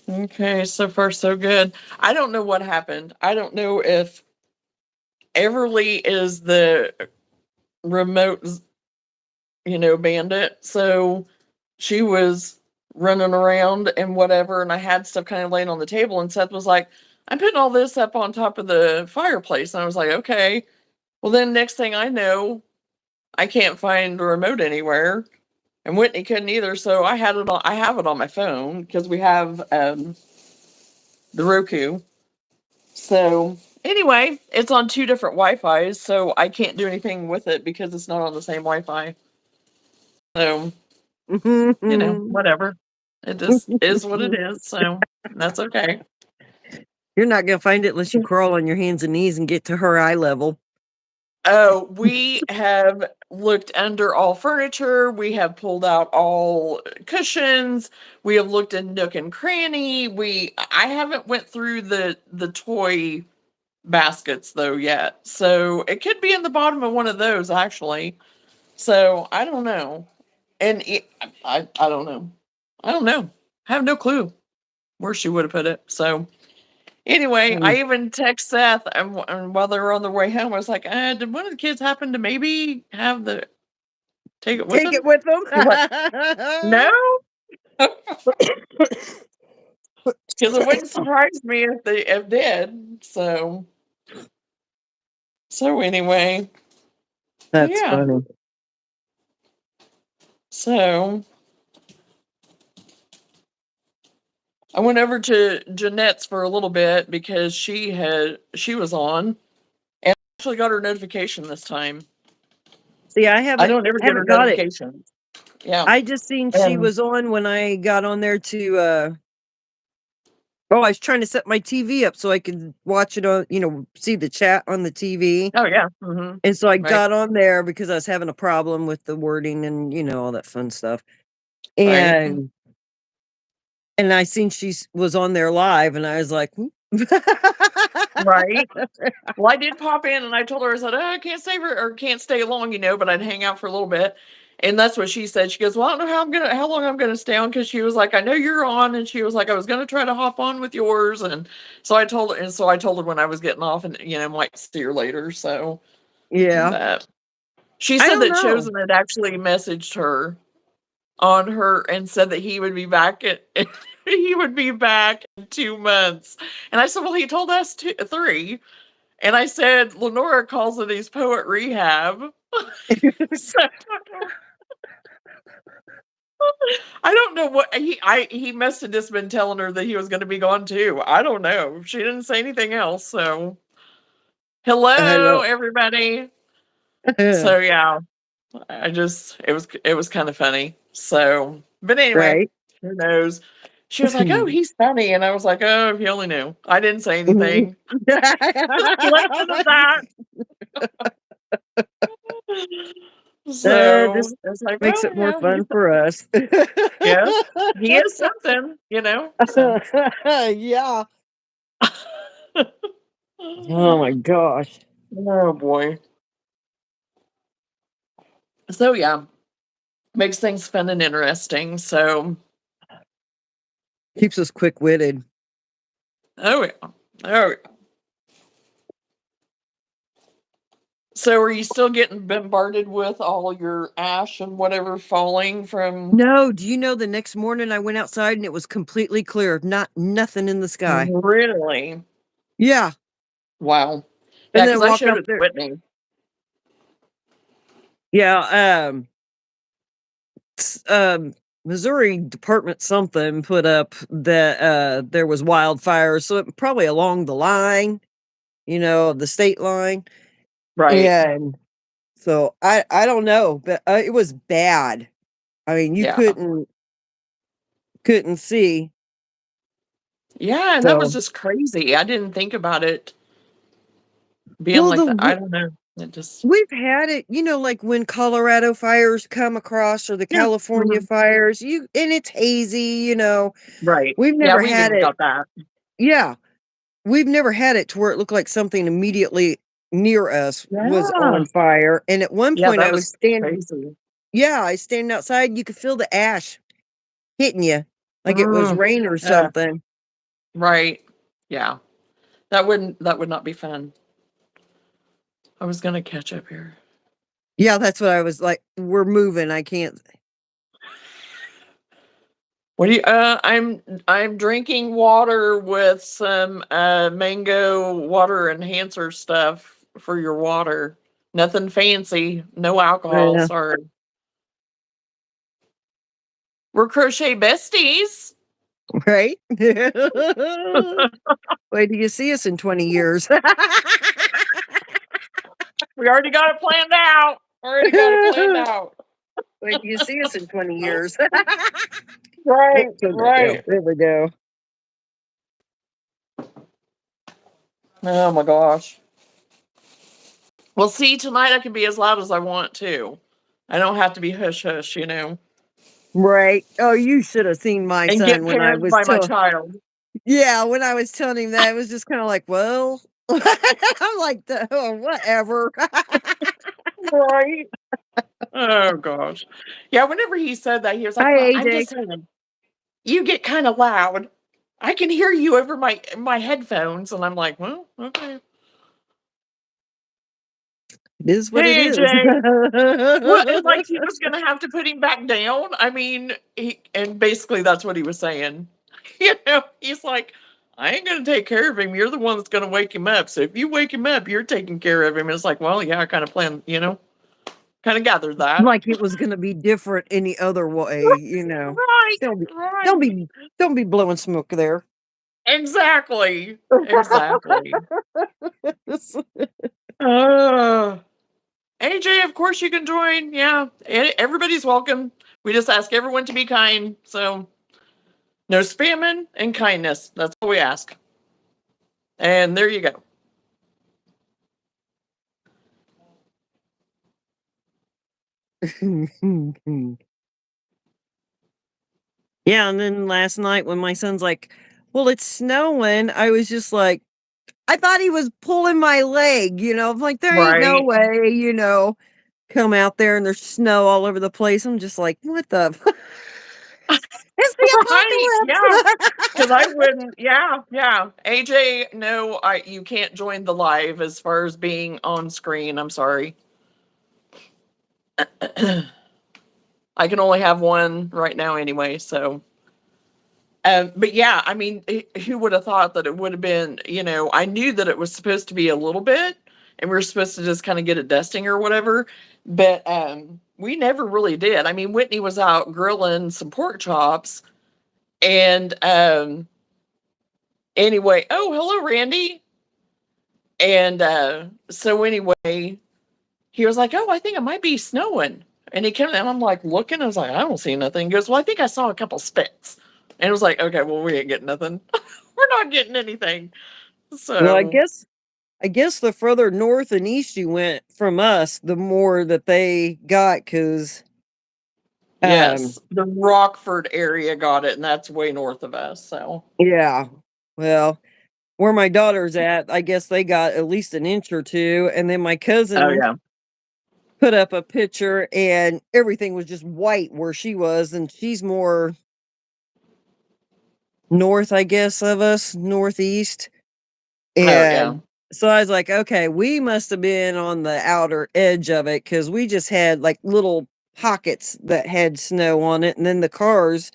Okay, so far so good. I don't know what happened. I don't know if Everly is the remote, bandit. So she was running around and whatever, and I had stuff kind of laying on the table, and Seth was like, I'm putting all this up on top of the fireplace. And I was like, okay. Well, then next thing I know, I can't find the remote anywhere. And Whitney couldn't either, so I have it on my phone because we have the Roku. So anyway, it's on two different Wi-Fi's, so I can't do anything with it because it's not on the same Wi-Fi. So, whatever. It just is what it is, so that's okay. You're not gonna find it unless you crawl on your hands and knees and get to her eye level. Oh, we have looked under all furniture, we have pulled out all cushions, we have looked in nook and cranny. I haven't went through the toy baskets though yet. So it could be in the bottom of one of those actually. So I don't know. And I don't know. I don't know. I have no clue where she would have put it. So anyway, I even text Seth and while they were on their way home, I was like, did one of the kids happen to maybe have the take it with Take them? it with them. He's like, no. Because it wouldn't surprise me if they if did. So anyway. That's Yeah. funny. So I went over to Jeanette's for a little bit because she was on and actually got her notification this time. See, I I haven't don't ever get her got it. notifications. Yeah. I just seen she And was on when I got on there to I was trying to set my TV up so I could watch it on, see the chat on the TV. oh yeah. And so I Right. got on there because I was having a problem with the wording and, all that fun stuff. Right. And I seen was on there live and I was like, "Hmm." Right. Well, I did pop in and I told her, I said, I can't stay can't stay long, but I'd hang out for a little bit. And that's what she said. She goes, well, I don't know how long I'm gonna stay on, because she was like, I know you're on, and she was like, I was gonna try to hop on with yours. And so I told her when I was getting off, and might see her later. So Yeah. that she I said don't that know. Chosen had actually messaged her on her and said that he would be back he would be back in 2 months. And I said, well, he told us 3. And I said, Lenora calls it his poet rehab. So, I don't know what he must have just been telling her that he was going to be gone too. I don't know. She didn't say anything else. So I hello, don't. everybody. So yeah, it was kind of funny. So, but anyway, Right. who knows? She was like, "Oh, he's funny," and I was like, "Oh, if you only knew." I didn't say anything. Just left it at that. So Just it's like, makes well, it more yeah, fun for us. yes, he is something. So, Yeah. Oh my gosh. oh boy. So yeah, makes things fun and interesting. So, Keeps us quick-witted. oh yeah, oh yeah. So are you still getting bombarded with all your ash and whatever falling from? No, do you know the next morning I went outside and it was completely clear, nothing in the sky. Really? Yeah, Wow. and Yeah, then I because I walk showed out it to there. Whitney. Yeah, Missouri Department something put up that, there was wildfires, so it probably along the line, of the state line, Right. and so I don't know, but, it was bad. I mean, you Yeah. couldn't see, Yeah, and that was so just crazy. I didn't think about it being well, like that. I don't know. It just we've had it, like when Colorado fires come across or the yeah. California fires, and it's hazy, Right. we've Yeah, never we've had even it. got that. Yeah, we've never had it to where it looked like something immediately near us was Yeah. on fire, and at one Yeah, point, that was crazy. I was standing outside, you could feel the ash hitting you like it was Mm. rain or Yeah. something. Right. Yeah. That would not be fun. I was gonna catch up here. Yeah, that's what I was like, "We're moving, I can't." What do you I'm drinking water with some mango water enhancer stuff for your water. Nothing fancy, no alcohol, Yeah, sorry. We're crochet besties. right? Wait till you see us in 20 years. We already got it planned out. Already got it planned out. Wait till you see us in 20 years. Right, Oh, turn that down. right. There we go. Oh my gosh. Well, see, tonight I can be as loud as I want to. I don't have to be hush hush, you know, Right. Oh, you should have seen my and son get when I panned was by my telling. child. Yeah, when I was telling him that, it was just kinda like, "Well." I'm like, "Oh, whatever." Right. Oh gosh. Yeah, whenever he said that, he was like, Hi, "Well, I'm AJ. just saying, you get kind of loud. I can hear you over my headphones." And I'm like, "Well, okay." It is what it Hey, is. AJ. What? And like he was gonna have to put him back down. I mean, and basically that's what he was saying. You know, he's like, I ain't gonna take care of him. You're the one that's gonna wake him up. So if you wake him up, you're taking care of him. And it's like, well, yeah, I kind of planned, you know, kind of gathered that. Like it was gonna be you any other way, you know. Right, Don't be don't right. be don't be blowing smoke there. Exactly. Exactly. Uh, AJ, of course you can join. Yeah, everybody's welcome. We just ask everyone to be kind. So no spamming and kindness. That's all we ask. And there you go. Yeah, and then last night when my son's like, "Well, it's snowing," I was just like, I thought he was pulling my leg, you know, I'm like, "There ain't no Right. way," you know, come out there and there's snow all over the place. I'm just like, "What the It's Right. the Yeah. Because I apocalypse." wouldn't. Yeah. Yeah. AJ, no, you can't join the live as far as being on screen. I'm sorry. I can only have one right now anyway. So, but yeah, I mean, who would have thought that it would have been, you know, I knew that it was supposed to be a little bit and we were supposed to just kind of get a dusting or whatever, but we never really did. I mean, Whitney was out grilling some pork chops and anyway, oh, hello, Randy. And so anyway, he was like, "Oh, I think it might be snowing." And he came and I'm like looking, I was like, "I don't see nothing." He goes, "Well, I think I saw a couple spits." And it was like, "Okay, well, we ain't getting nothing. We're not getting anything." Well, So I guess the further north and east you went from us, the more that they got, cause yes, um, the Rockford area got it, and that's way north of us. So yeah. Well, where my daughter's at, I guess they got at least an inch or 2, and then my oh cousin yeah. put up a picture and everything was just white where she was, and she's more north, I guess, of us, northeast, Oh yeah. and so I was like, "Okay, we must have been on the outer edge of it because we just had, like, little pockets that had snow on it, and then the cars,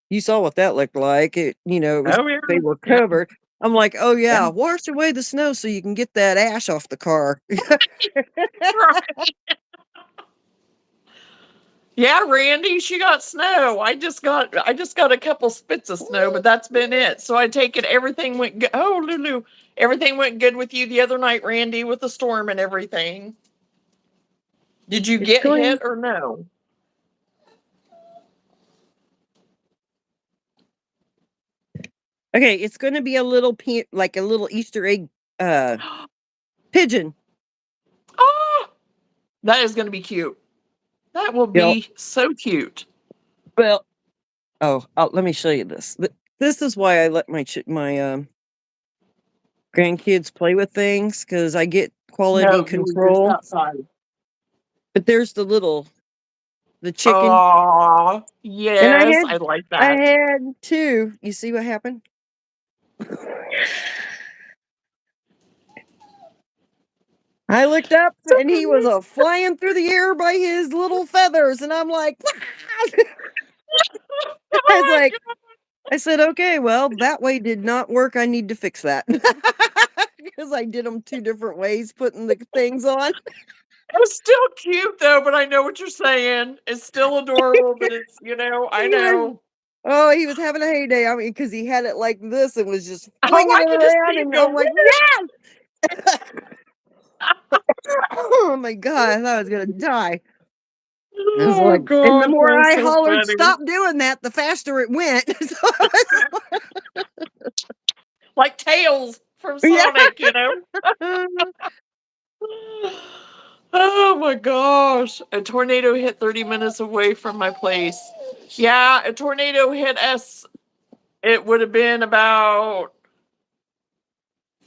you saw what that looked like, it was Oh yeah. they were Yeah. covered." I'm like, "Oh, Yeah. yeah, wash away the snow so you can get that ash off the car." Right. Yeah, Randy, she got snow. I just got a couple spits of snow, but that's been it. So I take it everything went good. Oh, Lulu, everything went good with you the other night, Randy, with the storm and everything. Did you It's get going hit or no? Okay, it's gonna be a little like a little Easter egg, uh, pigeon. Oh, that is going to be cute. That will Yep. be so cute. Well, let me show you this. This is why I let grandkids play with things because I get quality No, you were just control. outside. But there's the chicken, Oh, and yes, I like I that. had 2. You see what happened? I looked up and he was flying through the air by his little feathers, and I'm like, I was Oh my like, god. I said, okay, well, that way did not work. I need to fix that because I did them two different ways, putting the things on. It's still cute though, but I know what you're saying. It's still adorable, but it's, I He was, know. oh, he was having a heyday. I mean, because he had it like this and was just Oh, flinging I it could just around, see him and go, I'm like, "Woo!" yes! Oh my god, I thought I was gonna die. I was Oh like, and the gosh, more that's I so hollered, funny. "Stop doing that," the faster it went. So I was Like Tails from yeah. Sonic, Oh my gosh. A tornado hit 30 minutes away from my place. Yeah, a tornado hit us. It would have been about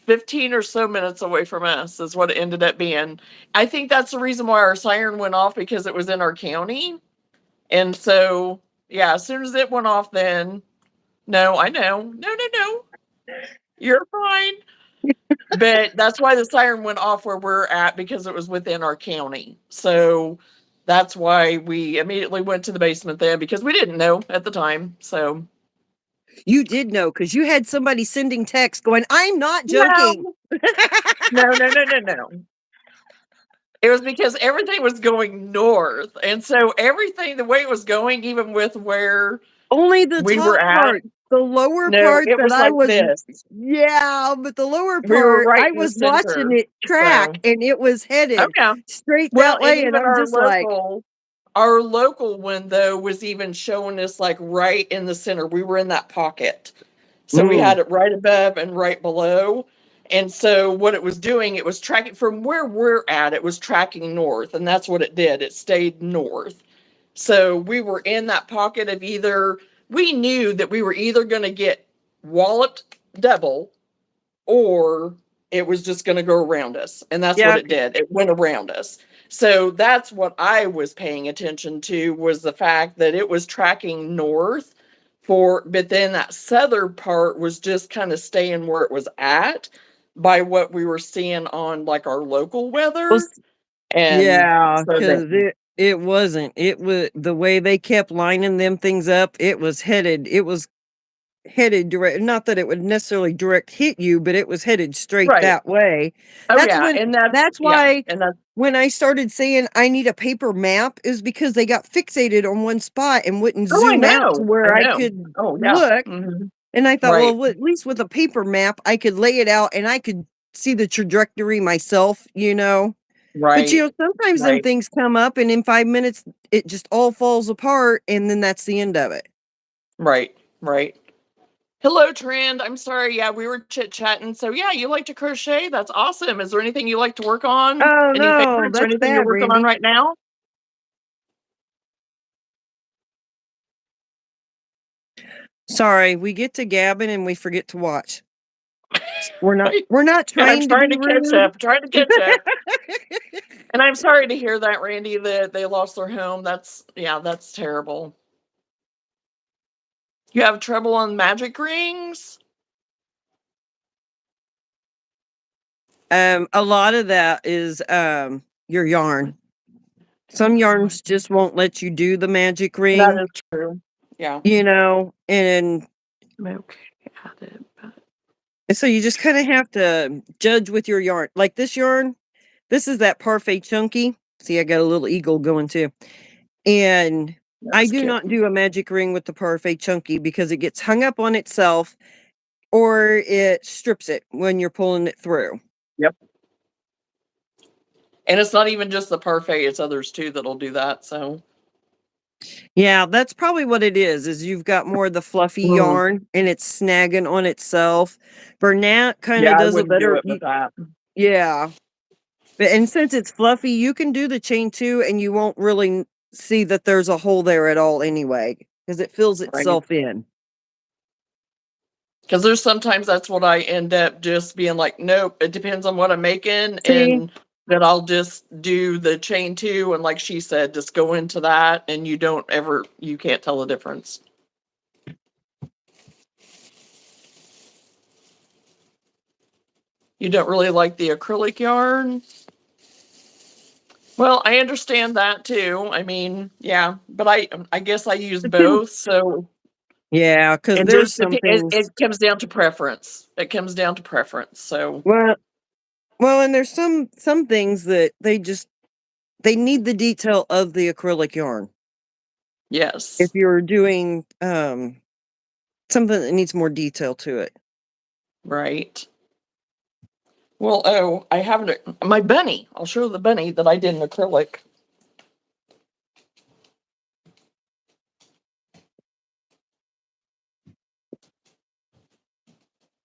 15 or so minutes away from us, is what it ended up being. I think that's the reason why our siren went off, because it was in our county. And so, yeah, as soon as it went off, then no, I know. No, no, no. You're fine. But that's why the siren went off where we're at, because it was within our county. So that's why we immediately went to the basement then, because we didn't know at the time. So You did know because you had somebody sending text going, "I'm not joking." no, no, no, no, no, no. It was because everything was going north. And so everything, the way it was going, even with where Only the we were top at, part, the lower no, part it that was I like was this. yeah, but the lower We were part, right I in the was watching center. it track, So, and it was oh headed yeah. straight Well, that and way, and even I'm just like, our local one though was even showing us like right in the center. We were in that pocket. So we "Mm, had it right above and right below. And so what it was doing, it was tracking from where we're at, it was tracking north, and that's what it did. It stayed north. So we were in that pocket of either, we knew that we were either going to get walloped double, or it was just going to go around us. And that's what yeah, it did. It went around us. So that's what I was paying attention to, was the fact that it was tracking north but then that southern part was just kind of staying where it was at by what we were seeing on like our local well, weather. And yeah, so because then, it wasn't. It was the way they kept lining them things up, it was headed direct, not that it would necessarily direct hit you, but it was headed straight right. that way. Oh, That's yeah. when And that's, that's yeah. why And that's when I started saying I need a paper map is because they got fixated on one spot and wouldn't oh, I zoom out to know. I where I know. could Oh, yeah. look. And I thought, Right. well, at least with a paper map, I could lay it out and I could see the trajectory myself, you know. But Right. sometimes them Right. things come up and in 5 minutes it just all falls apart and then that's the end of it. Right. Right. Hello, Trend. I'm sorry. Yeah, we were chit chatting. So, yeah, you like to crochet? That's awesome. Is there anything you like to work on? Oh Any no, favorites or that's anything you're bad, working on Randy. right now? Sorry, we get to gabbing and we forget to watch. We're not And I'm trying to trying be to catch rude. up, trying to catch up. And I'm sorry to hear that, Randy, that they lost their home. Yeah, that's terrible. You have trouble on magic rings? A lot of that is your yarn. Some Oh, yarns just won't let you do the magic that ring, is true. Yeah. and I'm okay at it, but so you just kind of have to judge with your yarn. Like this yarn, this is that parfait chunky. See, I got a little eagle going too. And I that's do cute. not do a magic ring with the parfait chunky because it gets hung up on itself or it strips it when you're pulling it through. Yep. And it's not even just the parfait, it's others too that'll do that. So, Yeah, that's probably what it is you've got more of the fluffy mm, yarn and it's snagging on itself. Bernat kind yeah, of I does a wouldn't do better it with that. yeah. But and since it's fluffy, you can do the chain too and you won't really see that there's a hole there at all anyway because it fills Right. itself in. Because there's sometimes that's what I end up just being like, nope, it depends on what I'm making. See? And then I'll just do the chain two. And like she said, just go into that and you can't tell the difference. You don't really like the acrylic yarn? Well, I understand that too. I mean, yeah, but I guess I use Depends. both, so Yeah, because and there's just some it things. comes down to preference. It comes down to preference. So, Well, and there's some things that they need the detail of the acrylic yarn. If yes. you're doing something that needs more detail to it. Right. Well, oh, I have my bunny. I'll show the bunny that I did in acrylic.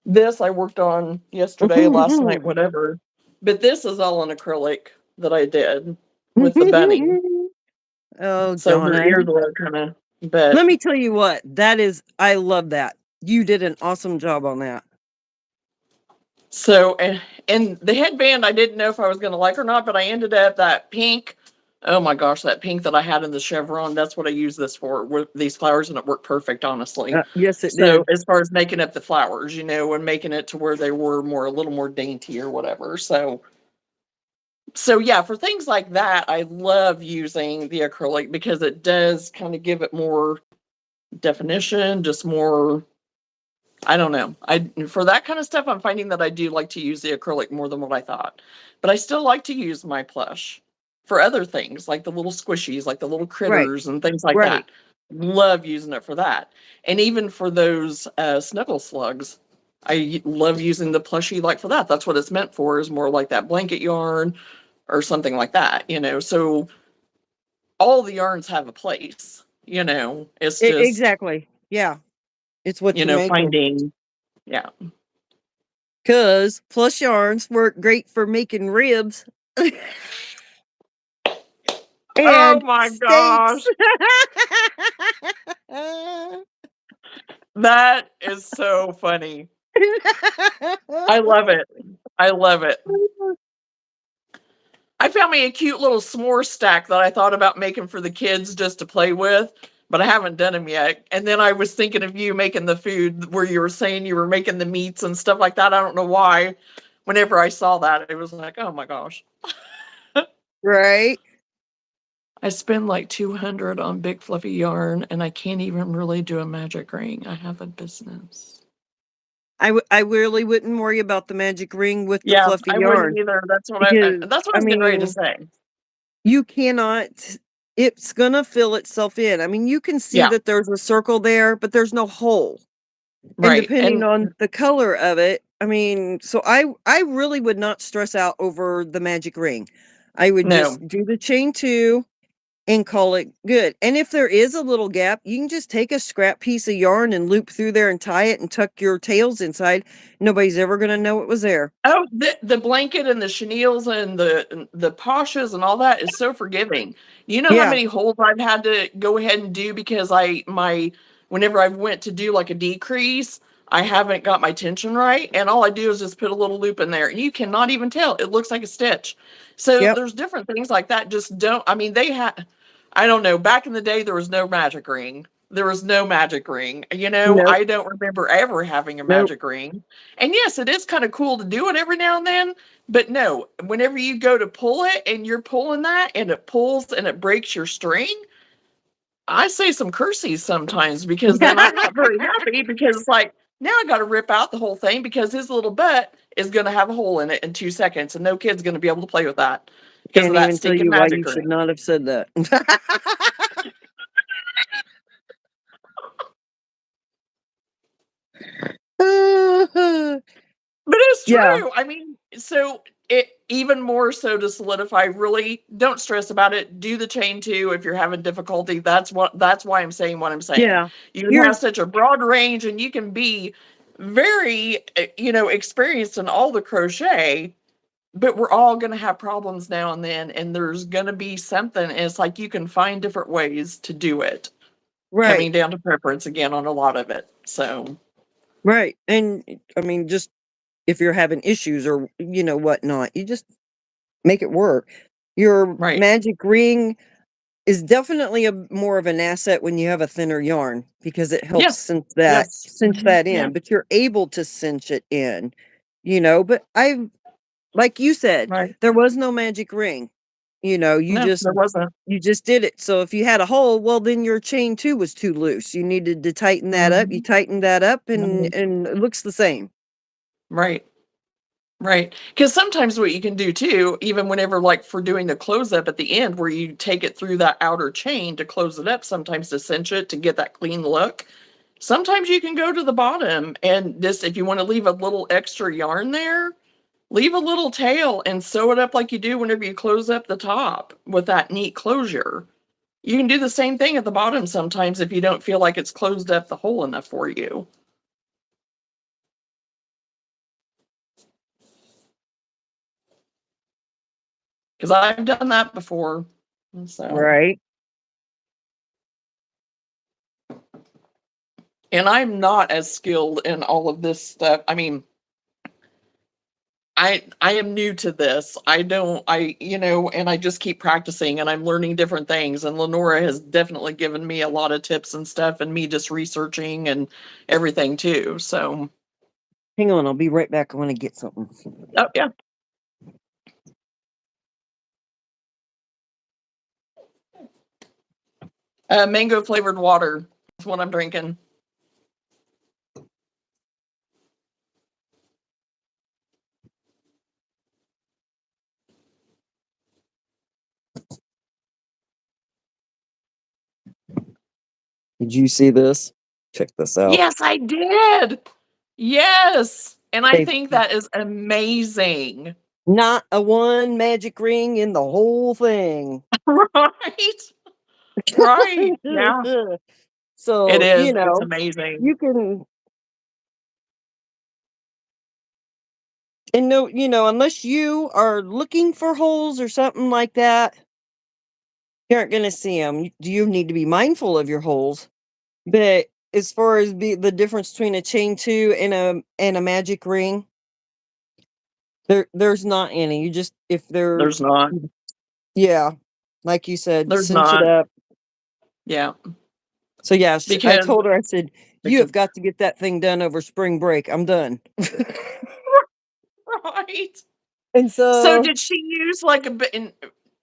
This I worked on yesterday, last night, whatever. But this is all in acrylic that I did with the bunny. Oh, So her ears darn. are kind of, Let but me tell you what, that is I love that. You did an awesome job on that. so and the headband I didn't know if I was going to like or not, but I ended up that pink. Oh my gosh, that pink that I had in the chevron. That's what I use this for with these flowers, and it worked perfect, honestly. Yes, it So did. as far as making up the flowers, and making it to where they were more a little more dainty or whatever. So yeah, for things like that, I love using the acrylic because it does kind of give it more definition, just more. I don't know. I For that kind of stuff, I'm finding that I do like to use the acrylic more than what I thought. But I still like to use my plush for other things, like the little squishies, like the little Right, critters and things like right. that. Love using it for that. And even for those snuggle slugs, love using the plushie like for that. That's what it's meant for, is more like that blanket yarn or something like that. So all the yarns have a place. It's just, Exactly. Yeah. It's what you make them. finding, yeah. Cause plush yarns work great for making ribs Oh and my steaks. gosh. That is so funny. I love it. I love it. I found me a cute little s'more stack that I thought about making for the kids just to play with, but I haven't done them yet. And then I was thinking of you making the food where you were saying you were making the meats and stuff like that. I don't know why. Whenever I saw that, it was like, oh my gosh. Right? I spend like 200 on big fluffy yarn and I can't even really do a magic ring. I have a business. I really wouldn't worry about the magic ring with the Yeah, fluffy I wouldn't yarn either. because, That's what I I was getting ready to mean, say. you cannot it's gonna fill itself in. I mean, you can see Yeah, that there's a circle there, but there's no hole. And right. depending And on the color of it, I mean, so I really would not stress out over the magic ring. I would no. just do the chain 2 and call it good. And if there is a little gap, you can just take a scrap piece of yarn and loop through there and tie it and tuck your tails inside. Nobody's ever gonna know it was there. Oh, the blanket and the chenilles and the poshes and all that is so forgiving. You know how Yeah. many holes I've had to go ahead and do because whenever I've went to do like a decrease, I haven't got my tension right, and all I do is just put a little loop in there, and you cannot even tell. It looks like a stitch. So Yep. there's different things like that. Just don't. I mean, they had. I don't know. Back in the day, there was no magic ring. There was no magic ring. Nope. I don't remember ever having a Nope. magic ring. And yes, it is kind of cool to do it every now and then, but no, whenever you go to pull it and you're pulling that and it pulls and it breaks your string, I say some cursies sometimes because then I'm not very happy because it's like, now I got to rip out the whole thing because his little butt is going to have a hole in it in 2 seconds and no kid's going to be able to play with that because of Can't that even tell stinking you why magic you should ring. not have said that. But it's Yeah. true. I mean, so it even more so to solidify, really don't stress about it. Do the chain two if you're having difficulty. That's why I'm saying what I'm saying. Yeah. You You're have such a broad range and you can be very experienced in all the crochet, but we're all going to have problems now and then, and there's going to be something, and it's like you can find different ways to do it, right. coming down to preference again on a lot of it. So, Right. And I mean, just if you're having issues or whatnot, you just make it work. Your right. magic ring is definitely a more of an asset when you have a thinner yarn because it helps Yes. cinch that Yes. cinch that Yeah. in, but you're able to cinch it in, but like you said, Right. there was no magic ring. You know, No, there wasn't. you just did it. So if you had a hole, well, then your chain too was too loose. You needed to tighten that up. You Mhm. tightened that up, Mhm. and it looks the same. Right. Right. Because sometimes what you can do too, even whenever like for doing the close up at the end where you take it through that outer chain to close it up, sometimes to cinch it to get that clean look. Sometimes you can go to the bottom and just if you want to leave a little extra yarn there, leave a little tail and sew it up like you do whenever you close up the top with that neat closure. You can do the same thing at the bottom sometimes if you don't feel like it's closed up the hole enough for you. Because I've done that before. So, Right. and I'm not as skilled in all of this stuff. I mean, I am new to this. I don't I and I just keep practicing and I'm learning different things and Lenora has definitely given me a lot of tips and stuff and me just researching and everything too. So, Hang on, I'll be right back. I want to get something. oh yeah. Mango flavored water is what I'm drinking. Did you see this? Check this out. Yes, I did. Yes. And I They think that is amazing. not a one magic ring in the whole thing. Right? Right. Yeah. It So, is. It's amazing. you can, and no, unless you are looking for holes or something like that, you aren't going to see them. You need to be mindful of your holes. But as far as the difference between a chain two and a magic ring, there's not any. You just if they're There's not. yeah, like you said, There's cinch it not. up. Yeah. So yeah, I Because told her, I said, you have because got to get that thing done over spring break. I'm done. right. And So so did she use like a bit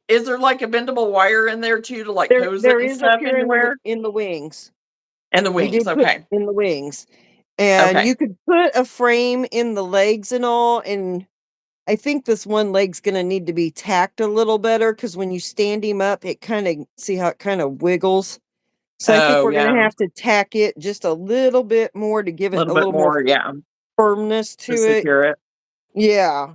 is there like a bendable wire in there too to like hose it there and is up stuff here anywhere? in the wings. And the They wings. did put Okay. in the wings. And Okay. you could put a frame in the legs and all, and I think this one leg's gonna need to be tacked a little better because when you stand him up, it kinda see how it kinda wiggles? So I think Oh we're yeah. gonna A have to tack it just a little bit more to give it little a bit little more more, yeah, firmness to to it. secure it. Yeah.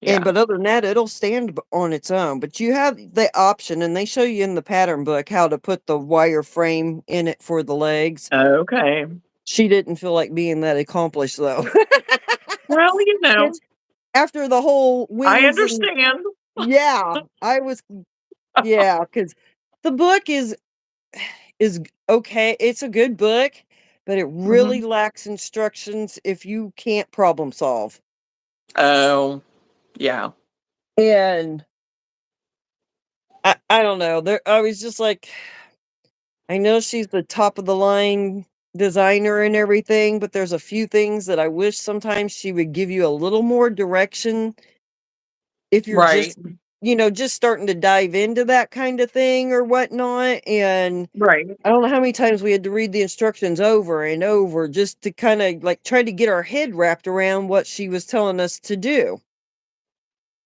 And Yeah. but other than that, it'll stand on its own. But you have the option, and they show you in the pattern book how to put the wire frame in it for the legs. Okay. She didn't feel like being that accomplished though. Well, And after the whole I wings and understand. yeah, I was yeah, because the book is okay. It's a good book, but it really Mhm. lacks instructions if you can't problem solve. Oh, yeah. And I don't know. There I was just like, I know she's the top of the line designer and everything, but there's a few things that I wish sometimes she would give you a little more direction if you're Right. just starting to dive into that kind of thing or whatnot. And Right. I don't know how many times we had to read the instructions over and over just to kind of like try to get our head wrapped around what she was telling us to do.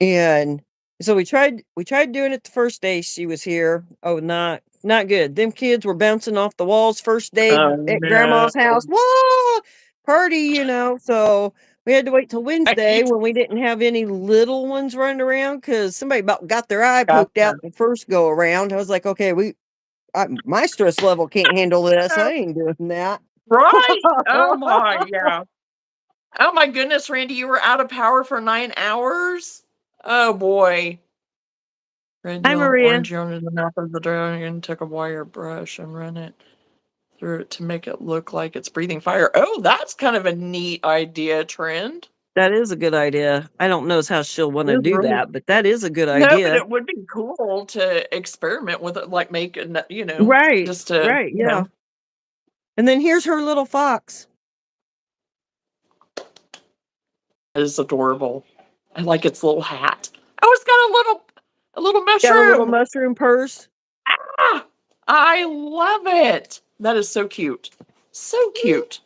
And so we tried doing it the first day she was here. Oh, not good. Them kids were bouncing off the walls first day Oh, at no. grandma's house. Whoa! Party. So we had to wait till Wednesday Right. when we didn't have any little ones running around because somebody about got their eye poked out Gotcha. the first go around. I was like, okay, my stress level can't handle this. I Oh, ain't doing that. right. Oh my, yeah. Oh my goodness, Randy, you were out of power for 9 hours? Oh boy. Red Hi, yellow Maria. orange yarn in the mouth of the dragon, took a wire brush and run it through it to make it look like it's breathing fire. Oh, that's kind of a neat idea, Trend. That is a good idea. I don't know as how she'll want It to is do really that, but that is a good no, but idea. it would be cool to experiment with it, like make it, Right, just to, right, yeah. And then here's her little fox. it's adorable. I like its little hat. Oh, it's got a little Got a little mushroom. mushroom purse. Ah, I love it. That is so cute. So cute.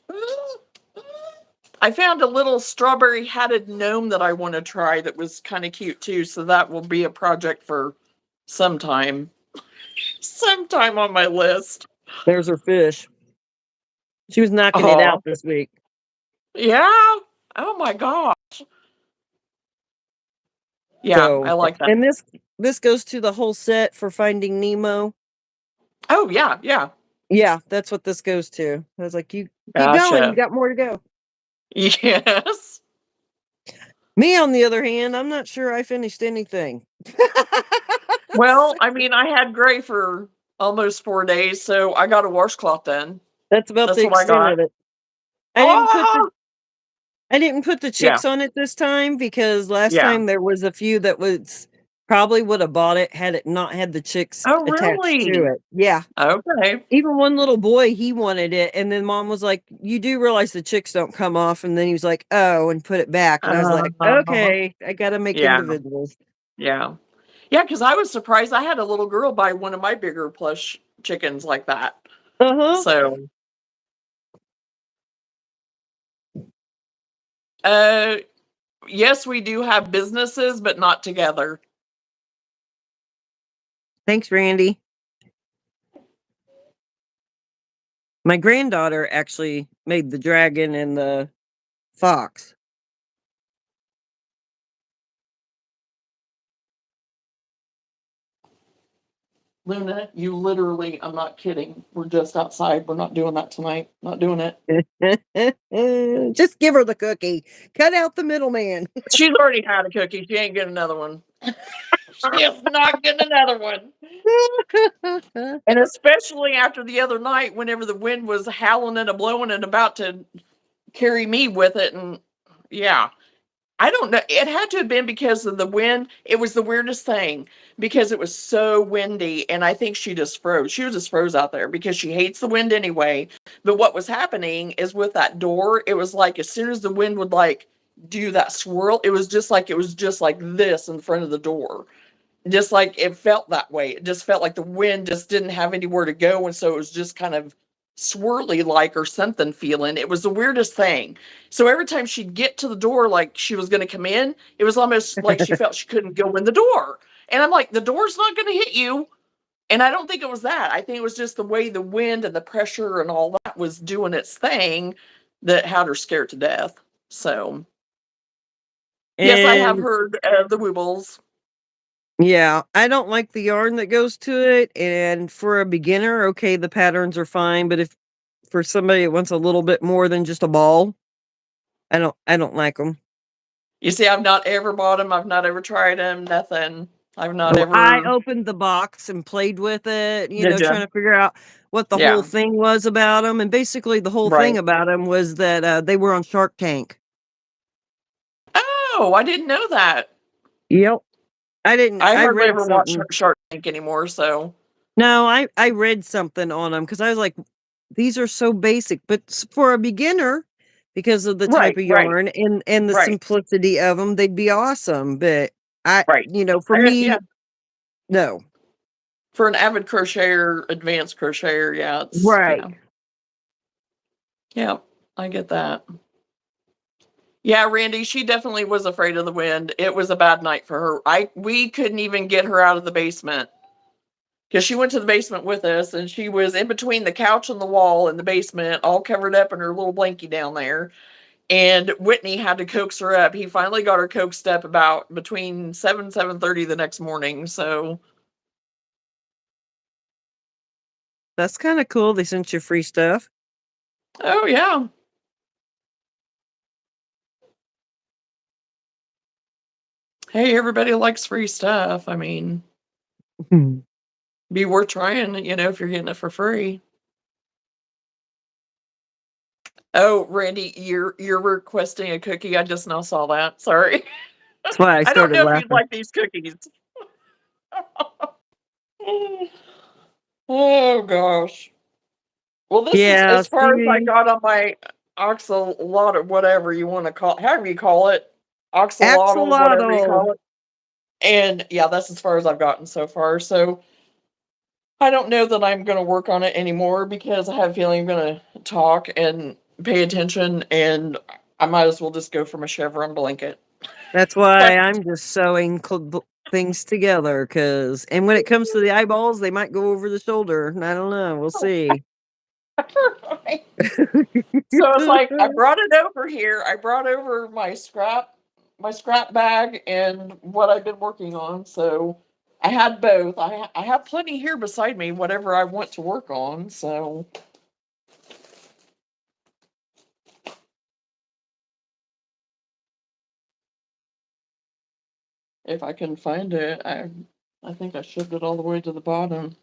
I found a little strawberry hatted gnome that I want to try that was kind of cute too. So that will be a project for sometime. Sometime on my list. There's her fish. She was knocking it Oh, out this week. yeah. Oh my god. Yeah, I So, like that. and this goes to the whole set for Finding Nemo. Oh yeah, yeah. Yeah, that's what this goes to. I was like, you keep going, you Gotcha. got more to go. Yes. Me, on the other hand, I'm not sure I finished anything. Well, I mean, I had gray for almost 4 days, so I got a washcloth then. That's about That's the what I extent got. of it. I didn't put the Oh, I didn't put the yeah, chicks on it this time because last yeah. time there was a few that was probably would have bought it had it not had the chicks Oh, attached to really? it. Yeah. Okay. Even one little boy, he wanted it, and then mom was like, "You do realize the chicks don't come off?" And then he was like, "Oh," and put it back, and I was like, Uh, "Okay, I gotta make yeah, individuals." yeah. Yeah, because I was surprised. I had a little girl buy one of my bigger plush chickens like that. Uh-huh. So, uh, yes, we do have businesses, but not together. Thanks, Randy. My granddaughter actually made the dragon and the fox. Luna, you literally, I'm not kidding. We're just outside. We're not doing that tonight. Not doing it. Just give her the cookie. Cut out the middleman. She's already had a cookie. She ain't getting another one. She is not getting another one. And especially after the other night, whenever the wind was howling and a blowing and about to carry me with it. And yeah, I don't know. It had to have been because of the wind. It was the weirdest thing because it was so windy. And I think she just froze. She was just froze out there because she hates the wind anyway. But what was happening is with that door, it was like as soon as the wind would like do that swirl, it was just like this in front of the door. Just like it felt that way. It just felt like the wind just didn't have anywhere to go. And so it was just kind of swirly like or something feeling. It was the weirdest thing. So every time she'd get to the door, like she was going to come in, it was almost like she felt she couldn't go in the door. And I'm like, the door's not going to hit you. And I don't think it was that. I think it was just the way the wind and the pressure and all that was doing its thing that had her scared to death. So, yes, I have And heard of the Woobles. yeah, I don't like the yarn that goes to it. And for a beginner, okay, the patterns are fine. But if for somebody that wants a little bit more than just a ball, I don't like them. You see, I've not ever bought them. I've not ever tried them. Nothing. I've not Oh, I ever. opened the box and played with it, Did trying you? to figure out what the whole Yeah. thing was about them. And basically, the whole thing Right. about them was that they were on Shark Tank. Oh, I didn't know that. Yep. I I hardly read ever watch something. Shark Tank anymore. So No, I read something on them because I was like, these are so basic, but for a beginner, because of the type right, of right, yarn and the right, simplicity of them, they'd be awesome. But right. for Yeah, me, no. for an avid crocheter, advanced crocheter, yeah, it's Right. yeah, yeah. I get that. Yeah, Randy, she definitely was afraid of the wind. It was a bad night for her. We couldn't even get her out of the basement because she went to the basement with us and she was in between the couch and the wall in the basement, all covered up in her little blankie down there. And Whitney had to coax her up. He finally got her coaxed up about between 7:30 the next morning. So, That's kind of cool. They sent you free stuff. oh yeah. Hey, everybody likes free stuff. I mean, be worth trying, if you're getting it for free. Oh, Randy, you're requesting a cookie. I just now saw that. Sorry. That's why I I don't started know if you'd laughing. like these cookies. Oh gosh. Well, this is Yeah, as far as I see, got on my axolotl or whatever you want to call, however you call it. axolotl, whatever you Axolotl. call it. And yeah, that's as far as I've gotten so far. So I don't know that I'm going to work on it anymore because I have a feeling I'm going to talk and pay attention, and I might as well just go for my chevron blanket. That's why I'm just sewing things together. Cause, and when it comes to the eyeballs, they might go over the shoulder. I don't know. We'll see. Right. So it's like I brought it over here. I brought over my scrap bag, and what I've been working on. So I had both. I have plenty here beside me, whatever I want to work on. So if I can find it, I think I shoved it all the way to the bottom.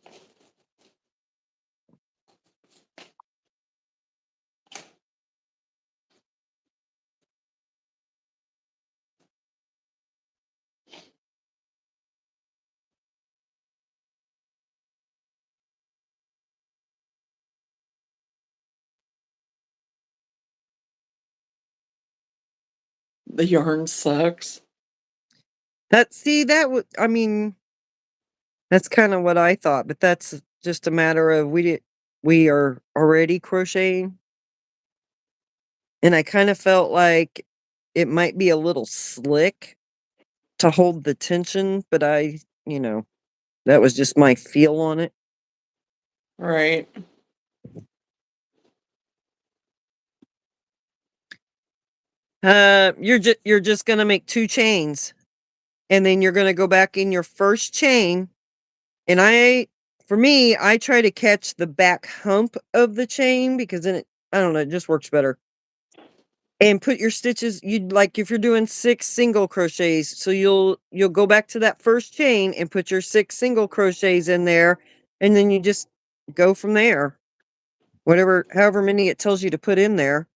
The yarn sucks. See, that would, I mean, that's kind of what I thought, but that's just a matter of we are already crocheting. And I kind of felt like it might be a little slick to hold the tension, but you know, that was just my feel on it. Right. You're just gonna make 2 chains, and then you're gonna go back in your first chain, and for me, I try to catch the back hump of the chain because then I don't know, it just works better. And put your stitches, you'd like if you're doing 6 single crochets, so you'll go back to that first chain and put your 6 single crochets in there, and then you just go from there. However many it tells you to put in there.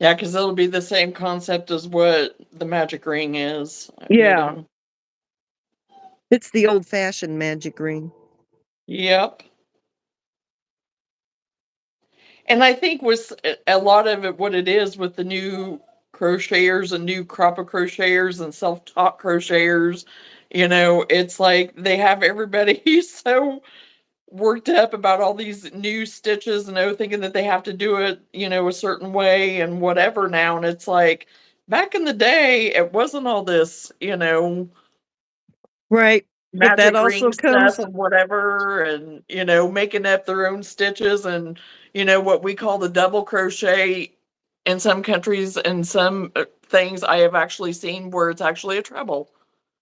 Yeah, because it'll be the same concept as what the magic ring is, Yeah, it's the old-fashioned magic ring. Yep. And I think with a lot of it, what it is with the new crocheters and new crop of crocheters and self-taught crocheters, it's like they have everybody so worked up about all these new stitches and thinking that they have to do it, a certain way and whatever now. And it's like back in the day, it wasn't all this, Right, but that magic also ring stuff comes and whatever, and making up their own stitches, and what we call the double crochet in some countries and some things I have actually seen where it's actually a treble,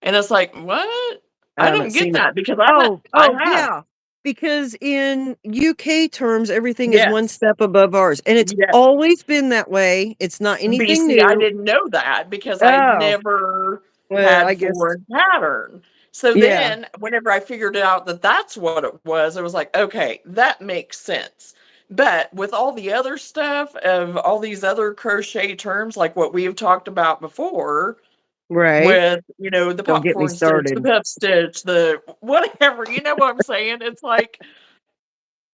and it's like, what? I I haven't don't get seen it. that because I Oh, have. yeah, because in UK terms, everything is 1 Yes. step above ours, and it's Yes. always been that way, it's not anything BC, I new. didn't know that because I'd Oh, never well, I had guess foreign pattern. So yeah, then, whenever I figured out that that's what it was, I was like, okay, that makes sense. But with all the other stuff of all these other crochet terms, like what we have talked about before, right. with, the Don't get me popcorn stitch, the started. puff stitch, the whatever, you know what I'm saying? It's like,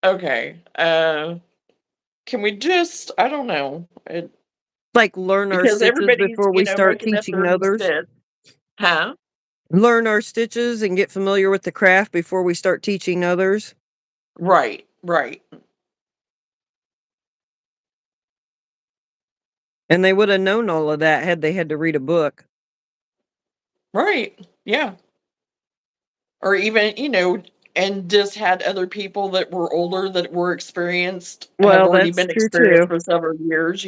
okay, can we just, I don't know, Like, learn our because stitches everybody's, before we start making up teaching their own others. stitch. Huh? Learn our stitches and get familiar with the craft before we start teaching others. Right, right, And they would have known all of that had they had to read a book. right. Yeah. Or even, and just had other people that were older that were experienced, have Well, already that's been true experienced too. for several years,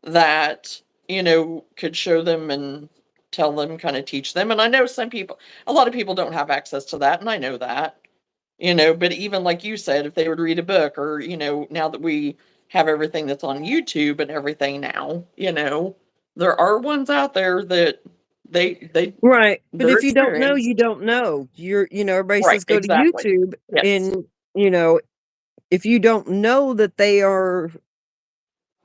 that, could show them and tell them, kind of teach them. And I know a lot of people don't have access to that, and I know that. But even like you said, if they would read a book, or now that we have everything that's on YouTube and everything now, there are ones out there that Right, but they're if you don't know, experienced. you don't know. Everybody Right, says go to exactly. YouTube, Yes. and, you know, if you don't know that they are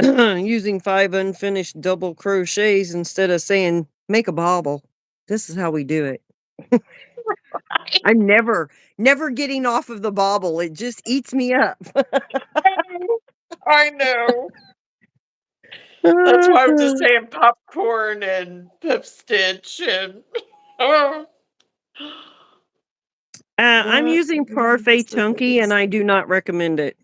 using 5 unfinished double crochets instead of saying, "Make a bobble." This is how we do it. I'm never getting off of the bobble, it just eats me up. I know. That's why I'm just saying popcorn and Pip Stitch and I'm what using Parfait is Chunky, and this? I do not recommend it.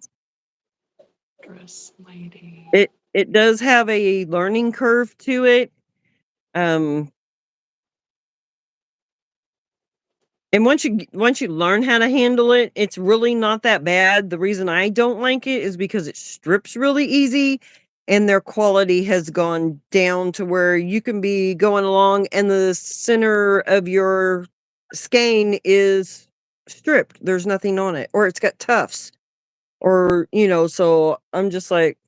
Dress lady. It does have a learning curve to it, um, and once you learn how to handle it, it's really not that bad. The reason I don't like it is because it strips really easy, and their quality has gone down to where you can be going along, and the center of your skein is stripped. There's nothing on it, or it's got tufts, or so I'm just like,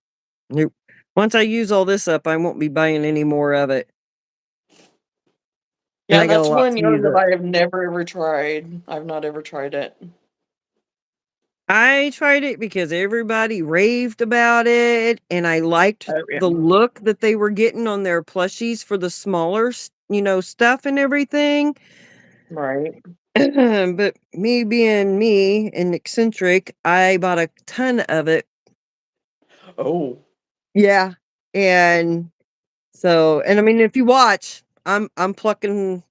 nope. Once I use all this up, I won't be buying any more of it, and Yeah, I got a that's lot one to yarn use that it. I have never ever tried. I've not ever tried it. I tried it because everybody raved about it, and I liked Oh, yeah. the look that they were getting on their plushies for the smaller, stuff and everything. Right. But me being me and eccentric, I bought a ton of it. Oh. Yeah, and and I mean, if you watch, I'm plucking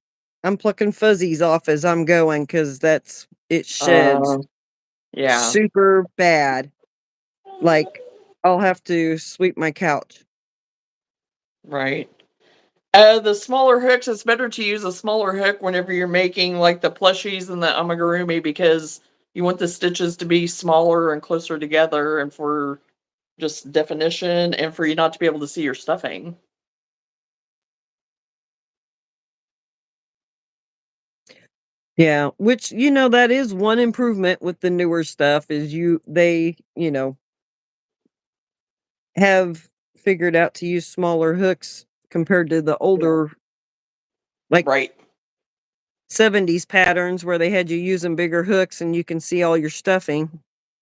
fuzzies off as I'm going because it sheds Uh, yeah, super bad. Like, I'll have to sweep my couch. right. The smaller hooks, it's better to use a smaller hook whenever you're making like the plushies and the amigurumi because you want the stitches to be smaller and closer together and for just definition and for you not to be able to see your stuffing. Yeah, which, that is one improvement with the newer stuff is they, have figured out to use smaller hooks compared to the Yeah. older, like, Right. 70s patterns where they had you using bigger hooks and you can see all your stuffing.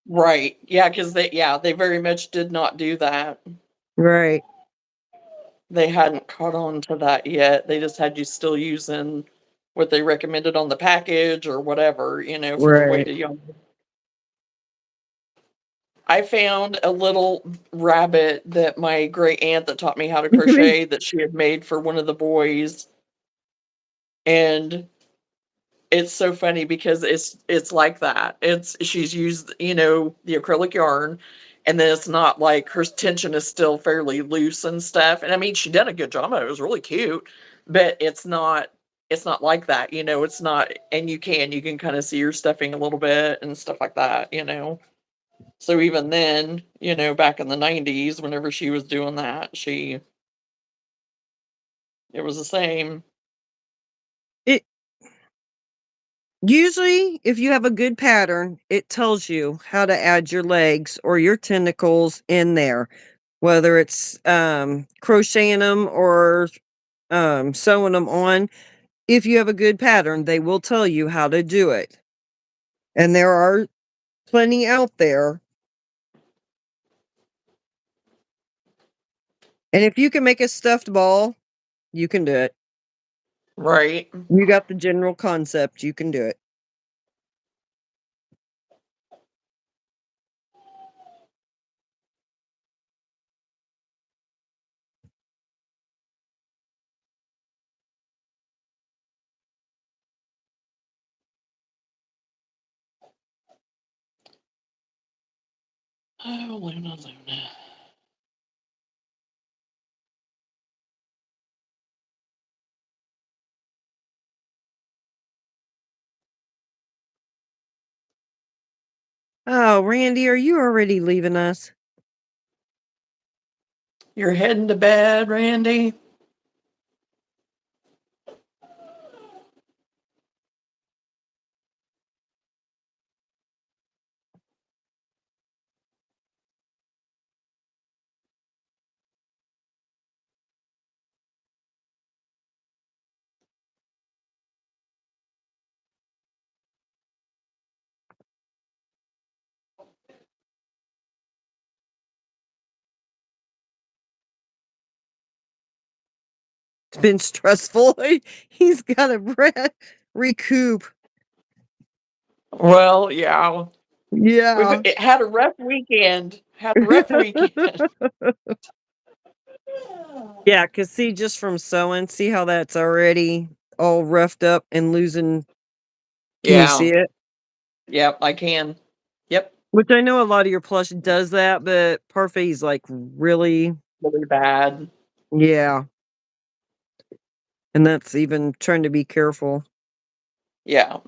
Right. Yeah, because they very much did not do that. Right, They hadn't caught on to that yet. They just had you still using what they recommended on the package or whatever, for the right. weighted yarn. I found a little rabbit that my great aunt that taught me how to crochet that she had made for one of the boys, and it's so funny because it's like that. She's used, the acrylic yarn, and then it's not like her tension is still fairly loose and stuff. And I mean, she did a good job of it. It was really cute, but it's not like that, it's not, and you can kind of see your stuffing a little bit and stuff like that. So even then, back in the 90s, whenever she was doing that, it was the same. It Usually, if you have a good pattern, it tells you how to add your legs or your tentacles in there, whether it's, crocheting them or, sewing them on. If you have a good pattern, they will tell you how to do it, and there are plenty out there, and if you can make a stuffed ball, you can do it. Right. You got the general concept, you can do it. Oh, Luna, Luna. Oh, Randy, are you already leaving us? You're heading to bed, Randy? It's been stressful. He's gotta recoup. Well, yeah. Yeah. It had a rough weekend. Had a rough weekend. Yeah, cause see, just from sewing, see how that's already all roughed up and losing. Can you Yeah. see it? Yep, I can. Yep. Which I know a lot of your plush does that, but Parfait's like really. Really bad. Yeah, and that's even trying to be careful. Yeah.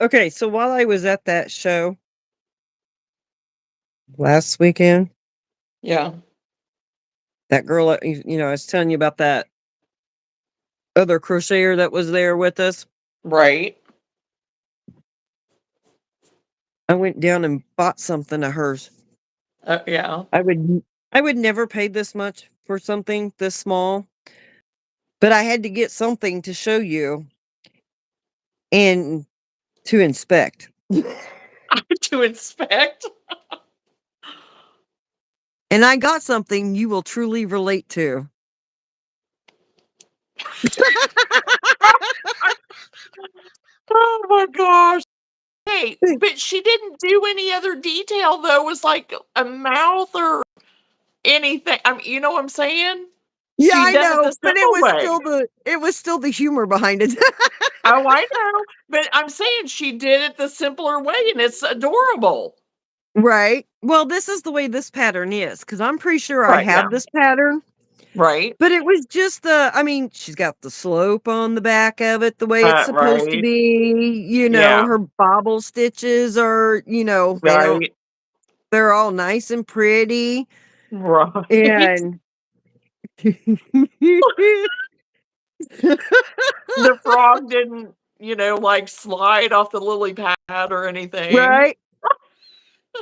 Okay, so while I was at that show last weekend, Yeah. that girl, I was telling you about that other crocheter that was there with us. Right. I went down and bought something of hers. Yeah. I would I would never pay this much for something this small, but I had to get something to show you and to inspect. To inspect. And I got something you will truly relate to. Oh my gosh. Hey, but she didn't do any other detail though. It was like a mouth or anything. I mean, you know what I'm saying? Yeah, She I done it know, the but it simple was way. still the humor behind it. Oh, I know. But I'm saying she did it the simpler way and it's adorable. Right. Well, this is the way this pattern is, because 'cause I'm pretty sure I Right. Yeah. have this pattern, Right. but it was just she's got the slope on the back of it the way it's supposed to Right. be, Yeah. her bobble stitches are, Right. they're all nice and pretty, Right. and The frog didn't, like slide off the lily pad or anything. Right?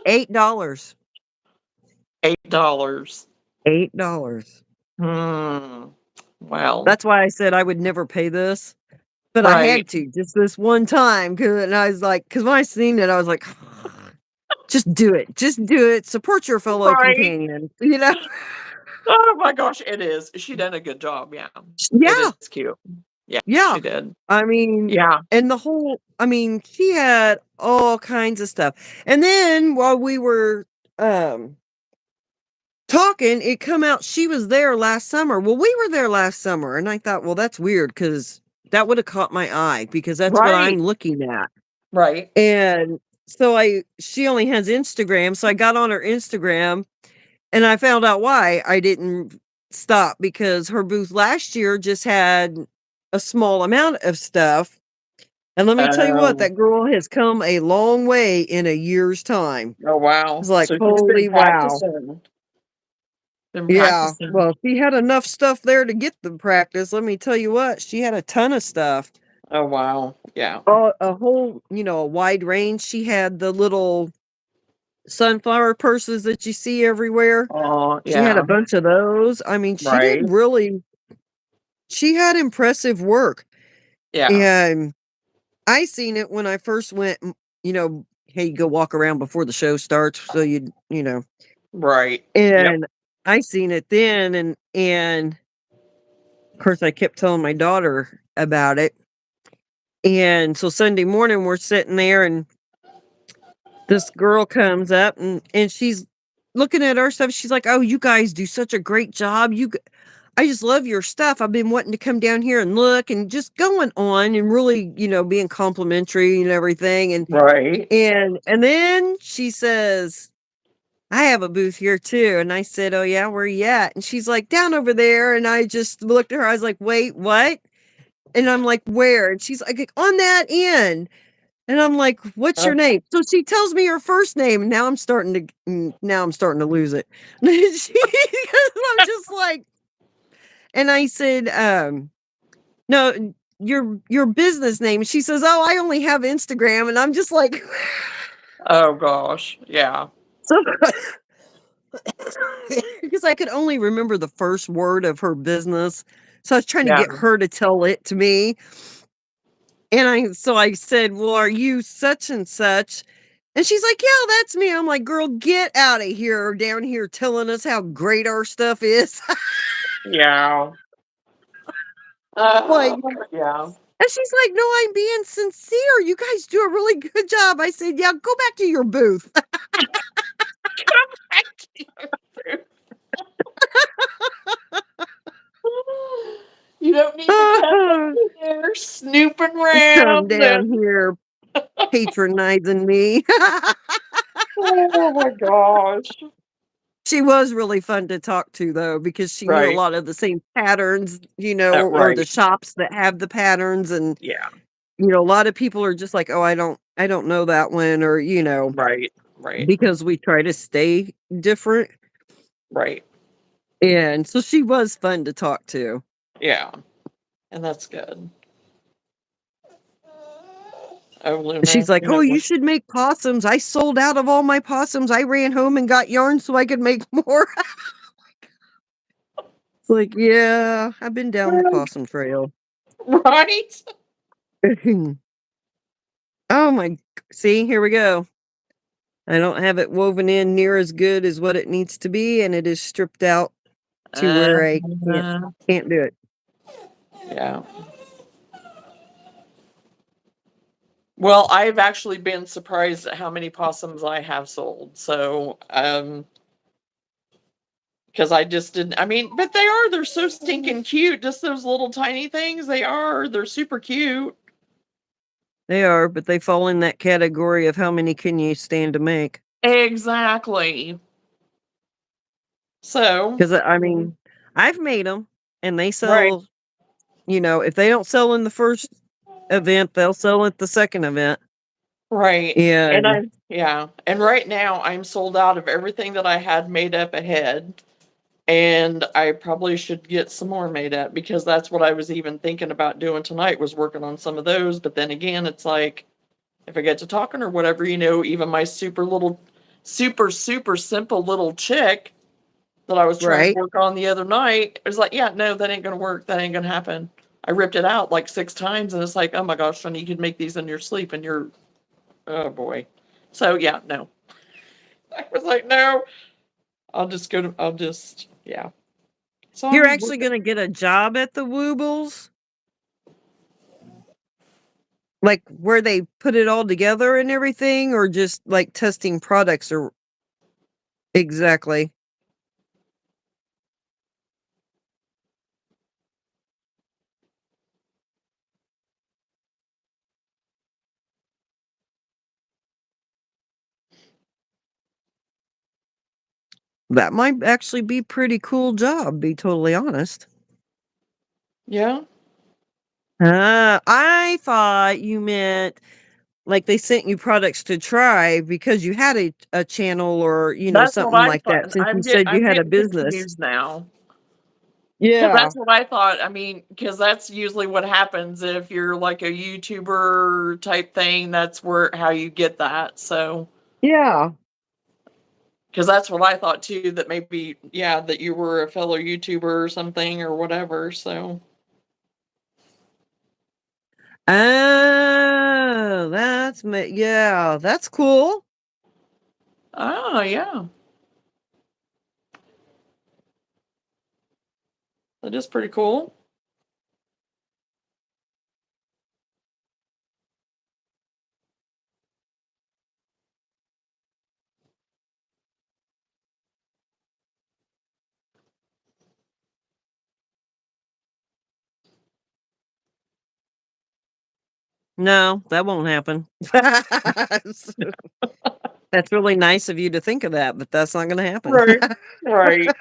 $8. $8. $8. Hmm. Well, That's why I said I would never pay this, but I right. had to just this one time, and I was like, because when I seen it, I was like, just do it, support your fellow Right. companion, Oh my gosh, it is. She done a good job, yeah. It is Yeah, cute. Yeah, yeah. she did. I mean, Yeah. and she had all kinds of stuff. And then while we were um talking, it come out she was there last summer. Well, we were there last summer, and I thought, well, that's weird because that would have caught my eye because that's what Right. I'm looking at. Right. And so she only has Instagram, so I got on her Instagram and I found out why I didn't stop because her booth last year just had a small amount of stuff. And let me tell you what, Oh, that girl has come a long way in a year's time. oh It's wow. like, So she's been holy wow. practicing. Been Yeah. practicing. Well, she had enough stuff there to get the practice. Let me tell you what, she had a ton of stuff. Oh wow. Yeah. A whole, a wide range. She had the little sunflower purses that you see everywhere. Oh, She had a yeah. bunch of those. I mean, Right. she had impressive work. Yeah. And I seen it when I first went, hey, you go walk around before the show starts. So Right. Yep. and I seen it then. And of course I kept telling my daughter about it. And so Sunday morning we're sitting there and this girl comes up and she's looking at our stuff. She's like, "Oh, you guys do such a great job. I just love your stuff. I've been wanting to come down here and look," and just going on and really, being complimentary and everything. And Right. and and then she says, I have a booth here too. And I said, oh, yeah, where you at? And she's like, down over there. And I just looked at her. I was like, wait, what? And I'm like, where? And she's like, on that end. And I'm like, what's your Okay. name? So she tells me her first name. And now I'm starting to lose it. I'm just like, and I said, no, your business name. She says, oh, I only have Instagram. And I'm just like, Oh gosh. Yeah. so because I could only remember the first word of her business. So I was trying to Yeah. get her to tell it to me. And I said, well, are you such and such? And she's like, yeah, that's me. I'm like, girl, get out of here down here telling us how great our stuff is. Yeah. Like, Yeah. and she's like, no, I'm being sincere. You guys do a really good job. I said, yeah, go back to your booth. Come back to your room. You don't need to come back in there snooping Come around down and here patronizing me. oh my gosh. She was really fun to talk to though, because she knew a Right. lot of the same patterns, or the Right. shops that have the patterns. And, Yeah. a lot of people are just like, oh, I don't know that one, or, Right. Right. because we try to stay different. Right. And so she was fun to talk to. Yeah. And that's good. Oh, Luna, She's like, you know oh, you what? should make possums. I sold out of all my possums. I ran home and got yarn so I could make more. It's like, yeah, I've been down the possum trail. Right? Oh my, see, here we go. I don't have it woven in near as good as what it needs to be, and it is stripped out to Uh, where I can't do it. yeah. Well, I've actually been surprised at how many possums I have sold. So, because I just didn't, I mean, but they're so stinking cute. Just those little tiny things. They're super cute. They are, but they fall in that category of how many can you stand to make? Exactly. So, Because I mean, I've made them, and they right, sell. If they don't sell in the first event, they'll sell at the second event. right. And And yeah. And right now I'm sold out of everything that I had made up ahead. And I probably should get some more made up because that's what I was even thinking about doing tonight was working on some of those. But then again, it's like if I get to talking or whatever, even my super simple little chick that I was trying to right, work on the other night, it was like, yeah, no, that ain't gonna work. That ain't gonna happen. I ripped it out like 6 times and it's like, oh my gosh, honey, you could make these in your sleep and you're, oh boy. So yeah, no. I was like, no, I'll just, yeah. So you're I'm actually working. going to get a job at the Woobles, like where they put it all together and everything, or just like testing products, or exactly. That might actually be pretty cool job, be totally honest. Yeah. I thought you meant like they sent you products to try because you had a channel, or, That's what something I like thought. that, since you said you I'm had a getting business. confused now. Because Yeah. that's what I thought. I mean, because that's usually what happens if you're like a YouTuber type thing. That's where how you get that. So, Yeah. because that's what I thought too. That maybe, yeah, that you were a fellow YouTuber or something or whatever. So, Oh, yeah, that's cool. oh yeah, that is pretty cool. No, that won't happen. That's really nice of you to think of that, but that's not gonna happen. Right. Right.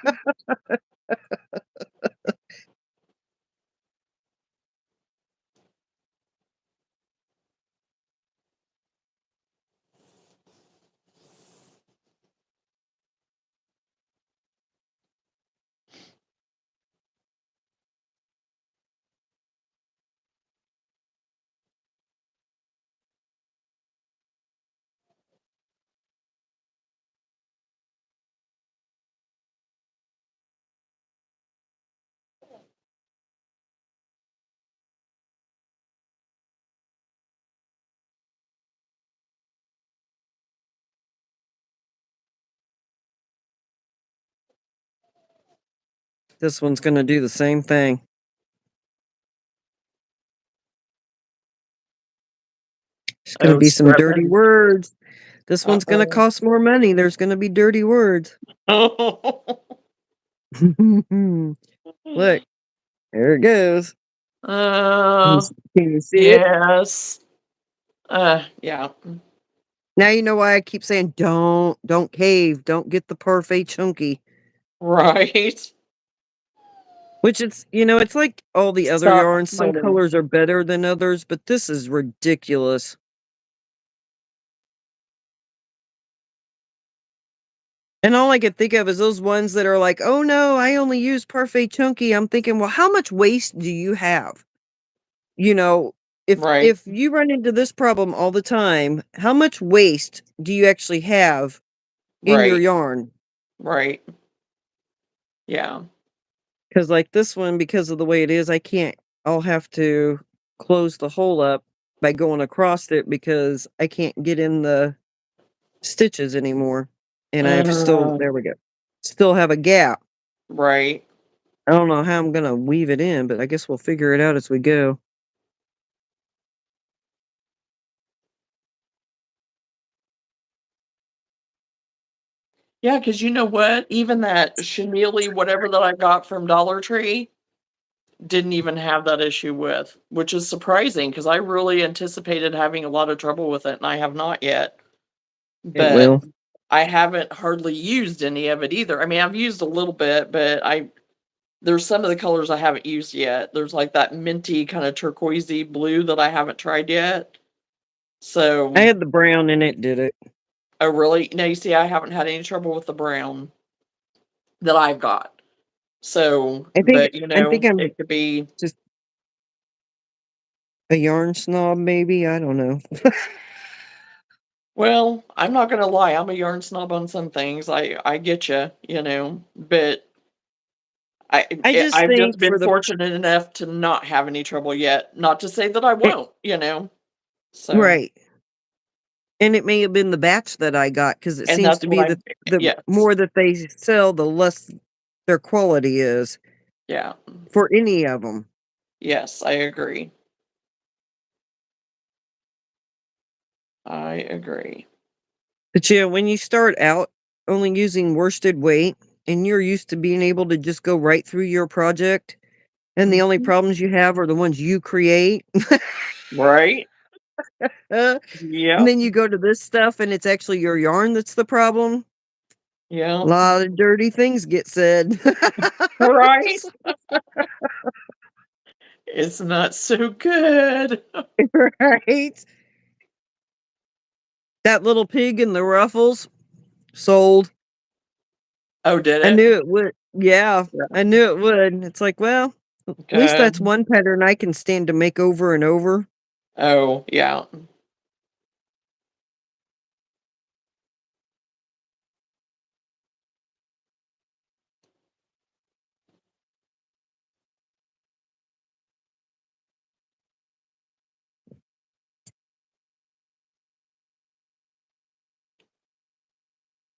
This one's gonna do the same thing. There's gonna Oh, be some dirty seven. words. This one's gonna Uh-oh. cost more money. There's gonna be dirty words. Look, there it goes. Uh, Can you see it? yes. Yeah. Now you know why I keep saying, "Don't cave, don't get the parfait chunky." Right. Which it's like all the other Stop yarns, some complaining. colors are better than others, but this is ridiculous. And all I could think of is those ones that are like, "Oh, no, I only use parfait chunky." I'm thinking, "Well, how much waste do you have?" You know, Right. if you run into this problem all the time, how much waste do you actually have in your Right. yarn? Right. Yeah. Because like this one, because of the way it is, I'll have to close the hole up by going across it because I can't get in the stitches anymore. And Uh, there we go. Still have a gap. right. I don't know how I'm gonna weave it in, but I guess we'll figure it out as we go. Yeah, because you know what? Even that chenille, whatever that I got from Dollar Tree, didn't even have that issue with, which is surprising because I really anticipated having a lot of trouble with it, and I have not yet. It But will. I haven't hardly used any of it either. I mean, I've used a little bit, but I there's some of the colors I haven't used yet. There's like that minty kind of turquoisey blue that I haven't tried yet. I So, had the brown and it did it. oh really? Now you see, I haven't had any trouble with the brown that I've got. So, but I think I'm it could be. just a yarn snob, maybe. I don't know. Well, I'm not gonna lie, I'm a yarn snob on some things. I get you, but I just I've just think been for the fortunate enough to not have any trouble yet. Not to say that I eh, won't. So, right. And it may have been the batch that I got because it and seems that's to what be I the yes. more that they sell, the less their quality is Yeah. for any of them. Yes, I agree. I agree. But yeah, when you start out only using worsted weight and you're used to being able to just go right through your project, and the only Mhm. problems you have are the ones you create, Right? and Yep. then you go to this stuff and it's actually your yarn that's the problem. A Yep. lot of dirty things get said. Right? Just It's not so good. right? That little pig in the ruffles sold. Oh, did I it? knew it would. Yeah, Yeah. I knew it would. It's like, well, at least that's Good. one pattern I can stand to make over and over. Oh, yeah.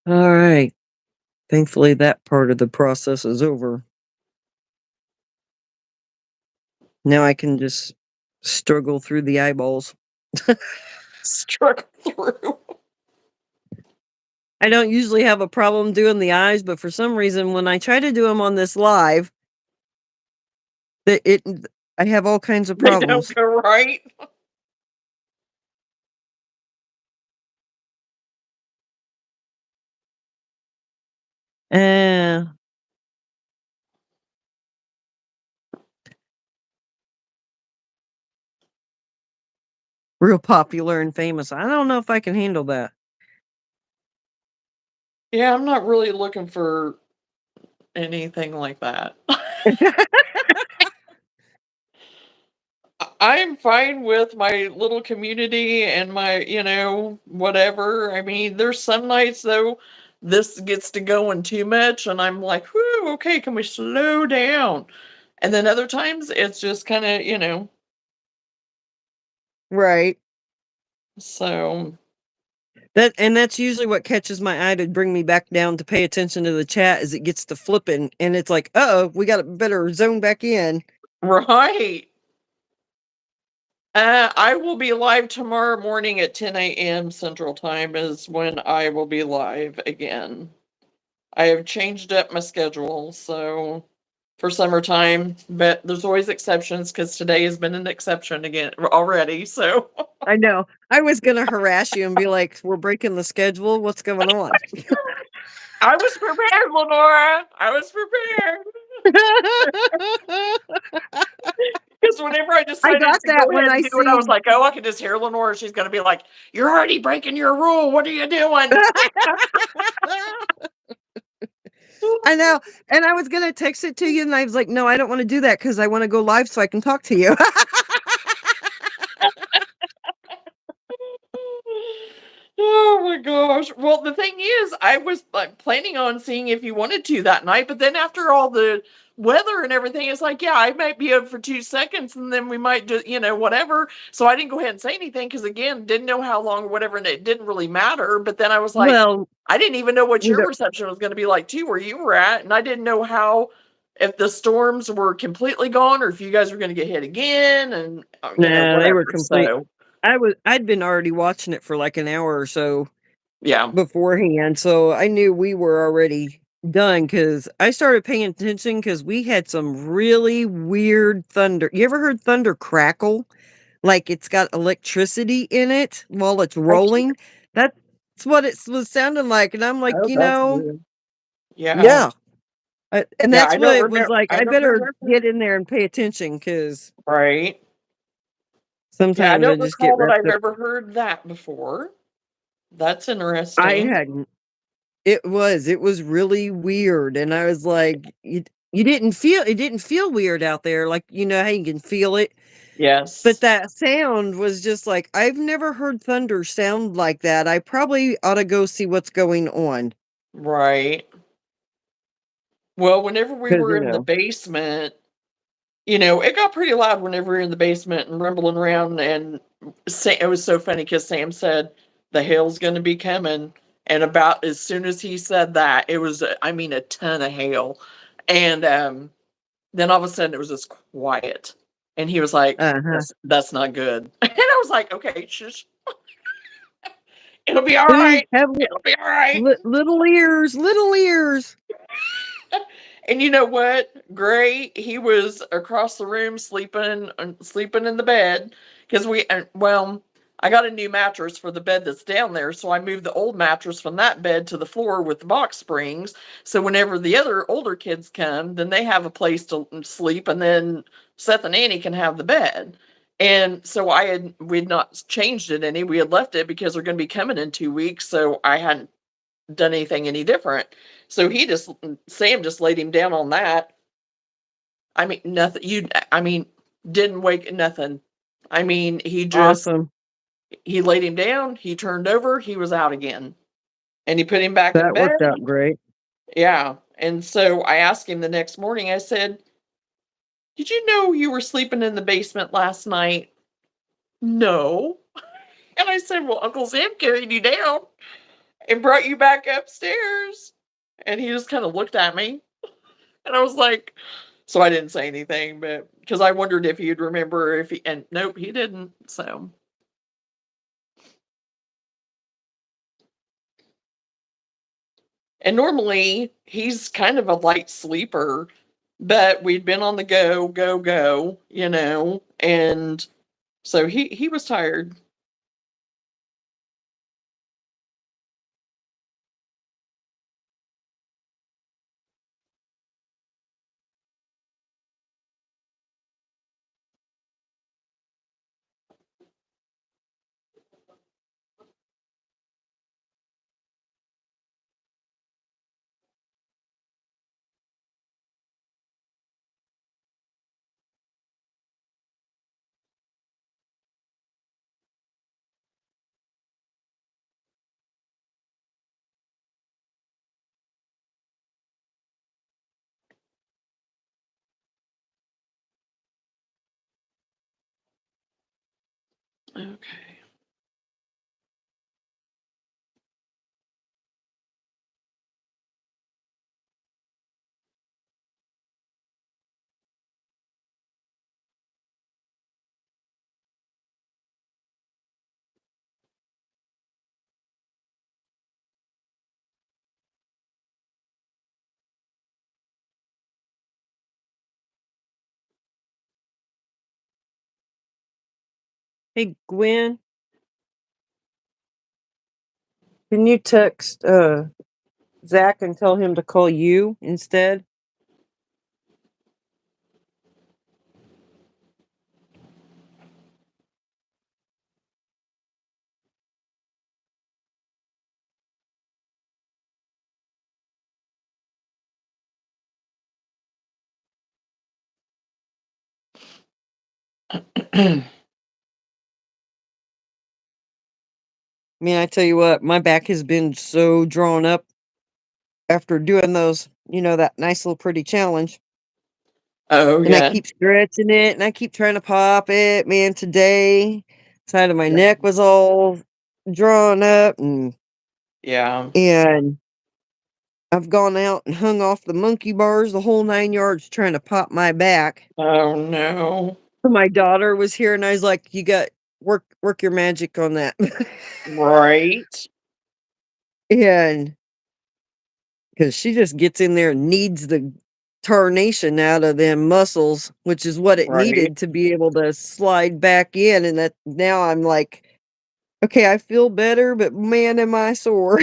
All right. Thankfully, that part of the process is over. Now I can just struggle through the eyeballs. Struck through. I don't usually have a problem doing the eyes, but for some reason, when I try to do them on this live, that it I have all kinds of They don't problems. go right. Eh, real popular and famous. I don't know if I can handle that. Yeah, I'm not really looking for anything like that. I'm fine with my little community and my, whatever. I mean, there's some nights though, this gets to going too much, and I'm like, whoo, okay, can we slow down? And then other times it's just kind of, Right. so That's usually what catches my eye to bring me back down to pay attention to the chat as it gets to flipping, and it's like, "Uh-oh, we gotta better zone back in." right. I will be live tomorrow morning at 10 a.m. Central Time is when I will be live again. I have changed up my schedule, so for summertime, but there's always exceptions because today has been an exception again already. So I know. I was gonna harass you and be like, "We're breaking the schedule. What's going on?" I was prepared, Lenora. I was prepared because whenever I I decided got to that go when ahead I and do it, I was seen like, "Oh, I can just hear Lenora. She's going to be like, 'You're already breaking your rule. What are you doing?'" I know, and I was gonna text it to you, and I was like, "No, I don't wanna do that because I wanna go live so I can talk to you." Oh my gosh. Well, the thing is, I was like planning on seeing if you wanted to that night, but then after all the weather and everything, it's like, yeah, I might be up for 2 seconds and then we might do, whatever. So I didn't go ahead and say anything because, again, didn't know how long or whatever, and it didn't really matter. But then I was like, Well, I didn't even know what you your know reception was going to be like, too, where you were at. And I didn't know how, if the storms were completely gone or if you guys were going to get hit again and, nah, they were whatever. complete. So, I'd been already watching it for, like, an hour or so yeah. beforehand, so I knew we were already done. Because I started paying attention because we had some really weird thunder. You ever heard thunder crackle? Like, it's got electricity in it while it's I can't. rolling? That's what it was sounding like, and I'm like, Oh, that's weird. Yeah. yeah, and Yeah, that's I what don't it was remember. like, I I don't better remember. get in there and pay attention because Right. Yeah, I sometimes I don't just get recall that wrapped I've up. ever heard that before. That's I interesting. hadn't. It was really weird, and I was like, you didn't feel it didn't feel weird out there, like, you know how you can feel it? But Yes. that sound was just like, I've never heard thunder sound like that. I probably ought to go see what's going on. Right. Well, whenever we Because were in the basement, it got pretty loud whenever we were in the basement and rumbling around. And it was so funny because Sam said the hail's going to be coming. And about as soon as he said that, it was, I mean, a ton of hail. And then all of a sudden it was just quiet. And he was like, Uh-huh. that's not good. And I was like, okay, shush. It'll be all right. Have It'll be all right. little ears, little ears. And you know what? Gray, he was across the room sleeping in the bed because I got a new mattress for the bed that's down there, so I moved the old mattress from that bed to the floor with the box springs. So whenever the other older kids come, then they have a place to sleep, and then Seth and Annie can have the bed. And so we'd not changed it any. We had left it because they're going to be coming in 2 weeks, so I hadn't done anything any different. So Sam just laid him down on that. I mean, nothing. I mean, didn't wake nothing. I mean, Awesome. he laid him down. He turned over. He was out again, and he put him back in That bed. worked out great. Yeah. And so I asked him the next morning. I said, "Did you know you were sleeping in the basement last night?" No. And I said, "Well, Uncle Sam carried you down and brought you back upstairs." And he just kind of looked at me. And I was like, so I didn't say anything, but because I wondered if he'd remember and nope, he didn't. So, and normally he's kind of a light sleeper, but we'd been on the go, go, go, and so he was tired. Okay. Hey, Gwen, can you text Zach and tell him to call you instead? Man, I tell you what, my back has been so drawn up after doing those, that nice little pretty challenge. Oh, And I yeah. keep stretching it and I keep trying to pop it. Man, today, side of my Yeah. neck was all drawn up Yeah. and I've gone out and hung off the monkey bars the whole 9 yards trying to pop my back. Oh, no. So my daughter was here and I was like, "You got work your magic on that." Right. And because she just gets in there and kneads the tarnation out of them muscles, which is what it Right. needed to be able to slide back in, and that now I'm like, "Okay, I feel better, but man, am I sore."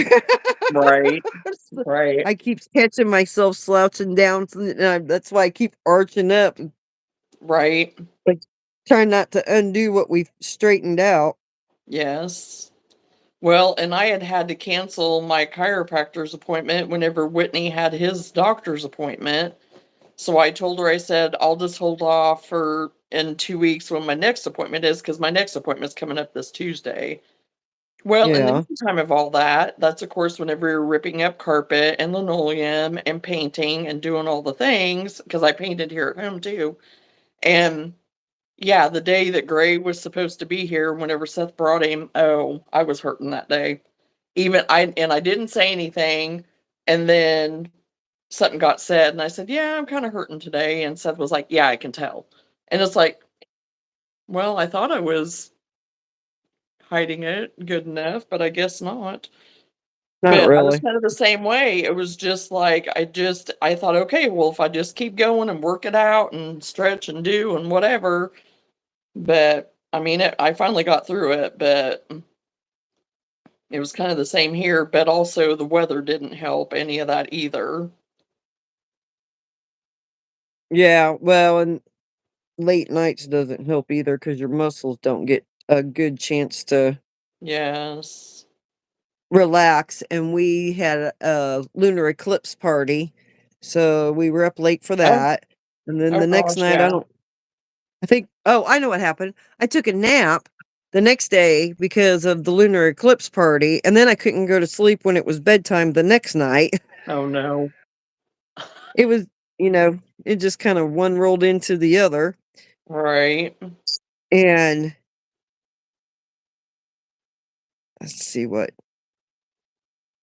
Right. So Right. I keep catching myself slouching down, and that's why I keep arching up, Right. like, trying not to undo what we've straightened out. Yes. Well, and I had to cancel my chiropractor's appointment whenever Whitney had his doctor's appointment. So I told her, I said, I'll just hold off for in 2 weeks when my next appointment is, because my next appointment's coming up this Tuesday. Well, in the Yeah, meantime of all that, that's of course whenever you're ripping up carpet and linoleum and painting and doing all the things, because I painted here at home too. And yeah, the day that Gray was supposed to be here, whenever Seth brought him, oh, I was hurting that day. I didn't say anything, and then something got said, and I said, "Yeah, I'm kinda hurting today," and Seth was like, "Yeah, I can tell." And it's like, well, I thought I was hiding it good enough, but I guess not. not But I was really. kind of the same way. It was just like I thought, "Okay, well, if I just keep going and work it out and stretch and do and whatever," but, I mean, I finally got through it, but it was kinda the same here, but also the weather didn't help any of that either. Yeah, well, and late nights doesn't help either because your muscles don't get a good chance to Yes. relax, and we had a lunar eclipse party, so we were up late for Oh, that, and then oh the next gosh, night, yeah. I think oh, I know what happened. I took a nap the next day because of the lunar eclipse party, and then I couldn't go to sleep when it was bedtime the next night. Oh, no. It was you know, it just kinda one rolled into the other, Right. and let's see what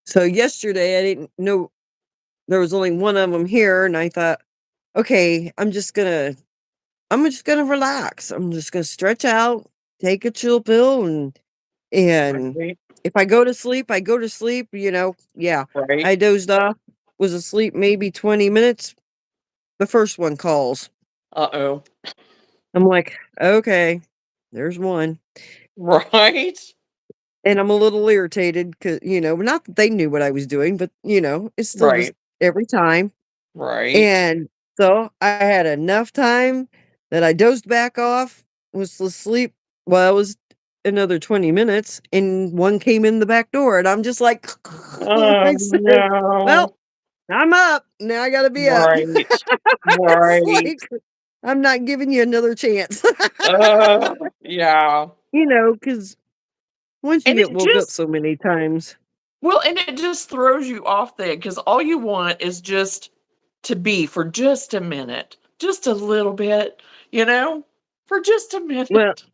so yesterday, I didn't know there was only one of them here, and I thought, "Okay, I'm just gonna relax. I'm just gonna stretch out, take a chill pill, and Right. if I go to sleep, I go to sleep, Yeah, Right. I dozed off, was asleep maybe 20 minutes, the first one calls. Uh-oh. I'm like, "Okay, there's one." Right? And I'm a little irritated because not that they knew what I was doing, but, it's still just Right. every time. Right. And so I had enough time that I dozed back off, was asleep, well, it was another 20 minutes, and one came in the back door, and I'm just like, Oh, I said, "Well, no. I'm up. Now I gotta be up." Right. It's Right. like, I'm not giving you another chance. Yeah. Because once you And get it woke up just so many times. well, and it just throws you off then, because all you want is just to be for just a minute, just a little bit, you know? For just a Well, minute.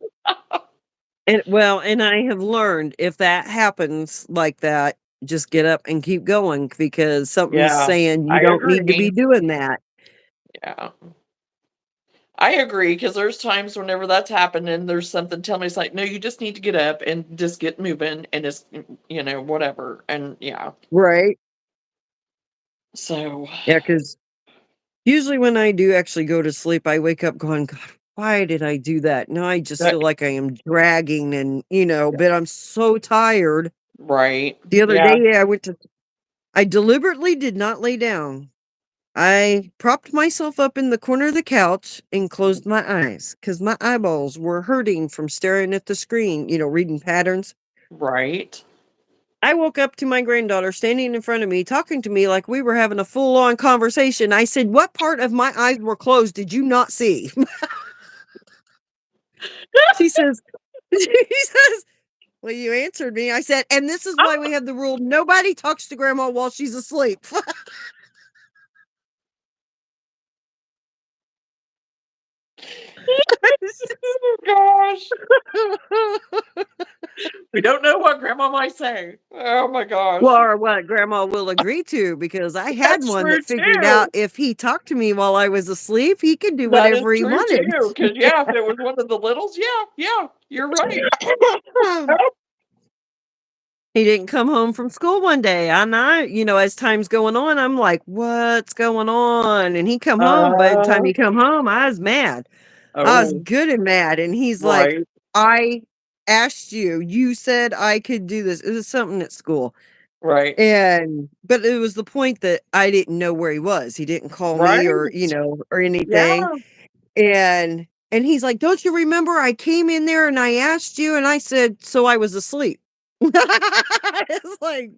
And I have learned if that happens like that, just get up and keep going because something's Yeah, saying you I don't need to be agree. doing that. Yeah. I agree because there's times whenever that's happening, there's something telling me it's like, no, you just need to get up and just get moving and it's, whatever. And yeah. Right. So, Yeah, because usually when I do actually go to sleep, I wake up going, God, why did I do that? Now I just that, feel like I am dragging but I'm so tired. right. The other Yeah. day I deliberately did not lay down. I propped myself up in the corner of the couch and closed my eyes because my eyeballs were hurting from staring at the screen, reading patterns. Right. I woke up to my granddaughter standing in front of me, talking to me like we were having a full on conversation. I said, "What part of my eyes were closed did you not see?" She says, she says, "Well, you answered me." I said, "And this is why we have the rule nobody talks to grandma while she's asleep." Oh, gosh. We don't know what grandma might say. Oh my Well, gosh. or what grandma will agree to, because I had That's one true that figured out too. if he talked to me while I was asleep, he could do That is whatever he true wanted. too. Because, yeah, if it was one of the littles, yeah, yeah, you're right. He didn't come home from school one day, and as time's going on, I'm like, "What's going on?" And he come home, by the time Uh, he come home, I was mad. I was oh, good and mad, and he's like, right, "I asked you, you said I could do this." It was something at school, right, but it was the point that I didn't know where he was. He didn't call me right. or anything, Yeah, and he's like, "Don't you remember I came in there and I asked you?" And I said, "So I was asleep." It's like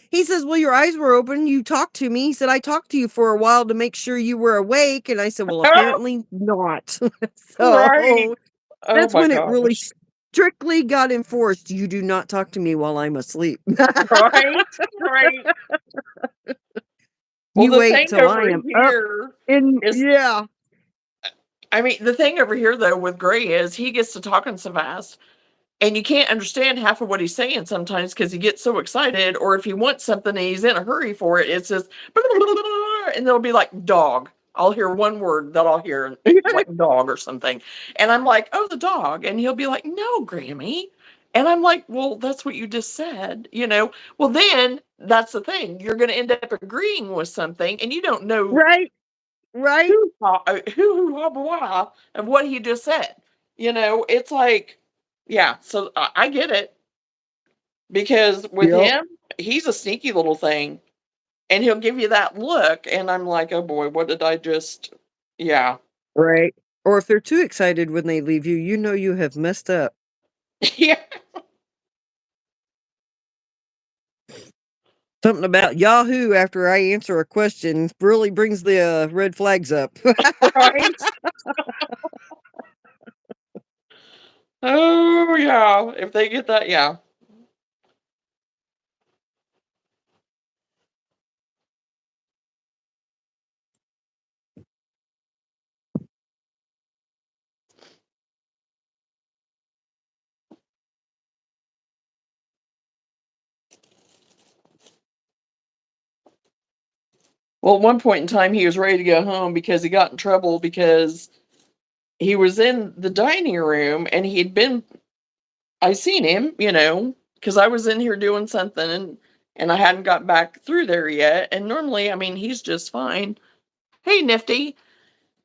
he says, "Well, your eyes were open. You talked to me." He said, "I talked to you for a while to make sure you were awake." And I said, "Well, apparently not." right. So Oh that's my when it really gosh. strictly got enforced. You do not talk to me while I'm asleep. Right, right. Well, You the wait thing till I over am up here and is, yeah. I mean, the thing over here though with Gray is he gets to talking so fast. And you can't understand half of what he's saying sometimes because he gets so excited, or if he wants something and he's in a hurry for it, it's just and there'll be like dog. I'll hear one word that I'll hear like dog or something. And I'm like, oh, the dog. And he'll be like, no, Grammy. And I'm like, well, that's what you just said. Well, then that's the thing. You're going to end up agreeing with something and you don't know Right, right. who, blah, of what he just said. It's like, yeah, so I get it because with Yep. him, he's a sneaky little thing and he'll give you that look. And I'm like, oh boy, what did I just, yeah, Right. Or if they're too excited when they leave you, you know you have messed up. yeah, Something about Yahoo after I answer a question really brings the red flags up. right. Oh, yeah, if they get that, yeah. Well, at one point in time, he was ready to go home because he got in trouble because he was in the dining room and he'd been I seen him, because I was in here doing something and I hadn't got back through there yet. And normally, I mean, he's just fine. Hey, Nifty.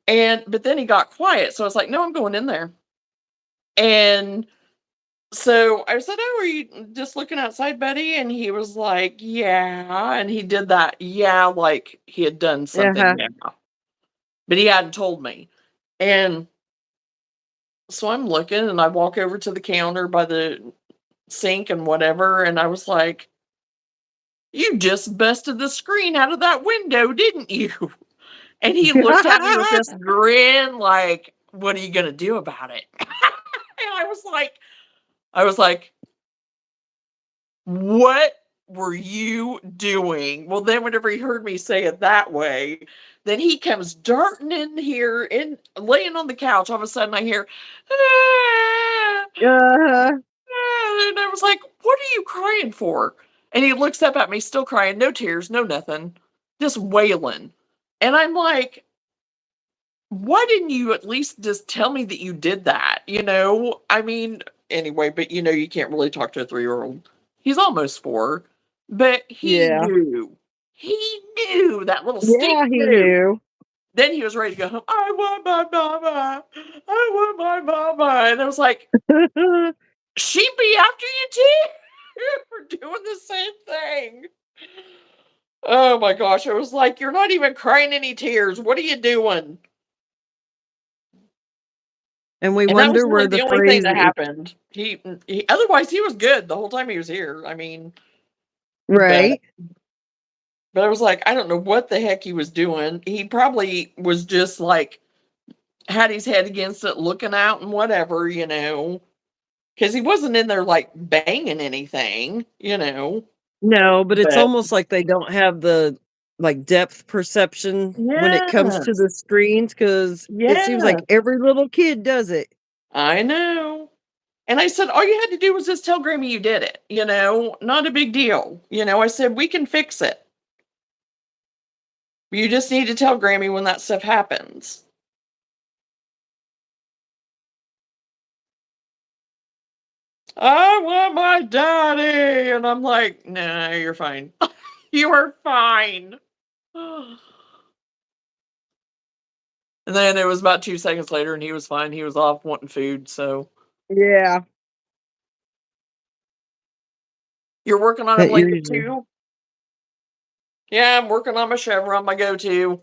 And but then he got quiet. So I was like, no, I'm going in there. And so I said, oh, are you just looking outside, buddy? And he was like, yeah. And he did that, yeah, like he had done something, Uh-huh. yeah. But he hadn't told me. And so I'm looking and I walk over to the counter by the sink and whatever. And I was like, you just busted the screen out of that window, didn't you? And he looked at me with this grin like, what are you going to do about it? And I was like, what were you doing? Well, then whenever he heard me say it that way, Then he comes darting in here and laying on the couch. All of a sudden I hear, "Ah, Uh-huh. ah," and I was like, "What are you crying for?" And he looks up at me, still crying, no tears, no nothing, just wailing. And I'm like, why didn't you at least just tell me that you did that? I mean, anyway, but you can't really talk to a 3-year-old. He's almost 4, but he Yeah. knew. He knew, that little stink Yeah, he knew. knew. Then he was ready to go home. I want my mama. I want my mama. And I was like, she'd be after you too for doing the same thing. Oh my gosh. I was like, you're not even crying any tears. What are you doing? And we And that was wonder really where the the only thing phrase that happened. He otherwise he was good the whole time he was here. I mean, but right? I was like, I don't know what the heck he was doing. He probably was just like had his head against it, looking out and whatever. Because he wasn't in there like banging anything. No, but it's But almost like they don't have the, like, depth perception when it comes to yes, the screens, because it seems like yes, every little kid does it. I know. And I said, all you had to do was just tell Grammy you did it. Not a big deal. I said, we can fix it. You just need to tell Grammy when that stuff happens. I want my daddy. And I'm like, nah, you're fine. You are fine. And then it was about 2 seconds later and he was fine. He was off wanting food. So Yeah, you're working on a but blanket usually too? Yeah, I'm working on my chevron, my go-to.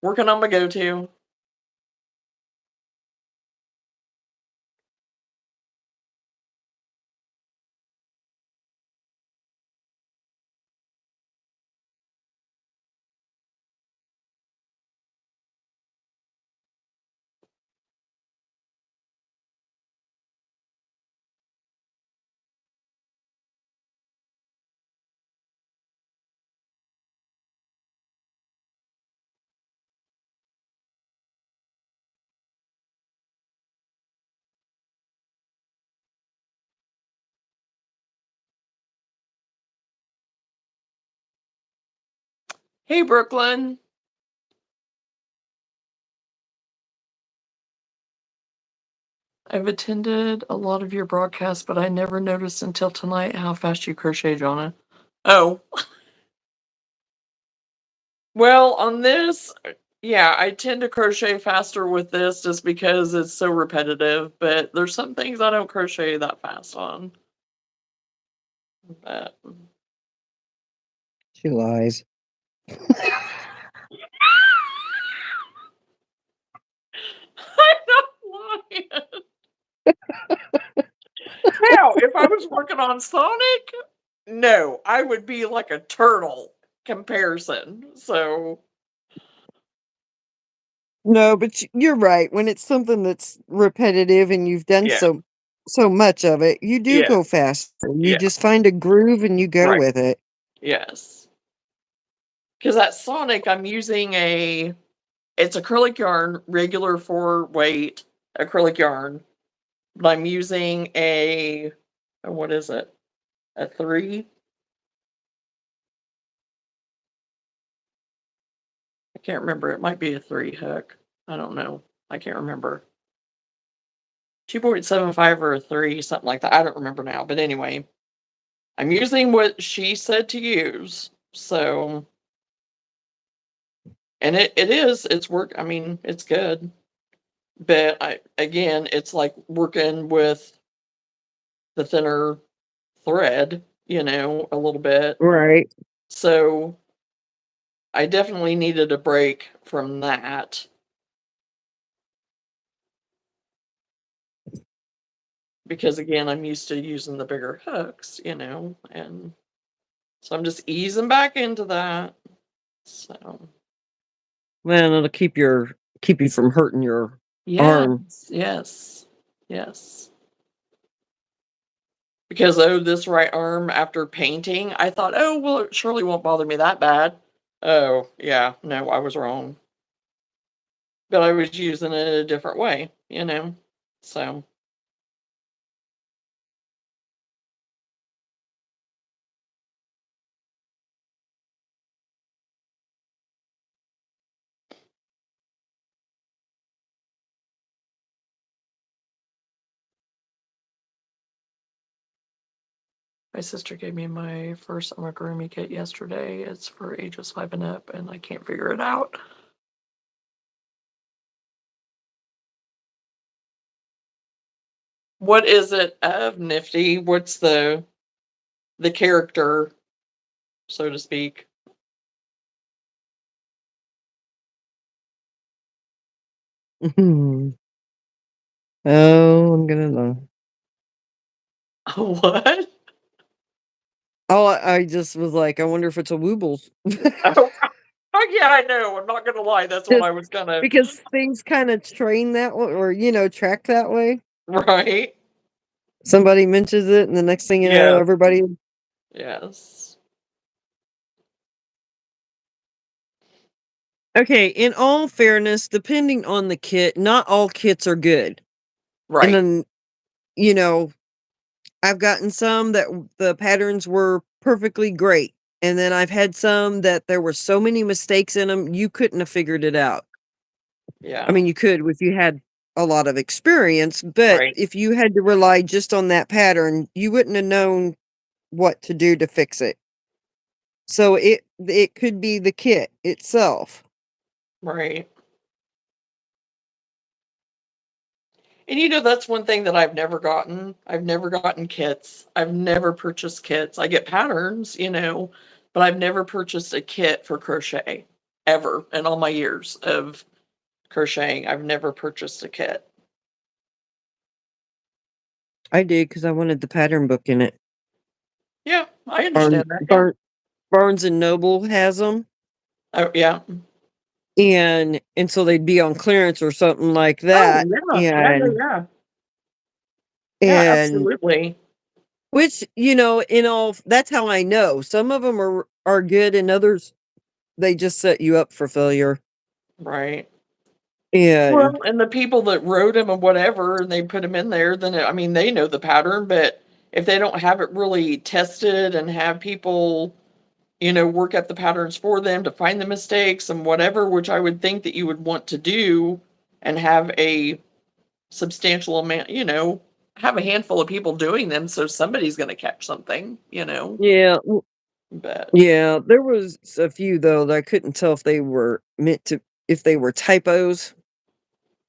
Working on my go-to. Hey, Brooklyn. I've attended a lot of your broadcasts, but I never noticed until tonight how fast you crochet, Jonna. Oh, well, on this, yeah, I tend to crochet faster with this just because it's so repetitive, but there's some things I don't crochet that fast on. But she lies. I'm not lying. Now, if I was working on Sonic, no, I would be like a turtle comparison. So, No, but you're right. When it's something that's repetitive and you've done yeah, so much of it, you do yeah, go faster. You yeah, just find a groove and you go right, with it. yes. Because at Sonic, I'm using it's acrylic yarn, regular 4 weight acrylic yarn, but I'm using what is it? A 3? I can't remember. It might be a 3 hook. I don't know. I can't remember. 2.75 or a 3, something like that. I don't remember now. But anyway, I'm using what she said to use. So, and it's work. I mean, it's good. But again, it's like working with the thinner thread, a little bit. Right. So I definitely needed a break from that because again, I'm used to using the bigger hooks, and so I'm just easing back into that. So Well, it'll keep you from hurting your arm. yes, yes, yes. Because this right arm after painting, I thought, oh well, it surely won't bother me that bad. Oh, yeah, no, I was wrong. But I was using it a different way, you know? So, my sister gave me my first amigurumi kit yesterday. It's for ages 5 and up, and I can't figure it out. What is it of Nifty? What's the character, so to speak? Oh, I'm gonna know. What? Oh, I just was like, I wonder if it's a Woobles. Oh, oh, yeah, I know. I'm not gonna lie. That's what Just I was gonna. because things kinda train that way or, track that way. Right? Somebody mentions it, and the next thing you know, Yes. everybody. Yes. Okay, in all fairness, depending on the kit, not all kits are good. And Right. then, you know, I've gotten some that the patterns were perfectly great, and then I've had some that there were so many mistakes in them you couldn't have figured it out. I Yeah. mean, you could if you had a lot of experience, but Right. if you had to rely just on that pattern, you wouldn't have known what to do to fix it. So it could be the kit itself. Right. And that's one thing that I've never gotten. I've never gotten kits. I've never purchased kits. I get patterns, but I've never purchased a kit for crochet ever in all my years of crocheting. I've never purchased a kit. I did because I wanted the pattern book in it. Yeah, I Barn understand that. Yeah. Barn Barnes& and Noble has them, Oh, yeah. and so they'd be on clearance or something like Oh, that, yeah. Yeah, yeah, and yeah. Yeah, and absolutely. which, in all that's how I know. Some of them are good and others, they just set you up for failure, Right. and Well, and the people that wrote them and whatever, and they put them in there, then I mean, they know the pattern, but if they don't have it really tested and have people, work at the patterns for them to find the mistakes and whatever, which I would think that you would want to do and have a substantial amount, have a handful of people doing them, so somebody's going to catch something. yeah, But yeah, there was a few, though, that I couldn't tell if they were typos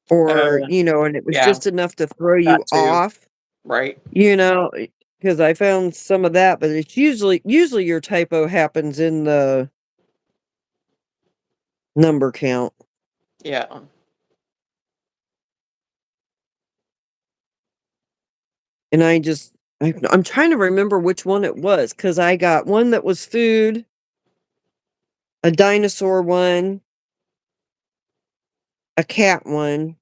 or, uh, and it was yeah, just enough to throw you that too. off. Right. Because I found some of that, but it's usually your typo happens in the number count, Yeah. and I'm trying to remember which one it was because I got one that was food, a dinosaur one, a cat one,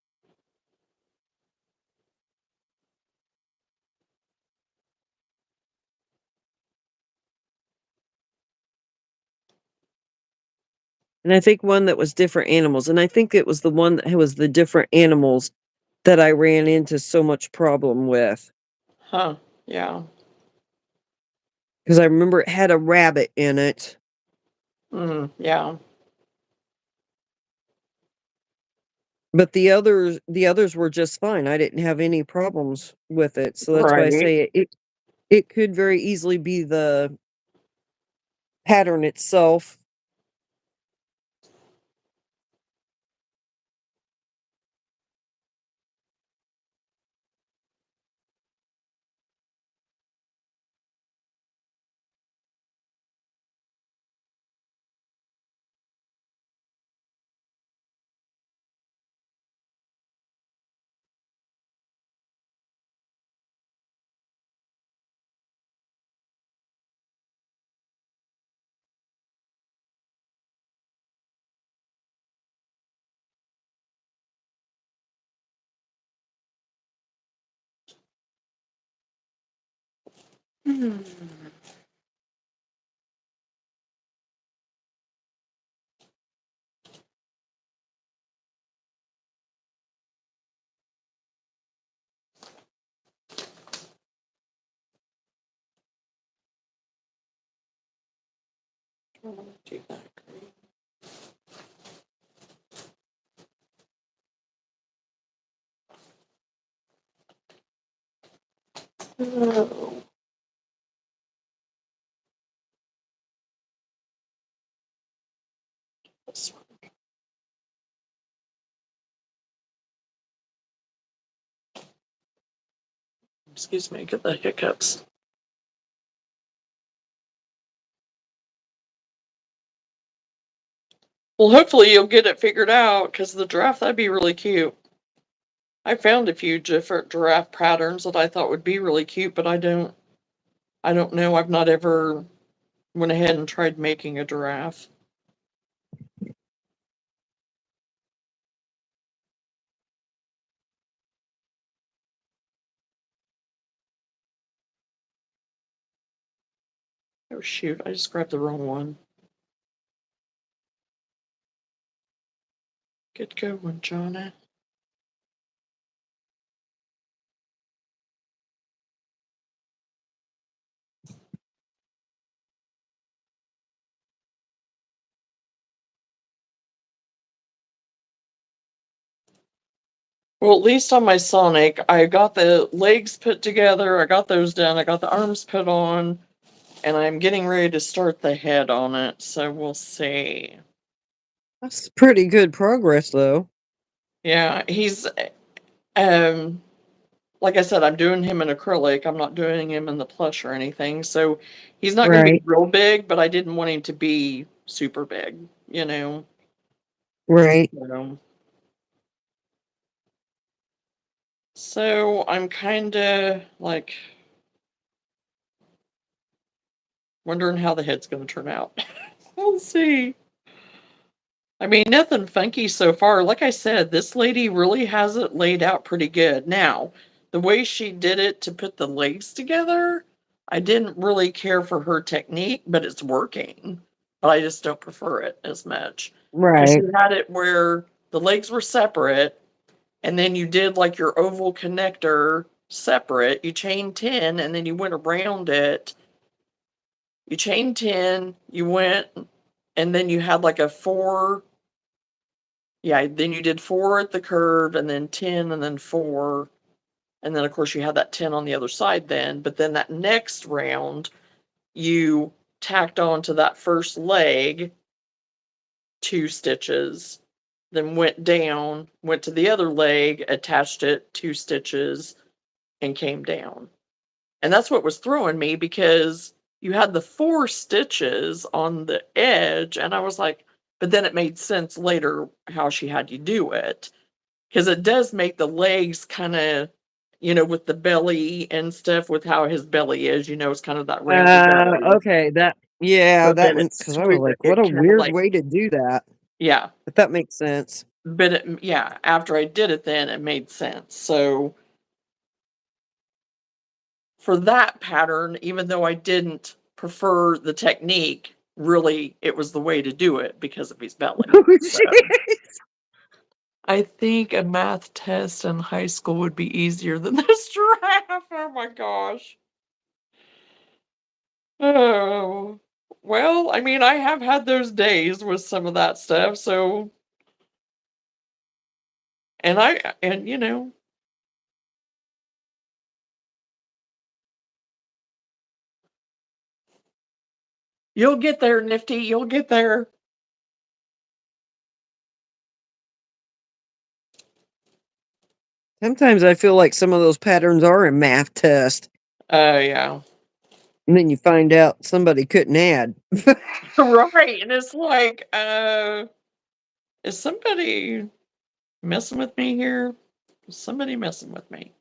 and I think one that was different animals, and I think it was the one that was the different animals that I ran into so much problem with Huh. Yeah. because I remember it had a rabbit in it. Yeah. But the others were just fine. I didn't have any problems with it, so that's why I Right. say it could very easily be the pattern itself. Hmm. Do that great. Oh. This one. Excuse me, get the hiccups. Well, hopefully you'll get it figured out, because the giraffe, that'd be really cute. I found a few different giraffe patterns that I thought would be really cute, but I don't know. I've not ever went ahead and tried making a giraffe. Oh shoot, I just grabbed the wrong one. Get going, Johnny. Well, at least on my Sonic, I got the legs put together, I got those done, I got the arms put on, and I'm getting ready to start the head on it, so we'll see. That's pretty good progress, though. Yeah, he's um like I said, I'm doing him in acrylic. I'm not doing him in the plush or anything. So he's not going to be Right. real big, but I didn't want him to be super big, you know. Right. So, so I'm kind of like wondering how the head's going to turn out. We'll see. I mean, nothing funky so far. Like I said, this lady really has it laid out pretty good. Now, the way she did it to put the legs together, I didn't really care for her technique, but it's working. But I just don't prefer it as much. Because she Right. had it where the legs were separate, and then you did like your oval connector separate. You chained 10, and then you went around it. You chained 10, you went, and then you had like a four. Yeah, then you did 4 at the curve, and then 10, and then 4, and then, of course, you had that 10 on the other side then, but then that next round, you tacked on to that first leg 2 stitches, then went down, went to the other leg, attached it 2 stitches, and came down. And that's what was throwing me, because you had the 4 stitches on the edge, and I was like, but then it made sense later how she had you do it. Because it does make the legs kinda, with the belly and stuff, with how his belly is, it's kind of that rounded belly. Okay, yeah, So that then makes because I was like, what it a kinda weird like, way to do that, yeah, but that makes sense. but yeah, after I did it then, it made sense. So, for that pattern, even though I didn't prefer the technique, really, it was the way to do it because of his belly, Oh, so jeez. I think a math test in high school would be easier than this giraffe, oh my gosh. Oh, well, I mean, I have had those days with some of that stuff, so and you'll get there, Nifty, you'll get there. Sometimes I feel like some of those patterns are a math test, Oh, yeah. and then you find out somebody couldn't add. Right, and it's like, is somebody messing with me here? Is somebody messing with me?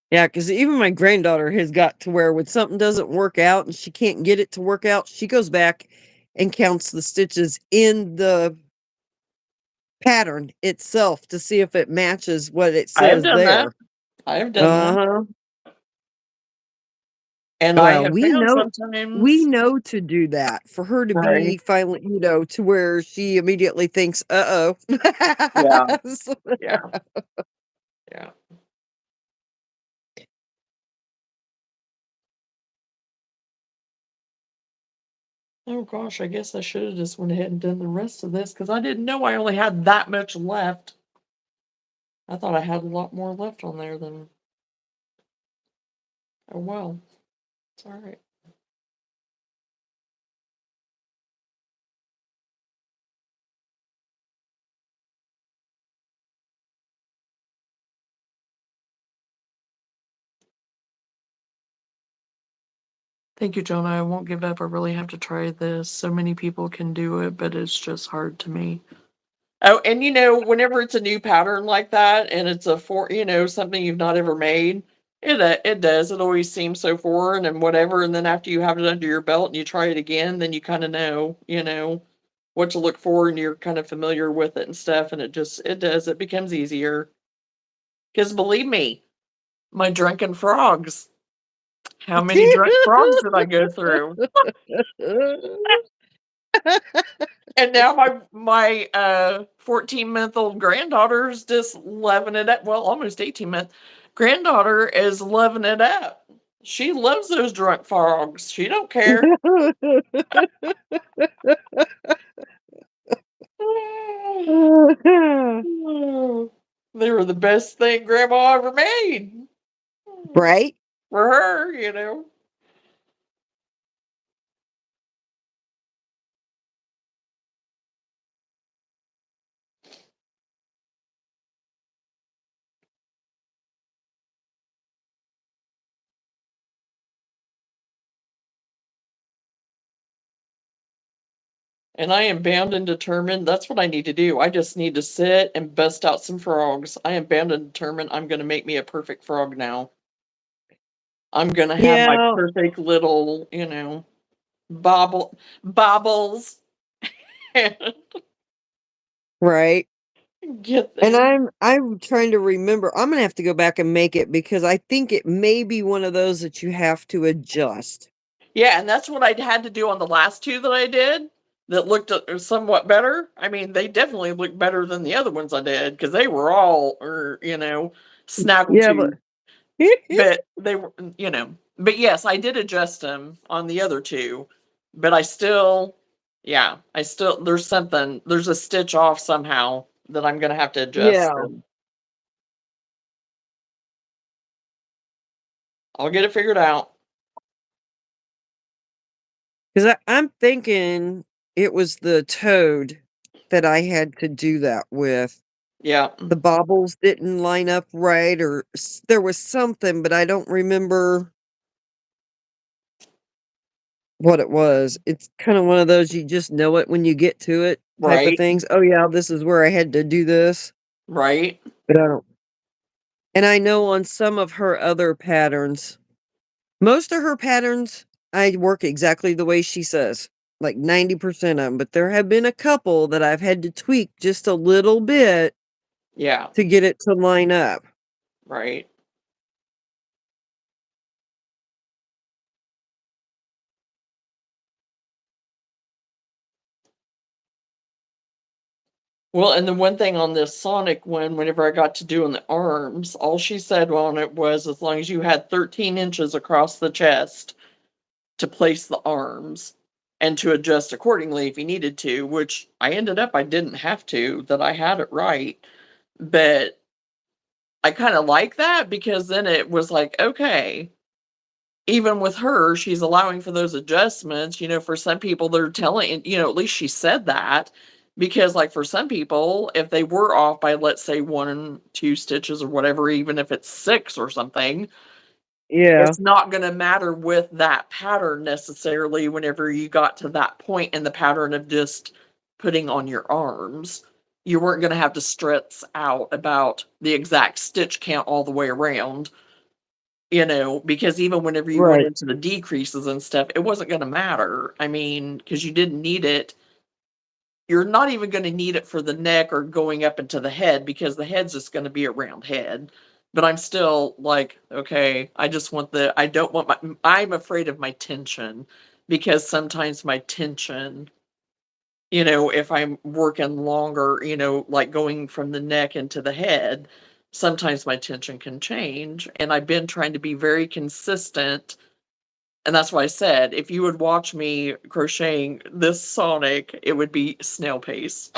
Yeah, because even my granddaughter has got to where when something doesn't work out and she can't get it to work out, she goes back and counts the stitches in the pattern itself to see if it matches what it I have says done that. there. I have done that. Uh-huh. And I Well, have found we sometimes. know to do that for her to Right. be finally, to where she immediately thinks, "Uh-oh." Yeah, yeah, yeah. Oh gosh, I guess I should have just went ahead and done the rest of this because I didn't know I only had that much left. I thought I had a lot more left on there than. Oh well, it's all right. Thank you, Jonah. I won't give up. I really have to try this. So many people can do it, but it's just hard to me. Oh, and whenever it's a new pattern like that and it's something you've not ever made, it does. It always seems so foreign and whatever. And then after you have it under your belt and you try it again, then you kind of know, what to look for and you're kind of familiar with it and stuff. And it does. It becomes easier. Because believe me, my drunken frogs. How many drunk frogs did I go through? And now my 14-month-old granddaughter's just loving it up. Well, almost 18-month granddaughter is loving it up. She loves those drunk frogs. She don't care. They were the best thing grandma ever made Right? for her. And I am bound and determined. That's what I need to do. I just need to sit and bust out some frogs. I am bound and determined I'm going to make me a perfect frog now. I'm going to have my Yeah, perfect little, bobbles and right. get And there. I'm trying to remember. I'm gonna have to go back and make it because I think it may be one of those that you have to adjust. Yeah, and that's what I had to do on the last two that I did that looked somewhat better. I mean, they definitely looked better than the other ones I did because they were all, Yeah, but snaggletooth. But they were, but yes, I did adjust them on the other two, but I still, yeah, there's a stitch off somehow that I'm gonna have to adjust, yeah, and I'll get it figured out. because I'm thinking it was the toad that I had to do that with. Yeah, The baubles didn't line up right, or there was something, but I don't remember what it was. It's kind of one of those you just know it when you get to it type of right, things. Oh yeah, this is where I had to do this, right. but I don't. And I know on some of her other patterns, most of her patterns, I work exactly the way she says, like 90% of them. But there have been a couple that I've had to tweak just a little bit Yeah, to get it to line up. right. Well, and the one thing on this Sonic one, whenever I got to doing the arms, all she said on it was as long as you had 13 inches across the chest to place the arms and to adjust accordingly if you needed to, which I didn't have to, that I had it right. But I kind of like that because then it was like, okay, even with her, she's allowing for those adjustments. For some people, they're telling, at least she said that. Because, like, for some people, if they were off by, let's say, 1, 2 stitches or whatever, even if it's six or something, Yeah, it's not going to matter with that pattern necessarily whenever you got to that point in the pattern of just putting on your arms. You weren't going to have to stress out about the exact stitch count all the way around, because even whenever you went right. into the decreases and stuff, it wasn't going to matter. I mean, because you didn't need it. You're not even going to need it for the neck or going up into the head because the head's just going to be a round head. But I'm still like, okay, I don't want I'm afraid of my tension because sometimes my tension, if I'm working longer, like going from the neck into the head, sometimes my tension can change. And I've been trying to be very consistent And that's why I said, if you would watch me crocheting this Sonic, it would be snail pace.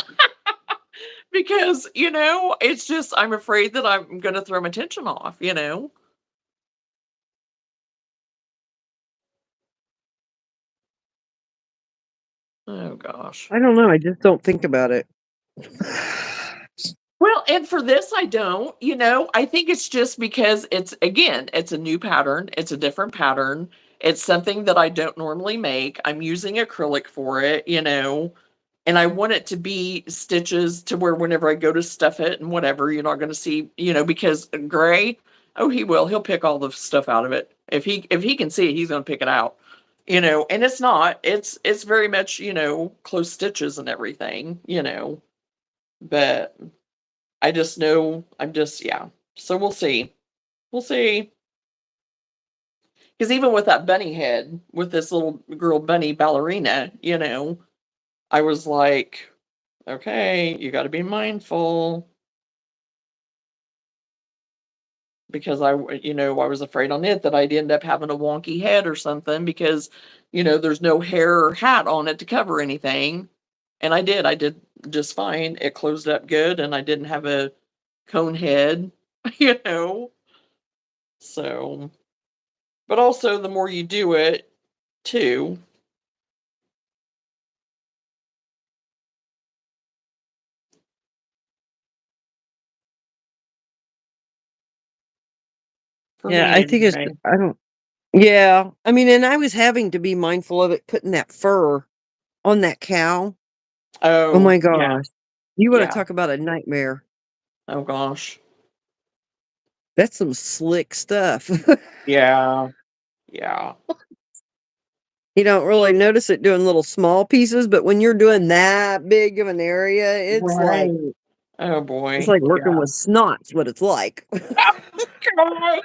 Because, it's just I'm afraid that I'm gonna throw my tension off, you know? Oh gosh. I don't know, I just don't think about it. Well, and for this, I don't, I think it's just because it's a new pattern, it's a different pattern, it's something that I don't normally make, I'm using acrylic for it, and I want it to be stitches to where whenever I go to stuff it and whatever, you're not gonna see, because Gray, oh, he'll pick all the stuff out of it. If he can see it, he's gonna pick it out, and it's very much, close stitches and everything, but I just know yeah. So we'll see. We'll see. Because even with that bunny head, with this little girl bunny ballerina, I was like, okay, you got to be mindful because I was afraid on it that I'd end up having a wonky head or something because, there's no hair or hat on it to cover anything. And I did just fine. It closed up good and I didn't have a cone head, you know. So, but also the more you do it too, for Yeah, me I think it's anyway. I don't yeah, I mean, and I was having to be mindful of it putting that fur on that cow. Oh Oh, my yeah, gosh. You wanna yeah. talk about a nightmare. Oh gosh. That's some slick stuff. Yeah, yeah. You don't really notice it doing little small pieces, but when you're doing that big of an area, Right. Oh it's boy. like working Yeah. with snot's what it's like. God.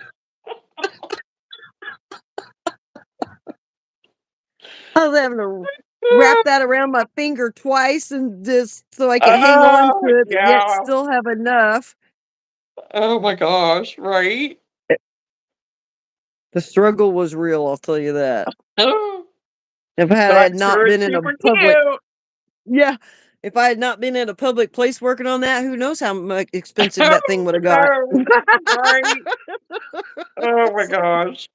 I was having to wrap that around my finger twice and just so I could hang on Oh, to it, but yet yeah. still have enough. Oh my gosh, right? Eh, the struggle was real, I'll tell you that. Oh, If but I I'm had not sure been it's in a super public cute. yeah, if I had not been in a public place working on that, who knows how much expensive that thing Oh woulda got. no. Right. Oh my gosh.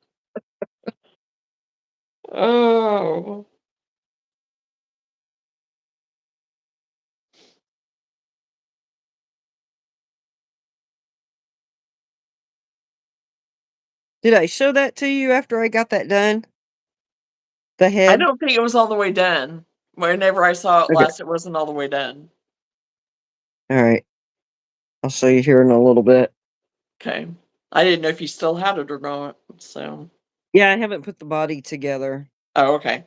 Oh. Did I show that to you after I got that done? The I head? don't think it was all the way done. Whenever I saw it Okay, last, it wasn't all the way done. alright. I'll show you here in a little bit. Okay. I didn't know if you still had it or not, so Yeah, I haven't put the body together oh, okay.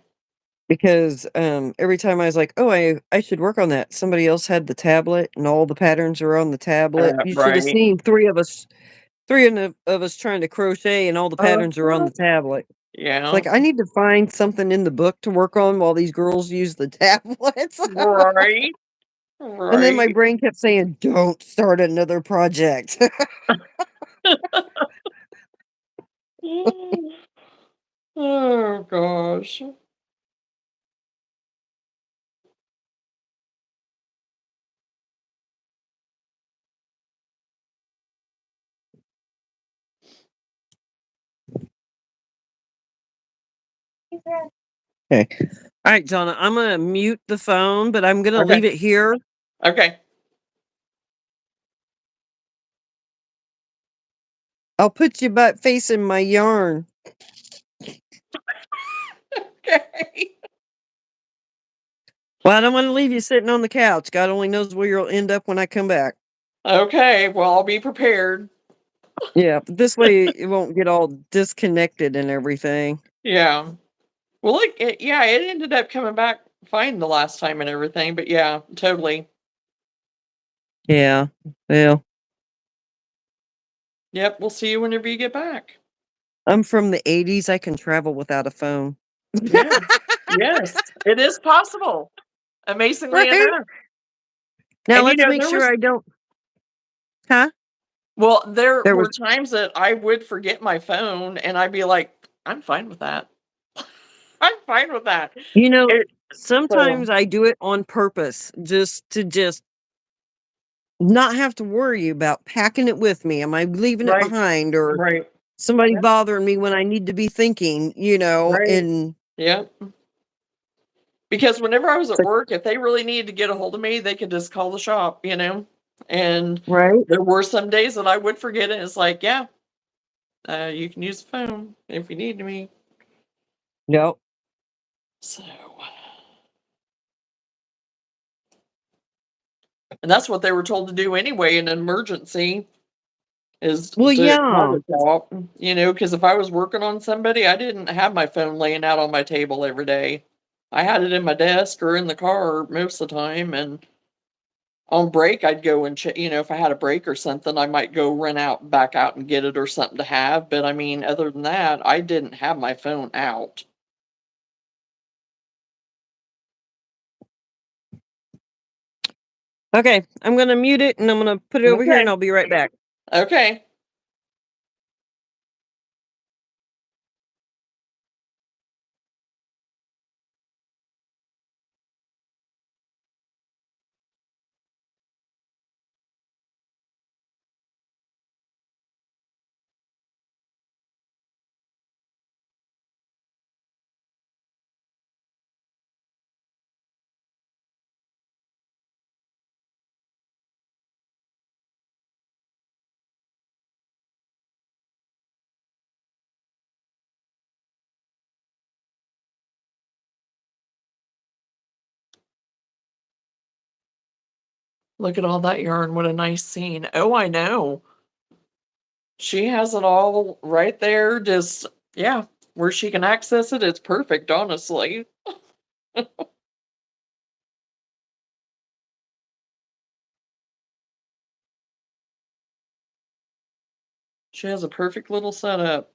because, every time I was like, "Oh, I should work on that," somebody else had the tablet and all the patterns are on the tablet. You should have Right. seen 3 of us trying to crochet and all the patterns are on Uh-huh. the tablet. It's Yeah. like, I need to find something in the book to work on while these girls use the tablets. Right. And then my Right. brain kept saying, "Don't start another project." Oh gosh. Okay. Alright, Donna, I'm gonna mute the phone, but I'm gonna Okay. leave it here. Okay. I'll put you butt facing my yarn. Okay. Well, I don't wanna leave you sitting on the couch. God only knows where you'll end up when I come back. Okay. Well, I'll be prepared. Yeah, but this way it won't get all disconnected and everything. Yeah. Well, yeah, it ended up coming back fine the last time and everything, but yeah, totally. Yeah. Well, Yep. We'll see you whenever you get back. I'm from the '80s. I can travel without a phone. Yeah. Yes. It is possible. Amazingly Right? enough. Now And let's make there sure was I don't Huh? well, there There was were times that I would forget my phone and I'd be like, I'm fine with that. I'm fine with that. You know, It so sometimes I do it on purpose just to just not have to worry about packing it with me. Am I leaving it right, behind or right. somebody Yep, bothering me when I need to be thinking, you know, right. and Yep. Because whenever I was it's at like, work, if they really needed to get a hold of me, they could just call the shop, you know? And right? there were some days that I would forget it. It's like, yeah, you can use the phone if you need me. Yep. So, and that's what they were told to do anyway in an emergency is Well, to call yeah. the shop, you know, because if I was working on somebody, I didn't have my phone laying out on my table every day. I had it in my desk or in the car most of the time, and on break, I'd go and you know, if I had a break or something, I might go run out, back out and get it or something to have. But I mean, other than that, I didn't have my phone out. Okay, I'm gonna mute it and I'm gonna put it over here and Okay. I'll be right back. Okay. Look at all that yarn. What a nice scene. Oh, I know. She has it all right there. Just, yeah, where she can access it. It's perfect, honestly. She has a perfect little setup.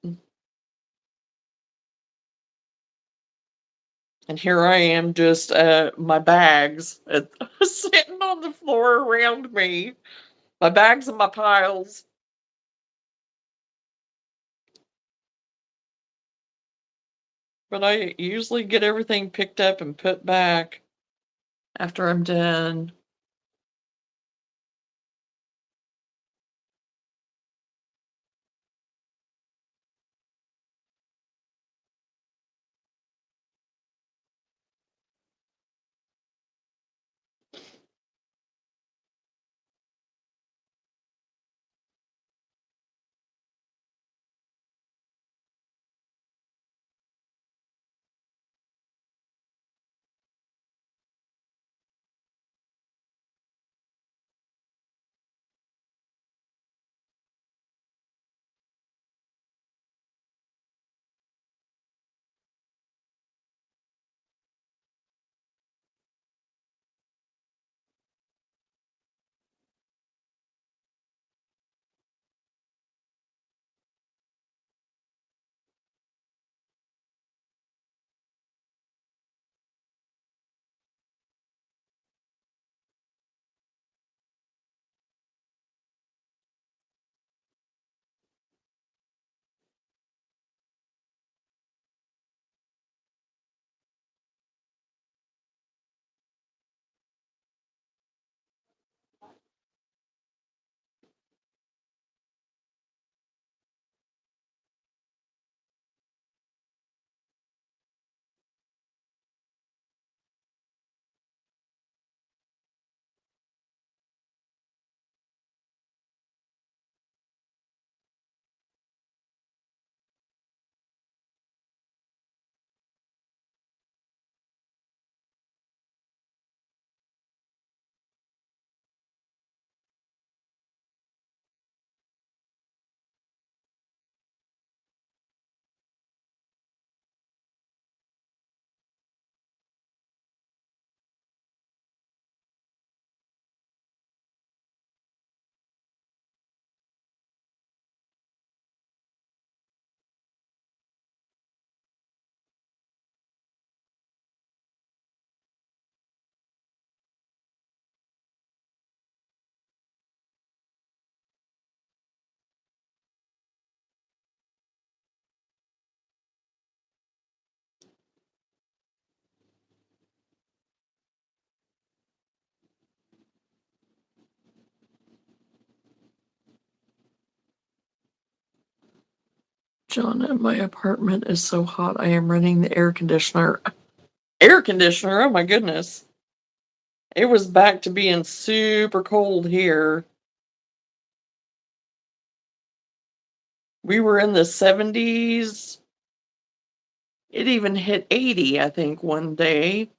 And here I am, just my bags sitting on the floor around me. My bags and my piles. But I usually get everything picked up and put back after I'm done. Jonna, my apartment is so hot. I am running the air conditioner. Air conditioner? Oh my goodness. It was back to being super cold here. We were in the 70s. It even hit 80, I think, one day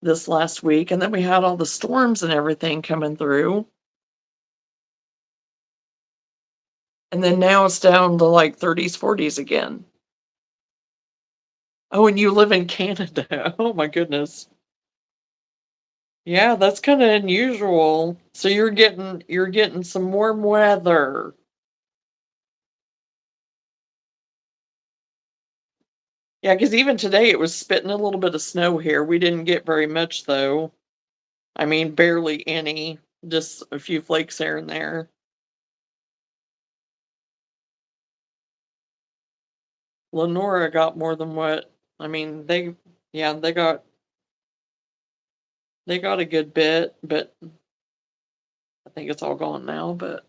this last week. And then we had all the storms and everything coming through. And then now it's down to like 30s, 40s again. Oh, and you live in Canada. Oh my goodness. Yeah, that's kind of unusual. So you're getting some warm weather. Yeah, because even today it was spitting a little bit of snow here. We didn't get very much though. I mean, barely any. Just a few flakes here and there. Lenora got more than what I mean, yeah, they got a good bit, but I think it's all gone now, but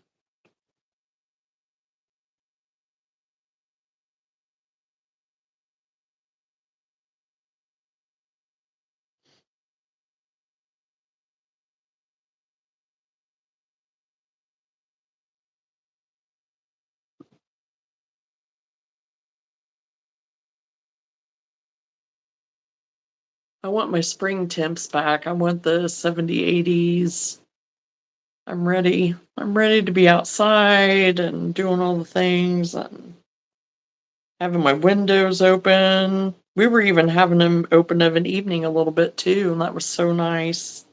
I want my spring temps back. I want the 70, 80s. I'm ready. I'm ready to be outside and doing all the things and having my windows open. We were even having them open of an evening a little bit too, and that was so nice.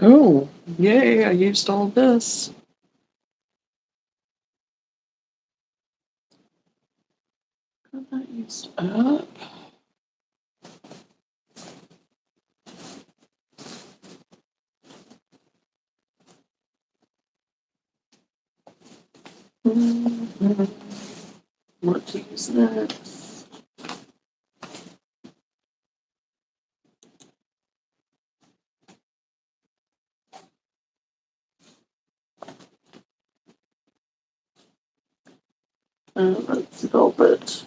Oh, yay, I used all this. Got that used up. Mhm. What to use next? Let's velvet.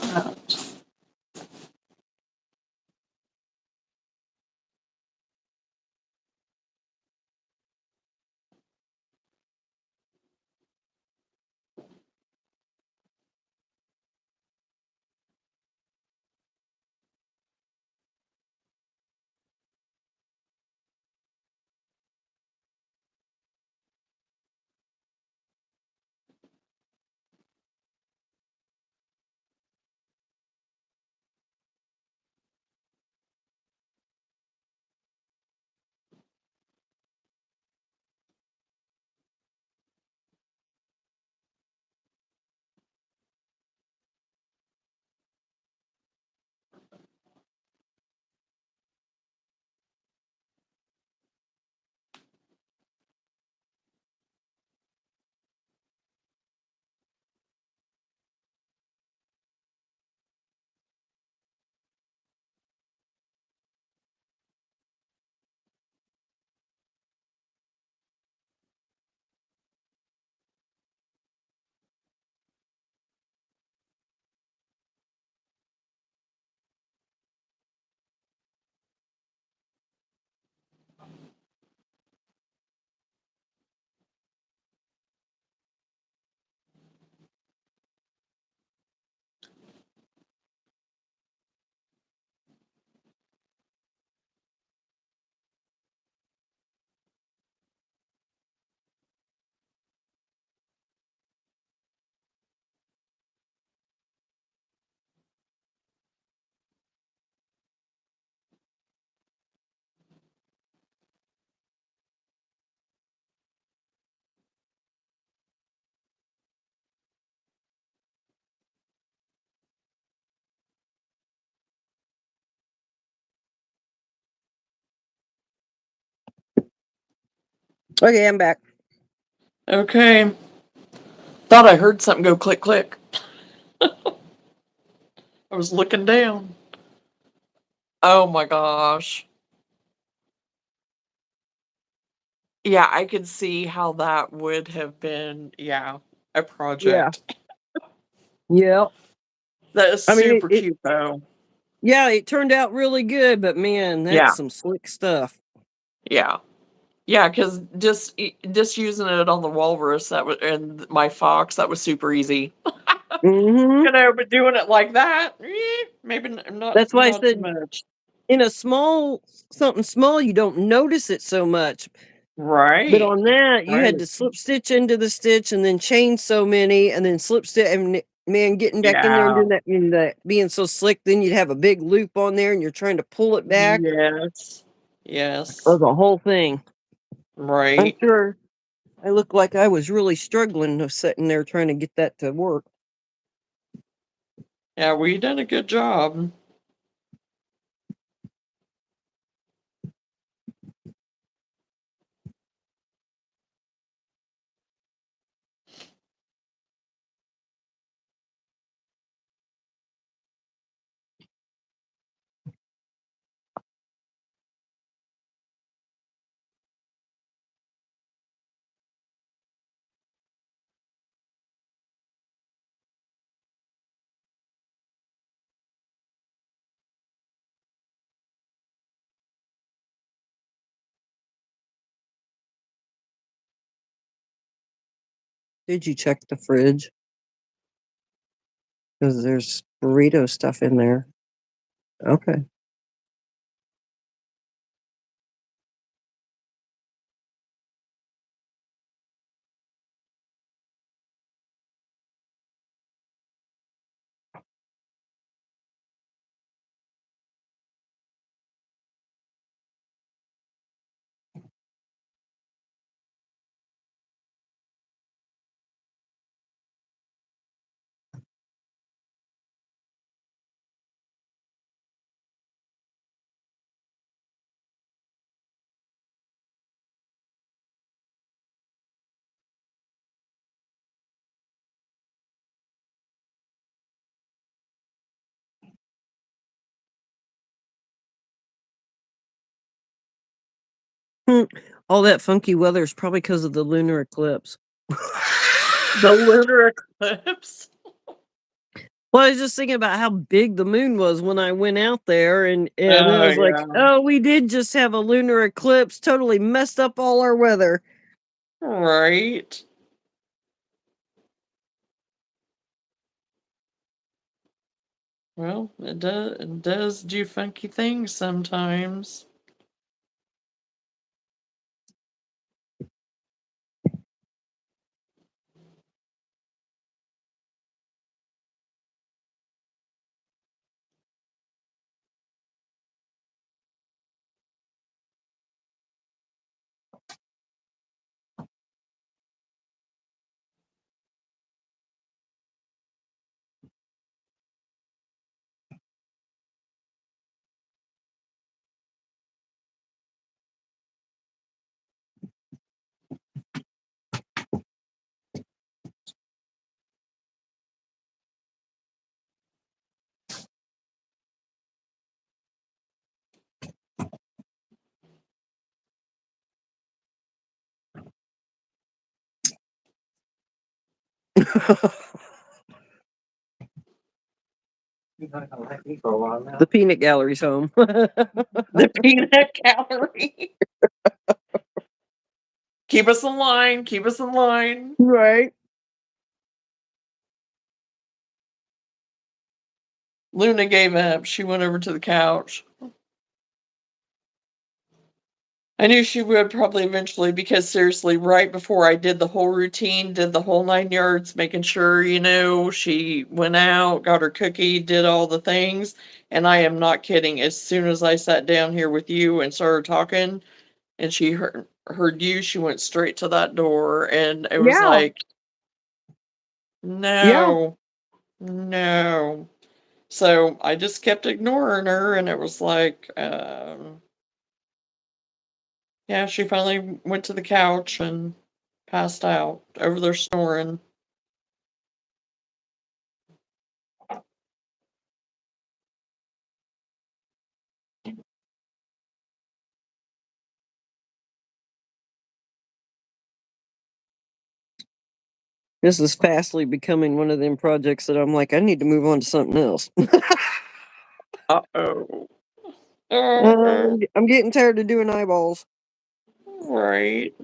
That. Okay, I'm back. Okay. Thought I heard something go click click. I was looking down. Oh my gosh. Yeah, I could see how that would have been, yeah, a Yeah. project. Yeah. That is I mean, super cute though. yeah, it turned out really good, but man, that's Yeah, some slick stuff. yeah. Yeah, because just using it on the walrus, that was and my fox, that was super easy. Mhm. But doing it like that, maybe That's why I not too said much. in a small something small, you don't notice it so much. But Right, on that, you had right. to slip stitch into the stitch and then chain so many and then slip stitch and man, getting back in there and Yeah, doing that and that being so slick, then you'd have a big loop on there and you're trying to pull it back yes, or yes, the whole thing. I'm right. sure I looked like I was really struggling of sitting there trying to get that to work. Yeah, we did a good job. Did you check the fridge? Because there's burrito stuff in there. Okay. All that funky weather is probably because of the lunar eclipse. The lunar eclipse. Well, I was just thinking about how big the moon was when I went out there, and then I Oh, was like, yeah. "Oh, we did just have a lunar eclipse, totally messed up all our weather." Right. Well, it does do funky things sometimes. The peanut gallery's home. The peanut gallery. Keep us in line. Keep us in line. Right. Luna gave up. She went over to the couch. I knew she would probably eventually because seriously, right before I did the whole routine, did the whole 9 yards, making sure, she went out, got her cookie, did all the things. And I am not kidding. As soon as I sat down here with you and started talking, and she heard you, she went straight to that door, and it was Yeah. like, Yeah. no, no. So I just kept ignoring her, and it was like, yeah, she finally went to the couch and passed out over there snoring. This is fastly becoming one of them projects that I'm like, I need to move on to something else. Uh-oh. Uh-oh. I'm getting tired of doing eyeballs. Right.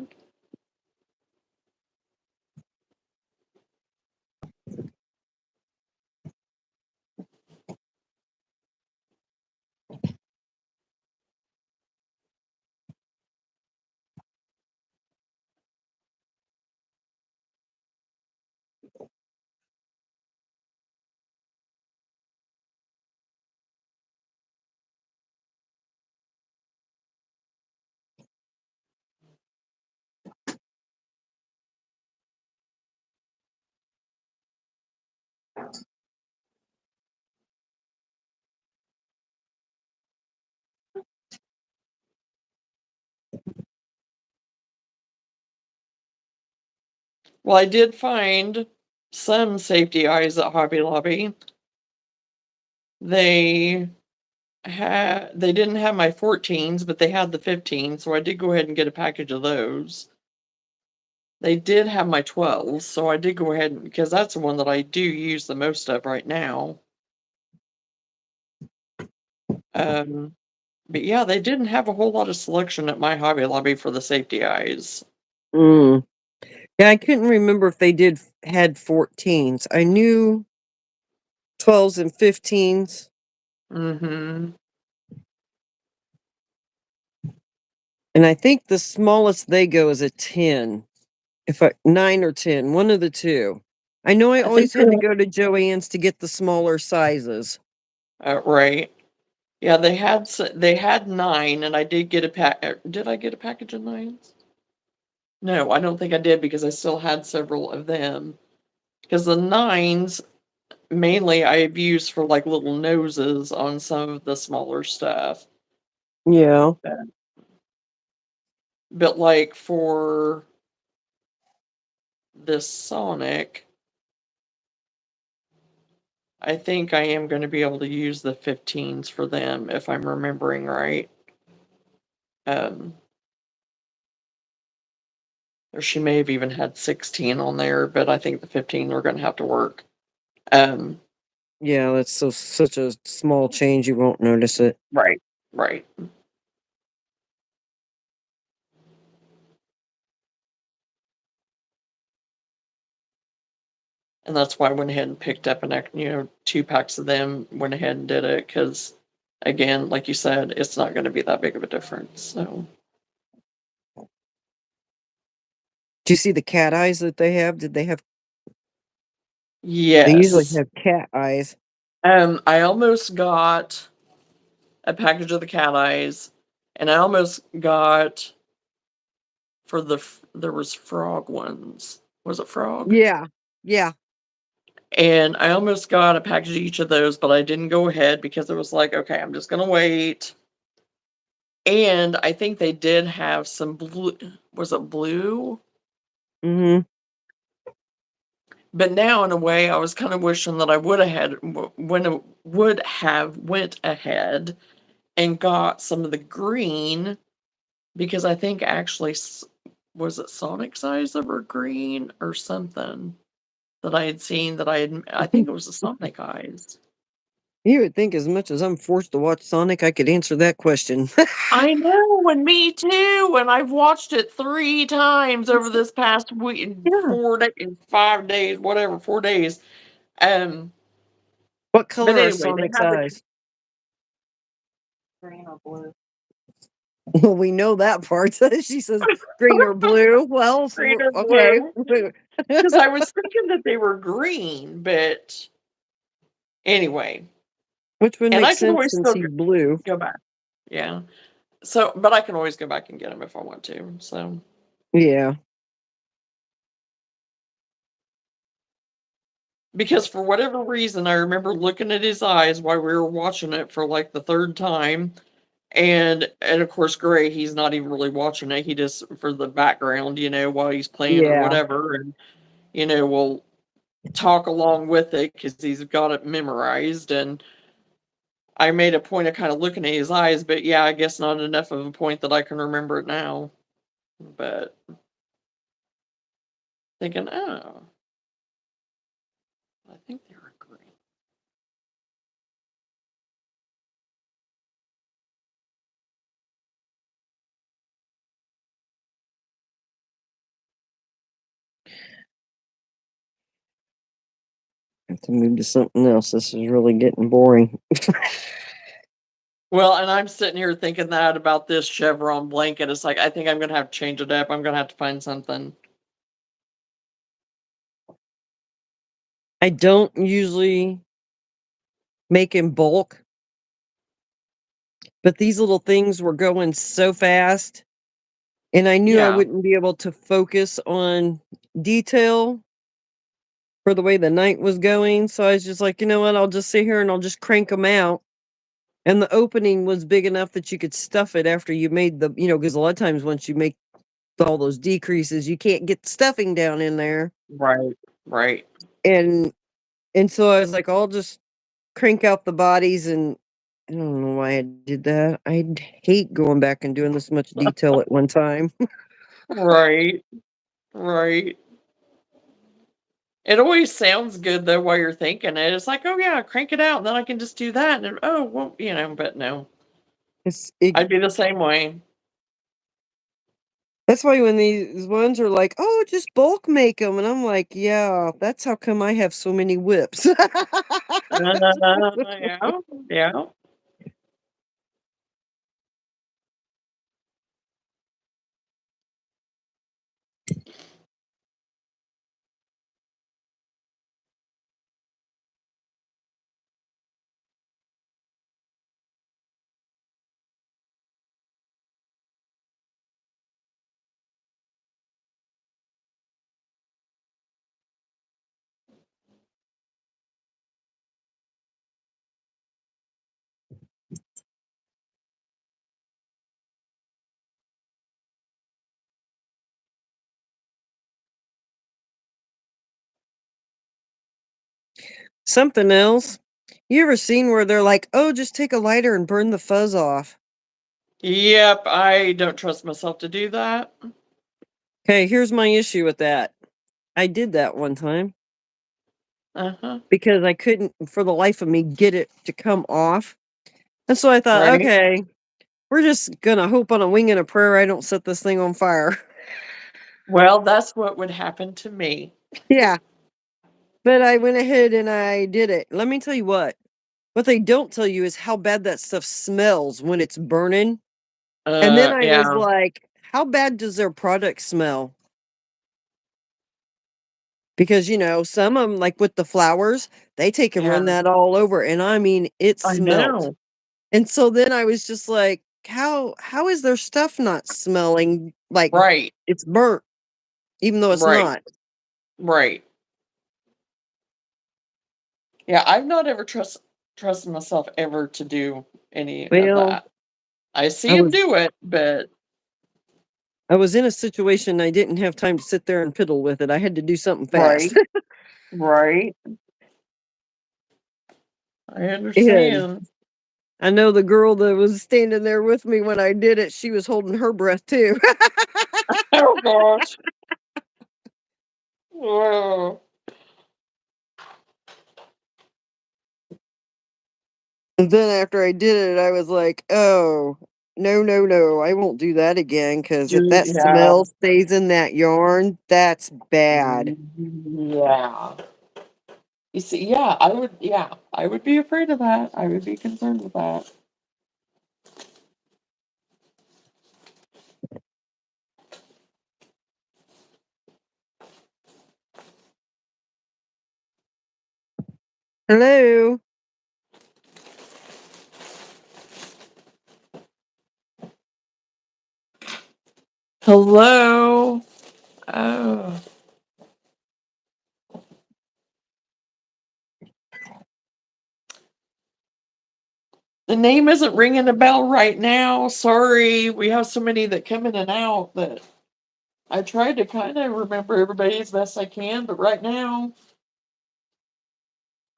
Well, I did find some safety eyes at Hobby Lobby. They they didn't have my 14s, but they had the 15s, so I did go ahead and get a package of those. They did have my 12s, so I did go ahead because that's the one that I do use the most of right now. Um, but yeah, they didn't have a whole lot of selection at my Hobby Lobby for the safety eyes. Mm. Yeah, I couldn't remember if they did had 14s. I knew 12s and 15s, Mhm. and I think the smallest they go is a 10. If I 9 or 10, one of the two. I know I I think always they're had to go to Joann's to get the smaller sizes. right. Yeah, they had 9, and I did get a did I get a package of 9s? No, I don't think I did because I still had several of them. Because the 9s, mainly I've used for, like, little noses on some of the smaller stuff. Yeah. But, like, for this Sonic, I think I am gonna be able to use the 15s for them if I'm remembering right. Um or she may have even had 16 on there, but I think the 15 are gonna have to work. Um, Yeah, that's such a small change, you won't notice it. right, right. And that's why I went ahead and picked up 2 packs of them, went ahead and did it because, again, like you said, it's not gonna be that big of a difference, so Do you see the cat eyes that they have? Did they have they usually yes. have cat eyes. I almost got a package of the cat eyes, and I almost got for there was frog ones. Was it frog? Yeah. Yeah. And I almost got a package of each of those, but I didn't go ahead because it was like, okay, I'm just gonna wait. And I think they did have some blue. Was it blue? Mhm. But now, in a way, I was kind of wishing that I would have would have went ahead and got some of the green because I think actually was it Sonic size that were green or something that I had seen that I think it was the Sonic eyes. You would think as much as I'm forced to watch Sonic, I could answer that question. I know, and me too, and I've watched it 3 times over this past week, Yeah. 4 days, 5 days, whatever, 4 days. Um, What but color are anyway, they Sonic's have the eyes? Well, we know that part. She says green or blue. Well, green or okay. blue because I was thinking that they were green, but anyway, Which would and make I can sense always since still he's blue. go back. Yeah. So, but I can always go back and get them if I want to. So, Yeah. because for whatever reason, I remember looking at his eyes while we were watching it for like the third time. And of course, Gray, he's not even really watching it. He just for the background, while he's playing or Yeah. whatever, and will talk along with it because he's got it memorized. And I made a point of kind of looking at his eyes, but yeah, I guess not enough of a point that I can remember it now. But thinking, oh, I think they were green. I have to move to something else. This is really getting boring. Well, and I'm sitting here thinking that about this chevron blanket. It's like I think I'm gonna have to change it up. I'm gonna have to find something. I don't usually make in bulk, but these little things were going so fast, and I knew I Yeah, wouldn't be able to focus on detail for the way the night was going. So I was just like, you know what? I'll just sit here and I'll just crank them out. And the opening was big enough that you could stuff it after you made because a lot of times once you make all those decreases, you can't get the stuffing down in there. right, right. And so I was like, I'll just crank out the bodies, and I don't know why I did that. I hate going back and doing this much detail at one time. Right, right. It always sounds good though while you're thinking it. It's like, oh yeah, crank it out, and then I can just do that. And oh well, but no, It's it, I'd be the same way. that's why when these ones are like, "Oh, just bulk make them," and I'm like, "Yeah, that's how come I have so many whips." Yeah, yeah. Something else. You ever seen where they're like, "Oh, just take a lighter and burn the fuzz off"? Yep, I don't trust myself to do that. Okay, here's my issue with that. I did that one time Uh-huh. because I couldn't, for the life of me, get it to come off. And so I thought, Right? okay, we're just gonna hope on a wing and a prayer I don't set this thing on fire. Well, that's what would happen to me. Yeah, but I went ahead and I did it. Let me tell you what they don't tell you is how bad that stuff smells when it's burning. And then I was Yeah. like, how bad does their product smell? Because, some of them, like with the flowers, they take and run Yeah. that all over, and I mean, it I smelled. know. And so then I was just like, how is their stuff not smelling like Right. it's burnt, even though it's Right. not? Right. Yeah, I've not ever trusted myself ever to do any of Well, that. I see I him was do it, but I was in a situation I didn't have time to sit there and piddle with it. I had to do something fast. right. Right. I And understand. I know the girl that was standing there with me when I did it, she was holding her breath too. Oh gosh. Whoa. And then after I did it, I was like, "Oh, no, no, no, I won't do that again. Because if that Yeah. smell stays in that yarn, that's bad." Yeah. You see, I would be afraid of that. I would be concerned with that. Hello. Hello. Oh. The name isn't ringing a bell right now. Sorry. We have so many that come in and out that I tried to kind of remember everybody as best I can, but right now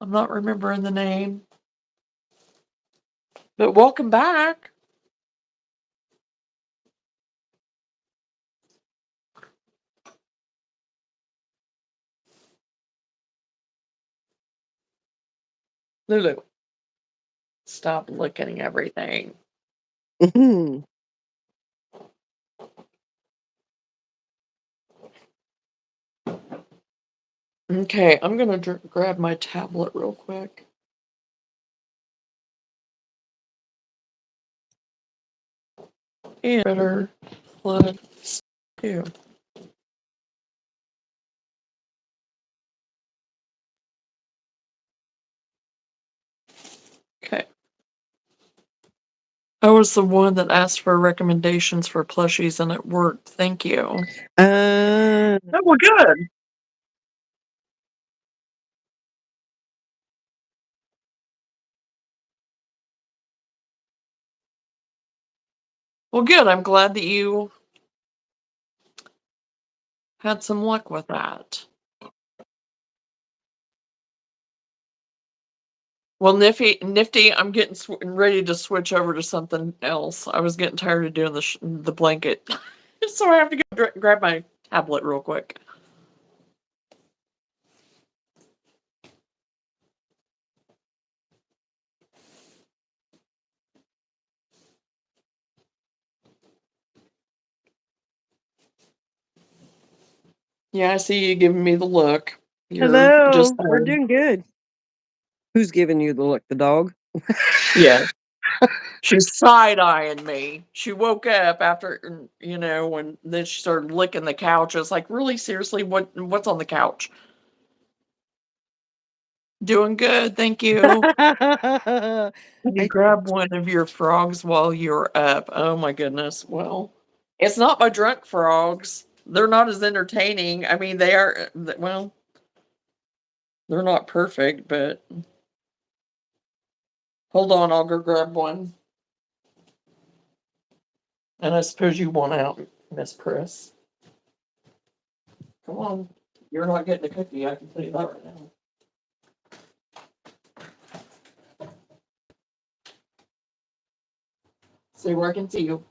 I'm not remembering the name. But welcome back. Lulu, stop looking at everything. Mhm. Okay, I'm gonna grab my tablet real quick. And better let's do. Okay. I was the one that asked for recommendations for plushies and it worked. Thank you. Uh, Oh, well, good. Well, good. I'm glad that you had some luck with that. Well, nifty. I'm getting ready to switch over to something else. I was getting tired of doing the blanket, so I have to go grab my tablet real quick. Yeah, I see you giving me the look. You're just hello. We're doing good. Who's giving you the look? The dog? yeah. She's side eyeing me. She woke up after when then she started licking the couch. I was like, really, seriously, what's on the couch? Doing good, thank you. I Can you grab one of your frogs while you're up? Oh my goodness. Well, it's not my drunk frogs. They're not as entertaining. I mean, they are, well, they're not perfect, but hold on, I'll go grab one. And I suppose you want out, Miss Chris. Come on. You're not getting a cookie, I can tell you that right now. See where I can see you.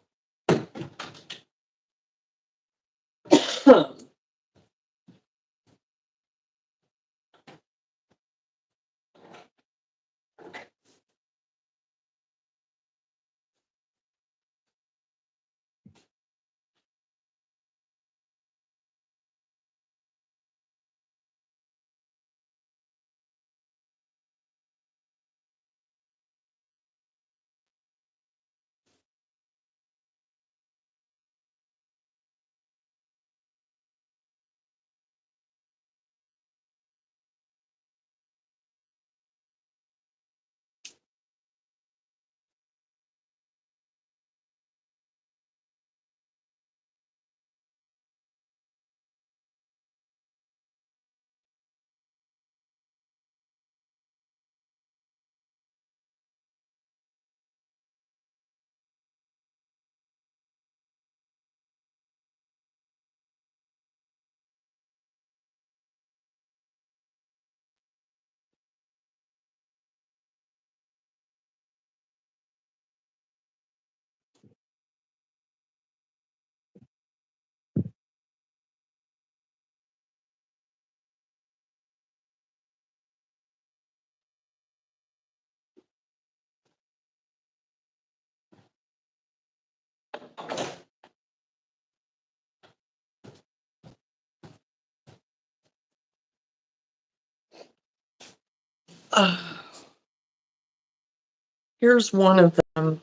Here's one of them.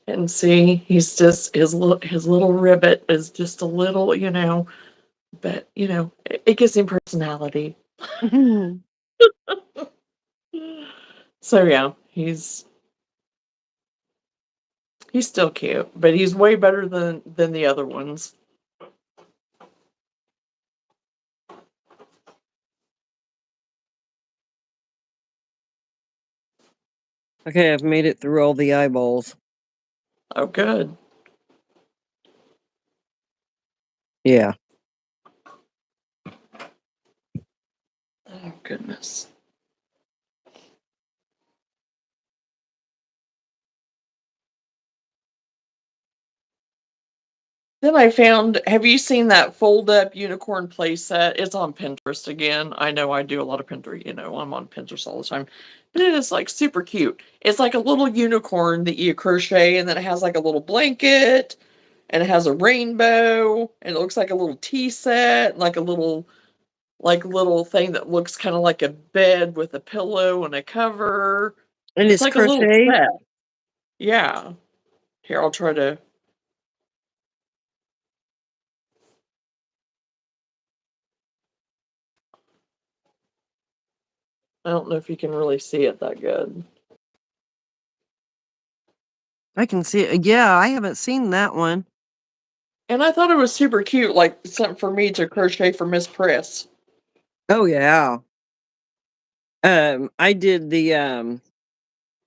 And see, he's just his little ribbit is just a little, but it gives him personality. So yeah, he's still cute, but he's way better than the other ones. Okay, I've made it through all the eyeballs. Oh, good. Yeah. Oh goodness. Then I found, have you seen that fold up unicorn playset? It's on Pinterest again. I know I do a lot of Pinterest, I'm on Pinterest all the time. But it is like super cute. It's like a little unicorn that you crochet, and then it has like a little blanket, and it has a rainbow, and it looks like a little tea set, like a little thing that looks kind of like a bed with a pillow and a cover. And It's it's like a little crochet. set. Yeah. Here, I'll try to. I don't know if you can really see it that good. I can see it. Yeah, I haven't seen that one. And I thought it was super cute, like something for me to crochet for Miss Priss. Oh yeah. I did the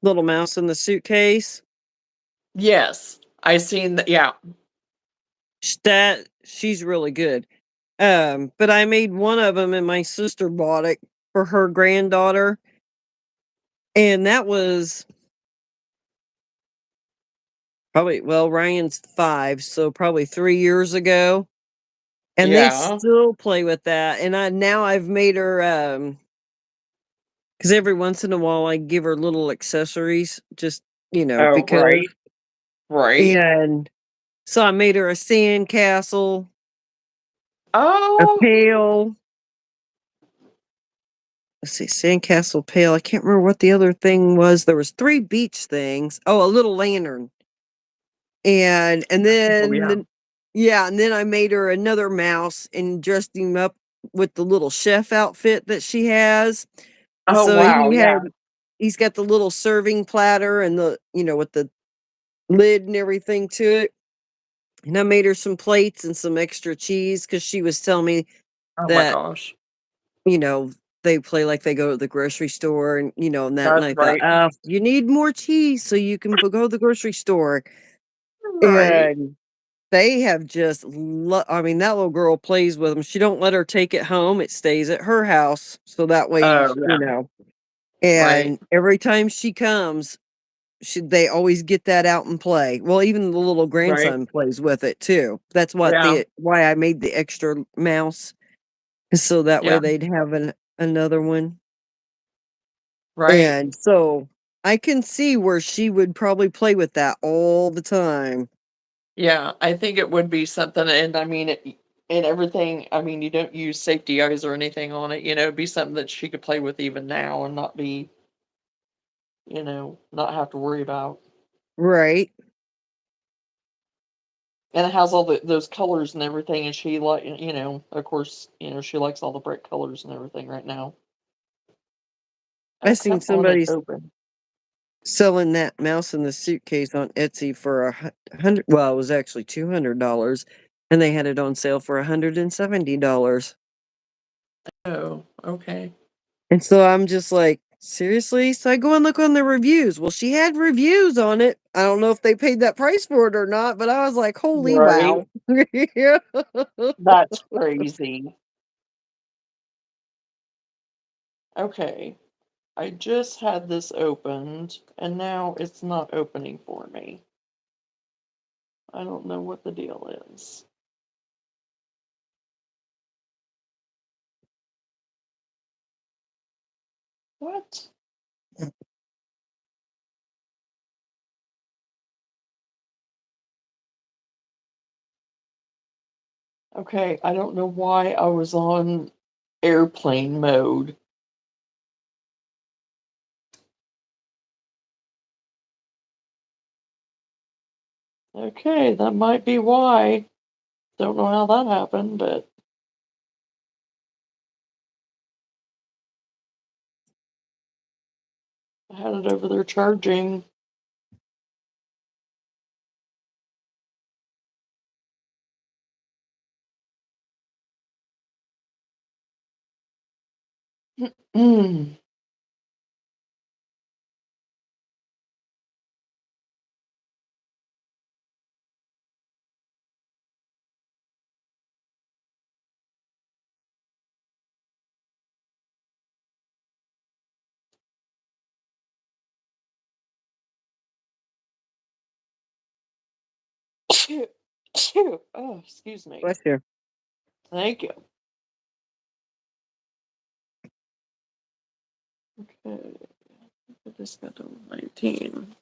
little mouse in the suitcase. Yes, I seen that. Yeah. That she's really good. But I made one of them and my sister bought it for her granddaughter. And that was probably, well, Ryan's 5, so probably 3 years ago. And they Yeah. still play with that. And I've made her because every once in a while I give her little accessories just, Oh, because. right. Right. And so I made her a sand castle, a Oh. pail. Let's see, sandcastle, pail. I can't remember what the other thing was. There was 3 beach things. Oh, a little lantern. And Oh, yeah. then yeah, and then I made her another mouse and dressed him up with the little chef outfit that she has. And Oh, so wow. Yeah. he's got the little serving platter and with the lid and everything to it. And I made her some plates and some extra cheese because she was telling me Oh my that, gosh. you know, they play like they go to the grocery store and that, and That's I thought, right. "Oh, you need more cheese so you can go to the grocery store." Right. And they have just I mean, that little girl plays with them. She don't let her take it home. It stays at her house, so that way, Oh, yeah. Right. and every time she comes, they always get that out and play. Well, even the little Right. grandson plays with it too. That's Yeah. why I made the extra mouse, so that way Yeah. they'd have another one. Right. And so I can see where she would probably play with that all the time. Yeah. I think it would be something. And I mean, and everything. I mean, you don't use safety eyes or anything on it. It'd be something that she could play with even now and not be, not have to worry about. Right. And it has all those colors and everything, and she like, of course, she likes all the bright colors and everything right now. I Oh, seen come on and somebody open. selling that mouse in the suitcase on Etsy for hundred. Well, it was actually $200, and they had it on sale for $170. Oh, okay. And so I'm just like, seriously? So I go and look on the reviews. Well, she had reviews on it. I don't know if they paid that price for it or not, but I was like, holy Right. wow. Yeah. That's crazy. Okay. I just had this opened, and now it's not opening for me. I don't know what the deal is. What? Okay, I don't know why I was on airplane mode. Okay, that might be why. Don't know how that happened, but I had it over there charging. Mm. Chew, chew. Oh, excuse me. Bless you. Thank you. Okay, I just got to 19.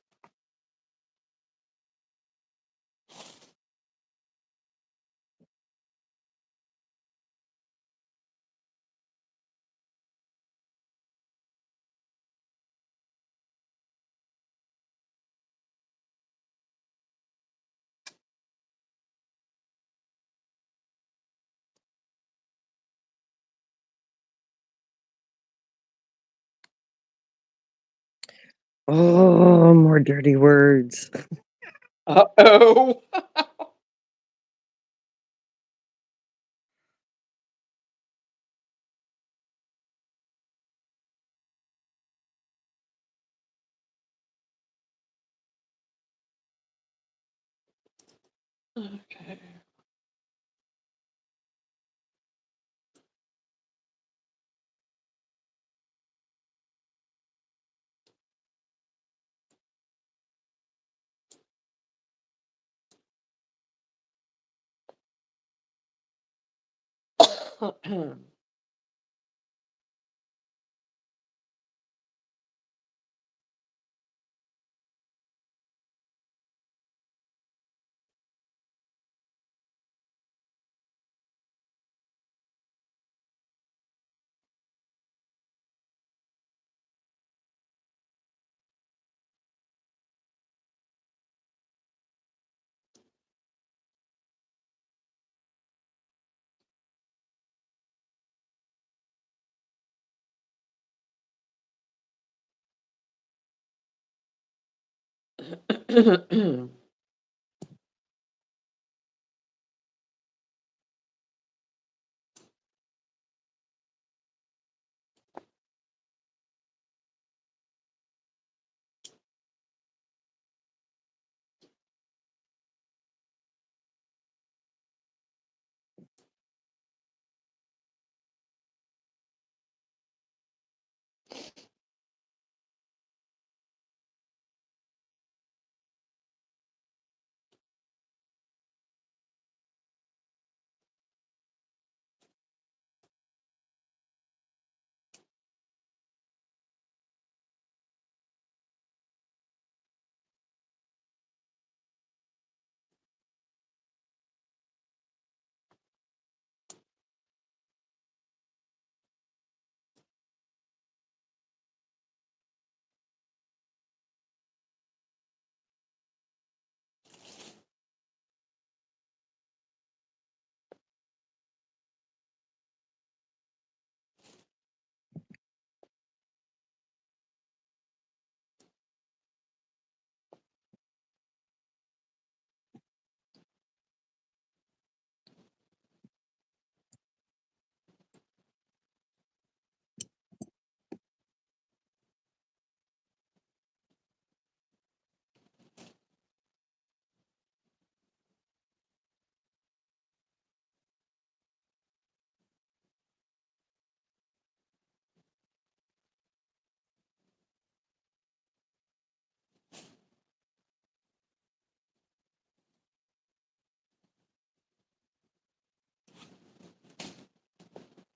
Oh, more dirty words. Uh-oh. Okay.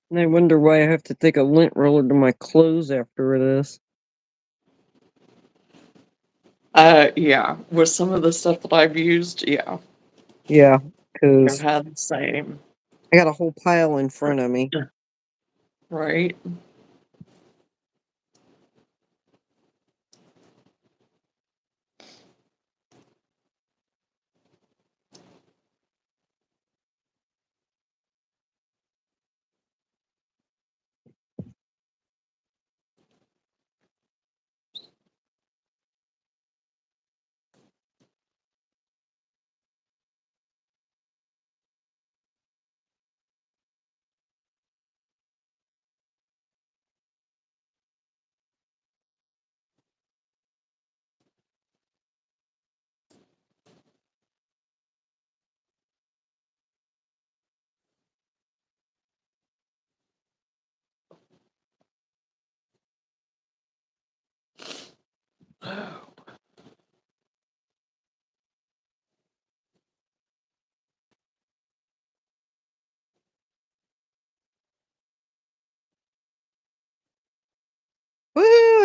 And I wonder why I have to take a lint roller to my clothes after this. Yeah, with some of the stuff that I've used, yeah, Yeah, I've because had the same. I got a whole pile in front of me. Right?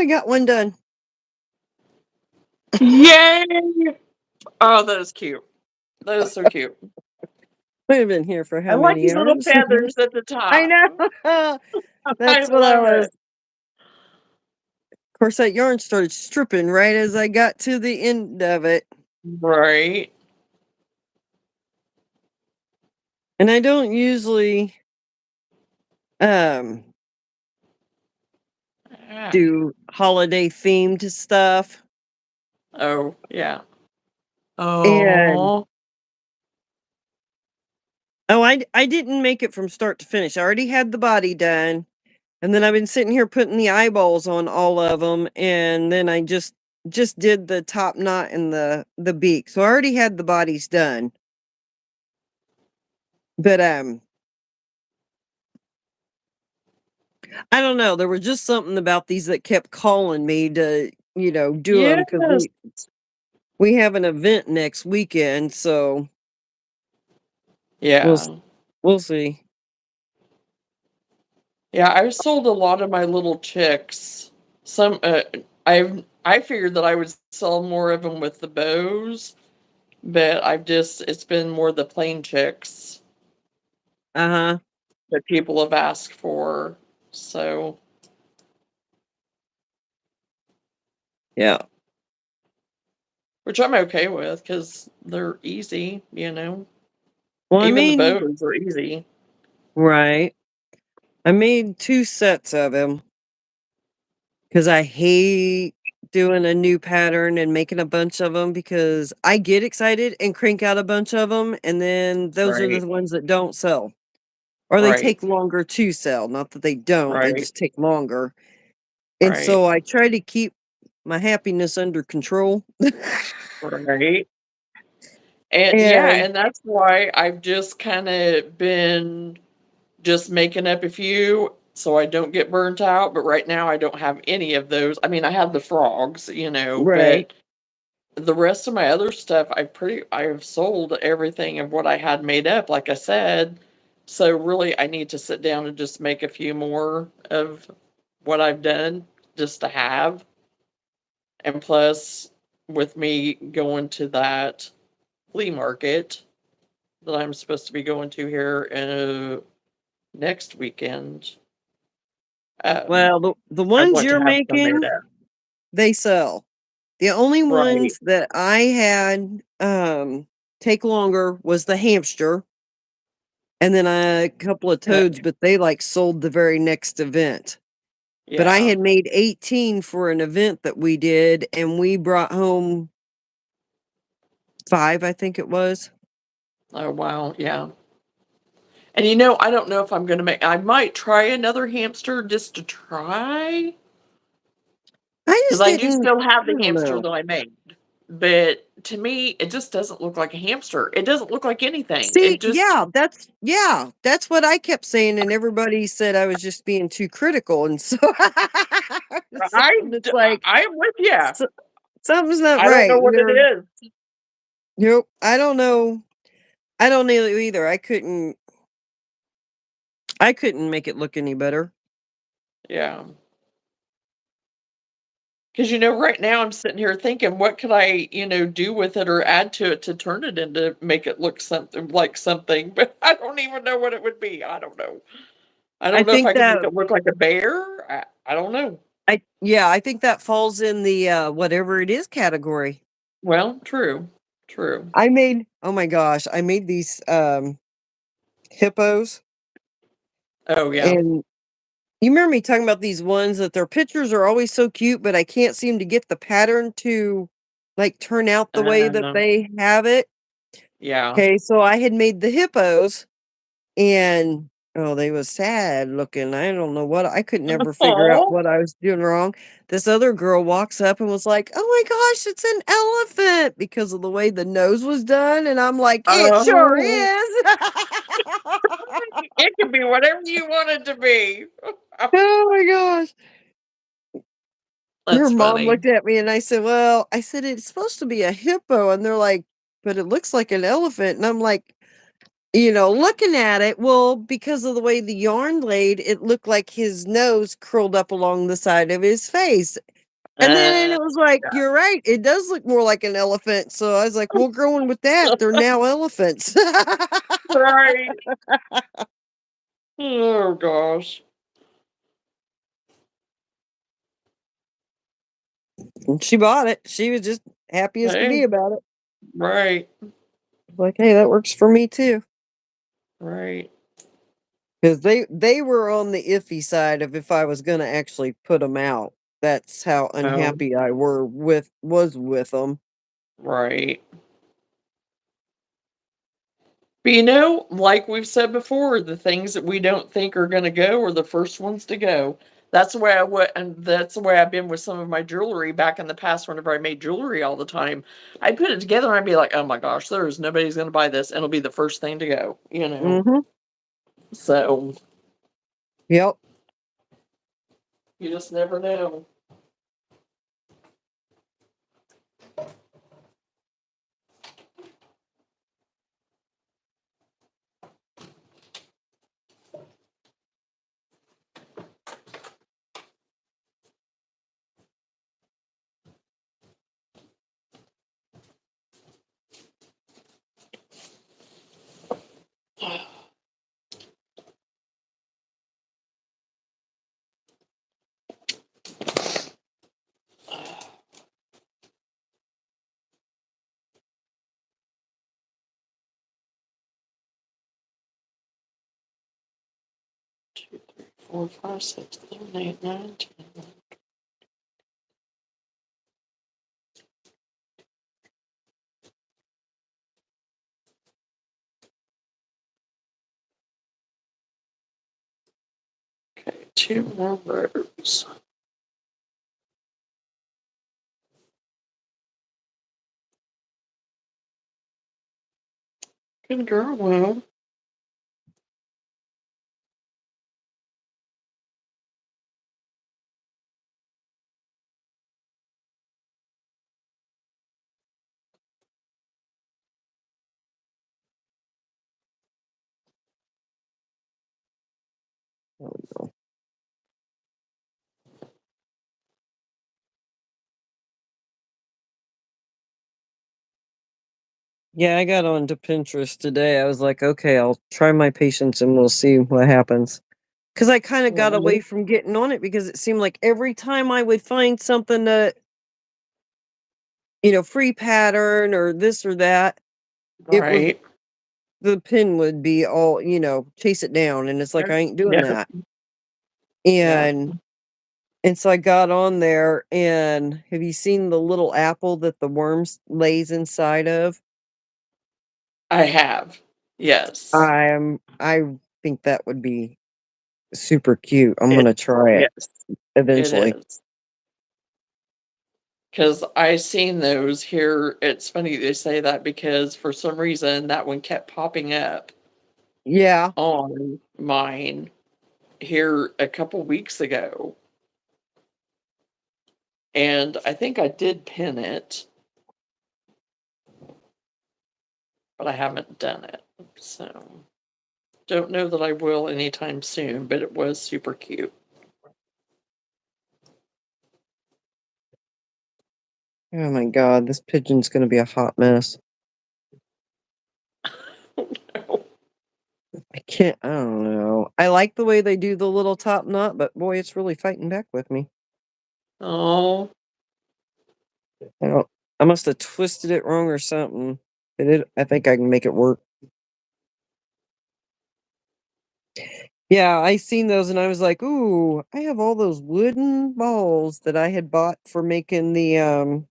I got one done. Yay! Oh, that is cute. That is so cute. We've been here for I how like many these little hours? feathers at the I top. know. I That's what I love was. it. Of course, that yarn started stripping right as I got to the end of it. Right. And I don't usually um Ah. do holiday themed stuff. Oh, yeah. And Oh, oh, I didn't make it from start to finish. I already had the body done. And then I've been sitting here putting the eyeballs on all of them, and then I just did the top knot and the beak. So I already had the bodies done. But I don't know. There was just something about these that kept calling me to, do them because yes. we have an event next weekend, so we'll s- Yeah. we'll see. Yeah, I sold a lot of my little chicks. Some I figured that I would sell more of them with the bows, but it's been more the plain chicks Uh-huh. that people have asked for. So, Yeah. which I'm okay with because they're easy, you know. Well, I Even the mean, bows are easy. right. I made 2 sets of them. 'Cause I hate doing a new pattern and making a bunch of them because I get excited and crank out a bunch of them, and then those are Right. the ones that don't sell, or they Right. take longer to sell, not that they don't, they Right. just take longer, and Right. so I try to keep my happiness under control. Right. And yeah, And and that's why I've just kind of been just making up a few so I don't get burnt out, but right now I don't have any of those. I mean, I have the frogs, right. but the rest of my other stuff, I've sold everything of what I had made up, like I said. So really I need to sit down and just make a few more of what I've done just to have. And plus with me going to that flea market that I'm supposed to be going to here next weekend. Um, Well, the I ones want to you're have some made making, up. they sell. The only Right. ones that I had, take longer was the hamster. And then a couple of Uh, toads, but they, like, sold the very next event. But I yeah. had made 18 for an event that we did, and we brought home 5, I think it was. Oh, wow. Yeah. And I don't know if I might try another hamster just to try, I because just I do didn't still have I the don't hamster know. that I made. But to me, it just doesn't look like a hamster. It doesn't look like anything. See, It just, that's what I kept saying, and everybody said I was just being too critical, and so it's like, I am with you. "So something's not I don't know right." what it is. Nope, I don't know. I don't know either. I couldn't make it look any better. Yeah. Because right now I'm sitting here thinking, what could I, do with it or add to it to turn it into make it look something like something, but I don't even know what it would be. I don't know. I I don't know if think I could make that it look like a bear. I don't know. I think that falls in the, whatever it is category. Well, true. True. I made oh my gosh, I made these, hippos, Oh, yeah. and you remember me talking about these ones that their pictures are always so cute, but I can't seem to get the pattern to, like, turn out the way that Uh, they have it? yeah. Okay, so I had made the hippos, and, oh, they was sad looking. I don't know what I could never figure out Oh. what I was doing wrong. This other girl walks up and was like, "Oh my gosh, it's an elephant," because of the way the nose was done, and I'm like, "It sure Oh. is." It can be whatever you want it to be. Oh my gosh. Her That's mom funny. looked at me and I said, "Well," I said, "it's supposed to be a hippo," and they're like, "But it looks like an elephant," and I'm like, Looking at it, well, because of the way the yarn laid, it looked like his nose curled up along the side of his face. And then Uh, it was like, "You're right, it does look more like an elephant." So I was like, "Well, going with that, they're now elephants." right. Oh gosh. And she bought it. She was just happy as can Hey, be about it. right, Like, "Hey, that works for me too." right. Because they were on the iffy side of if I was gonna actually put them out. That's how Oh, unhappy I was with them. right. But like we've said before, the things that we don't think are going to go are the first ones to go. That's the way I would, and that's the way I've been with some of my jewelry back in the past. Whenever I made jewelry all the time, I'd put it together and I'd be like, "Oh my gosh, there's nobody's going to buy this," and it'll be the first thing to go. Mhm. So Yep. you just never know. 2, 3, 4, 5, 6, 7, 8, 9, 10. Okay, 2 more rows. Good girl, Will. Yeah, I got onto Pinterest today. I was like, "Okay, I'll try my patience and we'll see what happens." Because I kinda got away Right, from getting on it because it seemed like every time I would find something that, free pattern or this or that, it was right. the pin would be all, chase it down, and it's like, I ain't doing Yeah, that. yeah. And so I got on there, and have you seen the little apple that the worms lays inside of? I have. Yes. I think that would be super cute. I'm It gonna try it yes, it eventually. is. 'Cause I seen those here. It's funny they say that because for some reason that one kept popping up Yeah. on mine here a couple weeks ago, and I think I did pin it, but I haven't done it. So, don't know that I will anytime soon, but it was super cute. Oh my god, this pigeon's gonna be a hot mess. I don't know. I like the way they do the little top knot, but boy, it's really fighting back with me. Oh, I don't I must have twisted it wrong or something. I think I can make it work. Yeah, I seen those and I was like, "Ooh, I have all those wooden balls that I had bought for making the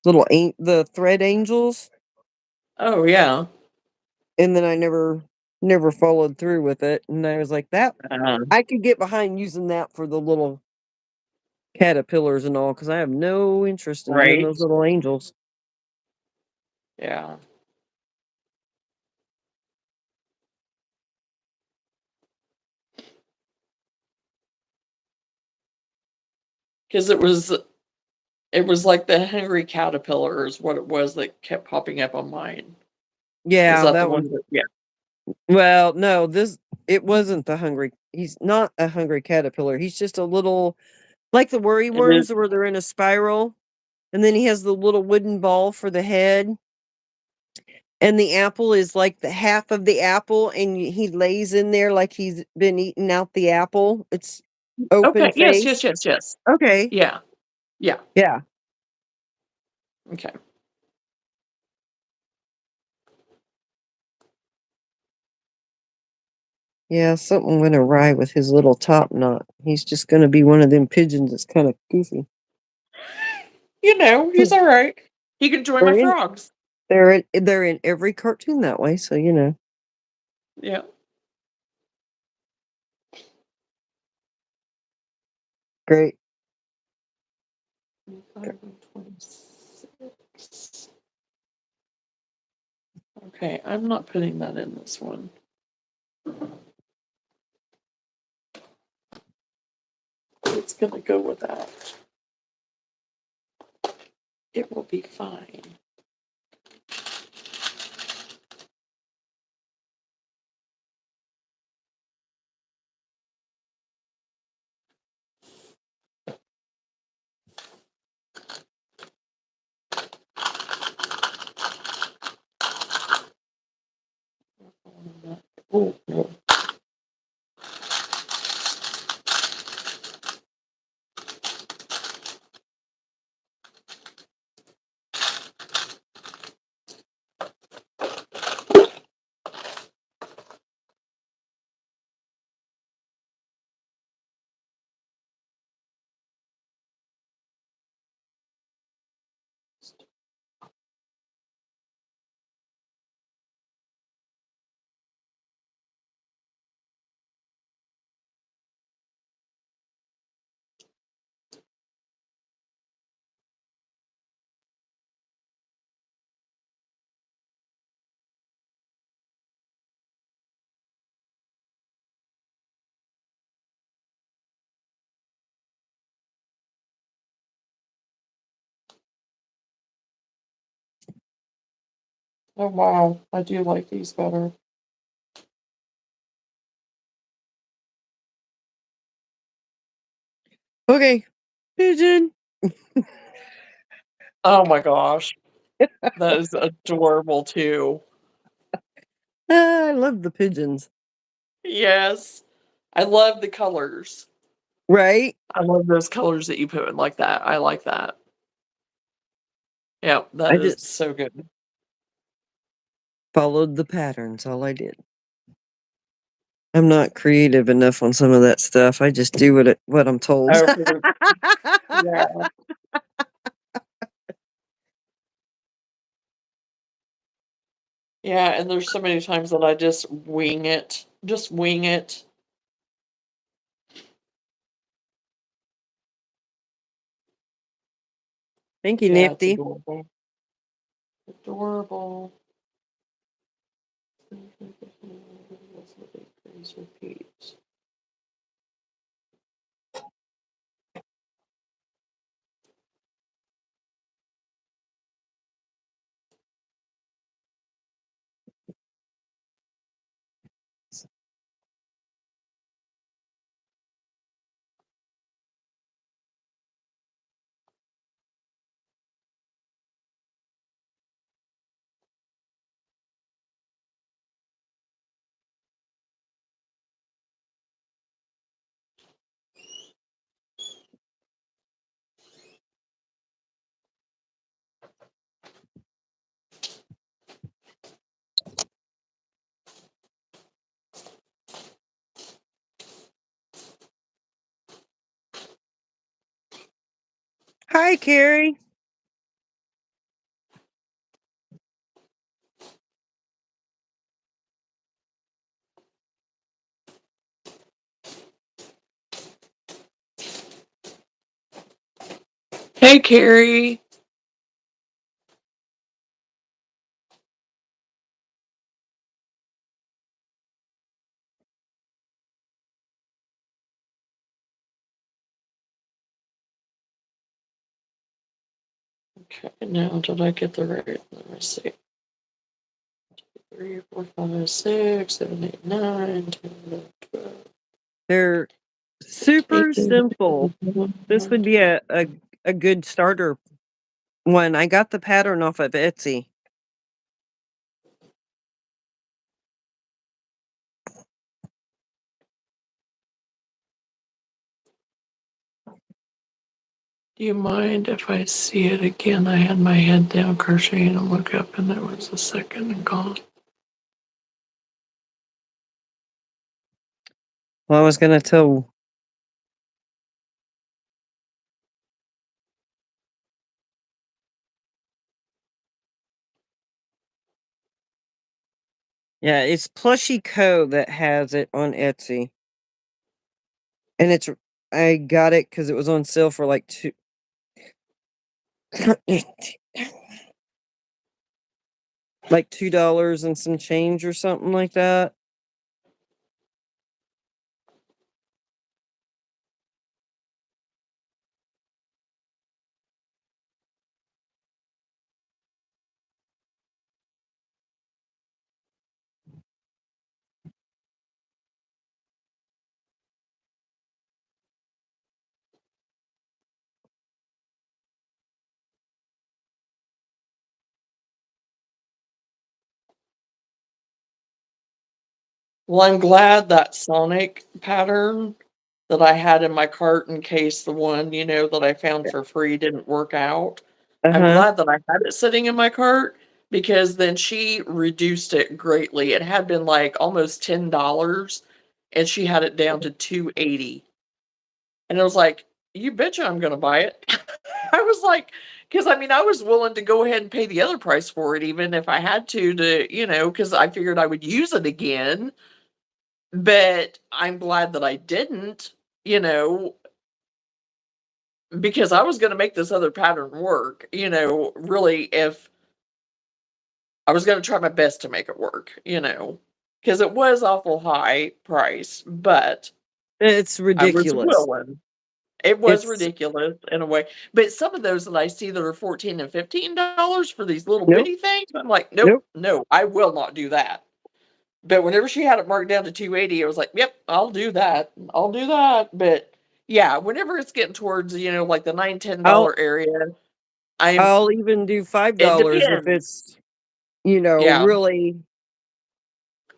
the thread angels." oh yeah. And then I never followed through with it. And I was like, "That Um, I could get behind using that for the little caterpillars and all, because I have no interest in doing right. those little angels." Yeah. Because it was like the hungry caterpillar is what it was that kept popping up on mine. Is Yeah, that the that was one that yeah. well, no, this it wasn't the hungry he's not a hungry caterpillar, he's just a little like the worry It is worms where they're in a spiral, and then he has the little wooden ball for the head, and the apple is like the half of the apple, and he lays in there like he's been eating out the apple. It's open okay, yes, face. yes, yes, yes. Okay. Yeah, yeah, Yeah. okay. Yeah, something went awry with his little top knot. He's just gonna be one of them pigeons that's kinda goofy. You know, he's Hmm. alright. He can join my They're in frogs. they're in every cartoon that way, so, you know. Yeah. Great. 25 and 26. Okay, I'm not putting that in this one. It's gonna go with that. It will be fine. Oh, no. Oh, wow. I do like these better. Okay. Pigeon. Oh my gosh. That is adorable too. Ah, I love the pigeons. Yes. I love the colors. Right? I love those colors that you put in like that. I like that. Yeah, that I is just so good. followed the patterns, all I did. I'm not creative enough on some of that stuff. I just do what I'm told. Oh, yeah. Yeah, and there's so many times that I just wing it. Just wing it. Thank you, Yeah, it's Nifty. adorable. Adorable. Repeat. Hi, Carrie. Hey, Carrie. Okay, now did I get the right? Let me see. 3, 4, 5, 6, 7, 8, 9, 10, 11, 12, They're super 13, simple. This would be a good starter one. I got the pattern off of Etsy. Do you mind if I see it again? I had my head down crocheting and look up and it was a second and gone. Well, I was gonna tell yeah, it's Plushy Co. that has it on Etsy. And it's I got it because it was on sale for like 2 like $2 and some change or something like that. Well, I'm glad that Sonic pattern that I had in my cart in case the one, that I found for free didn't work out. I'm Uh-huh. glad that I had it sitting in my cart because then she reduced it greatly. It had been like almost $10 and she had it down to 280. And I was like, "You betcha I'm gonna buy it." I was like, because I mean, I was willing to go ahead and pay the other price for it even if I had because I figured I would use it again, but I'm glad that I didn't, you know, because I was gonna make this other pattern work, really if I was gonna try my best to make it work, because it was awful high price, but It's I was ridiculous. willing. It was It's ridiculous in a way, but some of those that I see that are 14 and $15 for these little nope, bitty things, I'm like, "Nope, nope. no, I will not do that." But whenever she had it marked down to 280, I was like, "Yep, I'll do that. I'll do that." But yeah, whenever it's getting towards, like the 9, I'll $10 area, I'm I'll even do it $5 if depends. it's, Yeah. really,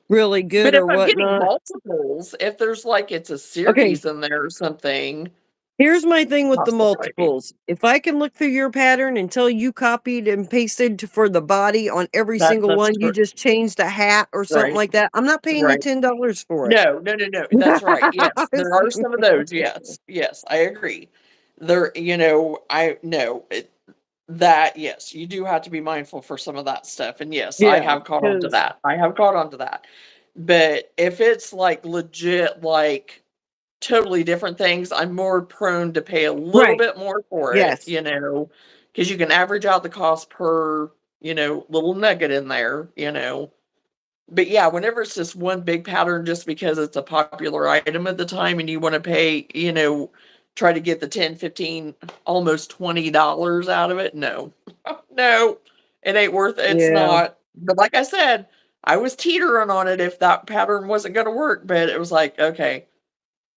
really good But if or I'm getting whatnot. multiples, if there's like it's a Okay, series in there or something, here's my thing with the possibly. multiples. If I can look through your pattern and tell you copied and pasted for the body on every single That's one, you true. just changed a hat or something Right. like that, I'm not paying you Right. $10 for it. No, no, no, no, that's right, yes, there are some of those, yes, yes, I agree. There I no, that yes, you do have to be mindful for some of that stuff, and yes, I Yeah, have caught on to because that, I have caught on to that. But if it's, like, legit, like, totally different things, I'm more prone to pay a little right, bit more for it, yes. because you can average out the cost per, little nugget in there, but yeah, whenever it's just one big pattern just because it's a popular item at the time and you wanna pay, try to get the 10, 15, almost $20 out of it, no. No, it ain't worth it, it's Yeah, not. But like I said, I was teetering on it if that pattern wasn't gonna work, but it was like, "Okay,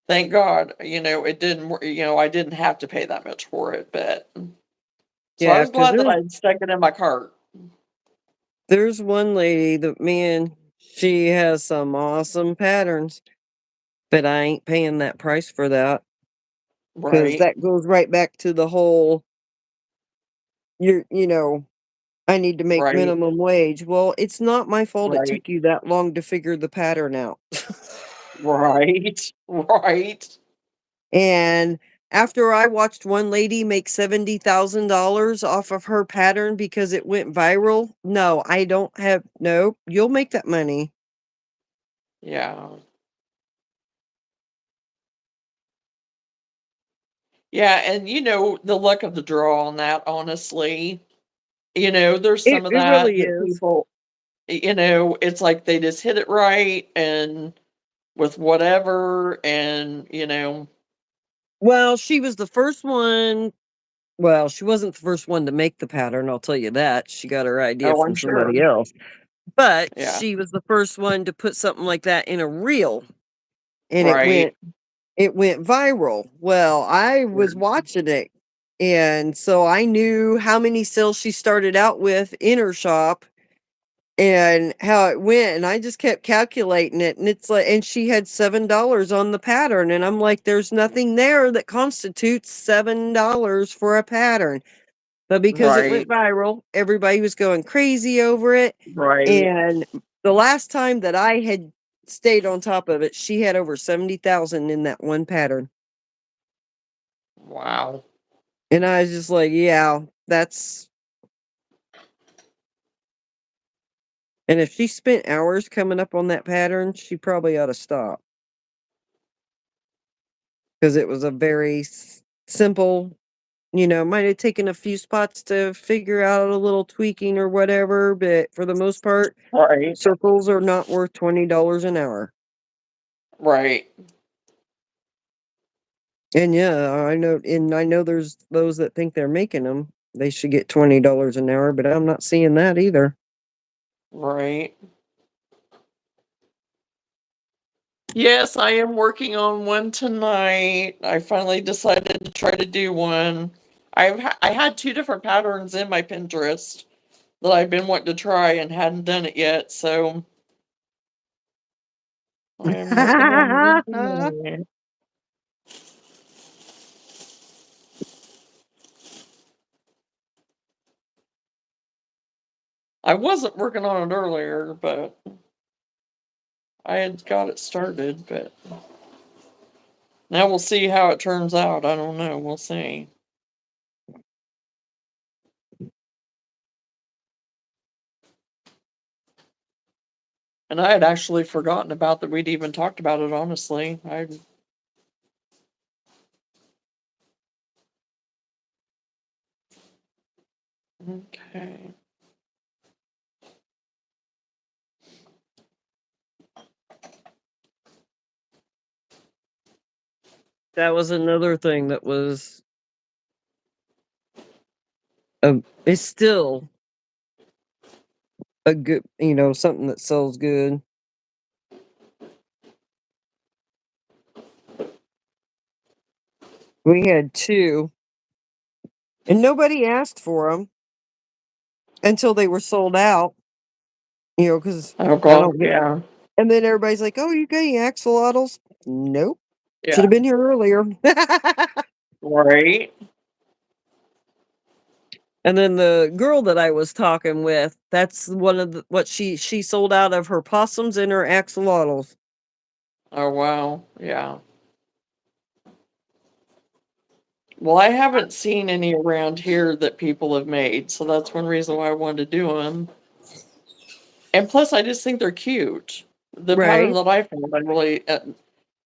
thank God," it didn't I didn't have to pay that much for it, but so I yeah, was because glad that I stuck it in my cart. there's one lady that, man, she has some awesome patterns, but I ain't paying that price for that because Right, that goes right back to the whole, I need to make right, minimum wage. Well, it's not my fault it right. took you that long to figure the pattern out. Right, right. And after I watched one lady make $70,000 off of her pattern because it went viral, no, I don't have no, you'll make that money. Yeah. Yeah, and, the luck of the draw on that, honestly, there's some of It that really that is. people it's like they just hit it right and with whatever and, Well, she was the first one. Well, she wasn't the first one to make the pattern, I'll tell you that. She got her idea oh, from I'm sure. somebody else. But Yeah. she was the first one to put something like that in a reel, and Right. it went viral. Well, I was watching it, and so I knew how many sales she started out with in her shop and how it went, and I just kept calculating it, and it's like, and she had $7 on the pattern, and I'm like, there's nothing there that constitutes $7 for a pattern. But because it Right. went viral, everybody was going crazy over it, Right. and the last time that I had stayed on top of it, she had over 70,000 in that one pattern. Wow. And I was just like, yeah, that's, and if she spent hours coming up on that pattern, she probably ought to stop because it was a very simple, might have taken a few spots to figure out a little tweaking or whatever, but for the most part, Right. circles are not worth $20 an hour. Right. And yeah, I know there's those that think they're making them. They should get $20 an hour, but I'm not seeing that either. Right. Yes, I am working on one tonight. I finally decided to try to do one. I had two different patterns in my Pinterest that I've been wanting to try and hadn't done it yet, so I am working on one tonight. I wasn't working on it earlier, but I had got it started, but now we'll see how it turns out. I don't know. We'll see. And I had actually forgotten about that we'd even talked about it, honestly. Okay. That was another thing that was it's still a good, something that sells good. We had two, and nobody asked for them until they were sold out. Because Oh I god, don't get. yeah. And then everybody's like, "Oh, you got any axolotls?" Nope. Should Yeah. have been here earlier. Right. And then the girl that I was talking with, that's one of what she sold out of her possums and her axolotls. Oh wow. Yeah. Well, I haven't seen any around here that people have made, so that's one reason why I wanted to do them. And plus, I just think they're cute. The pattern Right. that I found, I really,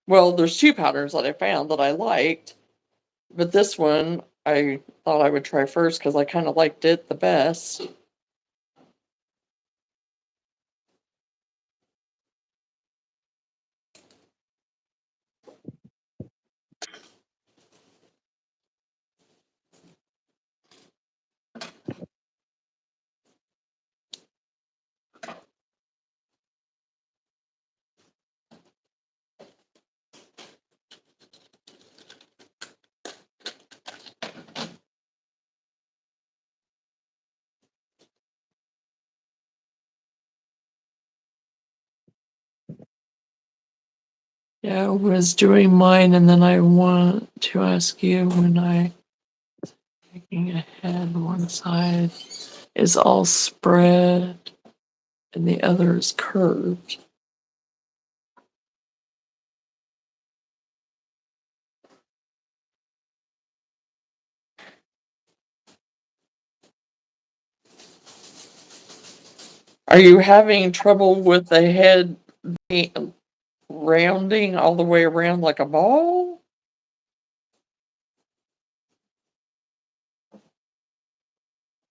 well, there's two patterns that I found that I liked, but this one I thought I would try first because I kind of liked it the best. Yeah, I was doing mine, and then I want to ask you when I making ahead, one side is all spread and the other is curved. Are you having trouble with the head being rounding all the way around like a ball?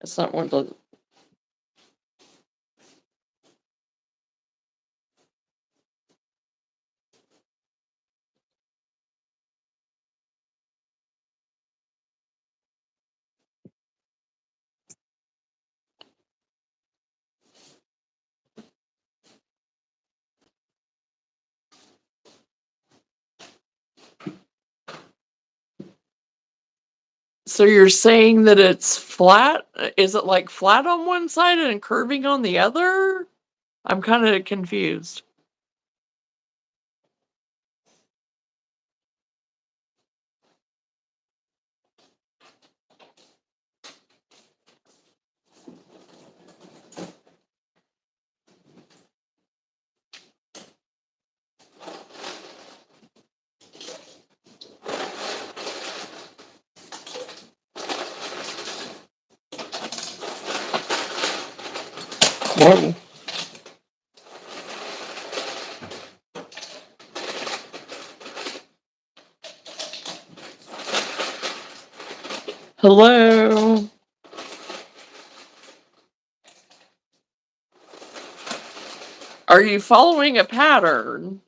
It's not one of the. So you're saying that it's flat? Is it like flat on one side and curving on the other? I'm kind of confused. Whoa. Hello. Are you following a pattern?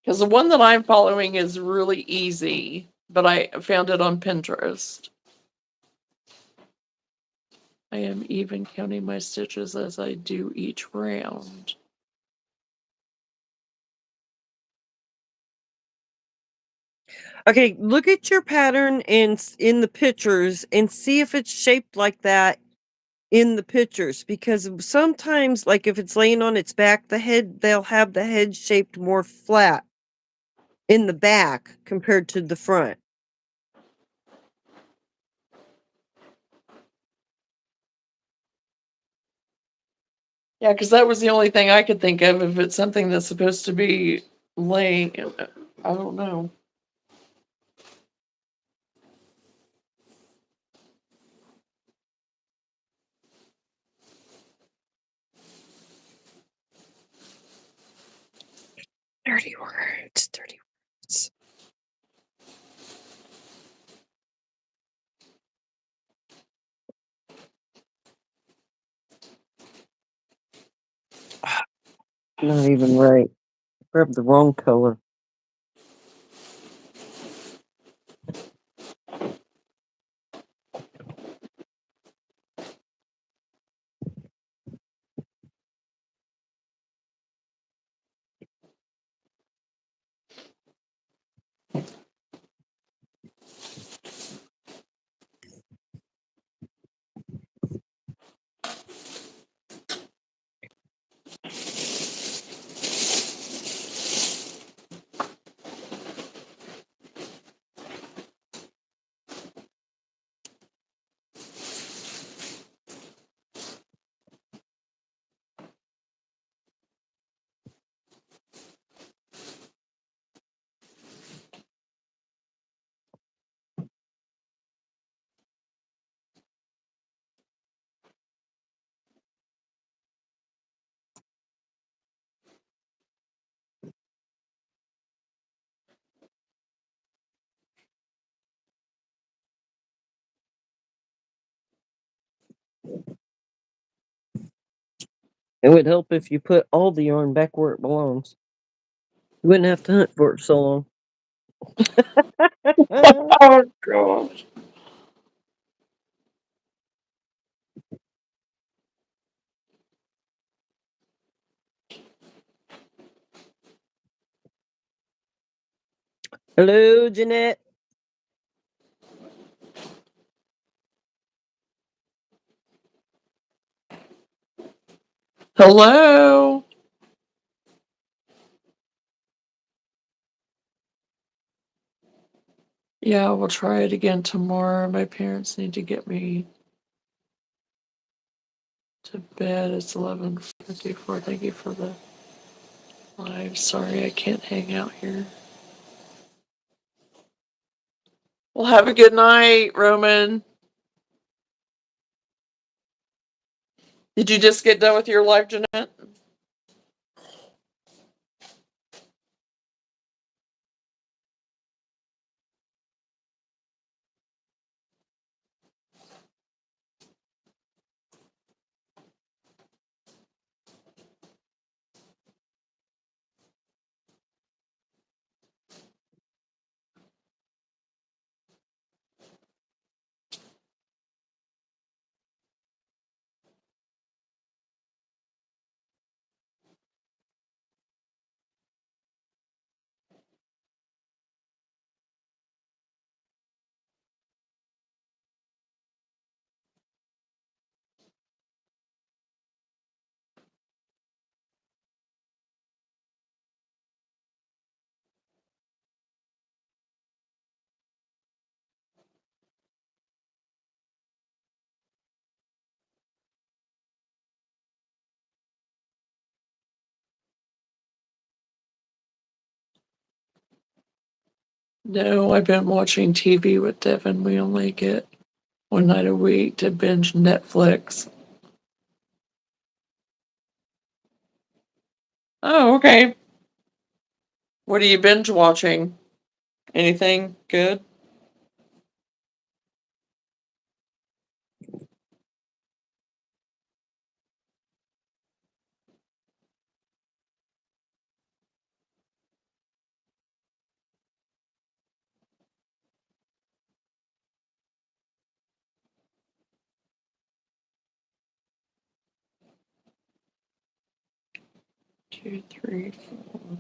Because the one that I'm following is really easy, but I found it on Pinterest. I am even counting my stitches as I do each round. Okay, look at your pattern in the pictures and see if it's shaped like that in the pictures, because sometimes, like, if it's laying on its back, they'll have the head shaped more flat in the back compared to the front. Yeah, because that was the only thing I could think of. If it's something that's supposed to be laying, I don't know. Dirty words, dirty words. Ah, not even right. Grabbed the wrong color. It would help if you put all the yarn back where it belongs. You wouldn't have to hunt for it so long. Oh gosh. Hello, Jeanette. Hello. Yeah, we'll try it again tomorrow. My parents need to get me to bed. It's 11:54. Thank you for the live. Sorry, I can't hang out here. Well, have a good night, Roman. Did you just get done with your live, Jeanette? No, I've been watching TV with Devin. We only get one night a week to binge Netflix. Oh, okay. What are you binge watching? Anything good? 2, 3, 4.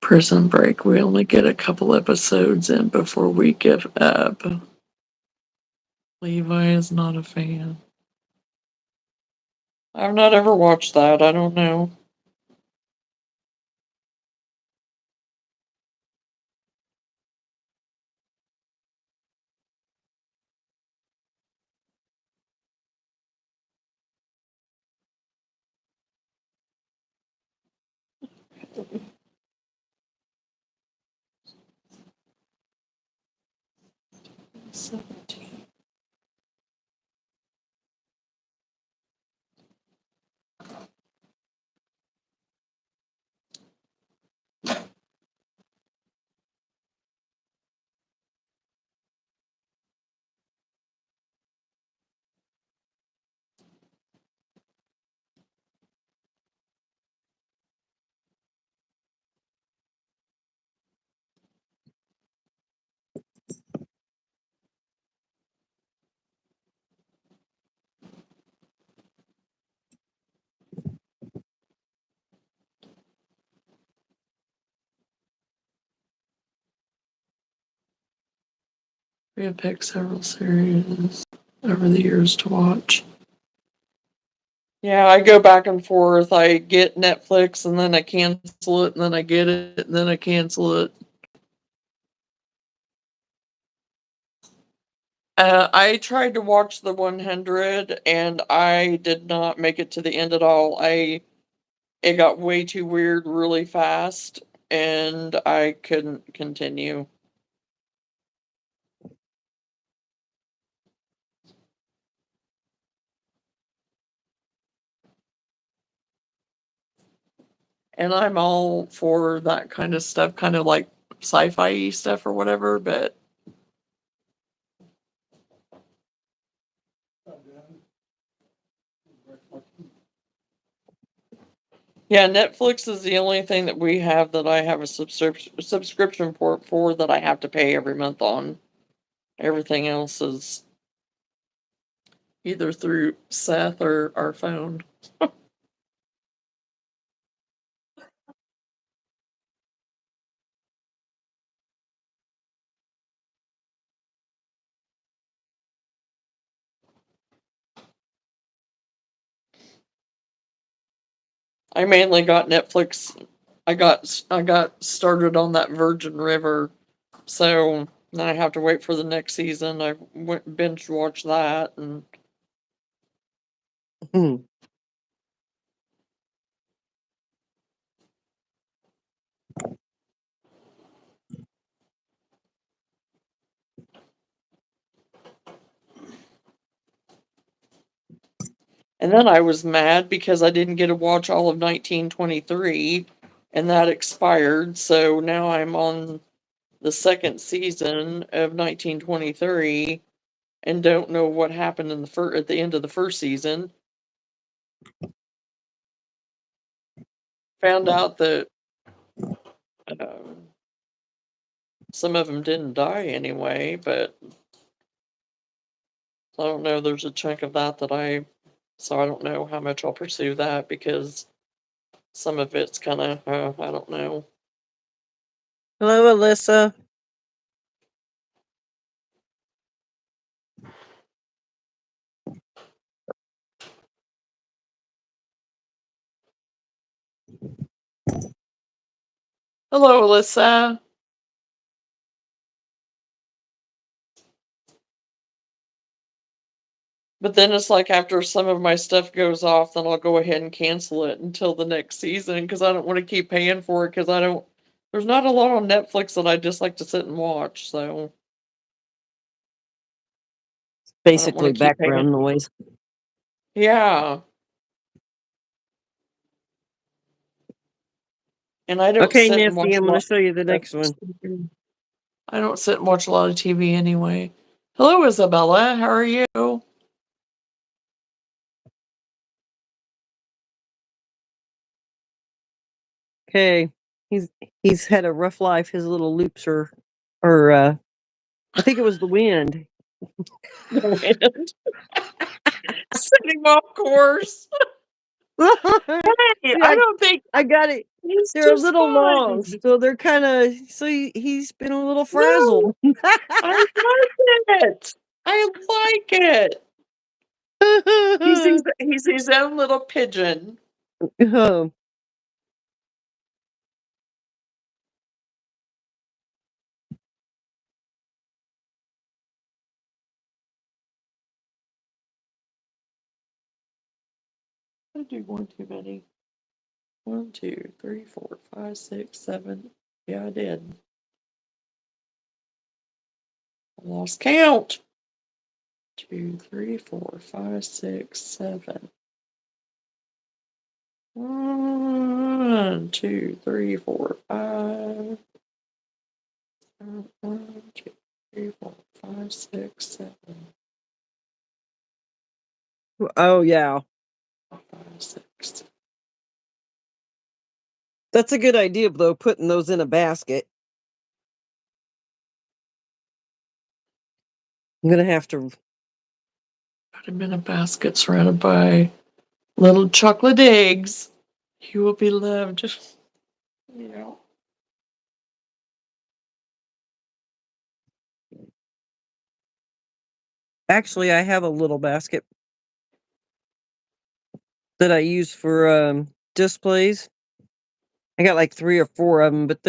Prison Break. We only get a couple episodes in before we give up. Levi is not a fan. I've not ever watched that. I don't know. We have picked several series over the years to watch. Yeah, I go back and forth. I get Netflix and then I cancel it and then I get it and then I cancel it. I tried to watch the 100 and I did not make it to the end at all. It got way too weird really fast and I couldn't continue. And I'm all for that kind of stuff, kind of like sci-fi stuff or whatever, but yeah, Netflix is the only thing that we have that I have a subscription for that I have to pay every month on. Everything else is either through Seth or our phone. I mainly got Netflix. I got started on that Virgin River, so now I have to wait for the next season. I went binge watch that, and then I was mad because I didn't get to watch all of 1923, and that expired. So now I'm on the second season of 1923 and don't know what happened in at the end of the first season. Found out that um, some of them didn't die anyway, but I don't know. There's a chunk of that so I don't know how much I'll pursue that because some of it's kind of, I don't know. Hello, Alyssa. Hello, Alyssa. But then it's like after some of my stuff goes off, then I'll go ahead and cancel it until the next season because I don't want to keep paying for it because there's not a lot on Netflix that I just like to sit and watch, so I don't want Basically, to keep paying. background noise. Yeah. And I don't Okay, sit and Nifty, watch I'm a going to lot show you the of next one. TV. I don't sit and watch a lot of TV anyway. Hello, Isabella. How are you? Okay, he's had a rough life. His little loops are I think it was the wind. The wind. Setting off course. Hey, See, I don't think I got it. it's They're a just little long, fine. so they're kind of. So he's been a little No, frazzled. I like it. I like it. He's his own little pigeon. Oh, I do one too many. 1, 2, 3, 4, 5, 6, 7. Yeah, I did. I lost count. 2, 3, 4, 5, 6, 7. 1, 2, 3, 4, 5. 1, 2, 3, 4, 5, 6, 7. oh yeah, 5, 6. that's a good idea though. Putting those in a basket. I'm gonna have to. Put him in a basket surrounded by little chocolate eggs. He will be loved. Yeah. Actually, I have a little basket that I use for displays. I got like 3 or 4 of them, but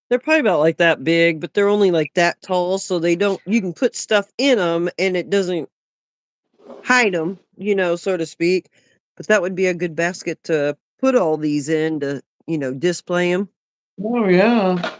they're probably about like that big, but they're only like that tall, so they don't. You can put stuff in them, and it doesn't hide them, so to speak. But that would be a good basket to put all these in to, display them. Oh, yeah.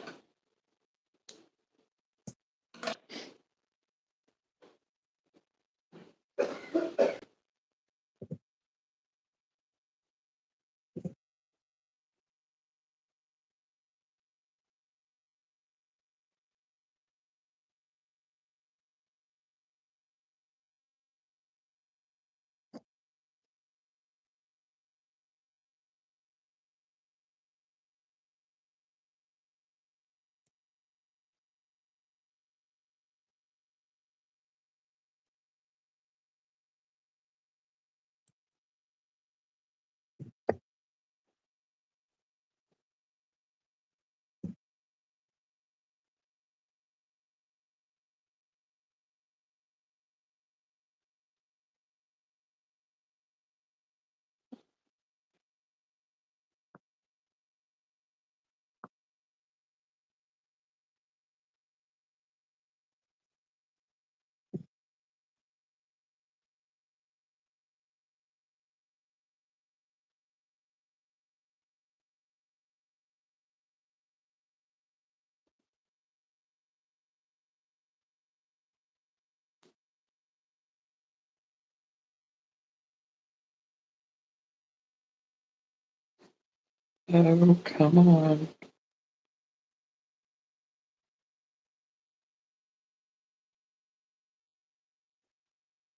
Oh, come on.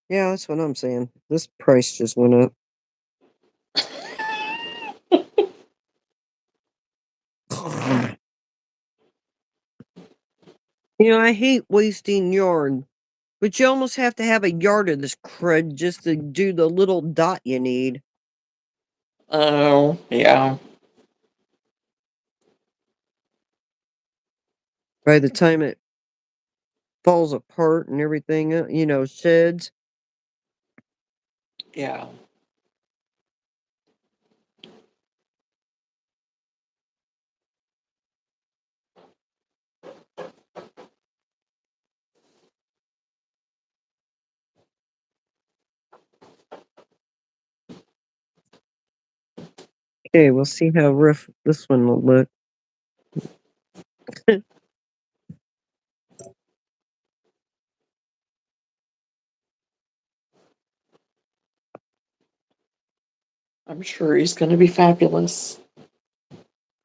Yeah, that's what I'm saying. This price just went up. I hate wasting yarn, but you almost have to have a yard of this crud just to do the little dot you need. Oh, yeah. By the time it falls apart and everything, sheds. Yeah. Okay, we'll see how rough this one will look. I'm sure he's going to be fabulous.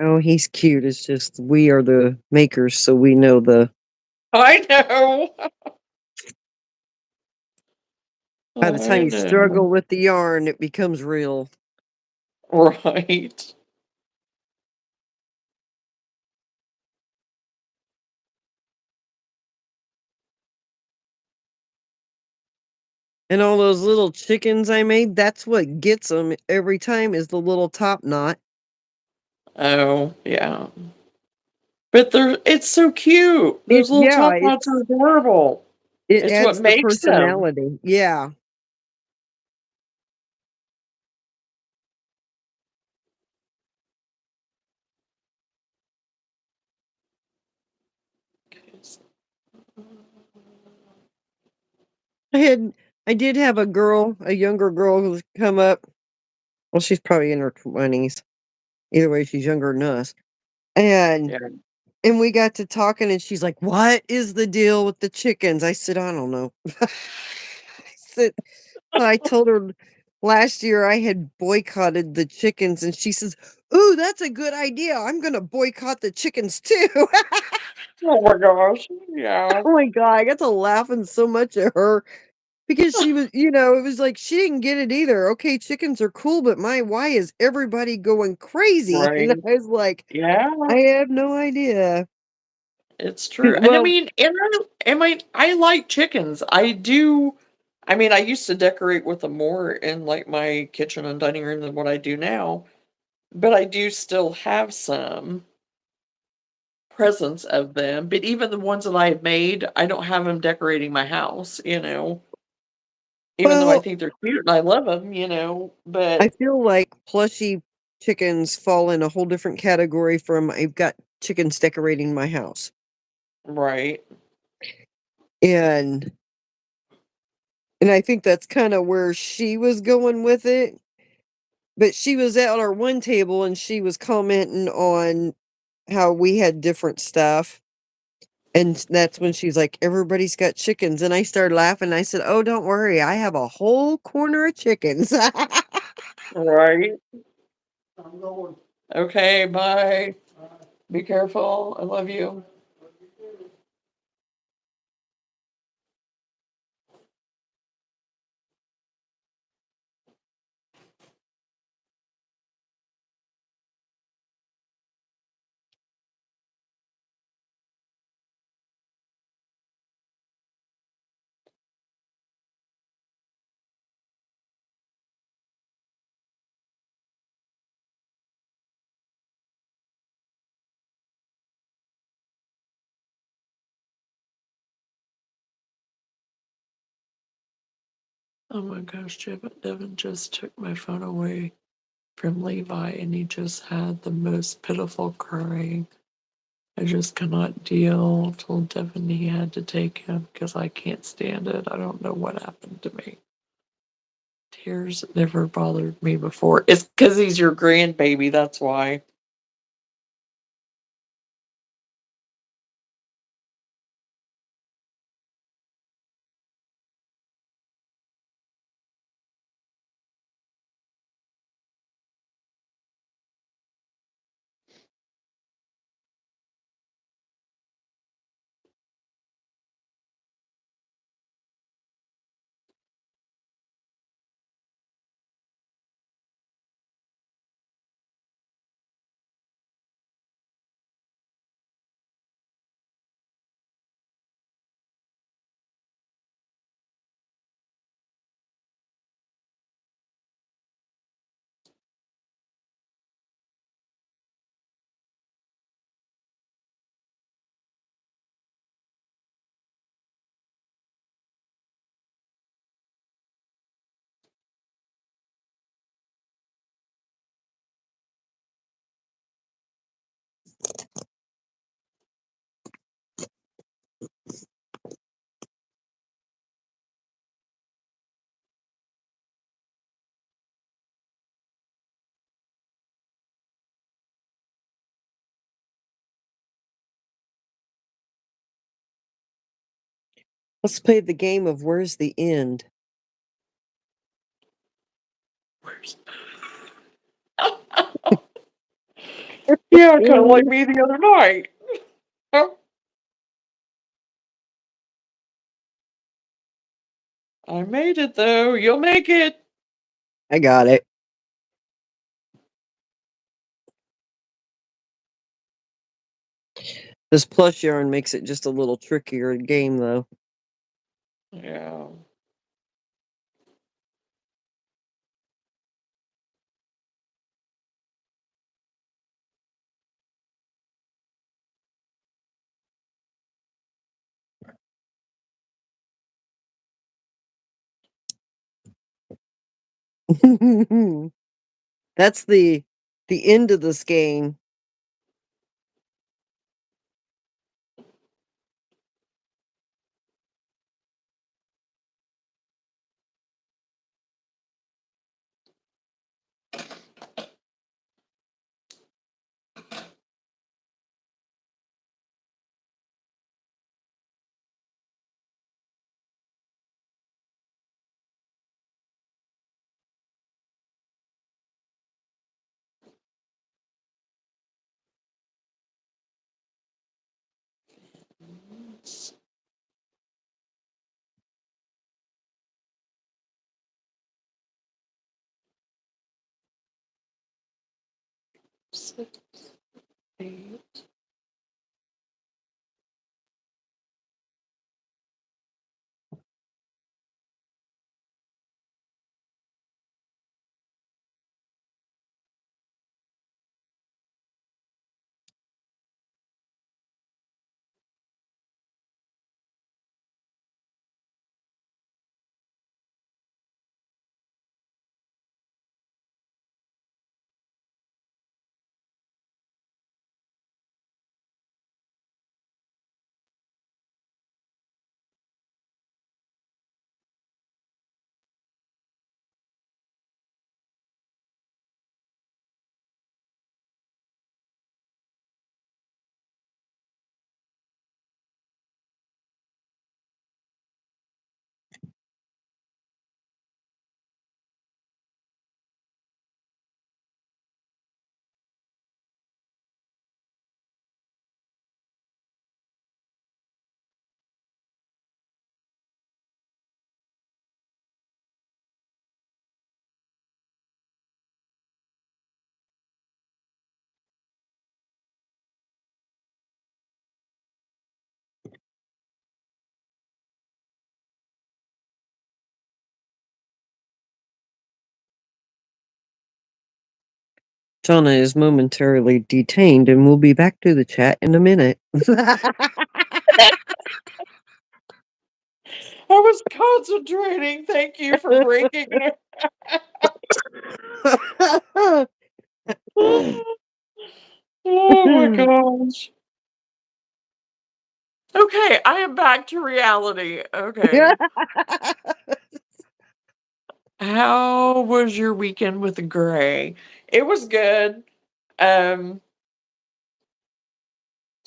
Oh, he's cute. It's just we are the makers, so we know I know. by the time I you struggle know. with the yarn, it becomes real. Right. And all those little chickens I made, that's what gets them every time is the little top knot. Oh, yeah. But it's so cute. It Those little yeah, top knots are adorable. it It's what adds the makes them. personality. Yeah. I had I did have a younger girl who's come up. Well, she's probably in her 20s. Either way, she's younger than us. And Yeah. and we got to talking and she's like, "What is the deal with the chickens?" I said, "I don't know." I said I told her last year I had boycotted the chickens and she says, "Ooh, that's a good idea. I'm gonna boycott the chickens too." Oh my gosh. Yeah. Oh my god, I got to laughing so much at her because she was, it was like she didn't get it either. Okay, chickens are cool, but why is everybody going crazy? And Right. I was like, Yeah. I have no idea. It's 'Cause true. And I well, mean, I like chickens. I do. I mean, I used to decorate with them more in like my kitchen and dining room than what I do now, but I do still have some presence of them. But even the ones that I have made, I don't have them decorating my house. Even though I well, think they're cute and I love them, I but feel like plushy chickens fall in a whole different category from I've got chickens decorating my house. right. And and I think that's kind of where she was going with it. But she was at our one table and she was commenting on how we had different stuff. And that's when she's like, everybody's got chickens. And I started laughing. I said, oh, don't worry. I have a whole corner of chickens. Right. Okay, bye. Be careful. I love you. Oh my gosh, Devin just took my phone away from Levi and he just had the most pitiful crying. I just cannot deal. Told Devin he had to take him because I can't stand it. I don't know what happened to me. Tears never bothered me before. It's because he's your grandbaby, that's why. Let's play the game of where's the end. Where's yeah, kinda like me the other night. Oh, I made it though. You'll make it. I got it. This plush yarn makes it just a little trickier game, though. Yeah. That's the end of this game. Six, eight. Jonna is momentarily detained and will be back to the chat in a minute. I was concentrating. Thank you for breaking it. Oh my gosh. Okay, I am back to reality. Okay. How was your weekend with Gray? It was good. Um,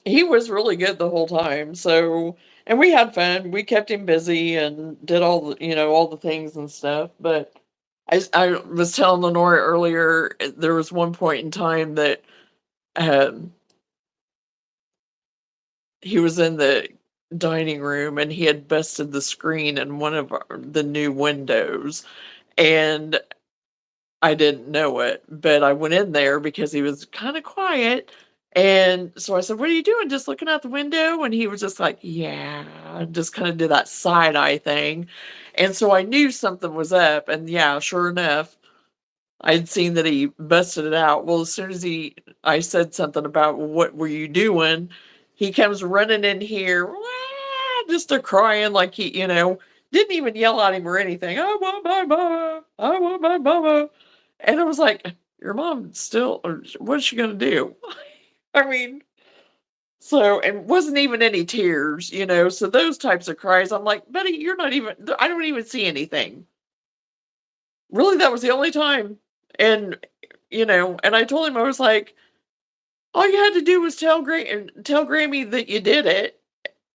he was really good the whole time. So, and we had fun. We kept him busy and did all the, all the things and stuff. But I was telling Lenore earlier, there was one point in time that um, he was in the dining room and he had busted the screen in one of the new windows. And I didn't know it, but I went in there because he was kinda quiet, and so I said, "What are you doing? Just looking out the window?" And he was just like, "Yeah," and just kinda did that side eye thing, and so I knew something was up, and yeah, sure enough, I'd seen that he busted it out. Well, as soon as I said something about, "What were you doing?" He comes running in here, "Wah," just a crying like didn't even yell at him or anything. "I want my mama. I want my mama." And I was like, "Your mom still or what's she gonna do?" I mean, so and wasn't even any tears, so those types of cries, I'm like, "Buddy, you're not even I don't even see anything." Really, that was the only time. And I told him, I was like, "All you had to do was tell Grammy that you did it.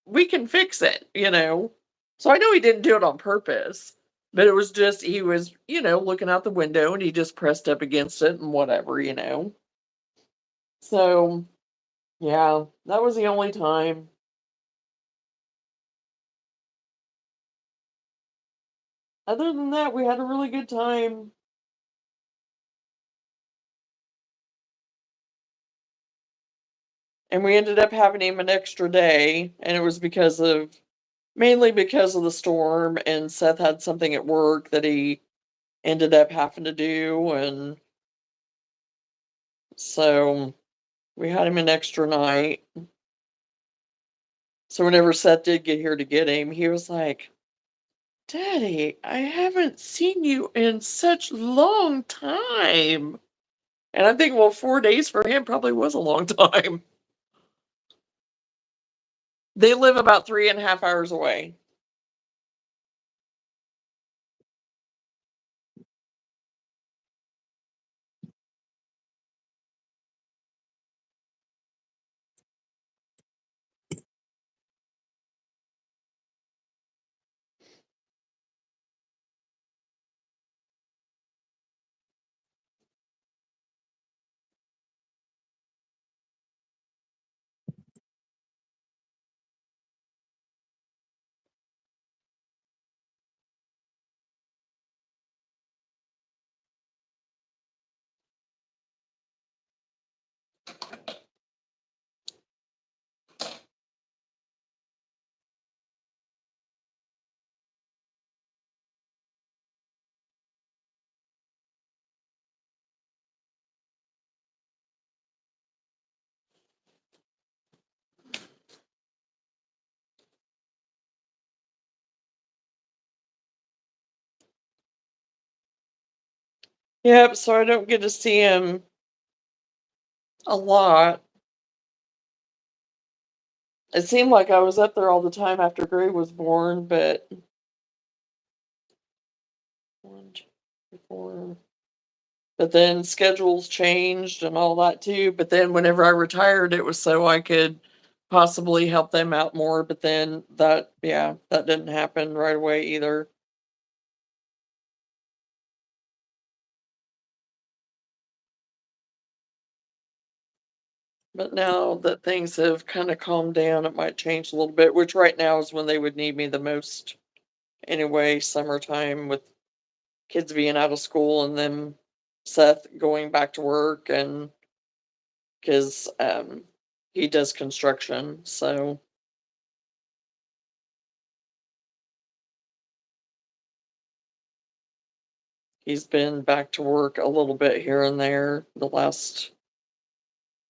We can fix it." So I know he didn't do it on purpose, but it was just he was, looking out the window and he just pressed up against it and whatever. So, yeah, that was the only time. Other than that, we had a really good time. And we ended up having him an extra day, and it was mainly because of the storm, and Seth had something at work that he ended up having to do, and so we had him an extra night. So whenever Seth did get here to get him, he was like, "Daddy, I haven't seen you in such long time." And I'm thinking, well, 4 days for him probably was a long time. They live about 3.5 hours away. Yep, so I don't get to see him a lot. It seemed like I was up there all the time after Gray was born, but one, two, three, four. But then schedules changed and all that too. But then whenever I retired, it was so I could possibly help them out more. But then yeah, that didn't happen right away either. But now that things have kind of calmed down, it might change a little bit, which right now is when they would need me the most anyway, summertime with kids being out of school and then Seth going back to work and because he does construction, so he's been back to work a little bit here and there the last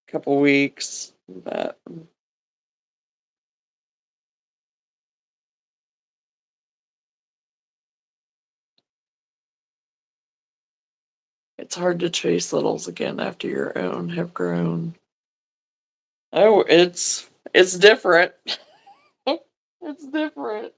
couple weeks, but it's hard to chase littles again after your own have grown. Oh, it's different. It's different.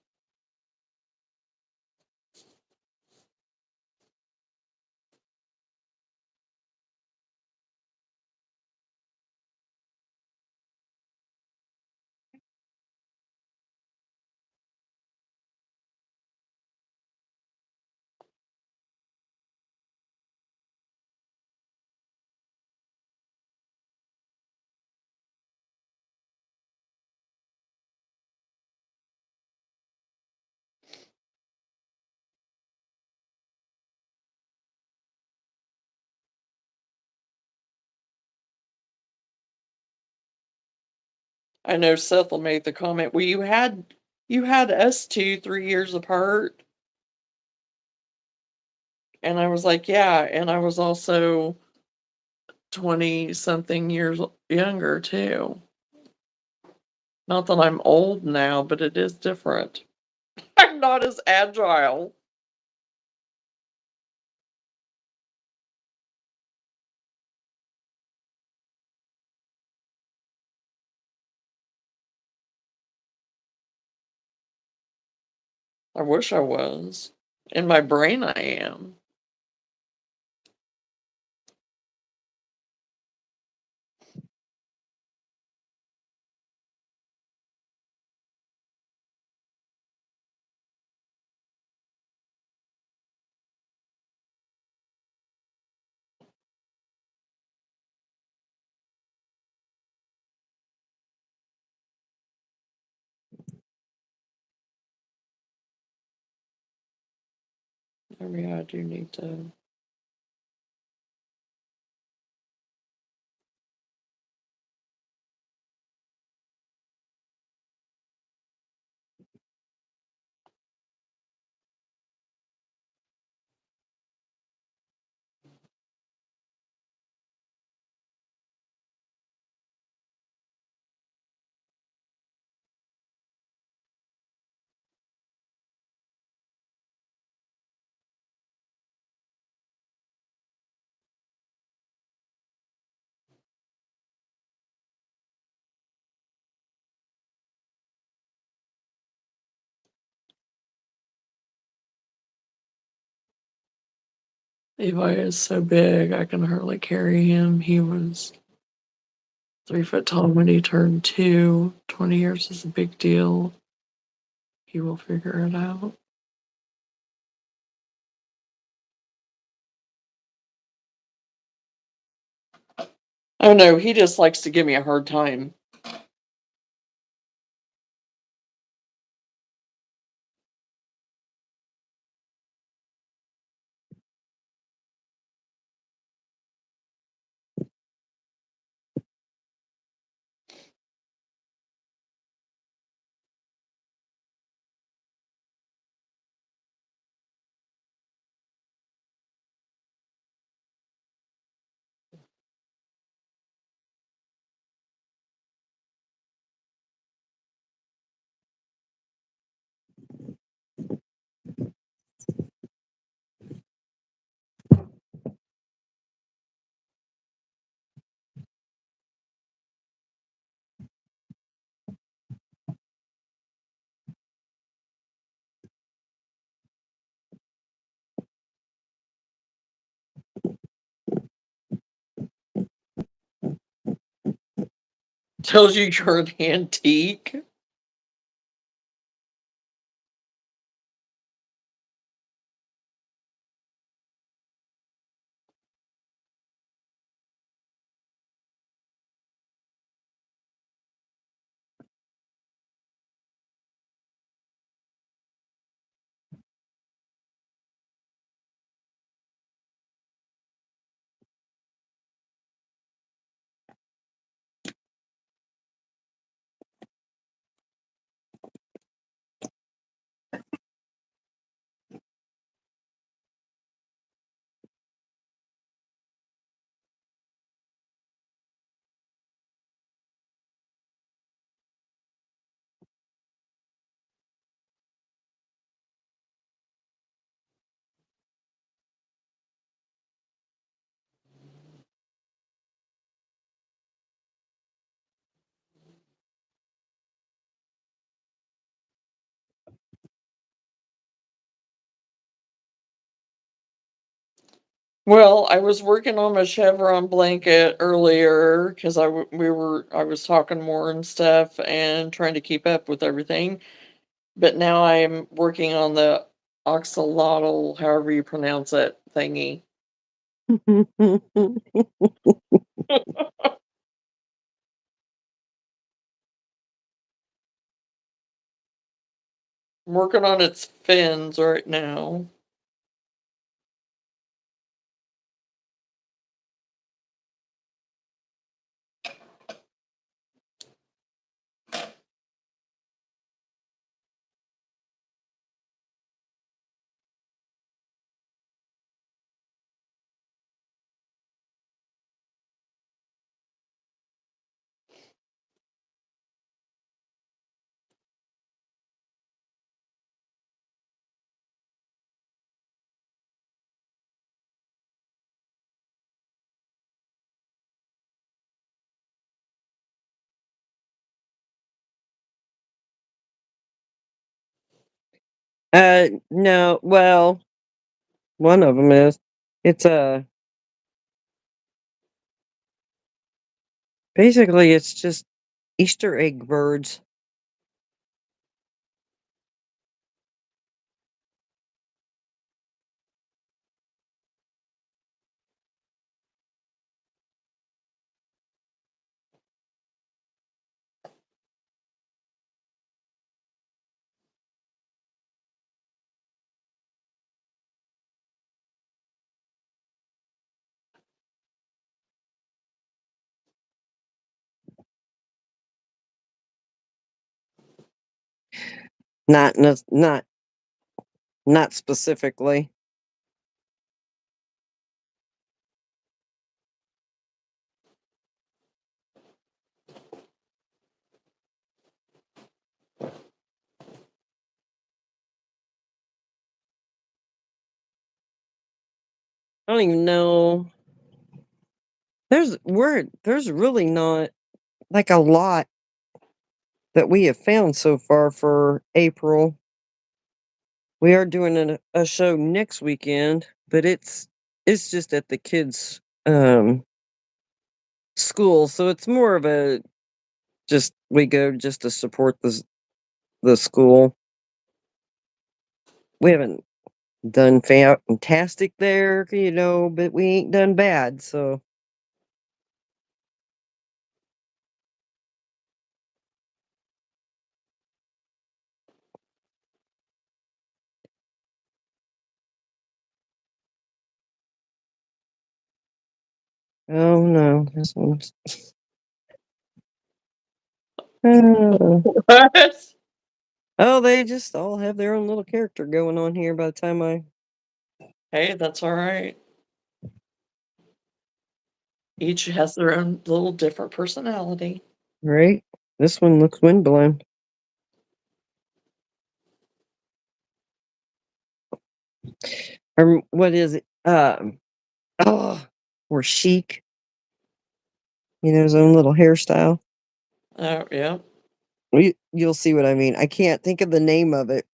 I know Seth will make the comment, well, you had us two 3 years apart. And I was like, yeah, and I was also 20 something years younger too. Not that I'm old now, but it is different. I'm not as agile. I wish I was. In my brain, I am. Maybe I do need to. Levi is so big, I can hardly carry him. He was 3 foot tall when he turned 2. 20 years is a big deal. He will figure it out. Oh no, he just likes to give me a hard time. Tells you you're an antique. Well, I was working on my chevron blanket earlier because I was talking more and stuff and trying to keep up with everything. But now I'm working on the axolotl, however you pronounce it, thingy. I'm working on its fins right now. No, well, one of them is. It's, basically, it's just Easter egg birds. Not specifically. I don't even know. There's really not like a lot that we have found so far for April. We are doing a show next weekend, but it's just at the kids' school, so it's more of a just we go just to support the school. We haven't done fantastic there, but we ain't done bad. So oh no, this one's What? oh, they just all have their own little character going on here by the time I Hey, that's all right. Each has their own little different personality. right. This one looks windblown. Or what is it? Oh, or chic. His own little hairstyle. Oh, yeah. You'll see what I mean. I can't think of the name of it.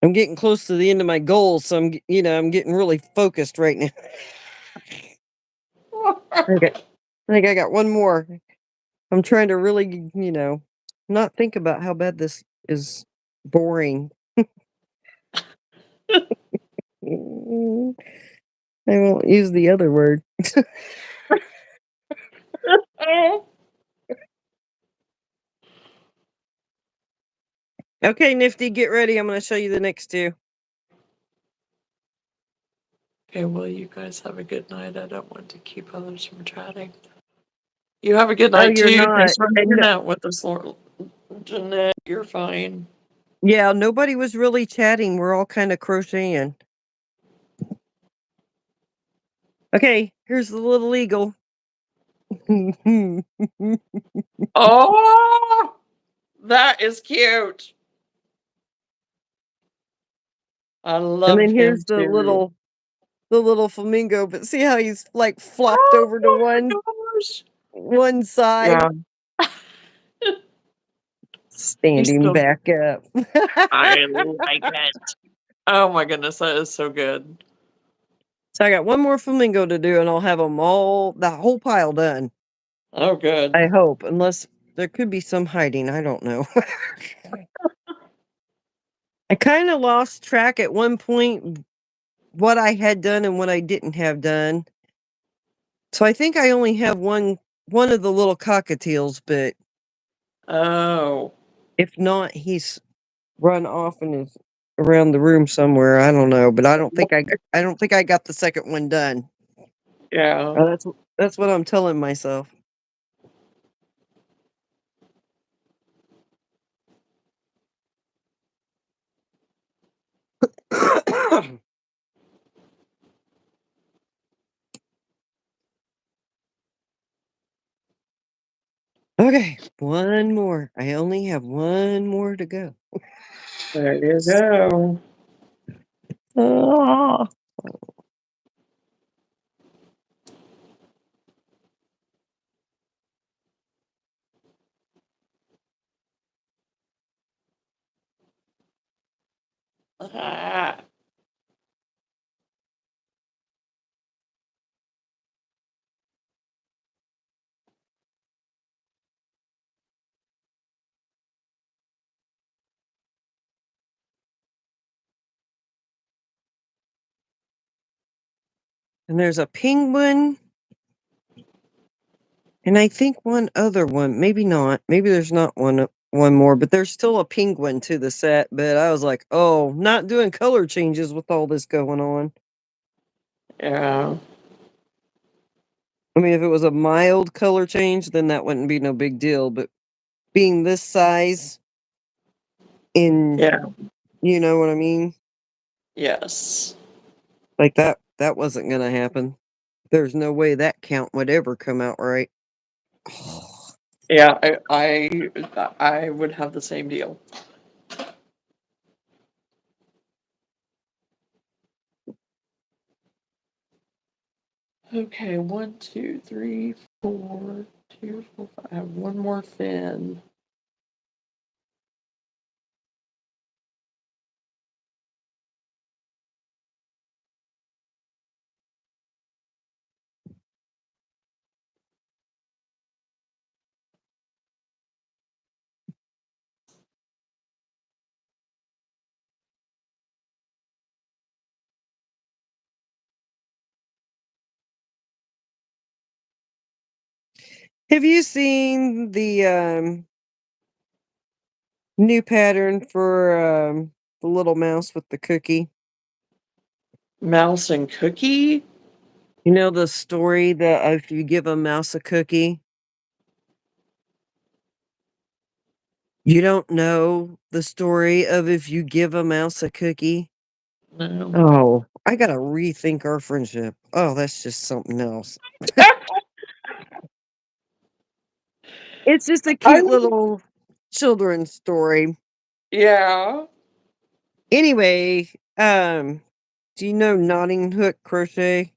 I'm getting close to the end of my goals, so I'm getting really focused right now. Okay, I think I got one more. I'm trying to really, not think about how bad this is boring. Mm, I won't use the other word. Okay, Nifty, get ready. I'm going to show you the next two. Okay, well, you guys have a good night. I don't want to keep others from chatting. You have a good Oh, night you're too. not. Thanks for And hanging out with us, Jeanette. You're fine. yeah, nobody was really chatting. We're all kind of crocheting. Okay, here's the little eagle. And Oh, that is cute. I love then here's him the too. little flamingo, but see how he's like flopped Oh over to my gosh. one side, Yeah, he's standing still. back up. I like it. Oh my goodness, that is so good. So I got one more flamingo to do, and I'll have them all the whole pile done. Oh, good. I hope, unless there could be some hiding. I don't know. I kind of lost track at one point what I had done and what I didn't have done. So I think I only have one of the little cockatiels, but Oh, if not, he's run off and is around the room somewhere. I don't know, but I don't think I got the second one done. yeah. Oh, that's what I'm telling myself. Okay, one more. I only have one more to go. There you go. Ah. Ah. And there's a penguin, and I think one other one. Maybe not. Maybe there's not one more, but there's still a penguin to the set. But I was like, oh, not doing color changes with all this going on. Yeah. I mean, if it was a mild color change, then that wouldn't be no big deal. But being this size in, Yeah. you know what I mean? Yes. Like that wasn't gonna happen. There's no way that count would ever come out right. Yeah, I would have the same deal. Okay, one, two, three, four, two, four, five. I have one more fin. Have you seen the new pattern for the little mouse with the cookie? Mouse and cookie? You know the story that if you give a mouse a cookie, you don't know the story of if you give a mouse a cookie? No. Oh, I gotta rethink our friendship. Oh, that's just something else. It's just a I cute little children's story. yeah. Anyway, do you know Knotting Hook Crochet?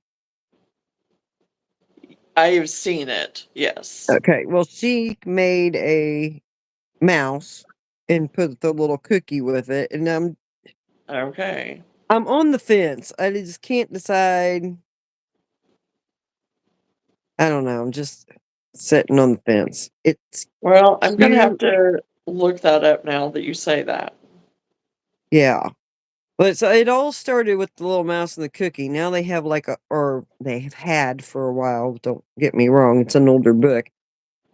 I've seen it. Yes. Okay, well, she made a mouse and put the little cookie with it, and Okay. I'm on the fence. I just can't decide. I don't know. I'm just sitting on the fence. It's Well, I'm gonna have cute. to look that up now that you say that. Yeah. But so it all started with the little mouse and the cookie. Now they have like or they have had for a while. Don't get me wrong. It's an older book,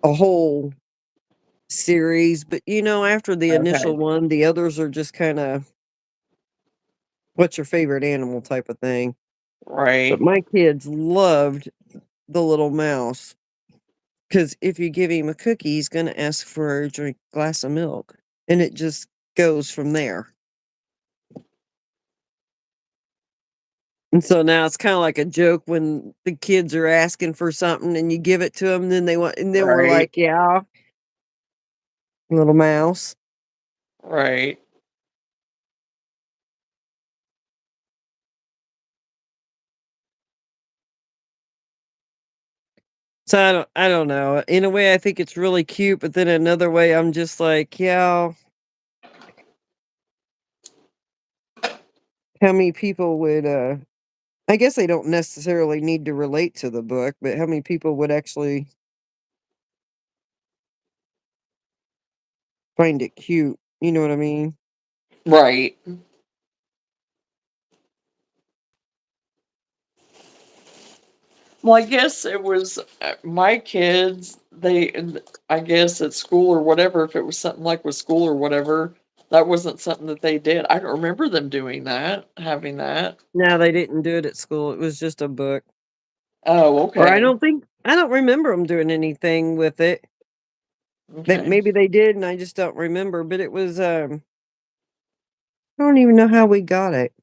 a whole series. But after the Okay. initial one, the others are just kind of what's your favorite animal type of thing. But Right. my kids loved the little mouse because if you give him a cookie, he's going to ask for a glass of milk. And it just goes from there. And so now it's kinda like a joke when the kids are asking for something and you give it to them, then then we're Right. like, "Yeah, little mouse." Right. So I don't know. In a way, I think it's really cute, but then another way, I'm just like, "Yeah, how many people would, I guess they don't necessarily need to relate to the book, but how many people would actually find it cute?" You know what I mean? Right. Well, I guess it was my kids. I guess at school or whatever, if it was something like with school or whatever, that wasn't something that they did. I don't remember them doing that, having that. No, they didn't do it at school, it was just a book. Oh, Or okay. I don't remember them doing anything with it. That Okay. maybe they did and I just don't remember, but it was, I don't even know how we got it.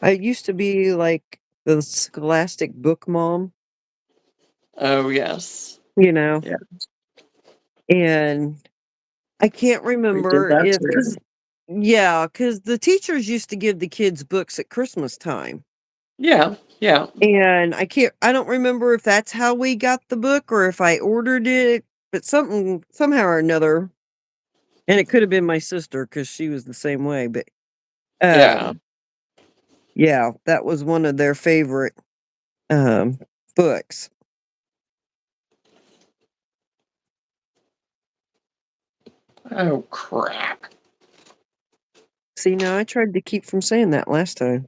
I used to be like the scholastic book mom, Oh, yes. you know, Yeah, and I can't we did remember that if too. because the teachers used to give the kids books at Christmas time. Yeah, yeah, And I don't remember if that's how we got the book or if I ordered it, but somehow or another, and it could have been my sister because she was the same way, but yeah. um yeah, that was one of their favorite um books. Oh, crap. See, now I tried to keep from saying that last time.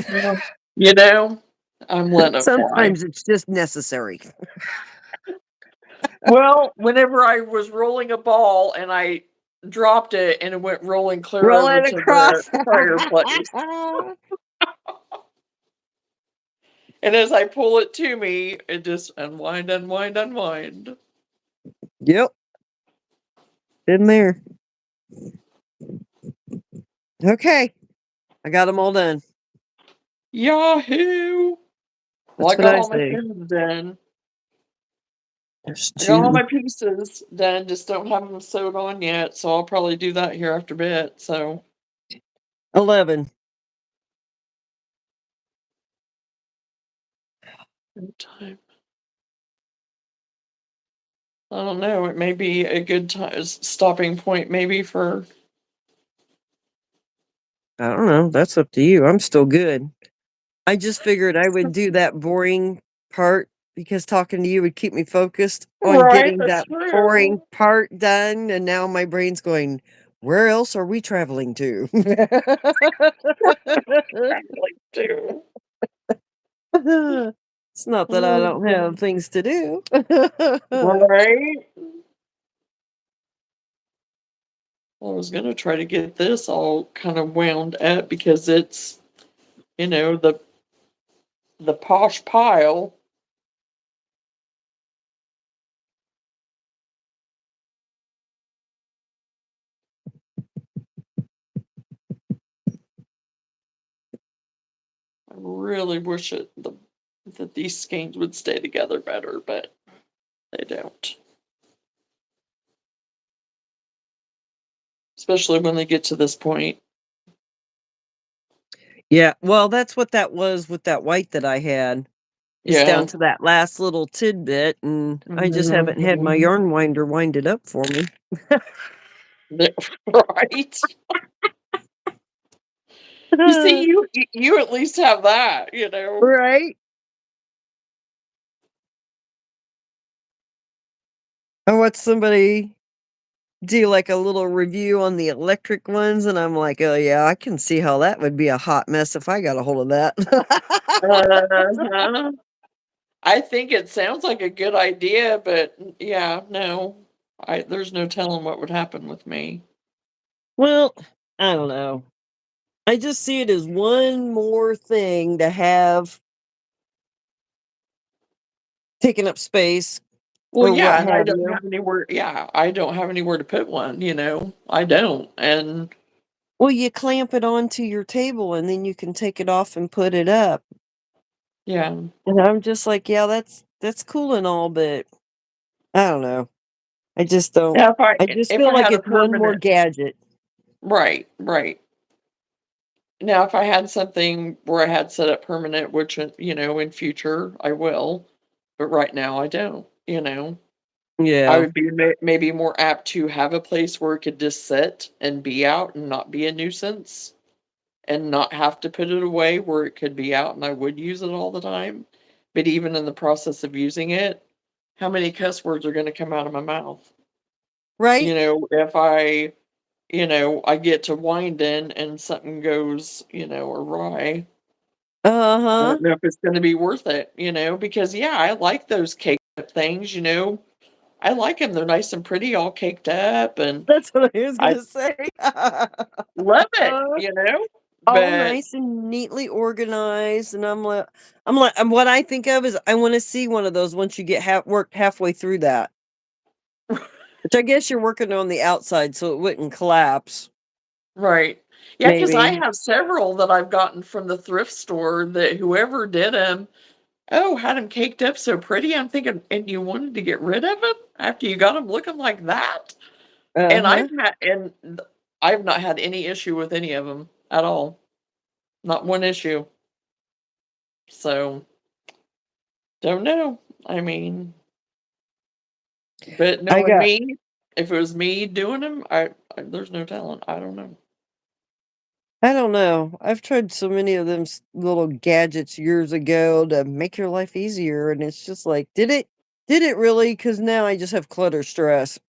Well, you know, I'm letting it fly. Sometimes it's just necessary. Well, whenever I was rolling a ball and I dropped it and it went rolling clear Roll over it to the across. fireplace. And as I pull it to me, it just unwind, unwind, unwind. Yep. Been there. Okay, I got them all done. Yahoo! Well, That's I what got I all my say. pins done. There's I got all 2. my pieces done, just don't have them sewed on yet, so I'll probably do that here after a bit, so 11. in time. I don't know, it may be a good time stopping point maybe for I don't know. That's up to you. I'm still good. I just figured I would do that boring part because talking to you would keep me focused on Right, getting that's that true. boring part done. And now my brain's going, where else are we traveling to? Exactly, too. It's not that I don't have Mhm. things to do. Right? I was gonna try to get this all kind of wound up because it's, the posh pile. I really wish that these skeins would stay together better, but they don't. Especially when they get to this point. Yeah, well, that's what that was with that white that I had. It's down Yeah. to that last little tidbit, and I just haven't had my Mhm. yarn winder wind it up for me. Right? You see, you at least have that, you know? Right? I watched somebody do, like, a little review on the electric ones, and I'm like, "Oh, yeah, I can see how that would be a hot mess if I got a hold of that." Uh-huh. I think it sounds like a good idea, but yeah, no. There's no telling what would happen with me. Well, I don't know. I just see it as one more thing to have taking up space Well, or yeah, what and I have don't you. have anywhere, yeah, I don't have anywhere to put one, I don't. And Well, you clamp it onto your table, and then you can take it off and put it up. yeah. And I'm just like, "Yeah, that's cool and all, but I don't know. I just don't Now if I I just if feel I like had a it's one more permanent, gadget." right, right. Now if I had something where I had set up permanent, which, in future I will, but right now I don't, I Yeah. would be maybe more apt to have a place where it could just sit and be out and not be a nuisance and not have to put it away where it could be out and I would use it all the time. But even in the process of using it, how many cuss words are gonna come out of my mouth? Right? If I get to winding and something goes, awry, I Uh-huh. don't know if it's gonna be worth it, because, yeah, I like those caked up things, I like them. 'Em, they're nice and pretty, all caked up, and That's what I was I gonna say. love it. All But nice and neatly organized, and and what I think of is I wanna see one of those once you get worked halfway through that, which I guess you're working on the outside so it wouldn't collapse, right. Yeah, because I maybe. have several that I've gotten from the thrift store that whoever did them, oh, had them caked up so pretty, I'm thinking, "And you wanted to get rid of them after you got them looking like that?" And Uh-huh. I've not had any issue with any of them at all. Not one issue. So, don't know. I mean, but I knowing got me, if it was me doing them, there's no telling. I don't know. I don't know. I've tried so many of them little gadgets years ago to make your life easier, and it's just like, did it really? Because now I just have clutter stress.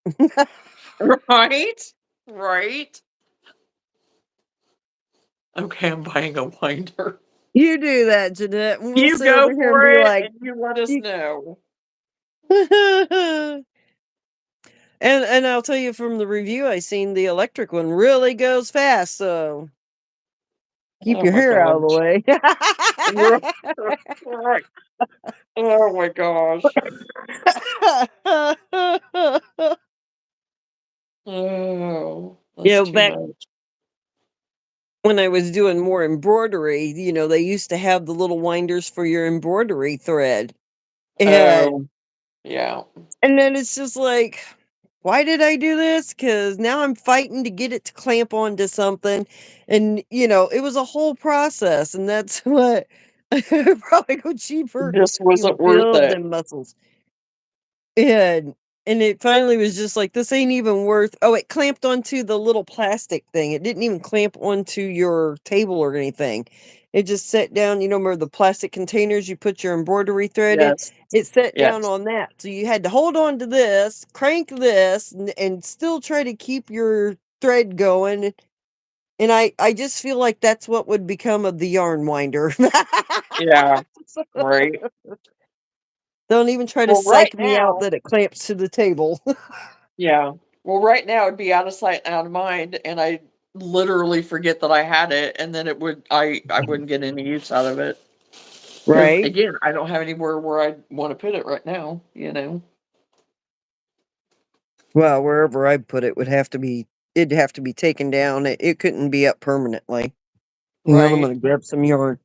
Right? Right? Okay, I'm buying a winder. You do that, Jeanette, and we'll You sit over go here and for be it like, and you let us "You" know. and I'll tell you from the review I seen, the electric one really goes fast, so keep Oh your my hair out of the gosh. way. Right. Right. Oh my gosh. Oh, You that's know, too back much. when I was doing more embroidery, they used to have the little winders for your embroidery thread. And Oh, yeah. and then it's just like, why did I do this? Because now I'm fighting to get it to clamp onto something. And, it was a whole process. And that's what probably go cheaper, Just wasn't worth build it. them muscles. And it finally was just like, this ain't even worth. Oh, it clamped onto the little plastic thing. It didn't even clamp onto your table or anything. It just set down, remember the plastic containers you put your embroidery thread in? Yes. It set down Yes. on that. So you had to hold on to this, crank this, and still try to keep your thread going. And I just feel like that's what would become of the yarn winder. Yeah. Right. Don't even try to Well, right psych me out now that it clamps to the table. yeah. Well, right now it'd be out of sight, out of mind, and I literally forget that I had it, and then I wouldn't get any use out of it. Because Right? again, I don't have anywhere where I wanna put it right now, you know? Well, wherever I put it it'd have to be taken down. It couldn't be up permanently. Hang on, I'm Right. gonna grab some yarn.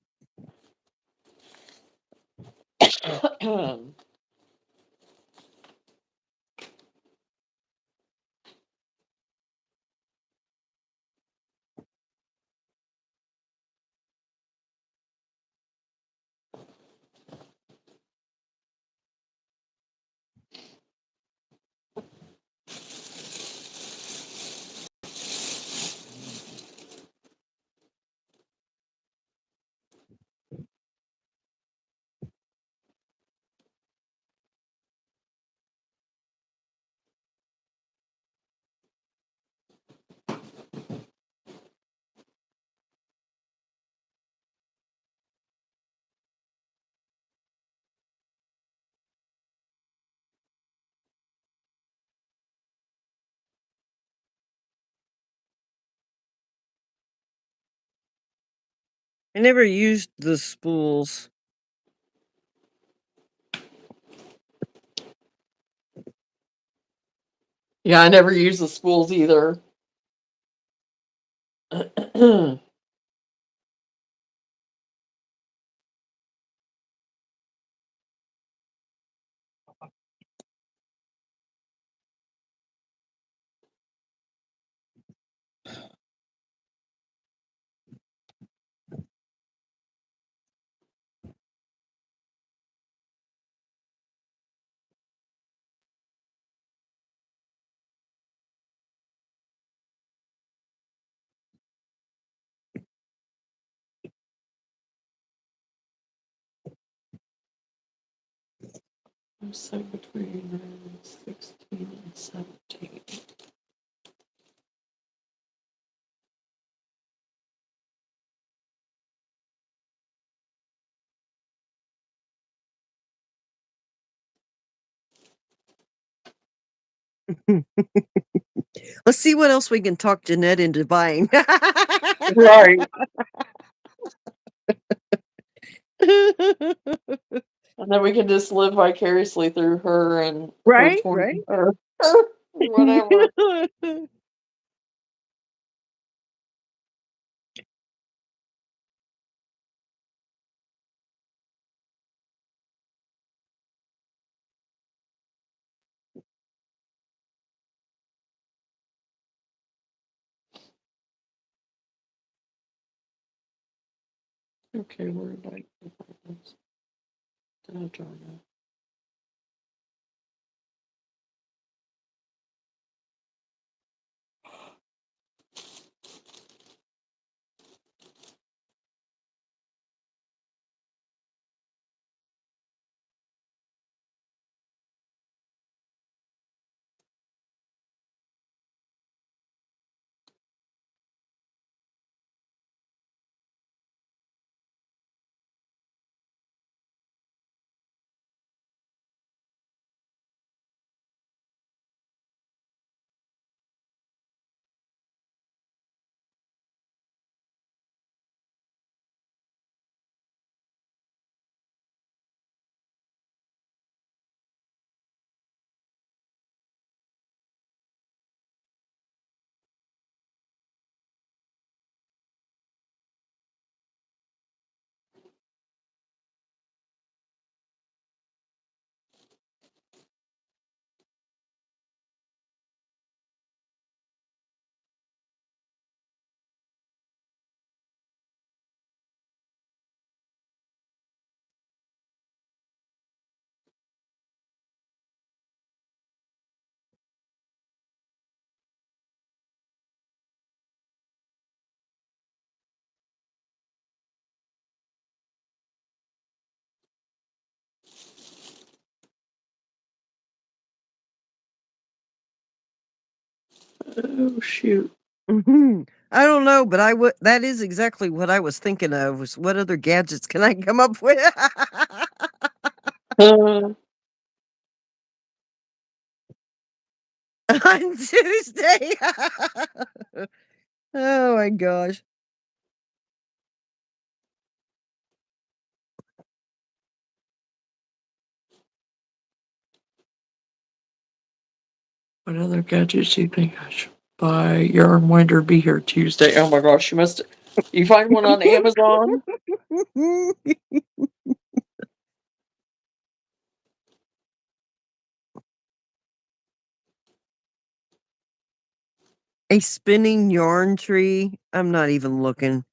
I never used the spools. Yeah, I never use the spools either. So between 16 and 17. Let's see what else we can talk Jeanette into buying. Right. And then we can just live vicariously through her and her Right, torn right. or whatever. Okay, where did I put this? Oh, darn it. Oh, shoot. Mhm. I don't know, but I would that is exactly what I was thinking of, was what other gadgets can I come up with? Uh, On Tuesday. Oh my gosh. what other gadgets do you think I should buy? Yarn winder be here Tuesday. Oh my gosh, you must. You find one on Amazon? A spinning yarn tree? I'm not even looking.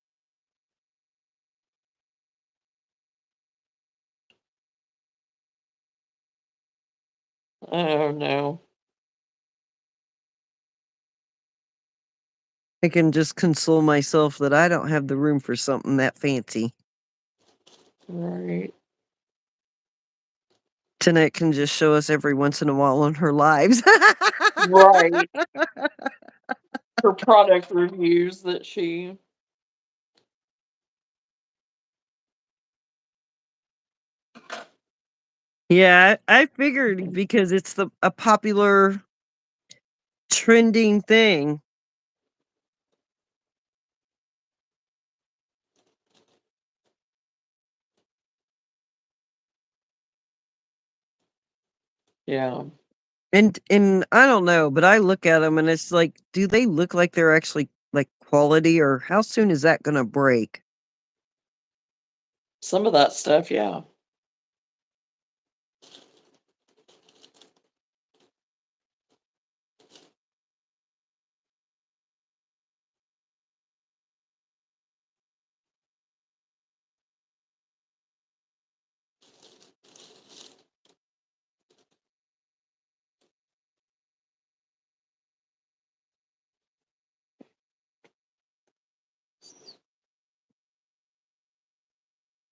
Oh no. I can just console myself that I don't have the room for something that fancy. Right. Jeanette can just show us every once in a while in her lives. Right. Her product reviews that she. Yeah, I figured because it's a popular trending thing. Yeah. And I don't know, but I look at them and it's like, do they look like they're actually, like, quality, or how soon is that gonna break? Some of that stuff, yeah.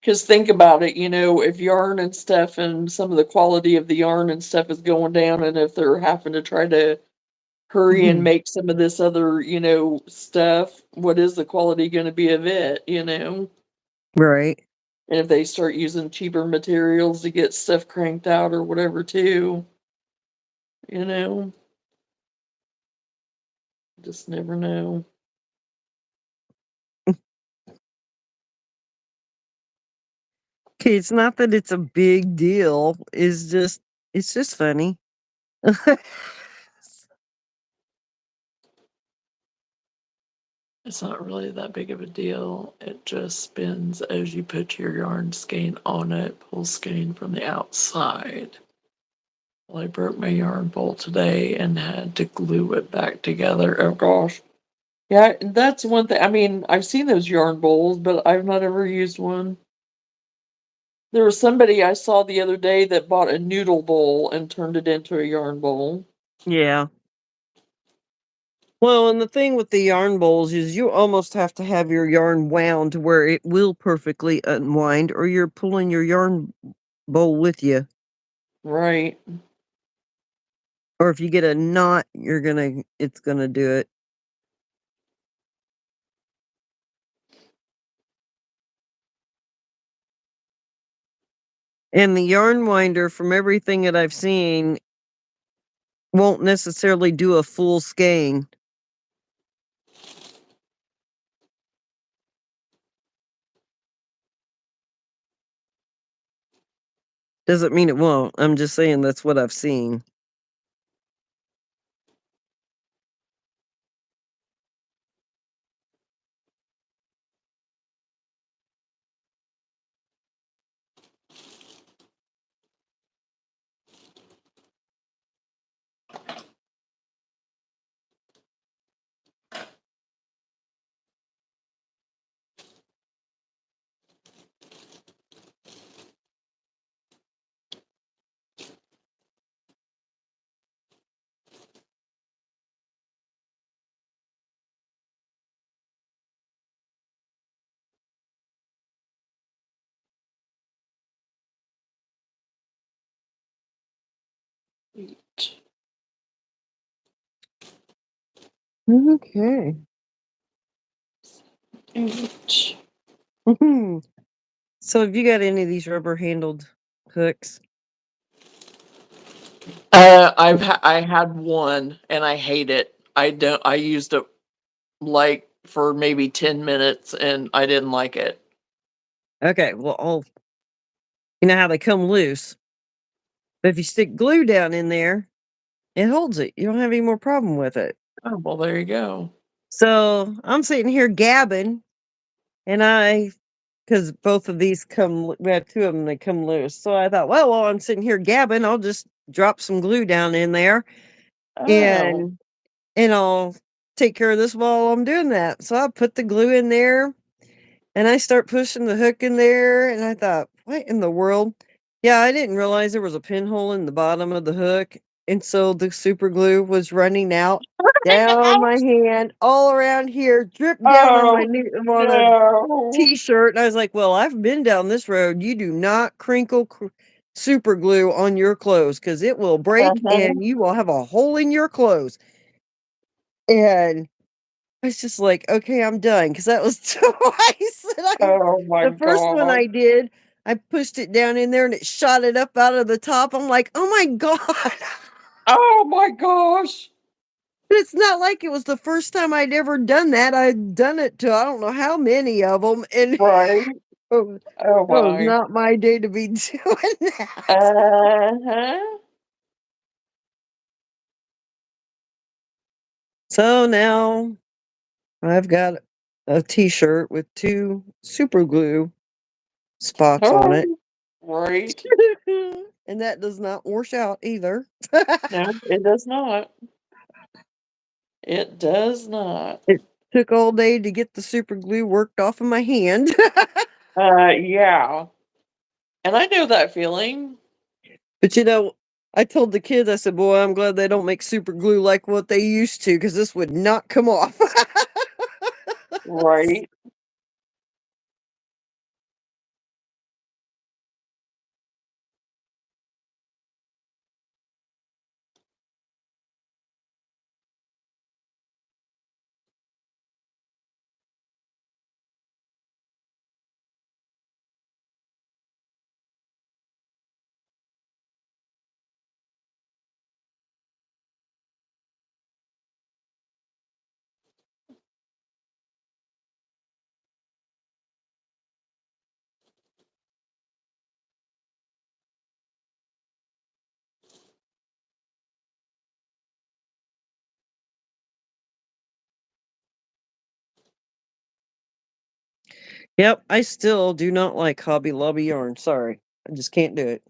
Because think about it, if yarn and stuff and some of the quality of the yarn and stuff is going down, and if they're having to try to hurry and Mhm. make some of this other, stuff, what is the quality going to be of it? Right. And if they start using cheaper materials to get stuff cranked out or whatever, too, you know, just never know. 'Kay, it's not that it's a big deal, it's just funny. It's not really that big of a deal. It just spins as you put your yarn skein on it, pull skein from the outside. Well, I broke my yarn bowl today and had to glue it back together. Oh gosh. Yeah, that's one thing. I mean, I've seen those yarn bowls, but I've not ever used one. There was somebody I saw the other day that bought a noodle bowl and turned it into a yarn bowl. Yeah. Well, and the thing with the yarn bowls is you almost have to have your yarn wound to where it will perfectly unwind, or you're pulling your yarn bowl with you. Right. Or if you get a knot, it's gonna do it. And the yarn winder, from everything that I've seen, won't necessarily do a full skein. Doesn't mean it won't. I'm just saying that's what I've seen. Okay. H. Mhm. So have you got any of these rubber handled hooks? I had one and I hate it. I used it like for maybe 10 minutes and I didn't like it. Okay, well, you know how they come loose, but if you stick glue down in there, it holds it. You don't have any more problem with it. Oh, well, there you go. So I'm sitting here gabbing, and because both of these we had two of them that come loose. So I thought, well, while I'm sitting here gabbing, I'll just drop some glue down in there, Oh, and I'll take care of this while I'm doing that. So I put the glue in there, and I start pushing the hook in there, and I thought, "What in the world?" Yeah, I didn't realize there was a pinhole in the bottom of the hook, and so the super glue was running out down my ouch. hand, all around here, dripped down on my Oh, knee on a no. t-shirt, and I was like, "Well, I've been down this road. You do not crinkle super glue on your clothes because it will break Uh-huh. and you will have a hole in your clothes." And I was just like, "Okay, I'm done," because that was twice that Oh my the first one god. I did, I pushed it down in there and it shot it up out of the top. I'm like, "Oh my god." Oh my gosh. But it's not like it was the first time I'd ever done that. I'd done it to I don't know how many of them, and Right. oh, Oh that was my. not my day to be doing that. Uh-huh. So now I've got a t-shirt with 2 super glue spots on it. Oh, right. And that does not wash out either. No, it does not. It does not. It took all day to get the super glue worked off of my hand. Yeah. And I know that feeling. But, I told the kids, I said, "Boy, I'm glad they don't make super glue like what they used to, because this would not come off." Right. Yep, I still do not like Hobby Lobby yarn, sorry. I just can't do it.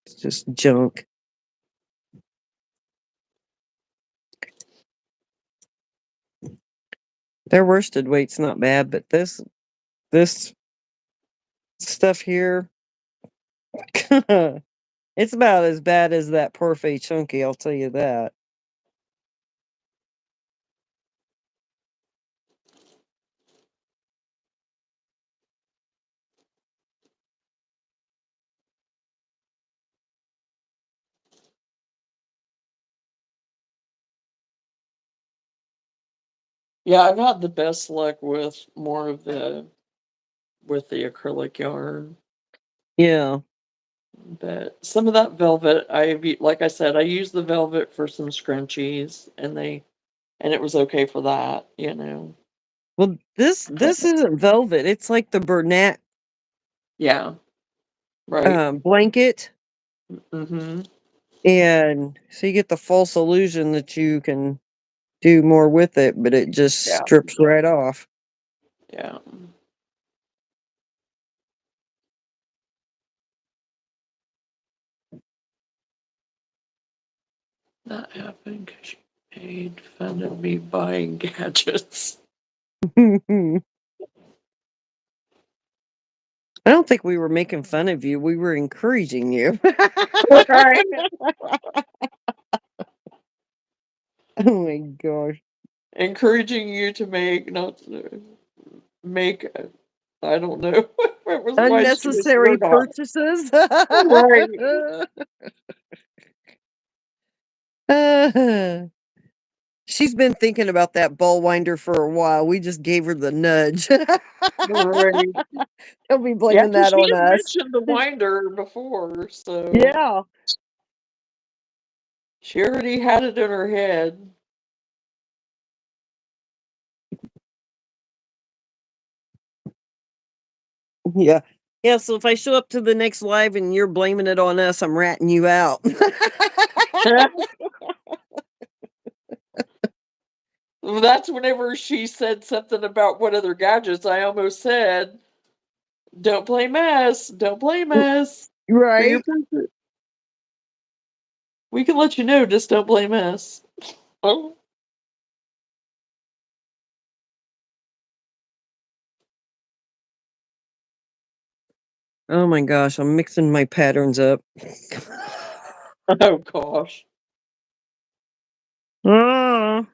It's just junk. Their worsted weight's not bad, but this stuff here, it's about as bad as that Parfait Chunky, I'll tell you that. Yeah, I've had the best luck with more of the with the acrylic yarn, Yeah. but some of that velvet, like I said, I used the velvet for some scrunchies, and it was okay for that, you know. Well, this isn't velvet, it's like the Bernat, Yeah, right. blanket, Mm-hmm. and so you get the false illusion that you can do more with it, but it just Yeah, strips right off. yeah. That happened because you made fun of me buying gadgets. I don't think we were making fun of you, we were encouraging you. Right. Oh my gosh. Encouraging you to make, not to make, I don't know. What was my choice Unnecessary word on? purchases. Right. She's been thinking about that ball winder for a while. We just gave her the nudge. Right. She'll be Yeah, blaming 'cause that she on had us. mentioned the winder before, so Yeah. she already had it in her head. Yeah. Yeah, so if I show up to the next live and you're blaming it on us, I'm ratting you out. That's whenever she said something about what other gadgets, I almost said, "Don't blame us, don't blame us for your Right? purpose. We can let you know, just don't blame us." Oh, Oh my gosh, I'm mixing my patterns up. oh gosh. Ah.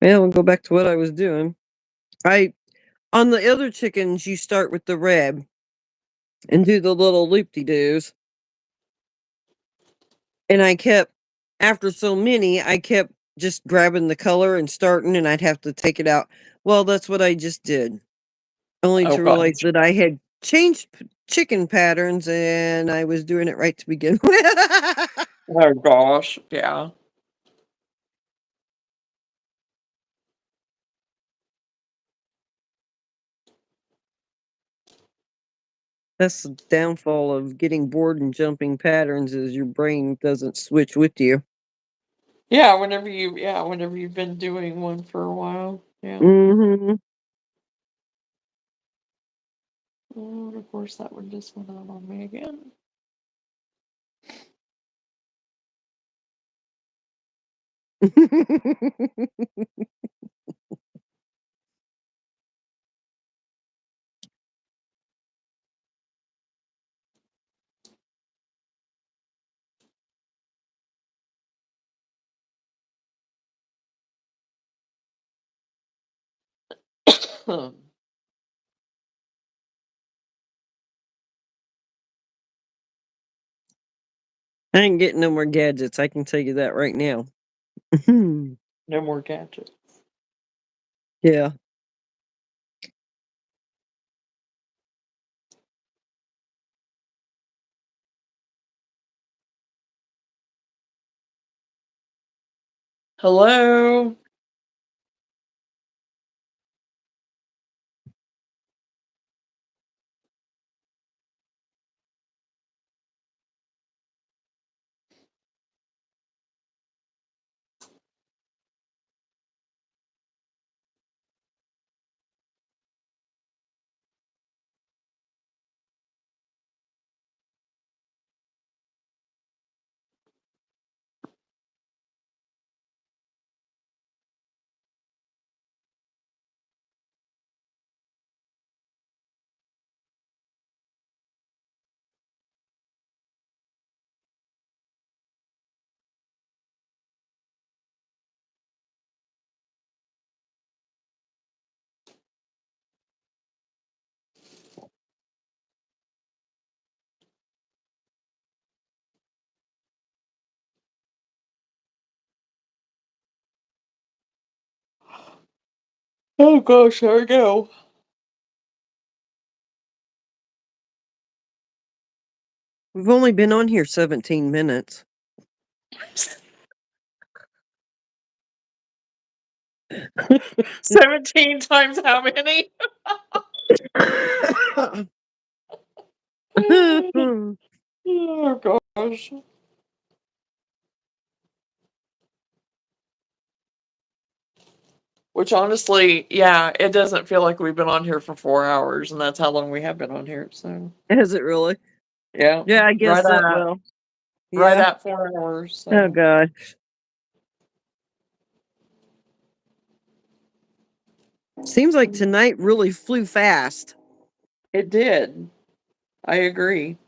Yeah, we'll go back to what I was doing. I On the other chickens, you start with the red and do the little loop-de-doos. And I kept after so many, I kept just grabbing the color and starting, and I'd have to take it out. Well, that's what I just did, only Oh to realize gosh. that I had changed chicken patterns and I was doing it right to begin with. Oh gosh. Yeah. That's the downfall of getting bored and jumping patterns is your brain doesn't switch with you. Whenever you've been doing one for a while. Yeah. Mhm. Oh, and of course that one just went out on me again. I ain't getting no more gadgets, I can tell you that right now. No more gadgets. Yeah. Hello? Oh gosh, there we go. We've only been on here 17 minutes. 17 times how many? Oh gosh. Which honestly, yeah, it doesn't feel like we've been on here for 4 hours, and that's how long we have been on here, so Is it really? yeah, Yeah, I guess right that at well. right Yeah. at 4 hours, Oh so god. Seems like tonight really flew fast. it did. I agree.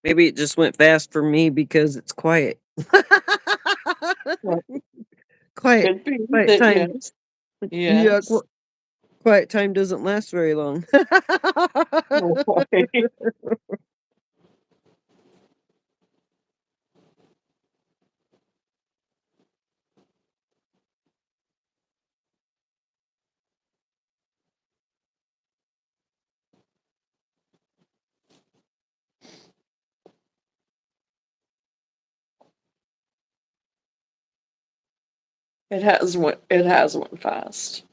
Maybe it just went fast for me because it's quiet. Well, Quiet could be quiet that, time. yes. Yeah, Yes. quiet time doesn't last very long. Right. It has went fast.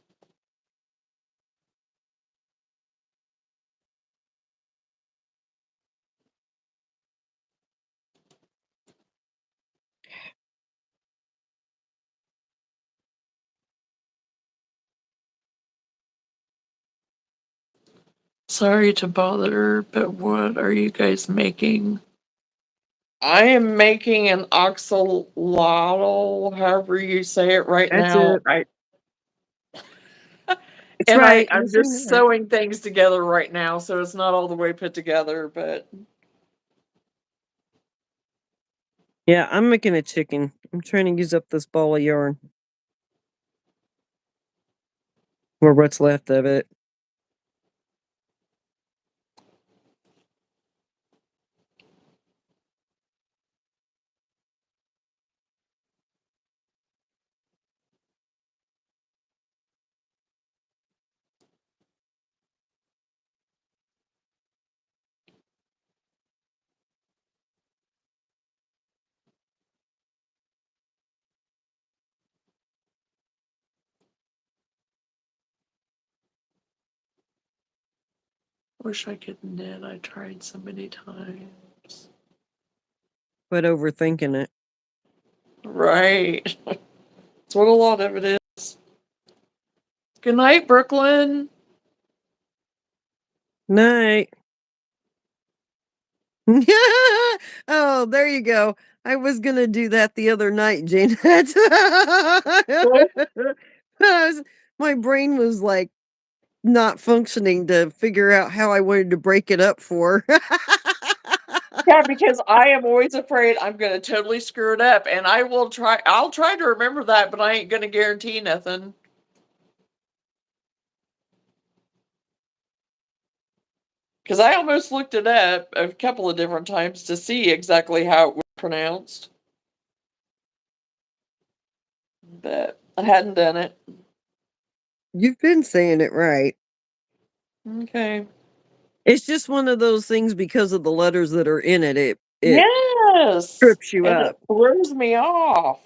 Sorry to bother, but what are you guys making? I am making an axolotl, however you say it right That's now. it. I It's and right. You're I'm saying just it right. sewing things together right now, so it's not all the way put together, but Yeah, I'm making a chicken. I'm trying to use up this ball of yarn, or what's left of it. wish I could knit. I tried so many times. Quit overthinking it. Right. That's what a lot of it is. Good night, Brooklyn. Night. Oh, there you go. I was gonna do that the other night, Jane. My brain was like not functioning to figure out how I wanted to break it up for. Yeah, because I am always afraid I'm gonna totally screw it up, and I'll try to remember that, but I ain't gonna guarantee nothing. Because I almost looked it up a couple of different times to see exactly how it was pronounced, but I hadn't done it. You've been saying it right. Okay. It's just one of those things because of the letters that are in it, it Yes! trips you And it up. throws me off.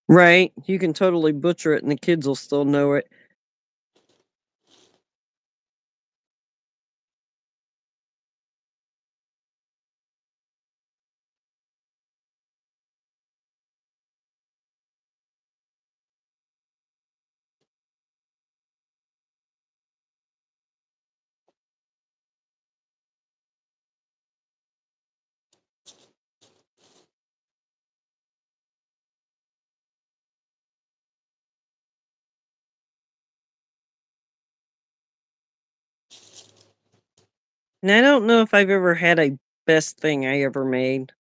Right? You can totally butcher it and the kids will still know it. And I don't know if I've ever had a best thing I ever made.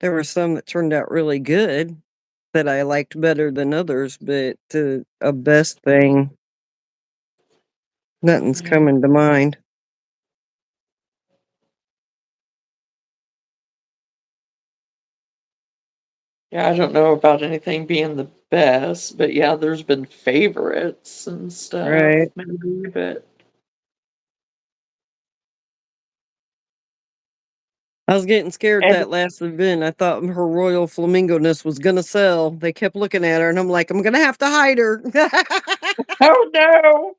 There were some that turned out really good, that I liked better than others, but a best thing, nothing's Yeah. coming to mind. Yeah, I don't know about anything being the best, but yeah, there's been favorites and stuff Right. maybe, but I was getting scared and that last event. I thought her royal flamingo-ness was gonna sell. They kept looking at her, and I'm like, "I'm gonna have to hide her." oh no!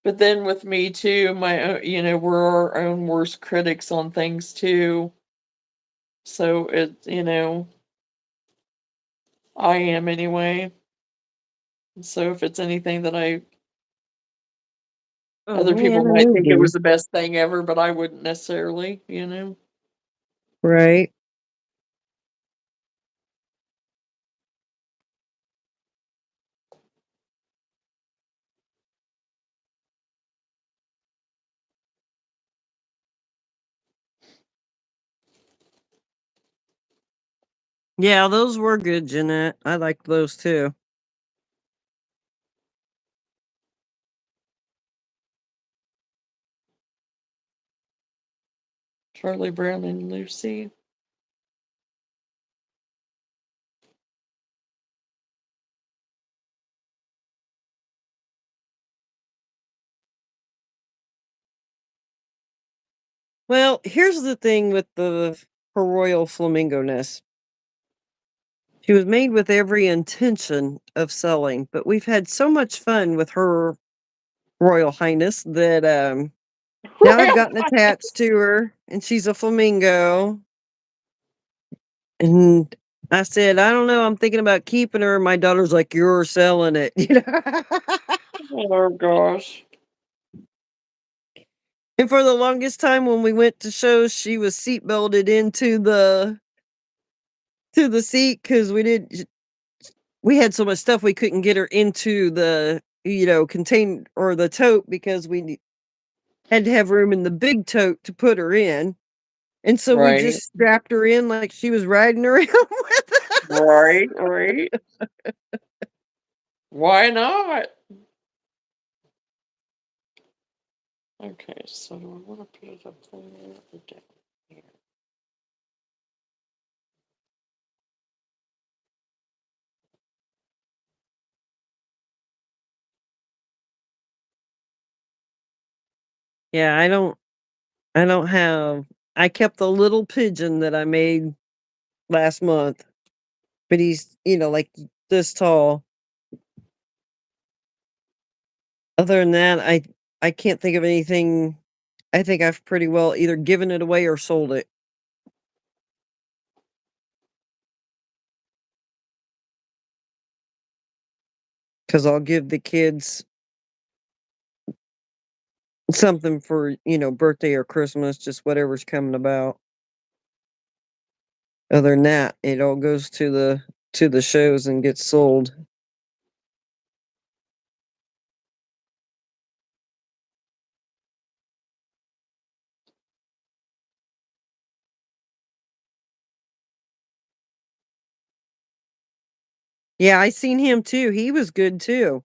But then with me too, we're our own worst critics on things too. So I am anyway. So if it's anything that Oh, other people man, I might moved think it was him. the best thing ever, but I wouldn't necessarily. Right. Yeah, those were good, Jeanette. I liked those too. Charlie Brown and Lucy. Well, here's the thing with her royal flamingo-ness. She was made with every intention of selling, but we've had so much fun with her royal highness that, now I've gotten attached to her, and she's a flamingo, and I said, "I don't know, I'm thinking about keeping her." My daughter's like, "You're selling it," you know? Oh gosh. And for the longest time when we went to shows, she was seat belted into the seat because we had so much stuff we couldn't get her into the, contain or the tote because had to have room in the big tote to put her in. And so we Right. just strapped her in like she was riding around with us. Right, right. Why not? Okay, so do I want to put it up there or down here? Yeah, I don't have I kept the little pigeon that I made last month, but he's, like this tall. Other than that, I can't think of anything. I think I've pretty well either given it away or sold it because I'll give the kids something for, birthday or Christmas, just whatever's coming about. Other than that, it all goes to the shows and gets sold. Yeah, I seen him too. He was good too.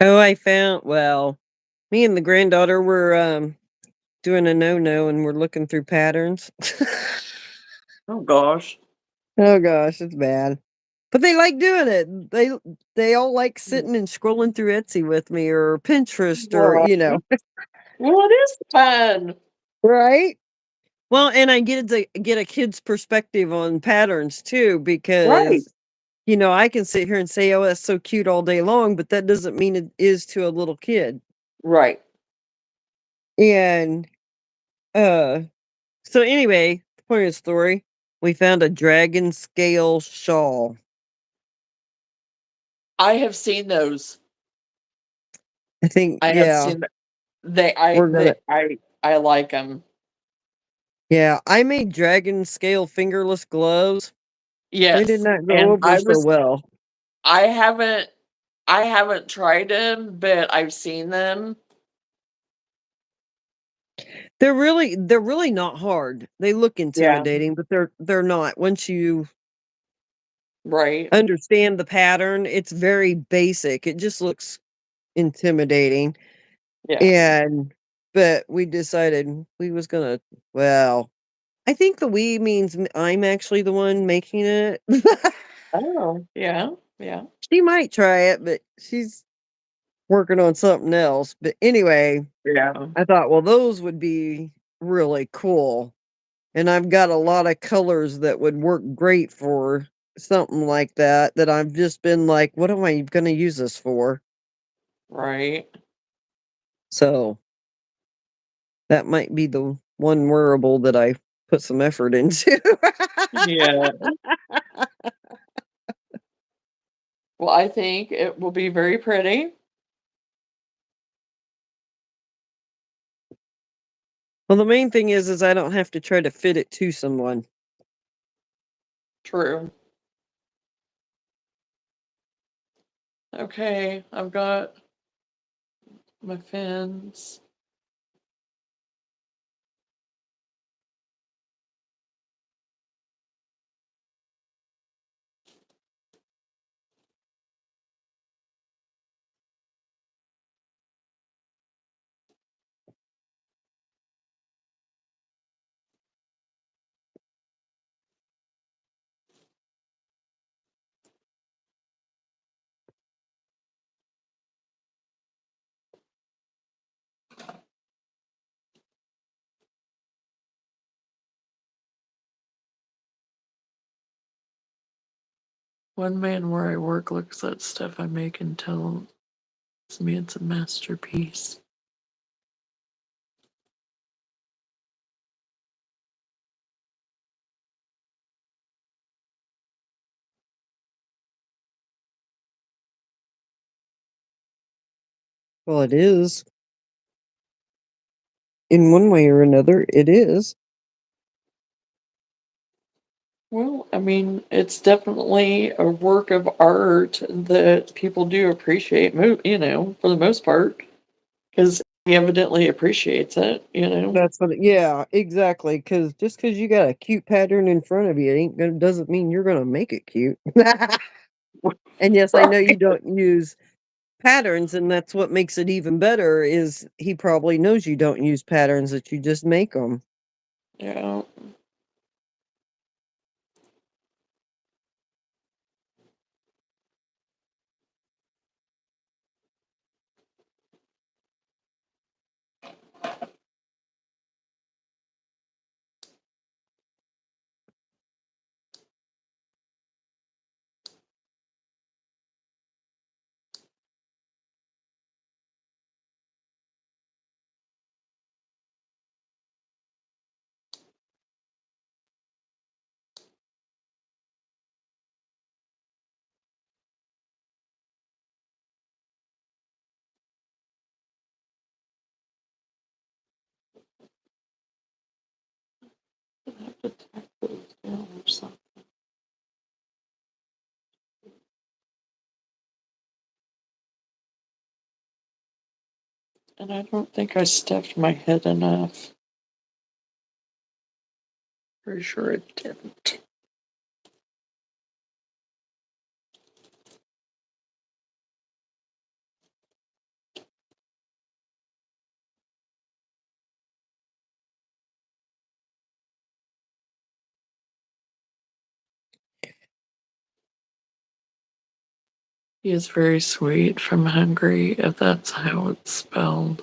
Oh, me and the granddaughter were doing a no-no and we're looking through patterns. Oh gosh. Oh gosh, it's bad. But they like doing it. They all like Mm. sitting and scrolling through Etsy with me or Pinterest or, Right. Well, it is fun. right? Well, and I get a kid's perspective on patterns too Right. because, I can sit here and say, "Oh, that's so cute," all day long, but that doesn't mean it is to a little kid. Right. And, uh, so anyway, the point of the story, we found a dragon scale shawl. I have seen those. I think, I have yeah, seen th they I we're they gonna I like them. yeah, I made dragon scale fingerless gloves. They did Yes, not go and over so well. I haven't I haven't tried them, but I've seen them. They're really not hard. They look Yeah. intimidating, but they're not. Once you Right. understand the pattern, it's very basic. It just looks intimidating. Yeah. And but we decided we was gonna well, I think the "we" means I'm actually the one making it. Oh, yeah, yeah, She might try it, but she's working on something else. But anyway, yeah. I thought, well, those would be really cool. And I've got a lot of colors that would work great for something like that, that I've just been like, "What am I gonna use this for?" Right. So, that might be the one wearable that I put some effort into. Yeah. Well, I think it will be very pretty. Well, the main thing is I don't have to try to fit it to someone. True. Okay, I've got my fins. One man where I work looks at stuff I make and tells me it's a masterpiece. Well, it is. In one way or another, it is. Well, I mean, it's definitely a work of art that people do appreciate, for the most part, because he evidently appreciates it. That's what yeah, exactly. Because just because you got a cute pattern in front of you, it ain't gonna doesn't mean you're gonna make it cute. And yes, I know you Right. don't use patterns, and that's what makes it even better is he probably knows you don't use patterns, that you just make them. Yeah. I have to tack those down or something. And I don't think I stuffed my head enough. Pretty sure it didn't. He is very sweet from Hungary, if that's how it's spelled.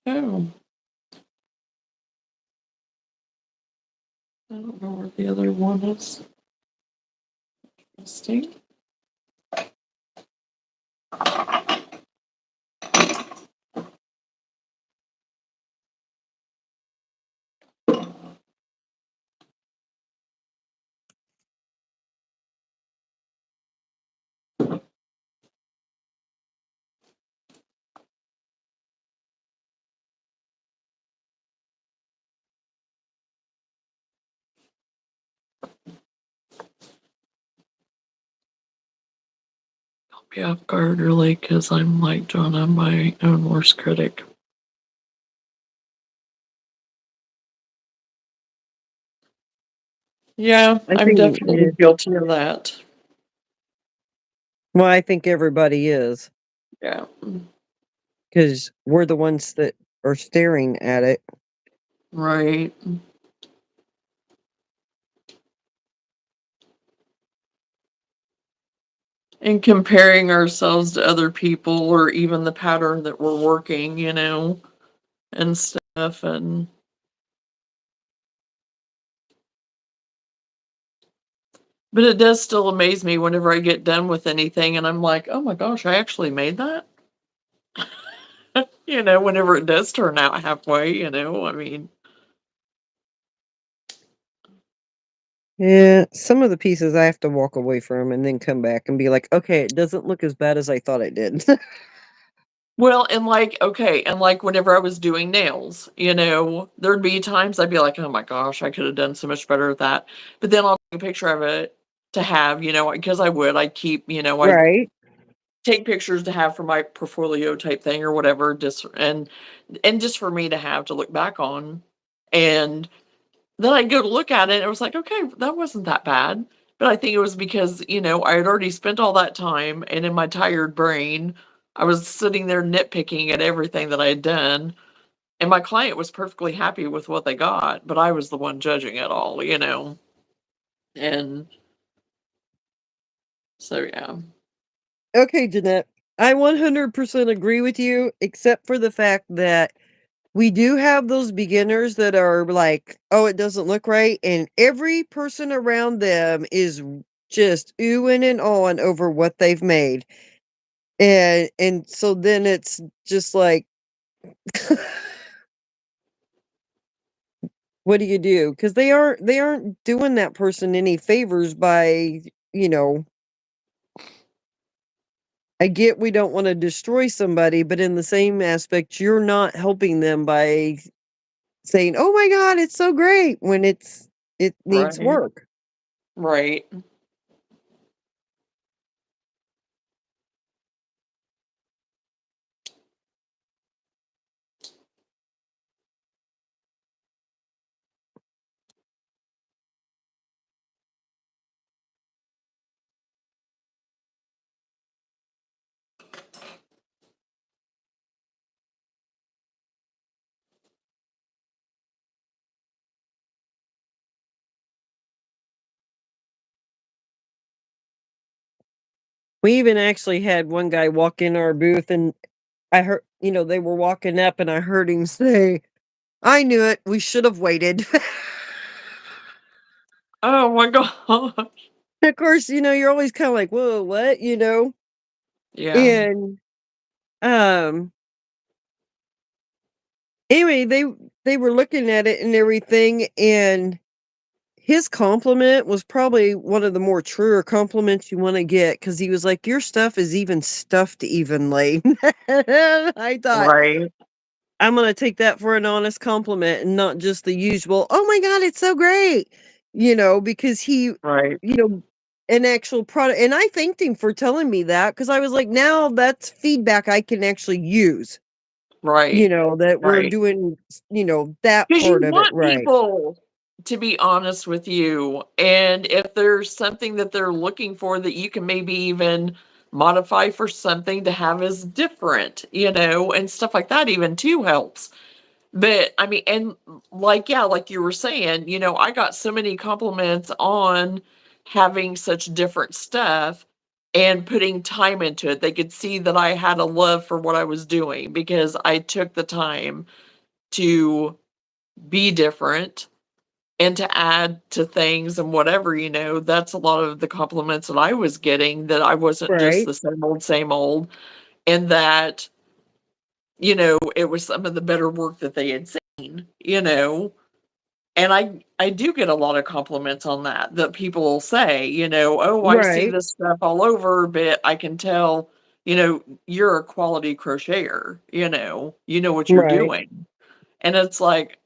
Oh, I don't know where the other one is. Interesting. Be off guard really because I'm like John, I'm my own worst critic. Yeah, I I'm think, definitely guilty of that. well, I think everybody is Yeah. because we're the ones that are staring at it. Right. And comparing ourselves to other people or even the pattern that we're working, and stuff. But it does still amaze me whenever I get done with anything and I'm like, oh my gosh, I actually made that. Whenever it does turn out halfway, I mean, Yeah, some of the pieces I have to walk away from and then come back and be like, okay, it doesn't look as bad as I thought it did. well, and like, okay, and like whenever I was doing nails, there'd be times I'd be like, oh my gosh, I could have done so much better at that. But then I'll take a picture of it to have, because I would, I'd keep, I'd Right. take pictures to have for my portfolio type thing or whatever, just and just for me to have to look back on. And then I'd go to look at it and it was like, okay, that wasn't that bad. But I think it was because, I had already spent all that time and in my tired brain, I was sitting there nitpicking at everything that I had done. And my client was perfectly happy with what they got, but I was the one judging it all. And so, yeah. Okay, Jeanette. I 100% agree with you, except for the fact that we do have those beginners that are like, oh, it doesn't look right. And every person around them is just oohing and awing over what they've made. And so then it's just like, what do you do? Because they aren't doing that person any favors by, you know, I get we don't want to destroy somebody, but in the same aspect, you're not helping them by saying, "Oh my god, it's so great," when it needs Right. work. Right. We even actually had one guy walk in our booth, and I heard they were walking up, and I heard him say, "I knew it, we should have waited." Oh my gosh. Of course, you're always kinda like, "Whoa, what?" Yeah. And, um, anyway, they were looking at it and everything, and his compliment was probably one of the more truer compliments you wanna get, because he was like, "Your stuff is even stuffed evenly." I thought, Right. I'm gonna take that for an honest compliment and not just the usual, "Oh my god, it's so great," because Right. you know, an actual product, and I thanked him for telling me that, because I was like, "Now that's feedback I can actually use," Right. that we're Right. doing, that 'Cause you part of it want right. people to be honest with you, and if there's something that they're looking for that you can maybe even modify for something to have as different, and stuff like that even too helps. But, I mean, and like, yeah, like you were saying, I got so many compliments on having such different stuff and putting time into it. They could see that I had a love for what I was doing because I took the time to be different and to add to things and whatever, that's a lot of the compliments that I was getting, that I wasn't just Right, the same old, and that, it was some of the better work that they had seen, and I do get a lot of compliments on that people will say, "Oh, I see right, this stuff all over, but I can tell, you're a quality crocheter, you know what you're right, doing." And it's like,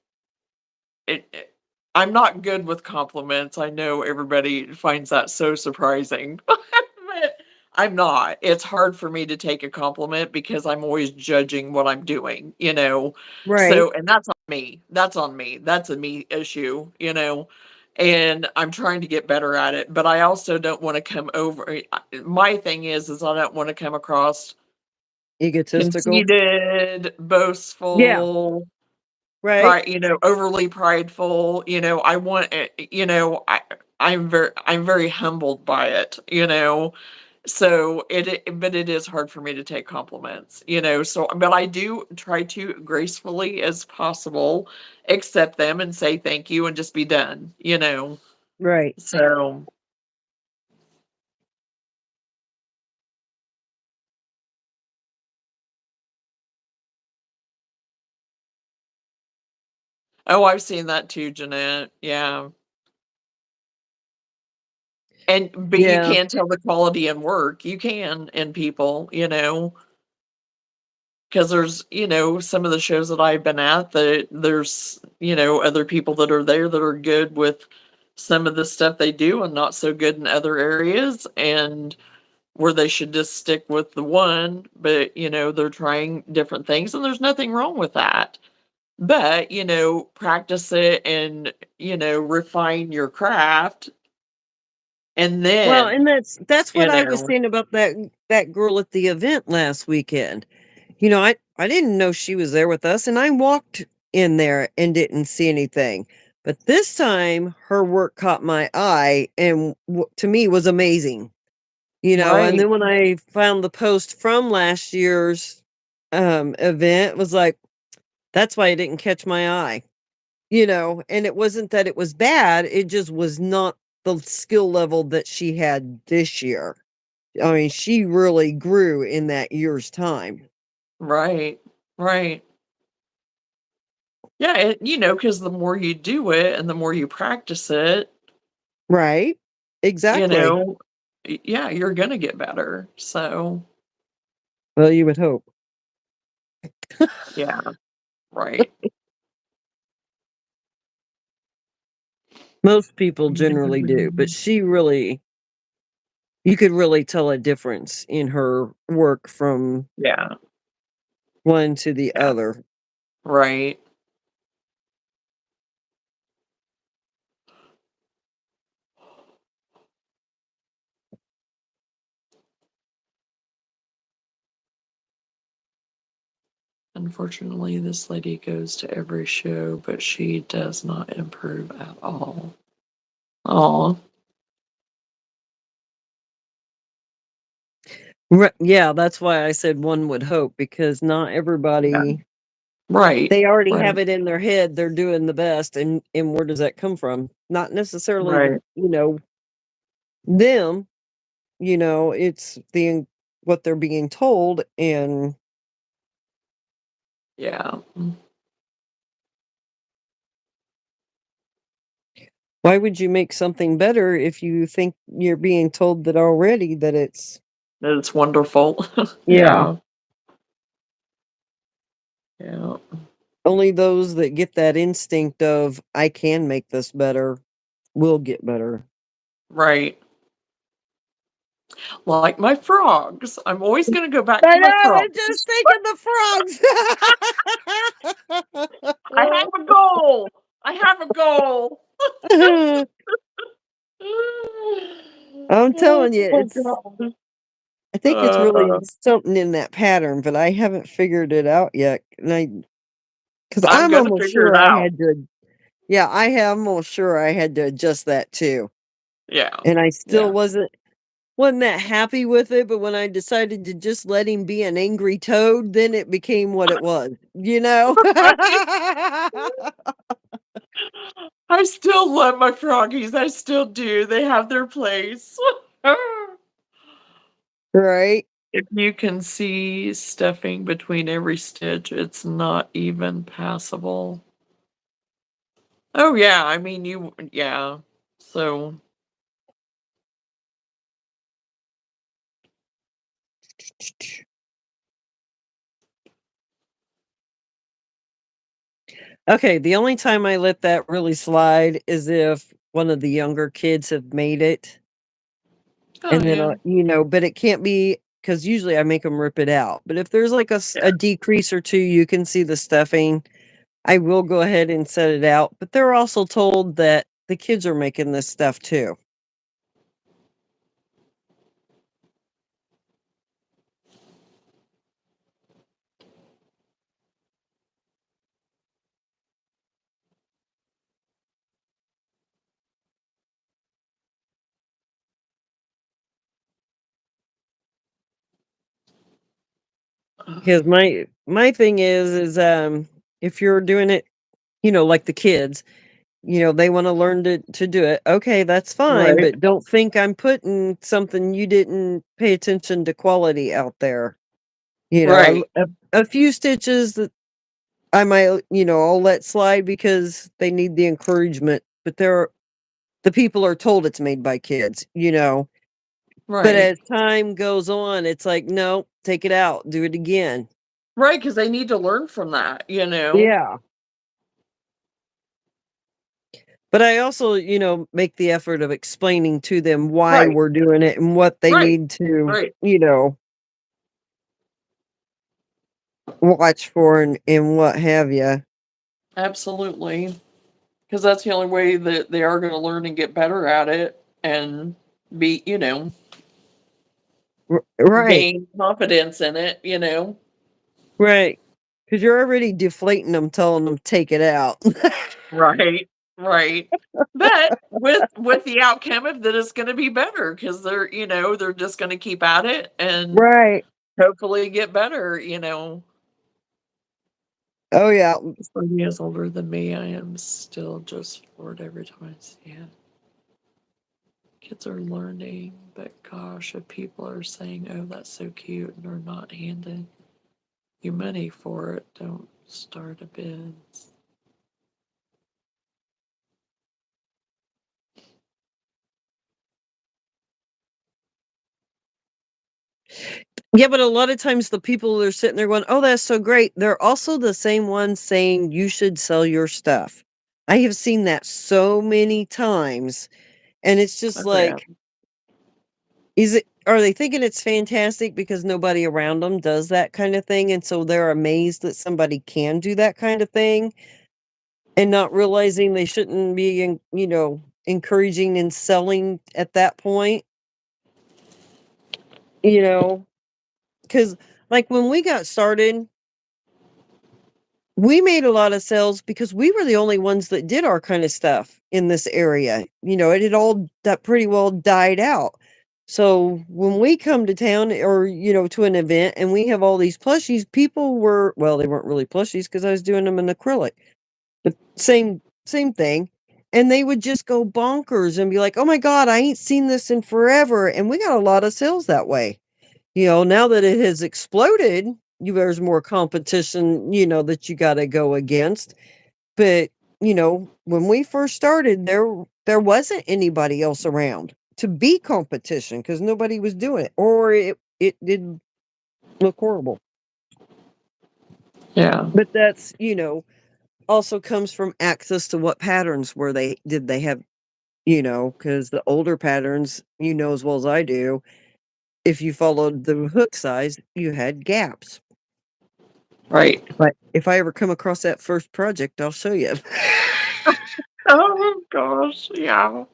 it I'm not good with compliments. I know everybody finds that so surprising, but I'm not. It's hard for me to take a compliment because I'm always judging what I'm doing, right, So, and that's on me. That's on me. That's a me issue, and I'm trying to get better at it, but I also don't wanna come over my thing is I don't wanna come across egotistical. conceited, Yeah, boastful, right, overly prideful, I want it, I'm very humbled by it, So but it is hard for me to take compliments, so but I do try to gracefully as possible accept them and say thank you and just be done. right, So, oh, I've seen that too, Jeanette. Yeah. But you yeah, can tell the quality in work. You can in people, 'cause there's, some of the shows that I've been at that there's, other people that are there that are good with some of the stuff they do and not so good in other areas, and where they should just stick with the one, but, they're trying different things, and there's nothing wrong with that. But, practice it and, refine your craft, and well, and then, that's what you I was know saying about that girl at the event last weekend. I didn't know she was there with us, and I walked in there and didn't see anything. But this time, her work caught my eye and to me was amazing. And Right, then when I found the post from last year's event, it was like, that's why it didn't catch my eye. And it wasn't that it was bad, it just was not the skill level that she had this year. I mean, she really grew in that year's time. right, right. Yeah, because the more you do it and the more you practice it, Right? you Exactly. know, yeah, you're gonna get better. So, Well, you would hope. yeah, right. Most people generally do, but she really you could really tell a difference in her work from Yeah, one to the yeah, other. right. Unfortunately, this lady goes to every show, but she does not improve at all. Oh, Yeah, that's why I said one would hope because not yeah. everybody Right, they already right, have it in their head they're doing the best, and where does that come from? Not necessarily right. them, it's what they're being told, and Yeah. why would you make something better if you think you're being told that already that it's It's wonderful. yeah, Yeah, yeah. only those that get that instinct of I can make this better will get better. Right. Like my frogs. I'm always gonna go back I to know, my I was frogs. just thinking I have a goal. I have a goal. the frogs. I'm Oh telling you, god. I think it's Uh, really something in that pattern, but I haven't figured it out yet. Because I'm I'm gonna almost figure it sure I out. had to, yeah, I am almost sure I had to adjust that too. Yeah. And I still Yeah. wasn't that happy with it, but when I decided to just let him be an angry toad, then it became what it was, you know? I still love my froggies. I still do. They have their place. Right? If you can see stuffing between every stitch, it's not even passable. Oh, yeah, I mean, yeah. So, Okay, the only time I let that really slide is if one of the younger kids have made it, oh, and then, yeah, but it can't be because usually I make them rip it out, but if there's like yeah, a decrease or 2, you can see the stuffing, I will go ahead and set it out, but they're also told that the kids are making this stuff too. Because my thing is, if you're doing it, like the kids, they wanna learn to do it, okay, that's fine, right, but don't think I'm putting something you didn't pay attention to quality out there. right, A few stitches that I might, I'll let slide because they need the encouragement, but the people are told it's made by kids. But right, as time goes on, it's like, "No, take it out, do it again." right, because they need to learn from that, you know? Yeah. But I also, make the effort of explaining to them why Right, we're doing it and what they right, need to, right, watch for and what have you. absolutely. Because that's the only way that they are gonna learn and get better at it and be, Right, gain confidence in it, you know? right. Because 'cause you're already deflating them, telling them, "Take it out." Right, right. But with the outcome of that it's gonna be better because they're just gonna keep at it and Right. hopefully get better. Oh, yeah. This lady is older than me, I am still just floored every time I see it. Kids are learning, but gosh, if people are saying, "Oh, that's so cute," and are not handing you money for it, don't start a biz. Yeah, but a lot of times the people that are sitting there going, "Oh, that's so great," they're also the same ones saying, "You should sell your stuff." I have seen that so many times, and it's just Oh, yeah. like, are they thinking it's fantastic because nobody around them does that kind of thing, and so they're amazed that somebody can do that kind of thing, and not realizing they shouldn't be encouraging and selling at that point, you know? Because like, when we got started, we made a lot of sales because we were the only ones that did our kind of stuff in this area. It had all that pretty well died out. So when we come to town or, to an event and we have all these plushies, people were, well, they weren't really plushies because I was doing them in acrylic, but same thing. And they would just go bonkers and be like, "Oh my God, I ain't seen this in forever." And we got a lot of sales that way. Now that it has exploded, there's more competition, that you gotta go against. But, when we first started, there wasn't anybody else around to be competition because nobody was doing it, or it did look horrible. Yeah. But that's, also comes from access to what patterns they have, because the older patterns, as well as I do, if you followed the hook size, you had gaps. Right. But if I ever come across that first project, I'll show you. Oh gosh, yeah.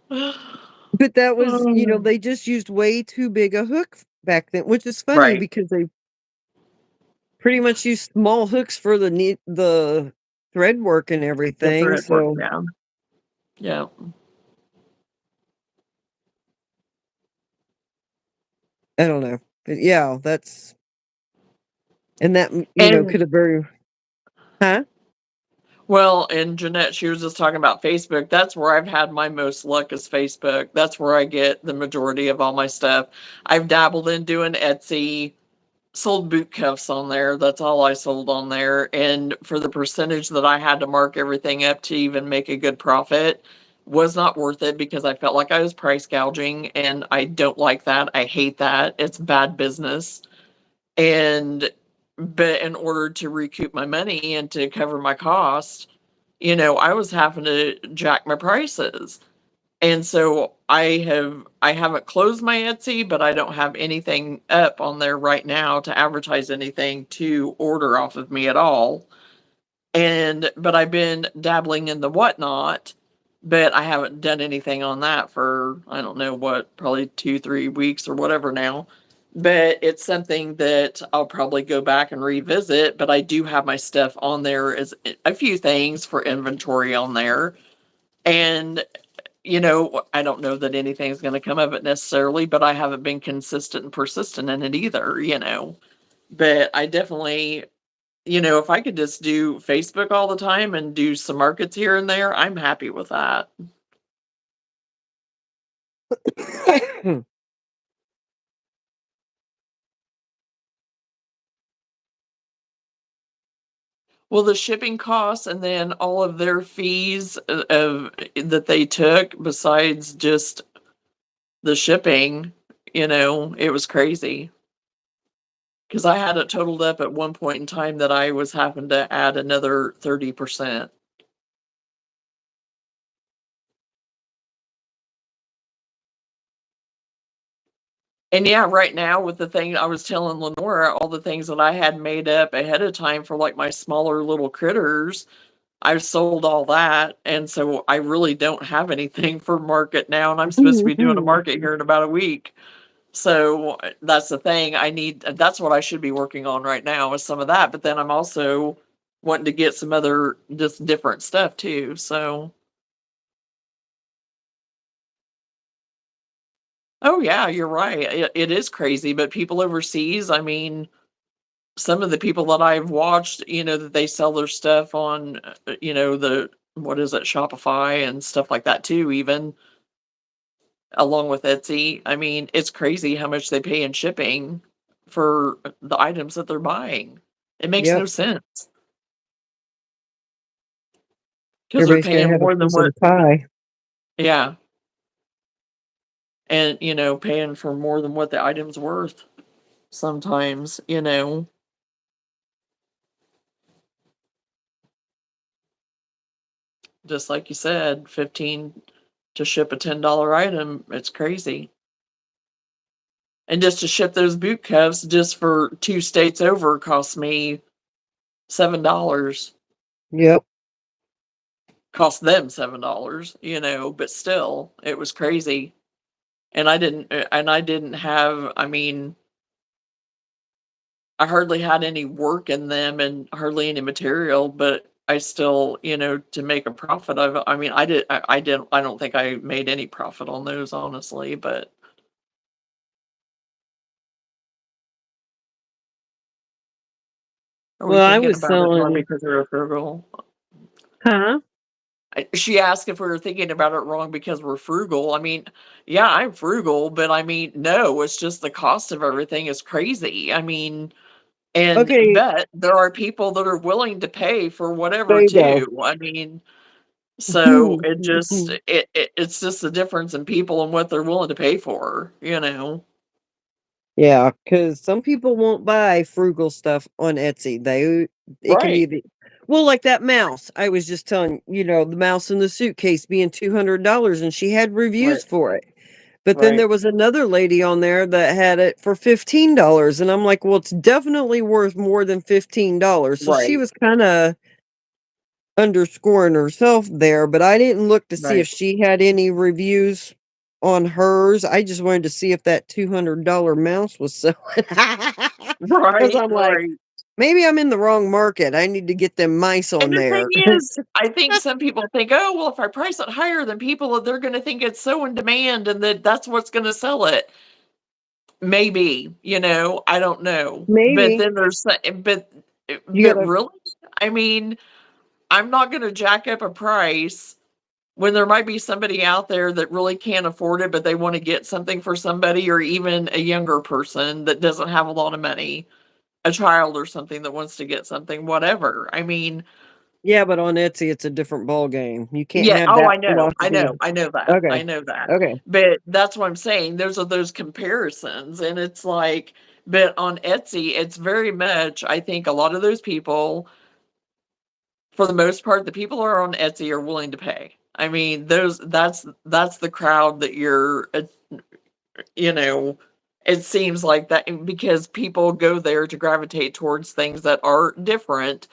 But that was, Um, they just used way too big a hook back then, which is funny right. because they pretty much used small hooks for the thread work and The everything. thread work, So yeah. Yeah. I don't know. But yeah, and that And could have very, huh? well, and Jeanette, she was just talking about Facebook. That's where I've had my most luck is Facebook. That's where I get the majority of all my stuff. I've dabbled in doing Etsy, sold boot cuffs on there. That's all I sold on there. And for the percentage that I had to mark everything up to even make a good profit, was not worth it because I felt like I was price gouging and I don't like that. I hate that. It's bad business. And but in order to recoup my money and to cover my cost, I was having to jack my prices. And so I haven't closed my Etsy, but I don't have anything up on there right now to advertise anything to order off of me at all. But I've been dabbling in the whatnot, but I haven't done anything on that for I don't know what, probably 2, 3 weeks or whatever now. But it's something that I'll probably go back and revisit, but I do have my stuff on there as a few things for inventory on there. And I don't know that anything's going to come of it necessarily, but I haven't been consistent and persistent in it either. But I definitely, if I could just do Facebook all the time and do some markets here and there, I'm happy with that. Well, the shipping costs and then all of their fees of that they took besides just the shipping, it was crazy. Because I had it totaled up at one point in time that I was having to add another 30%. And yeah, right now with the thing I was telling Lenora, all the things that I had made up ahead of time for like my smaller little critters, I've sold all that. And so I really don't have anything for market now. And I'm supposed to be doing a market here in about a week. So that's the thing. That's what I should be working on right now is some of that. But then I'm also wanting to get some other just different stuff too. So, oh yeah, you're right. It is crazy. But people overseas, I mean, some of the people that I've watched, that they sell their stuff on, the what is it, Shopify and stuff like that too, even along with Etsy. I mean, it's crazy how much they pay in shipping for the items that they're buying. It makes no Yep. sense because they're Everybody's gonna paying have a more than piece of what, the pie. yeah, and paying for more than what the item's worth sometimes. just like you said, 15 to ship a $10 item, it's crazy. And just to ship those boot cuffs just for 2 states over cost me $7. Yep. Cost them $7, but still, it was crazy. And I didn't have, I mean, I hardly had any work in them and hardly any material, but I still, to make a profit of it. I mean, I don't think I made any profit on those, honestly, but are we Well, I thinking was about it wrong selling. because we're frugal? Huh? She asked if we were thinking about it wrong because we're frugal. I mean, yeah, I'm frugal, but I mean, no, it's just the cost of everything is crazy. I mean, and Okay, bet there are people that are willing to pay for whatever there you go. too. I mean, so it's just the difference in people and what they're willing to pay for. Yeah, because some people won't buy frugal stuff on Etsy. It can be Right, well, like that mouse. I was just telling, the mouse in the suitcase being $200 and she had right, reviews for it. But then right, there was another lady on there that had it for $15 and I'm like, "Well, it's definitely worth more than $15." So she right, was kind of underscoring herself there, but I didn't look to see if right, she had any reviews on hers. I just wanted to see if that $200 mouse was selling. Because right, I'm like, right. maybe I'm in the wrong market. I need to get them mice And on the thing there. is, I think some people think, "Oh, well, if I price it higher than people, they're gonna think it's so in demand and that's what's gonna sell it." Maybe, I don't know. But Maybe then you but gotta, really? I mean, I'm not gonna jack up a price when there might be somebody out there that really can't afford it, but they wanna get something for somebody, or even a younger person that doesn't have a lot of money, a child or something that wants to get something, whatever. I mean, yeah, but on Etsy, it's a different ball game. You can't yeah, have oh, that I know, I philosophy. know, I know that, Okay. I know that. Okay. But that's what I'm saying, those are those comparisons, and it's like, but on Etsy, it's very much, I think a lot of those people, for the most part, the people who are on Etsy are willing to pay. I mean, that's the crowd that you know, it seems like that because people go there to gravitate towards things that are different.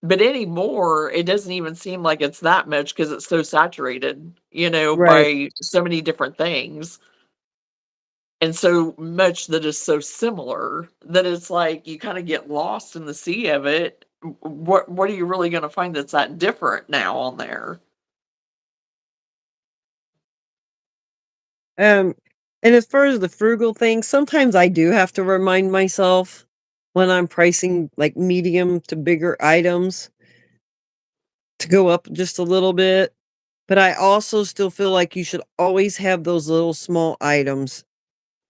But anymore, it doesn't even seem like it's that much because it's so saturated, Right. by so many different things and so much that is so similar that it's like you kind of get lost in the sea of it. What are you really going to find that's that different now on there? Um, and as far as the frugal thing, sometimes I do have to remind myself when I'm pricing like medium to bigger items to go up just a little bit. But I also still feel like you should always have those little small items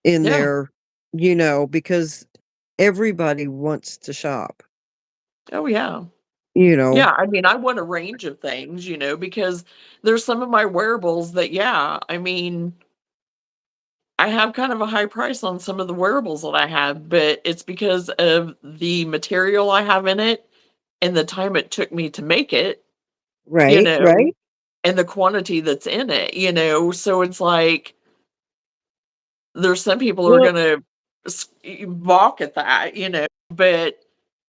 in Yeah. there, because everybody wants to shop, Oh, yeah. you know. Yeah, I mean, I want a range of things, because there's some of my wearables that, yeah, I mean, I have kind of a high price on some of the wearables that I have, but it's because of the material I have in it and the time it took me to make it, you Right, know, right. and the quantity that's in it. So it's like there's some people who are Well, gonna balk at that, but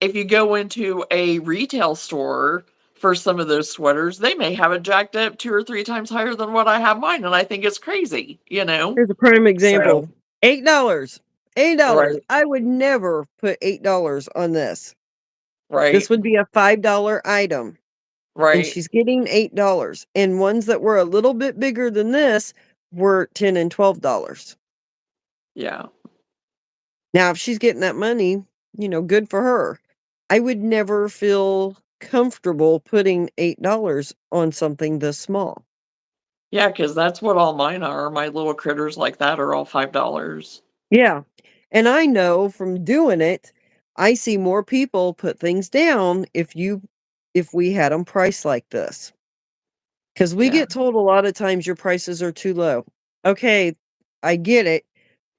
if you go into a retail store for some of those sweaters, they may have it jacked up 2 or 3 times higher than what I have mine, and I think it's crazy. here's a prime example. So $8. $8. right, I would never put $8 on this. This right, would be a $5 item. And right, she's getting $8, and ones that were a little bit bigger than this were 10 and $12. yeah. Now, if she's getting that money, good for her. I would never feel comfortable putting $8 on something this small. Yeah, because that's what all mine are, my little critters like that are all $5. Yeah. And I know from doing it, I see more people put things down if we had them priced like this. Because we Yeah, get told a lot of times your prices are too low. Okay, I get it.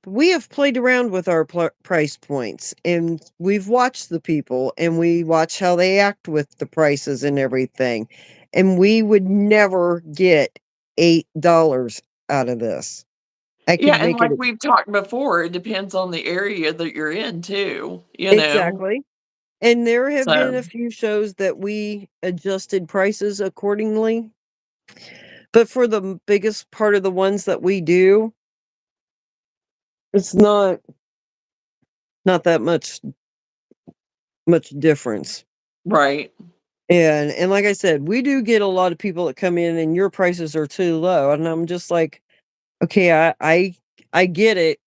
We have played around with our price points and we've watched the people and we watch how they act with the prices and everything. and we would never get $8 out of this. I Yeah, could and make it like we've talked before, it depends on the area that you're in too, you know? exactly. And there have been So, a few shows that we adjusted prices accordingly, but for the biggest part of the ones that we do, it's not that much difference. right. And like I said, we do get a lot of people that come in and your prices are too low, and I'm just like, "Okay, I get it,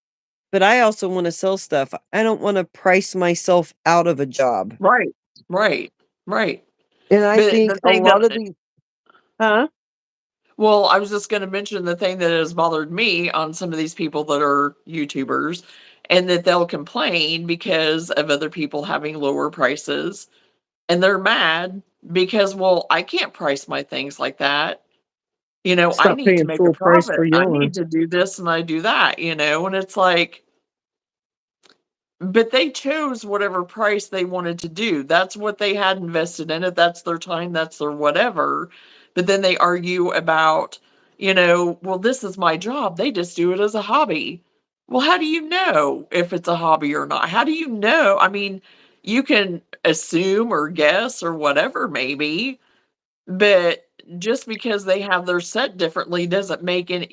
but I also wanna sell stuff. I don't wanna price myself out of a job." Right. Right. Right. And I But think the a thing that lot of the Huh? well, I was just gonna mention the thing that has bothered me on some of these people that are YouTubers, and that they'll complain because of other people having lower prices, and they're mad because, well, I can't price my things like that. I Stop need to paying make a full price profit. for I need yarn. to do this and I do that, and it's like, but they chose whatever price they wanted to do. That's what they had invested in it. That's their time, that's their whatever. But then they argue about, well, this is my job. They just do it as a hobby. Well, how do you know if it's a hobby or not? How do you know? I mean, you can assume or guess or whatever, maybe, but just because they have their set differently doesn't make it.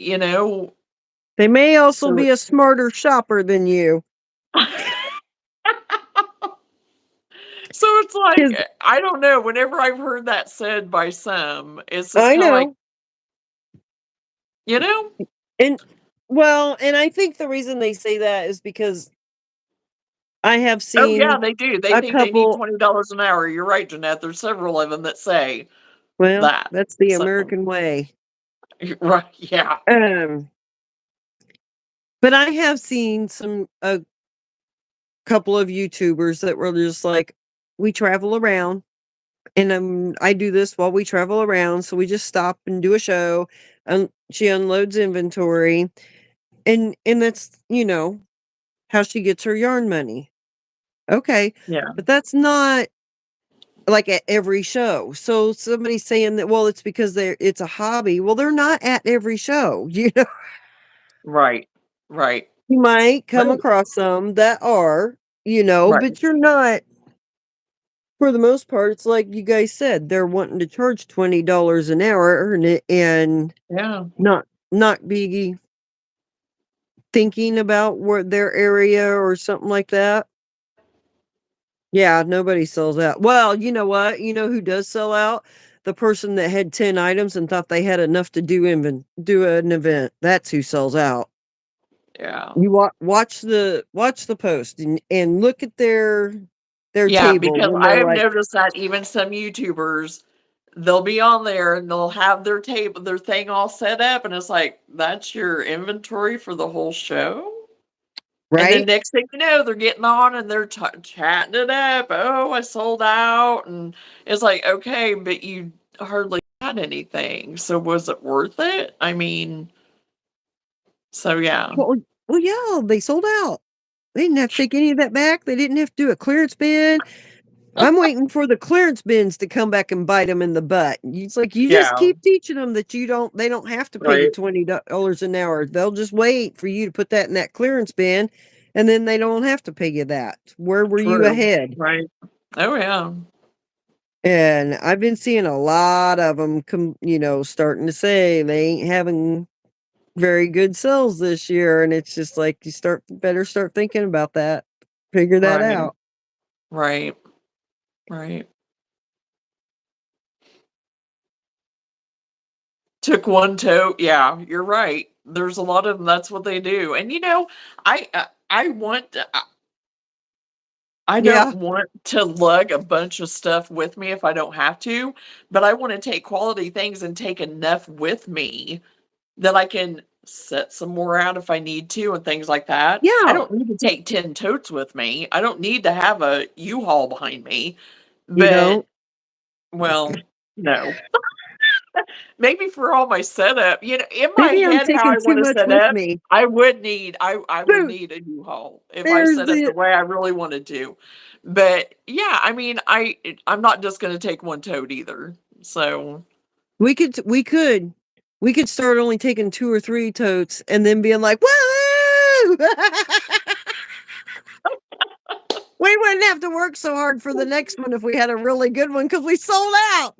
They may also So be a smarter shopper than you. So it's like, 'Cause I don't know, whenever I've heard that said by some, it's just I kinda like, know. you know? And well, and I think the reason they say that is because I have Oh, yeah, seen they do, they a think they need couple $20 an hour, you're right, Jeanette, there's several of them that say well, that, that's the so American way. right, yeah, Um, but I have seen a couple of YouTubers that were just like, "We travel around, and, I do this while we travel around, so we just stop and do a show." She unloads inventory, and that's, how she gets her yarn money. Okay, yeah, but that's not, like, at every show. So somebody saying that, "Well, it's because it's a hobby." Well, they're not at every show, you know? right, right, You might come right, across some that are, right, but you're not for the most part, it's like you guys said, they're wanting to charge $20 an hour and yeah, not be thinking about where their area or something like that. Yeah, nobody sells out. Well, you know what? You know who does sell out? The person that had 10 items and thought they had enough to do an event. That's who sells out. yeah. You watch the post and look at their Yeah, table because when I they're have like, noticed that even some YouTubers, they'll be on there and they'll have their thing all set up, and it's like, "That's your inventory for the whole show?" And then right? next thing you know, they're getting on and they're chatting it up. "Oh, I sold out," and it's like, "Okay, but you hardly had anything, so was it worth it?" I mean, so yeah. Well, well, yeah, they sold out. They didn't have to take any of that back. They didn't have to do a clearance bin. I'm waiting for the clearance bins to come back and bite them in the butt. It's like you just Yeah, keep teaching them that they don't have to pay you right, $20 an hour. They'll just wait for you to put that in that clearance bin, and then they don't have to pay you that. Where were you true, ahead? right. Oh, yeah, And I've been seeing a lot of them starting to say they ain't having very good sales this year, and it's just like you better start thinking about that. Figure that right, out. right, right. Took one tote, yeah, you're right. There's a lot of them. That's what they do, and, I want I don't Yeah, want to lug a bunch of stuff with me if I don't have to, but I wanna take quality things and take enough with me that I can set some more out if I need to and things like that. I yeah, don't need to take 10 totes with me. I don't need to have a U-Haul behind me, you but don't. well, no. Maybe for all my setup, in my Maybe I'm head how taking I too wanna much set with up, me. I would Boom, need a U-Haul if I there's set up the the way I really wanted to. But, yeah, I mean, I'm not just gonna take 1 tote either. So, We could start only taking 2 or 3 totes and then being like, "Woo!" We wouldn't have to work so hard for the next one if we had a really good one because we sold out.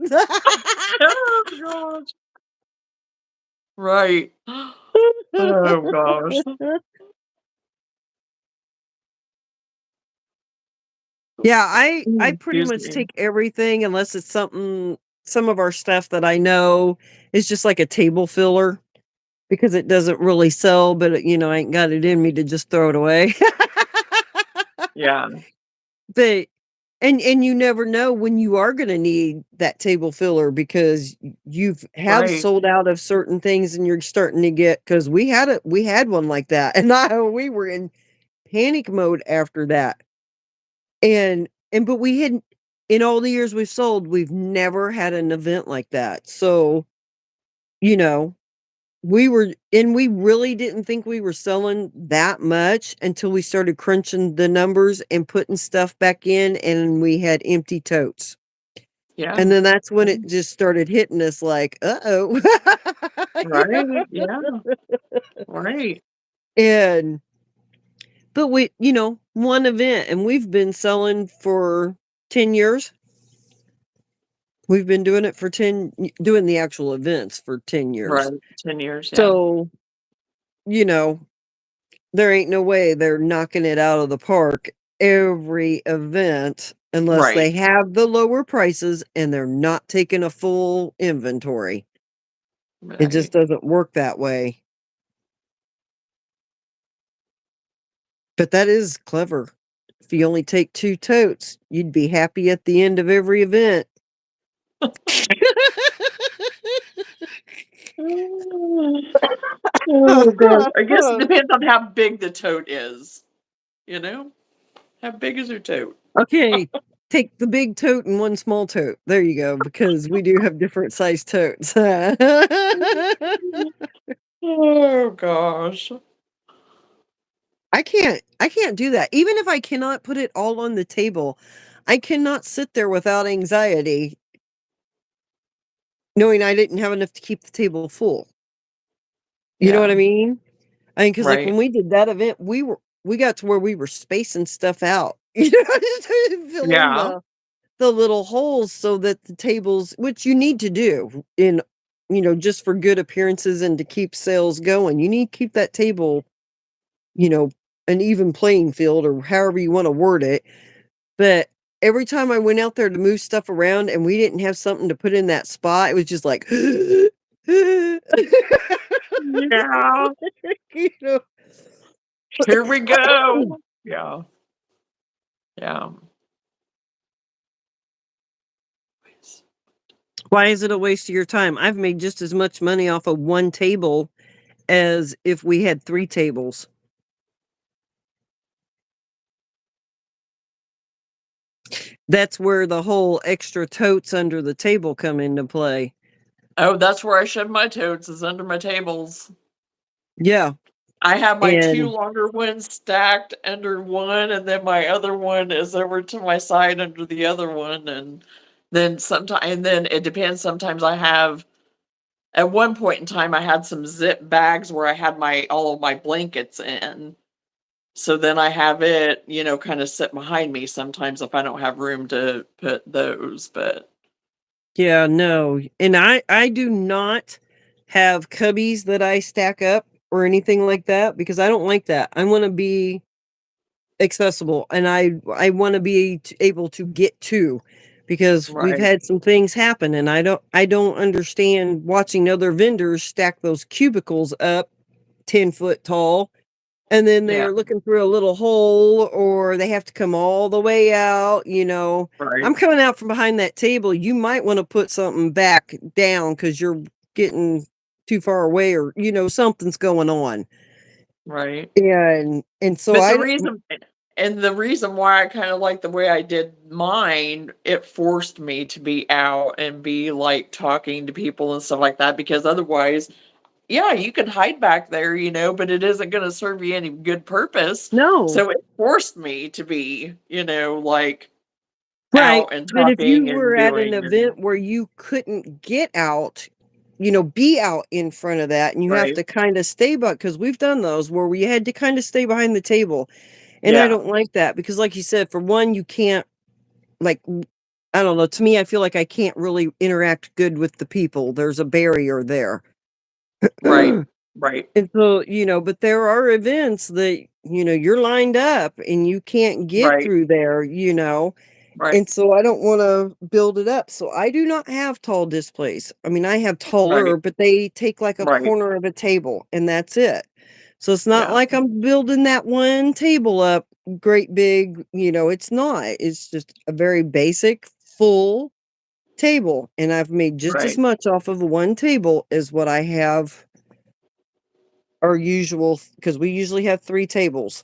Oh gosh. Right. Oh gosh. Yeah, I pretty Excuse much me. take everything unless it's something some of our stuff that I know is just like a table filler because it doesn't really sell, but, I ain't got it in me to just throw it away. Yeah, But and you never know when you are gonna need that table filler because you've have right. sold out of certain things and you're starting to get because we had one like that, and we were in panic mode after that. And but we hadn't in all the years we've sold, we've never had an event like that. So, you know, we really didn't think we were selling that much until we started crunching the numbers and putting stuff back in and we had empty totes. Yeah. And then that's when it Mm, just started hitting us like, "Uh-oh." right. Yeah. Right. And but one event and we've been selling for 10 years. We've been doing it for doing the actual events for 10 years. Right. 10 years. Yeah. So, you know, there ain't no way they're knocking it out of the park every event unless Right. they have the lower prices and they're not taking a full inventory. It just Right. doesn't work that way. But that is clever. If you only take 2 totes, you'd be happy at the end of every event. Oh gosh. I guess it depends on how big the tote is. You know? How big is your tote? Okay, take the big tote and one small tote. There you go, because we do have different size totes. Oh gosh. I can't do that. Even if I cannot put it all on the table, I cannot sit there without anxiety knowing I didn't have enough to keep the table full. You know what Yeah. I mean? Because like, Right. when we did that event, we got to where we were spacing stuff out, just to fill in Yeah. the little holes so that the tables which you need to do just for good appearances and to keep sales going. You need to keep that table, you know, an even playing field or however you wanna word it. But every time I went out there to move stuff around and we didn't have something to put in that spot, it was just like, Yeah. you know? Here we go. Yeah. Yeah. Why is it a waste of your time? I've made just as much money off of 1 table as if we had 3 tables. That's where the whole extra totes under the table come into play. Oh, that's where I shove my totes is under my tables. Yeah, I have my 2 and longer ones stacked under one, and then my other one is over to my side under the other one, and then it depends, sometimes I have at one point in time, I had some zip bags where I had my all of my blankets in. So then I have it, kinda sit behind me sometimes if I don't have room to put those, but yeah, no, and I do not have cubbies that I stack up or anything like that because I don't like that. I wanna be accessible and I wanna be able to get to because we've right. had some things happen and I don't understand watching other vendors stack those cubicles up 10-foot tall. And then Yeah, they're looking through a little hole or they have to come all the way out. right, I'm coming out from behind that table, you might wanna put something back down because 'cause you're getting too far away or something's going on. right. And so But I the d reason and the reason why I kinda like the way I did mine, it forced me to be out and be, like, talking to people and stuff like that because otherwise, yeah, you can hide back there, but it isn't gonna serve you any good purpose. No. So it forced me to be, like Right, out and but if you talking were and at an doing event and where you couldn't get out, be out in front of that and you have right. to kinda stay, because 'cause we've done those where we had to kinda stay behind the table, and I Yeah, don't like that because like you said, for one, you can't, like, I don't know, to me, I feel like I can't really interact good with the people, there's a barrier there. right, right, And so, but there are events that, you're lined up and you can't get right, through there, right, and so I don't wanna build it up, so I do not have tall displays. I mean, I have taller, right, but they take, like, a right. corner of a table, and that's it. So it's not Yeah, like I'm building that one table up great big, it's not. It's just a very basic, full table, and I've made just as right. much off of one table as what I have our usual, because we usually have 3 tables,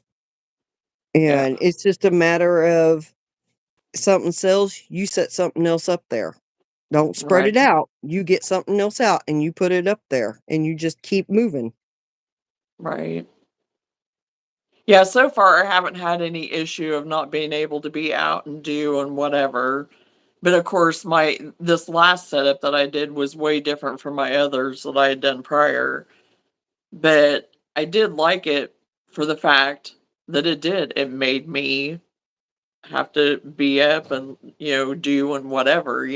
Yeah, and it's just a matter of something sells, you set something else up there. Don't spread right, it out. You get something else out and you put it up there and you just keep moving. right. Yeah, so far I haven't had any issue of not being able to be out and do and whatever. But of course, my this last setup that I did was way different from my others that I had done prior. But I did like it for the fact that it made me have to be up and, do and whatever.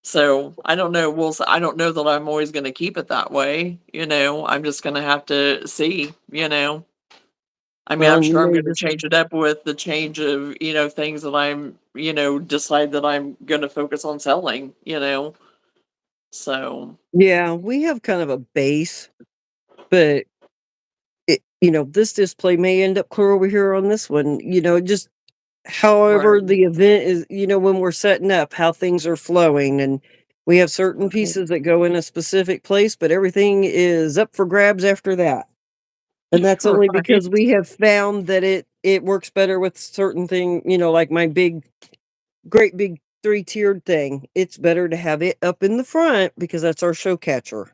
So, I don't know, I don't know that I'm always gonna keep it that way. I'm just gonna have to see. I mean, Well, I'm and you sure I'm may gonna just change it up with the change of, things that decide that I'm gonna focus on selling. So, yeah, we have kind of a base, but this display may end up clear over here on this one, just however right, the event is, when we're setting up, how things are flowing, and we have certain right, pieces that go in a specific place, but everything is up for grabs after that. And that's only right, because we have found that it works better with certain thing, like my great big three-tiered thing. It's better to have it up in the front because that's our show catcher.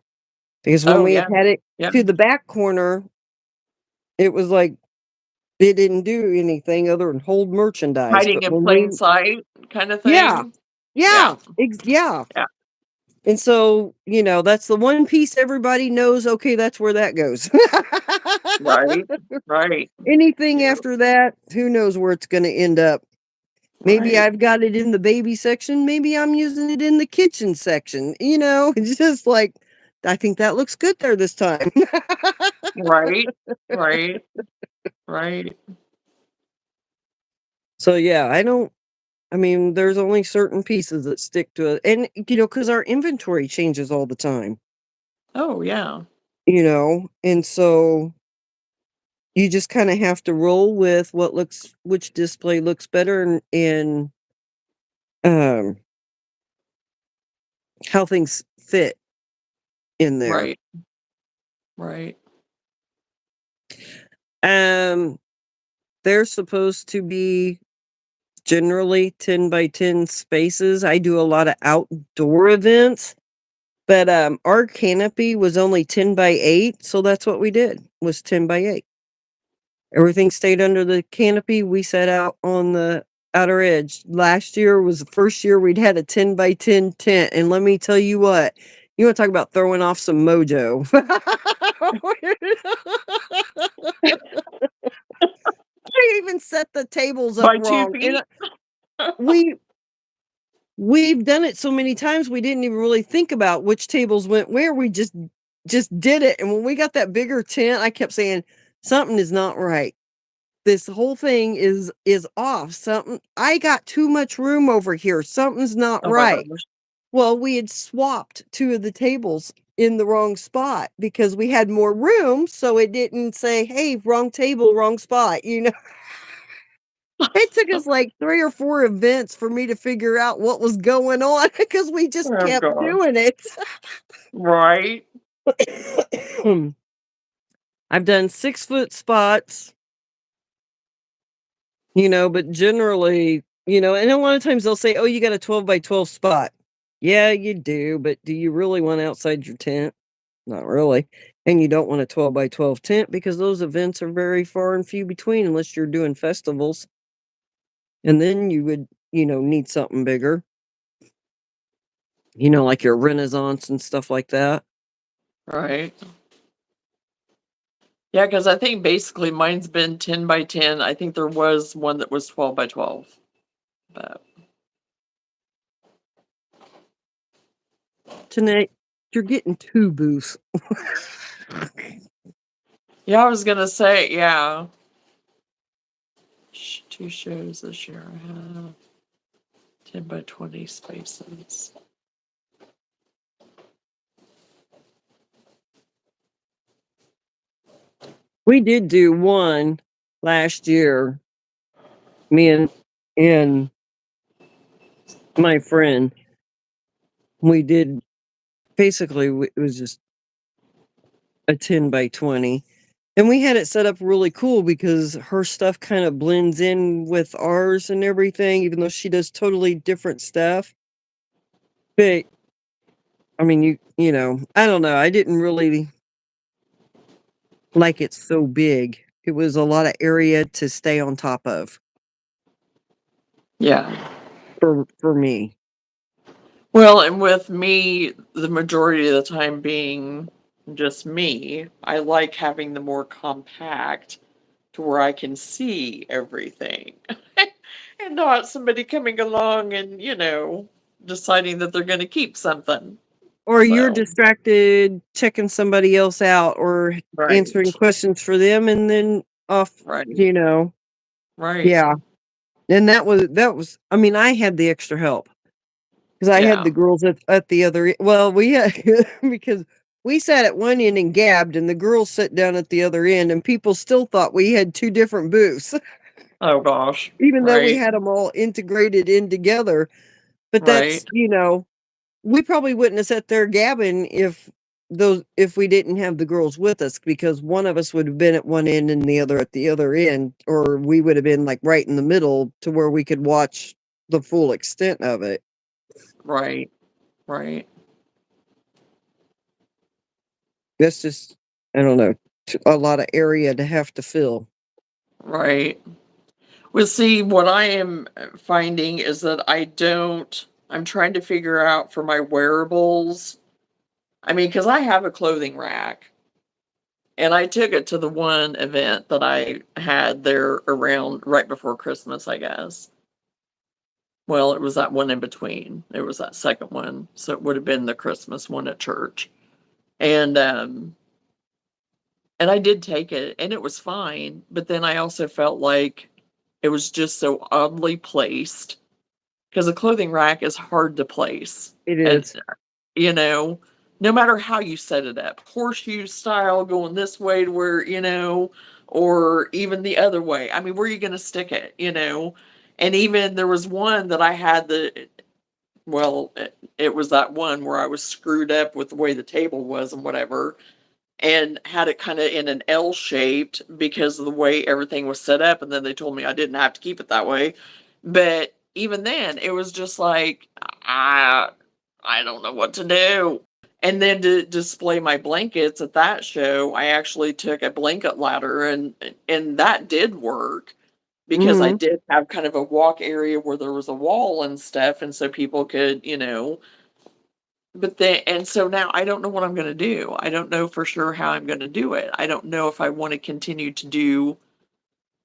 Because when Oh, we have yeah, had it yeah, to the back corner, it was like it didn't do anything other than hold merchandise. hiding But in when plain we sight kinda Yeah, thing. Yeah, yeah. yeah, And so, that's the one piece everybody knows, okay, that's where that goes. right, right, Anything yeah, after that, who knows where it's gonna end up. Maybe right, I've got it in the baby section, maybe I'm using it in the kitchen section. It's just like, I think that looks good there this time. right, right, right. So, yeah, I mean, there's only certain pieces that stick to it, and, because our inventory changes all the time, Oh, yeah, and so you just kinda have to roll with which display looks better and, um, how things fit in there. right, right, Um, they're supposed to be generally 10 by 10 spaces. I do a lot of outdoor events, but, our canopy was only 10 by 8, so that's what we did, was 10 by 8. Everything stayed under the canopy, we sat out on the outer edge. Last year was the first year we'd had a 10 by 10 tent, and let me tell you what, you wanna talk about throwing off some mojo. I even set the tables up by 2 wrong, and, feet? we we've done it so many times, we didn't even really think about which tables went where, we just did it, and when we got that bigger tent, I kept saying, "Something is not right. This whole thing is off. Something I got too much room over here. Something's not Oh my right." gosh. Well, we had swapped 2 of the tables in the wrong spot because we had more room, so it didn't say, "Hey, wrong table, wrong spot." It took us like 3 or 4 events for me to figure out what was going on because we just Oh kept gosh. doing it. Right, I've done 6-foot spots, but generally, and a lot of times they'll say, "Oh, you got a 12 by 12 spot." Yeah, you do, but do you really want outside your tent? Not really. And you don't want a 12 by 12 tent because those events are very far and few between unless you're doing festivals. And then you would, need something bigger, like your Renaissance and stuff like that. Right. Yeah, because I think basically mine's been 10 by 10. I think there was one that was 12 by 12. But Tonight, you're getting 2 booths. yeah, I was gonna say, yeah. 2 shows this year. I have 10 by 20 spaces. We did do one last year, me and my friend. We did basically, it was just a 10 by 20. And we had it set up really cool because her stuff kind of blends in with ours and everything, even though she does totally different stuff. But I mean, I don't know. I didn't really like it so big. It was a lot of area to stay on top of Yeah. for me. Well, and with me, the majority of the time being just me, I like having the more compact to where I can see everything and not somebody coming along and, deciding that they're going to keep something. Or you're So, distracted checking somebody else out or answering right, questions for them and then off, right, you know. right. Yeah. And that was I mean, I had the extra help because I had Yeah. the girls at the other well, we had because we sat at one end and gabbed and the girls sat down at the other end and people still thought we had 2 different booths, Oh, gosh. even though we Right, had them all integrated in together. But right, we probably wouldn't have sat there gabbing if we didn't have the girls with us because one of us would have been at one end and the other at the other end, or we would have been like right in the middle to where we could watch the full extent of it. right, right, That's just, I don't know, a lot of area to have to fill. right. Well, see, what I am finding is that I'm trying to figure out for my wearables. I mean, because I have a clothing rack and I took it to the one event that I had there around right before Christmas, I guess. Well, it was that one in between. It was that second one. So it would have been the Christmas one at church. And and I did take it and it was fine, but then I also felt like it was just so oddly placed because a clothing rack is hard to place. It And is. you know, no matter how you set it up, horseshoe style going this way to where, or even the other way. I mean, where are you going to stick it? And even there was one that I had well, it was that one where I was screwed up with the way the table was and whatever and had it kind of in an L shaped because of the way everything was set up. And then they told me I didn't have to keep it that way. But even then, it was just like, I don't know what to do. And then to display my blankets at that show, I actually took a blanket ladder and that did work because I Mhm. did have kind of a walk area where there was a wall and stuff and so people could, but then and so now I don't know what I'm gonna do. I don't know for sure how I'm gonna do it. I don't know if I wanna continue to do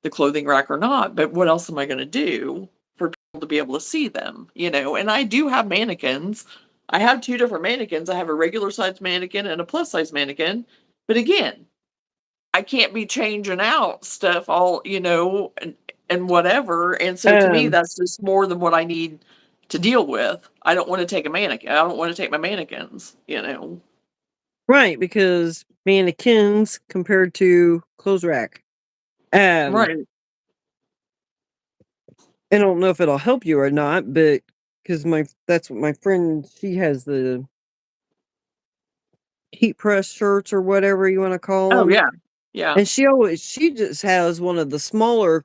the clothing rack or not, but what else am I gonna do for people to be able to see them? And I do have mannequins. I have 2 different mannequins. I have a regular size mannequin and a plus size mannequin. But again, I can't be changing out stuff all, and whatever. And so to me, Um, that's just more than what I need to deal with. I don't want to take a mannequin. I don't want to take my mannequins. right, because mannequins compared to clothes rack. Um, Right. I don't know if it'll help you or not, but because that's what my friend, she has the heat press shirts or whatever you want to call Oh them. yeah. Yeah. And she just has one of the smaller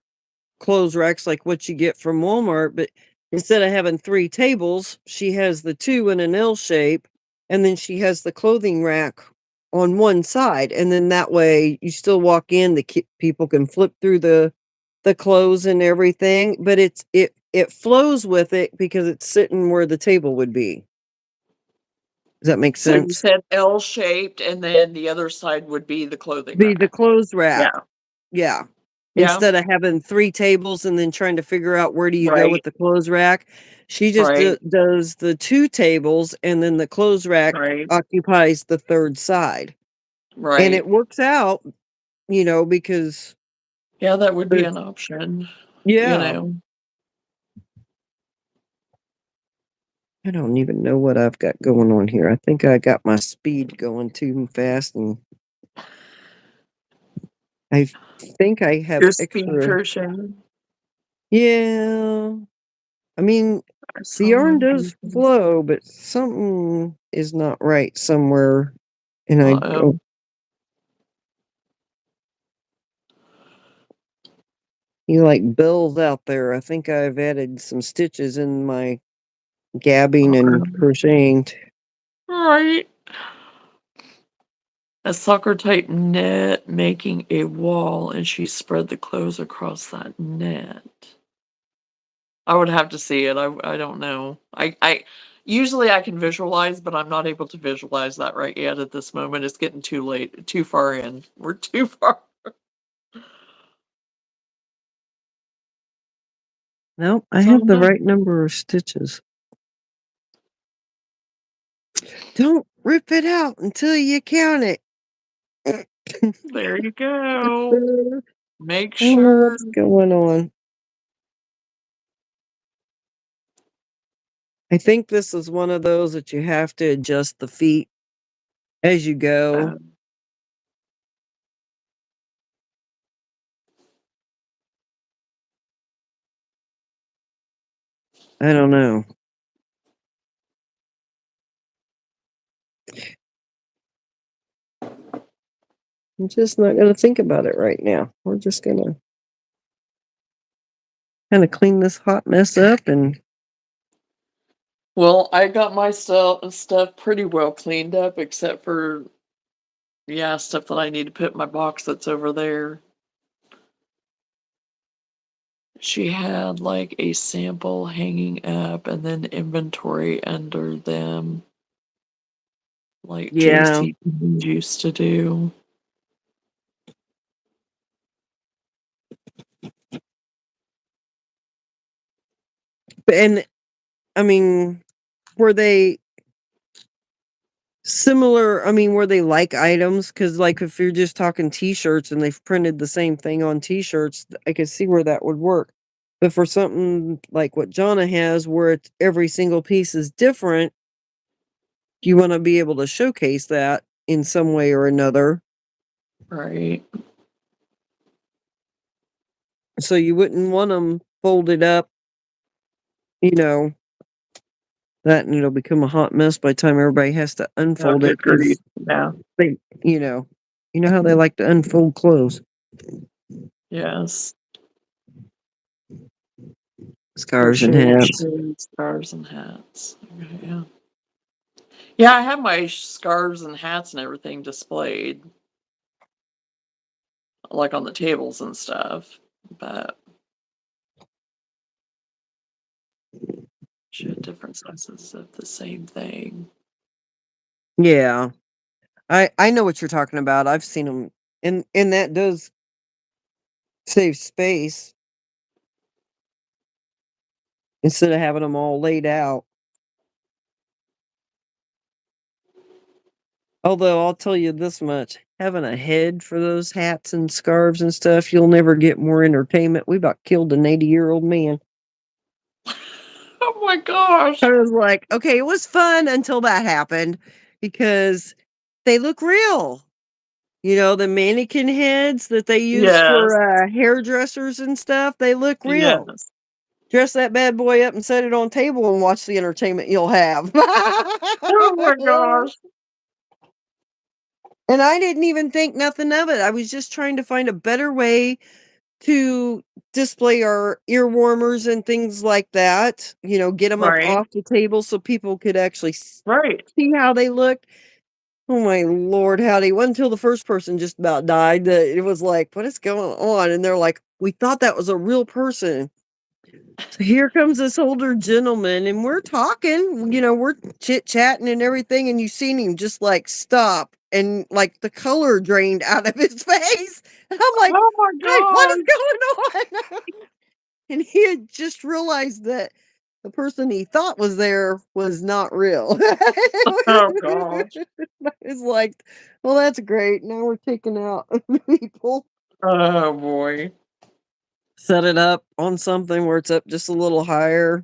clothes racks like what you get from Walmart, but instead of having 3 tables, she has the 2 in an L shape, and then she has the clothing rack on one side, and then that way you still walk in, people can flip through the clothes and everything, but it flows with it because it's sitting where the table would be. Does that make So you sense? said L-shaped, and then the other side would be the clothing The rack. clothes rack. Yeah. Yeah. Yeah. Instead of having 3 tables and then trying to figure out where do you go with Right. the clothes rack, she just Right. does the 2 tables, and then the clothes rack Right. occupies the 3rd side. And it Right. works out, because Yeah, that would be there's an option, you yeah. know? I don't even know what I've got going on here. I think I got my speed going too fast, and I think I have Your speed extra. crocheting. Yeah. I mean, I the saw yarn one does person. flow, but something is not right somewhere, and I Uh-oh. don't you like bills out there. I think I've added some stitches in my gabbing and Okay. crocheting. Alright. A soccer type net making a wall, and she spread the clothes across that net. I would have to see it. I don't know. I usually I can visualize, but I'm not able to visualize that right yet at this moment. It's getting too late, too far in. We're too far. Nope, I So I have don't the know. right number of stitches. Don't rip it out until you count it. I There you go. Make don't know sure. what's going on. I think this is one of those that you have to adjust the feet as you go. Um, I don't know. I'm just not gonna think about it right now. We're just gonna kinda clean this hot mess up and well, I got my stuff pretty well cleaned up, except for yeah, stuff that I need to put in my box that's over there. She had like a sample hanging up and then inventory under them, like yeah. JC used to do. And, I mean, were they similar? I mean, were they like items? Because, like, if you're just talking T-shirts and they've printed the same thing on T-shirts, I could see where that would work. But for something like what Jonna has, where it's every single piece is different, you wanna be able to showcase that in some way or another. Right. So you wouldn't want them folded up, you know, that and it'll become a hot mess by the time everybody has to Oh, unfold it good grief. because Yeah. they you know how they like to unfold clothes, Yes. scarves and Crochet hats. shoes, scarves, and hats. Okay, yeah. Yeah, I have my scarves and hats and everything displayed, like on the tables and stuff. But she had different sizes of the same thing. Yeah. I know what you're talking about. I've seen them, and that does save space instead of having them all laid out. Although I'll tell you this much, having a head for those hats and scarves and stuff, you'll never get more entertainment. We about killed an 80-year-old man. Oh my I gosh. was like, "Okay, it was fun until that happened because they look real." The mannequin heads that they use Yes. for, hairdressers and stuff, they look real. Yes. Dress that bad boy up and set it on table and watch the entertainment you'll have. Oh my gosh. And I didn't even think nothing of it. I was just trying to find a better way to display our ear warmers and things like that, get them up Right. off the table so people could actually Right. see how they looked. Oh my lord, howdy. It wasn't until the first person just about died that it was like, "What is going on?" And they're like, "We thought that was a real person." So here comes this older gentleman, and we're talking, we're chit-chatting and everything, and you seen him just, like, stop, and, like, the color drained out of his face, and I'm like, Oh my "Hey, what is gosh. going on?" And he had just realized that the person he thought was there was not real. Oh gosh. It's like, "Well, that's great, now we're taking out people." Oh boy. Set it up on something where it's up just a little higher.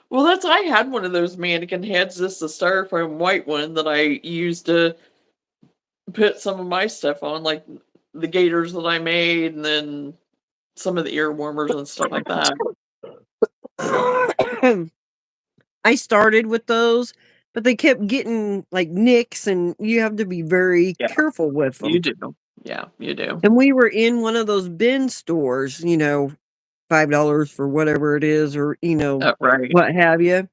Well, that's I had one of those mannequin heads, just a styrofoam white one that I used to put some of my stuff on, like the gaiters that I made, and then some of the ear warmers and stuff like that. I started with those, but they kept getting, like, nicks, and you have to be very Yeah, careful with you them. do. Yeah, you do. And we were in one of those bin stores, $5 for whatever it is or, Right. what have you,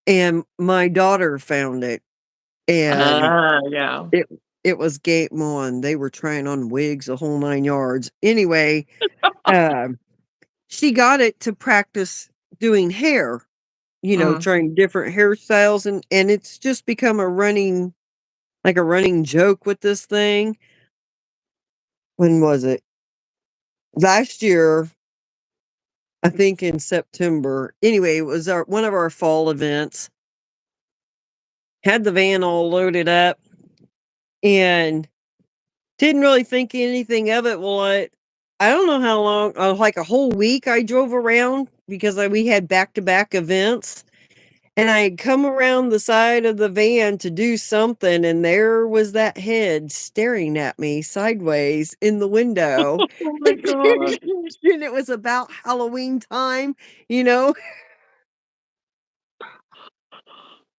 and my daughter found it, and Ah, yeah. it it was game on. They were trying on wigs, the whole 9 yards. Anyway, um, she got it to practice doing hair, Mm. trying different hairstyles, and it's just become a running joke with this thing. When was it? Last year, I think in September. Anyway, it was our one of our fall events. Had the van all loaded up and didn't really think anything of it. Well, I don't know how long, like a whole week I drove around because we had back-to-back events. And I had come around the side of the van to do something, and there was that head staring at me sideways in the window. Oh my god. And it was about Halloween time, you know?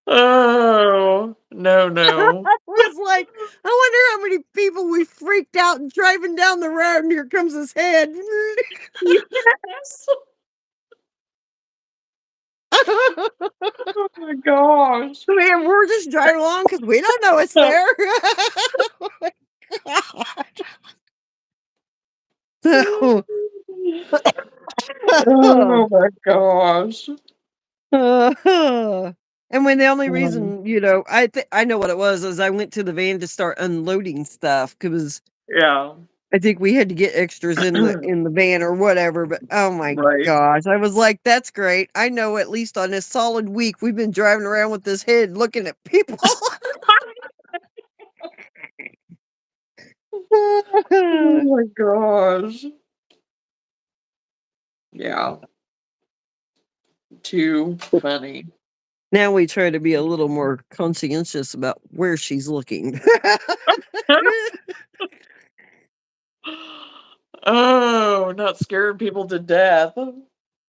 Oh, no, no. I was like, "I wonder how many people we freaked out driving down the road, and here comes his head." Yes. Oh my gosh. Man, we're just driving along because we don't know it's there. Oh my god. So Oh my gosh. And when the only Um, reason, I know what it was, is I went to the van to start unloading stuff because yeah. I think we had to get extras in the van or whatever, but oh my Right. gosh, I was like, "That's great. I know at least on this solid week we've been driving around with this head looking at people." Oh my gosh. Yeah, too funny. Now we try to be a little more conscientious about where she's looking. Oh, not scaring people to death.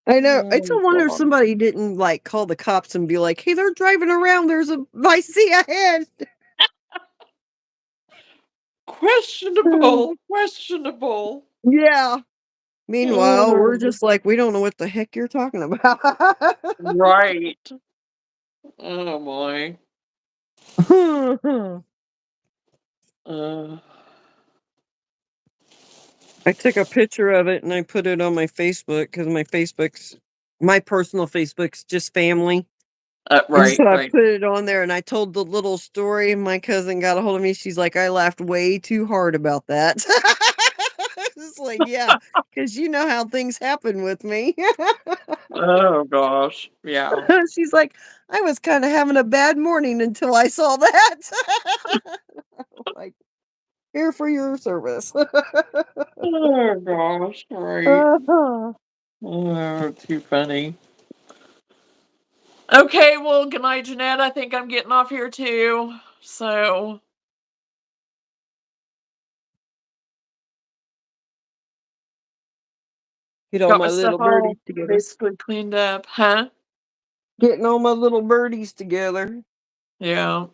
I know. I Oh still wonder if god. somebody didn't, like, call the cops and be like, "Hey, they're driving around. I see a head." Questionable, questionable. Yeah. Meanwhile, we're Oh, just like, "We don't know what the heck you're talking about." right. Oh my. Uh, I took a picture of it and I put it on my Facebook because my personal Facebook's just family. And right, so I right. put it on there and I told the little story, and my cousin got a hold of me. She's like, "I laughed way too hard about that." It's like, yeah, because you know how things happen with me. Oh gosh. Yeah. She's like, "I was kind of having a bad morning until I saw that." Like, here for your service. Oh gosh. Right. Uh-huh. Oh, too funny. Okay, well, good night, Jeanette. I think I'm getting off here too. So, Get all got my my stuff little all birdies together. basically cleaned up. Huh? Getting all my little birdies together. Yeah.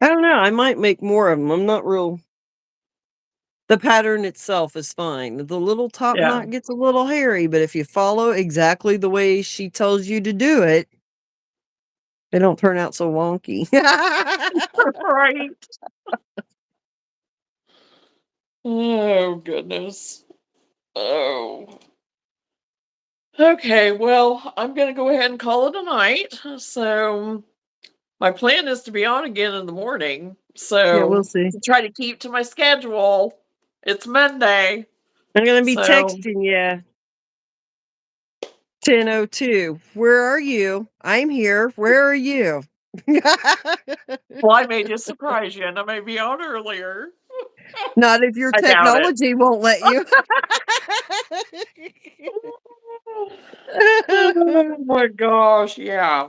I don't know. I might make more of them. I'm not real. The pattern itself is fine. The little top Yeah. knot gets a little hairy, but if you follow exactly the way she tells you to do it, they don't turn out so wonky. Right. Oh, goodness. Oh. Okay, well, I'm gonna go ahead and call it a night. So my plan is to be on again in the morning. Yeah, we'll So see. to try to keep to my schedule. It's Monday. I'm gonna be So texting you. 10:02. Where are you? I'm here. Where are you? well, I may just surprise you and I may be on earlier. Not if your I doubt it. technology won't let you. Oh my gosh, yeah.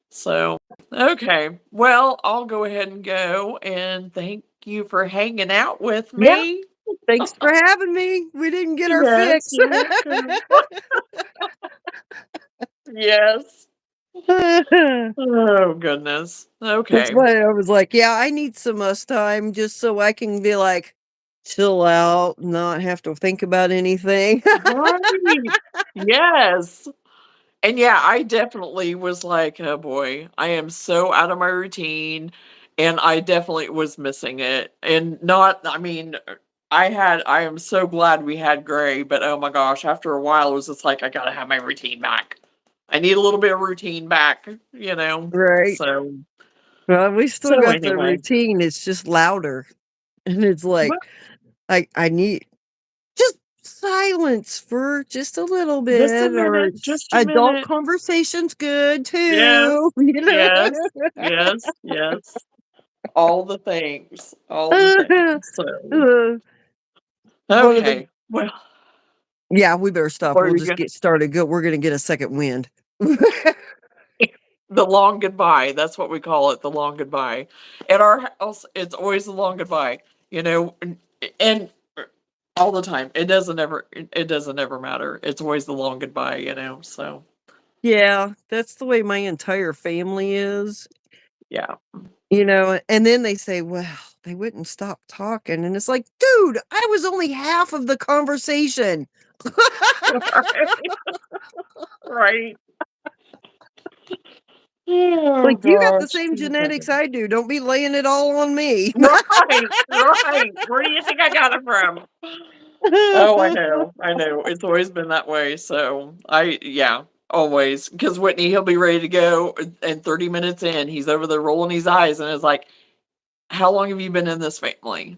So, okay. Well, I'll go ahead and go and thank you for hanging out with Yeah, me. thanks for having me. We didn't get our Yes, fix. you're welcome. Yes. Oh, goodness. That's Okay. why I was like, "Yeah, I need some us time just so I can be like, chill out, not have to think about anything." Right. Yes. And yeah, I definitely was like, "Oh boy, I am so out of my routine," and I definitely was missing it, and not I mean, I am so glad we had Gray, but oh my gosh, after a while, it was just like, "I gotta have my routine back. I need a little bit of routine back," you know? Right. So Well, we still so got the anyway. routine, it's just louder, and it's Well, like, I need just silence for just a little just a bit, or minute, just a adult minute. conversation's good Yes, too, you know? yes, yes, yes. All the things, so One of the okay. Well, Yeah, we better stop, what are we'll we just gonna get started, we're gonna get a second wind. the long goodbye, that's what we call it, the long goodbye. At our house, it's always the long goodbye, you know, and all the time. It doesn't ever matter. It's always the long goodbye, you know, so Yeah, that's the way my entire family is, yeah. and then they say, "Well, they wouldn't stop talking," and it's like, "Dude, I was only half of the conversation." Right, right. Oh Like, "You got the gosh. same Okay. genetics I do, don't be laying it all on me." Right, right. Where do you think I got it from? Oh, I know, I know. It's always been that way, so yeah, always. Because Whitney, he'll be ready to go, and 30 minutes in, he's over there rolling his eyes, and it's like, "How long have you been in this family?"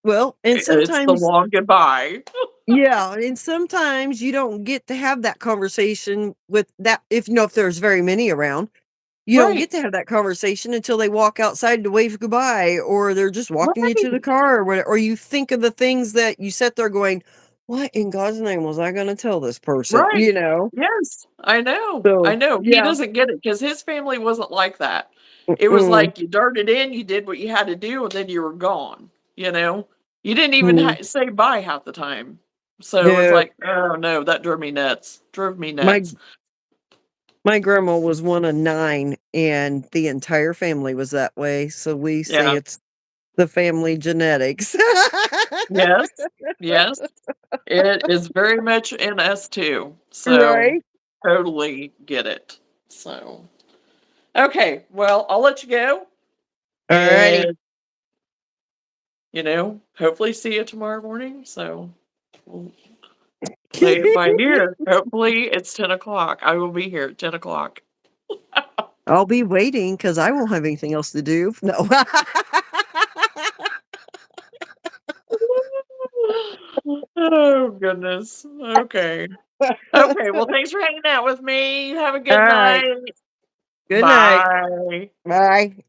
Well, and It's the sometimes long goodbye. yeah, and sometimes you don't get to have that conversation with that if there's very many around. You don't Right, get to have that conversation until they walk outside to wave goodbye, or they're just walking you to the right, car, or you think of the things that you sat there going, "What in God's name was I gonna tell this person?" right. You know? Yes, I So, know. He yeah. doesn't get it because his family wasn't like that. It was Mm, like you darted in, you did what you had to do, and then you were gone, you know? You didn't even mm, say bye half the time. So it's no. like, "Oh, no, that drove me nuts." Drove me My nuts. my grandma was one of 9, and the entire family was that way, so we say Yeah. it's the family genetics. Yes. Yes. It is very much in us too. So, Right? totally get it. So, okay, well, I'll let you go, Alrighty. and, hopefully see you tomorrow morning, so we'll play it by ear. Hopefully, it's 10 o'clock. I will be here at 10 o'clock. I'll be waiting because I won't have anything else to do. No. Oh, goodness. Okay. Okay, well, thanks for hanging out with me. Have a good Alright. night. Good night. Bye. Bye.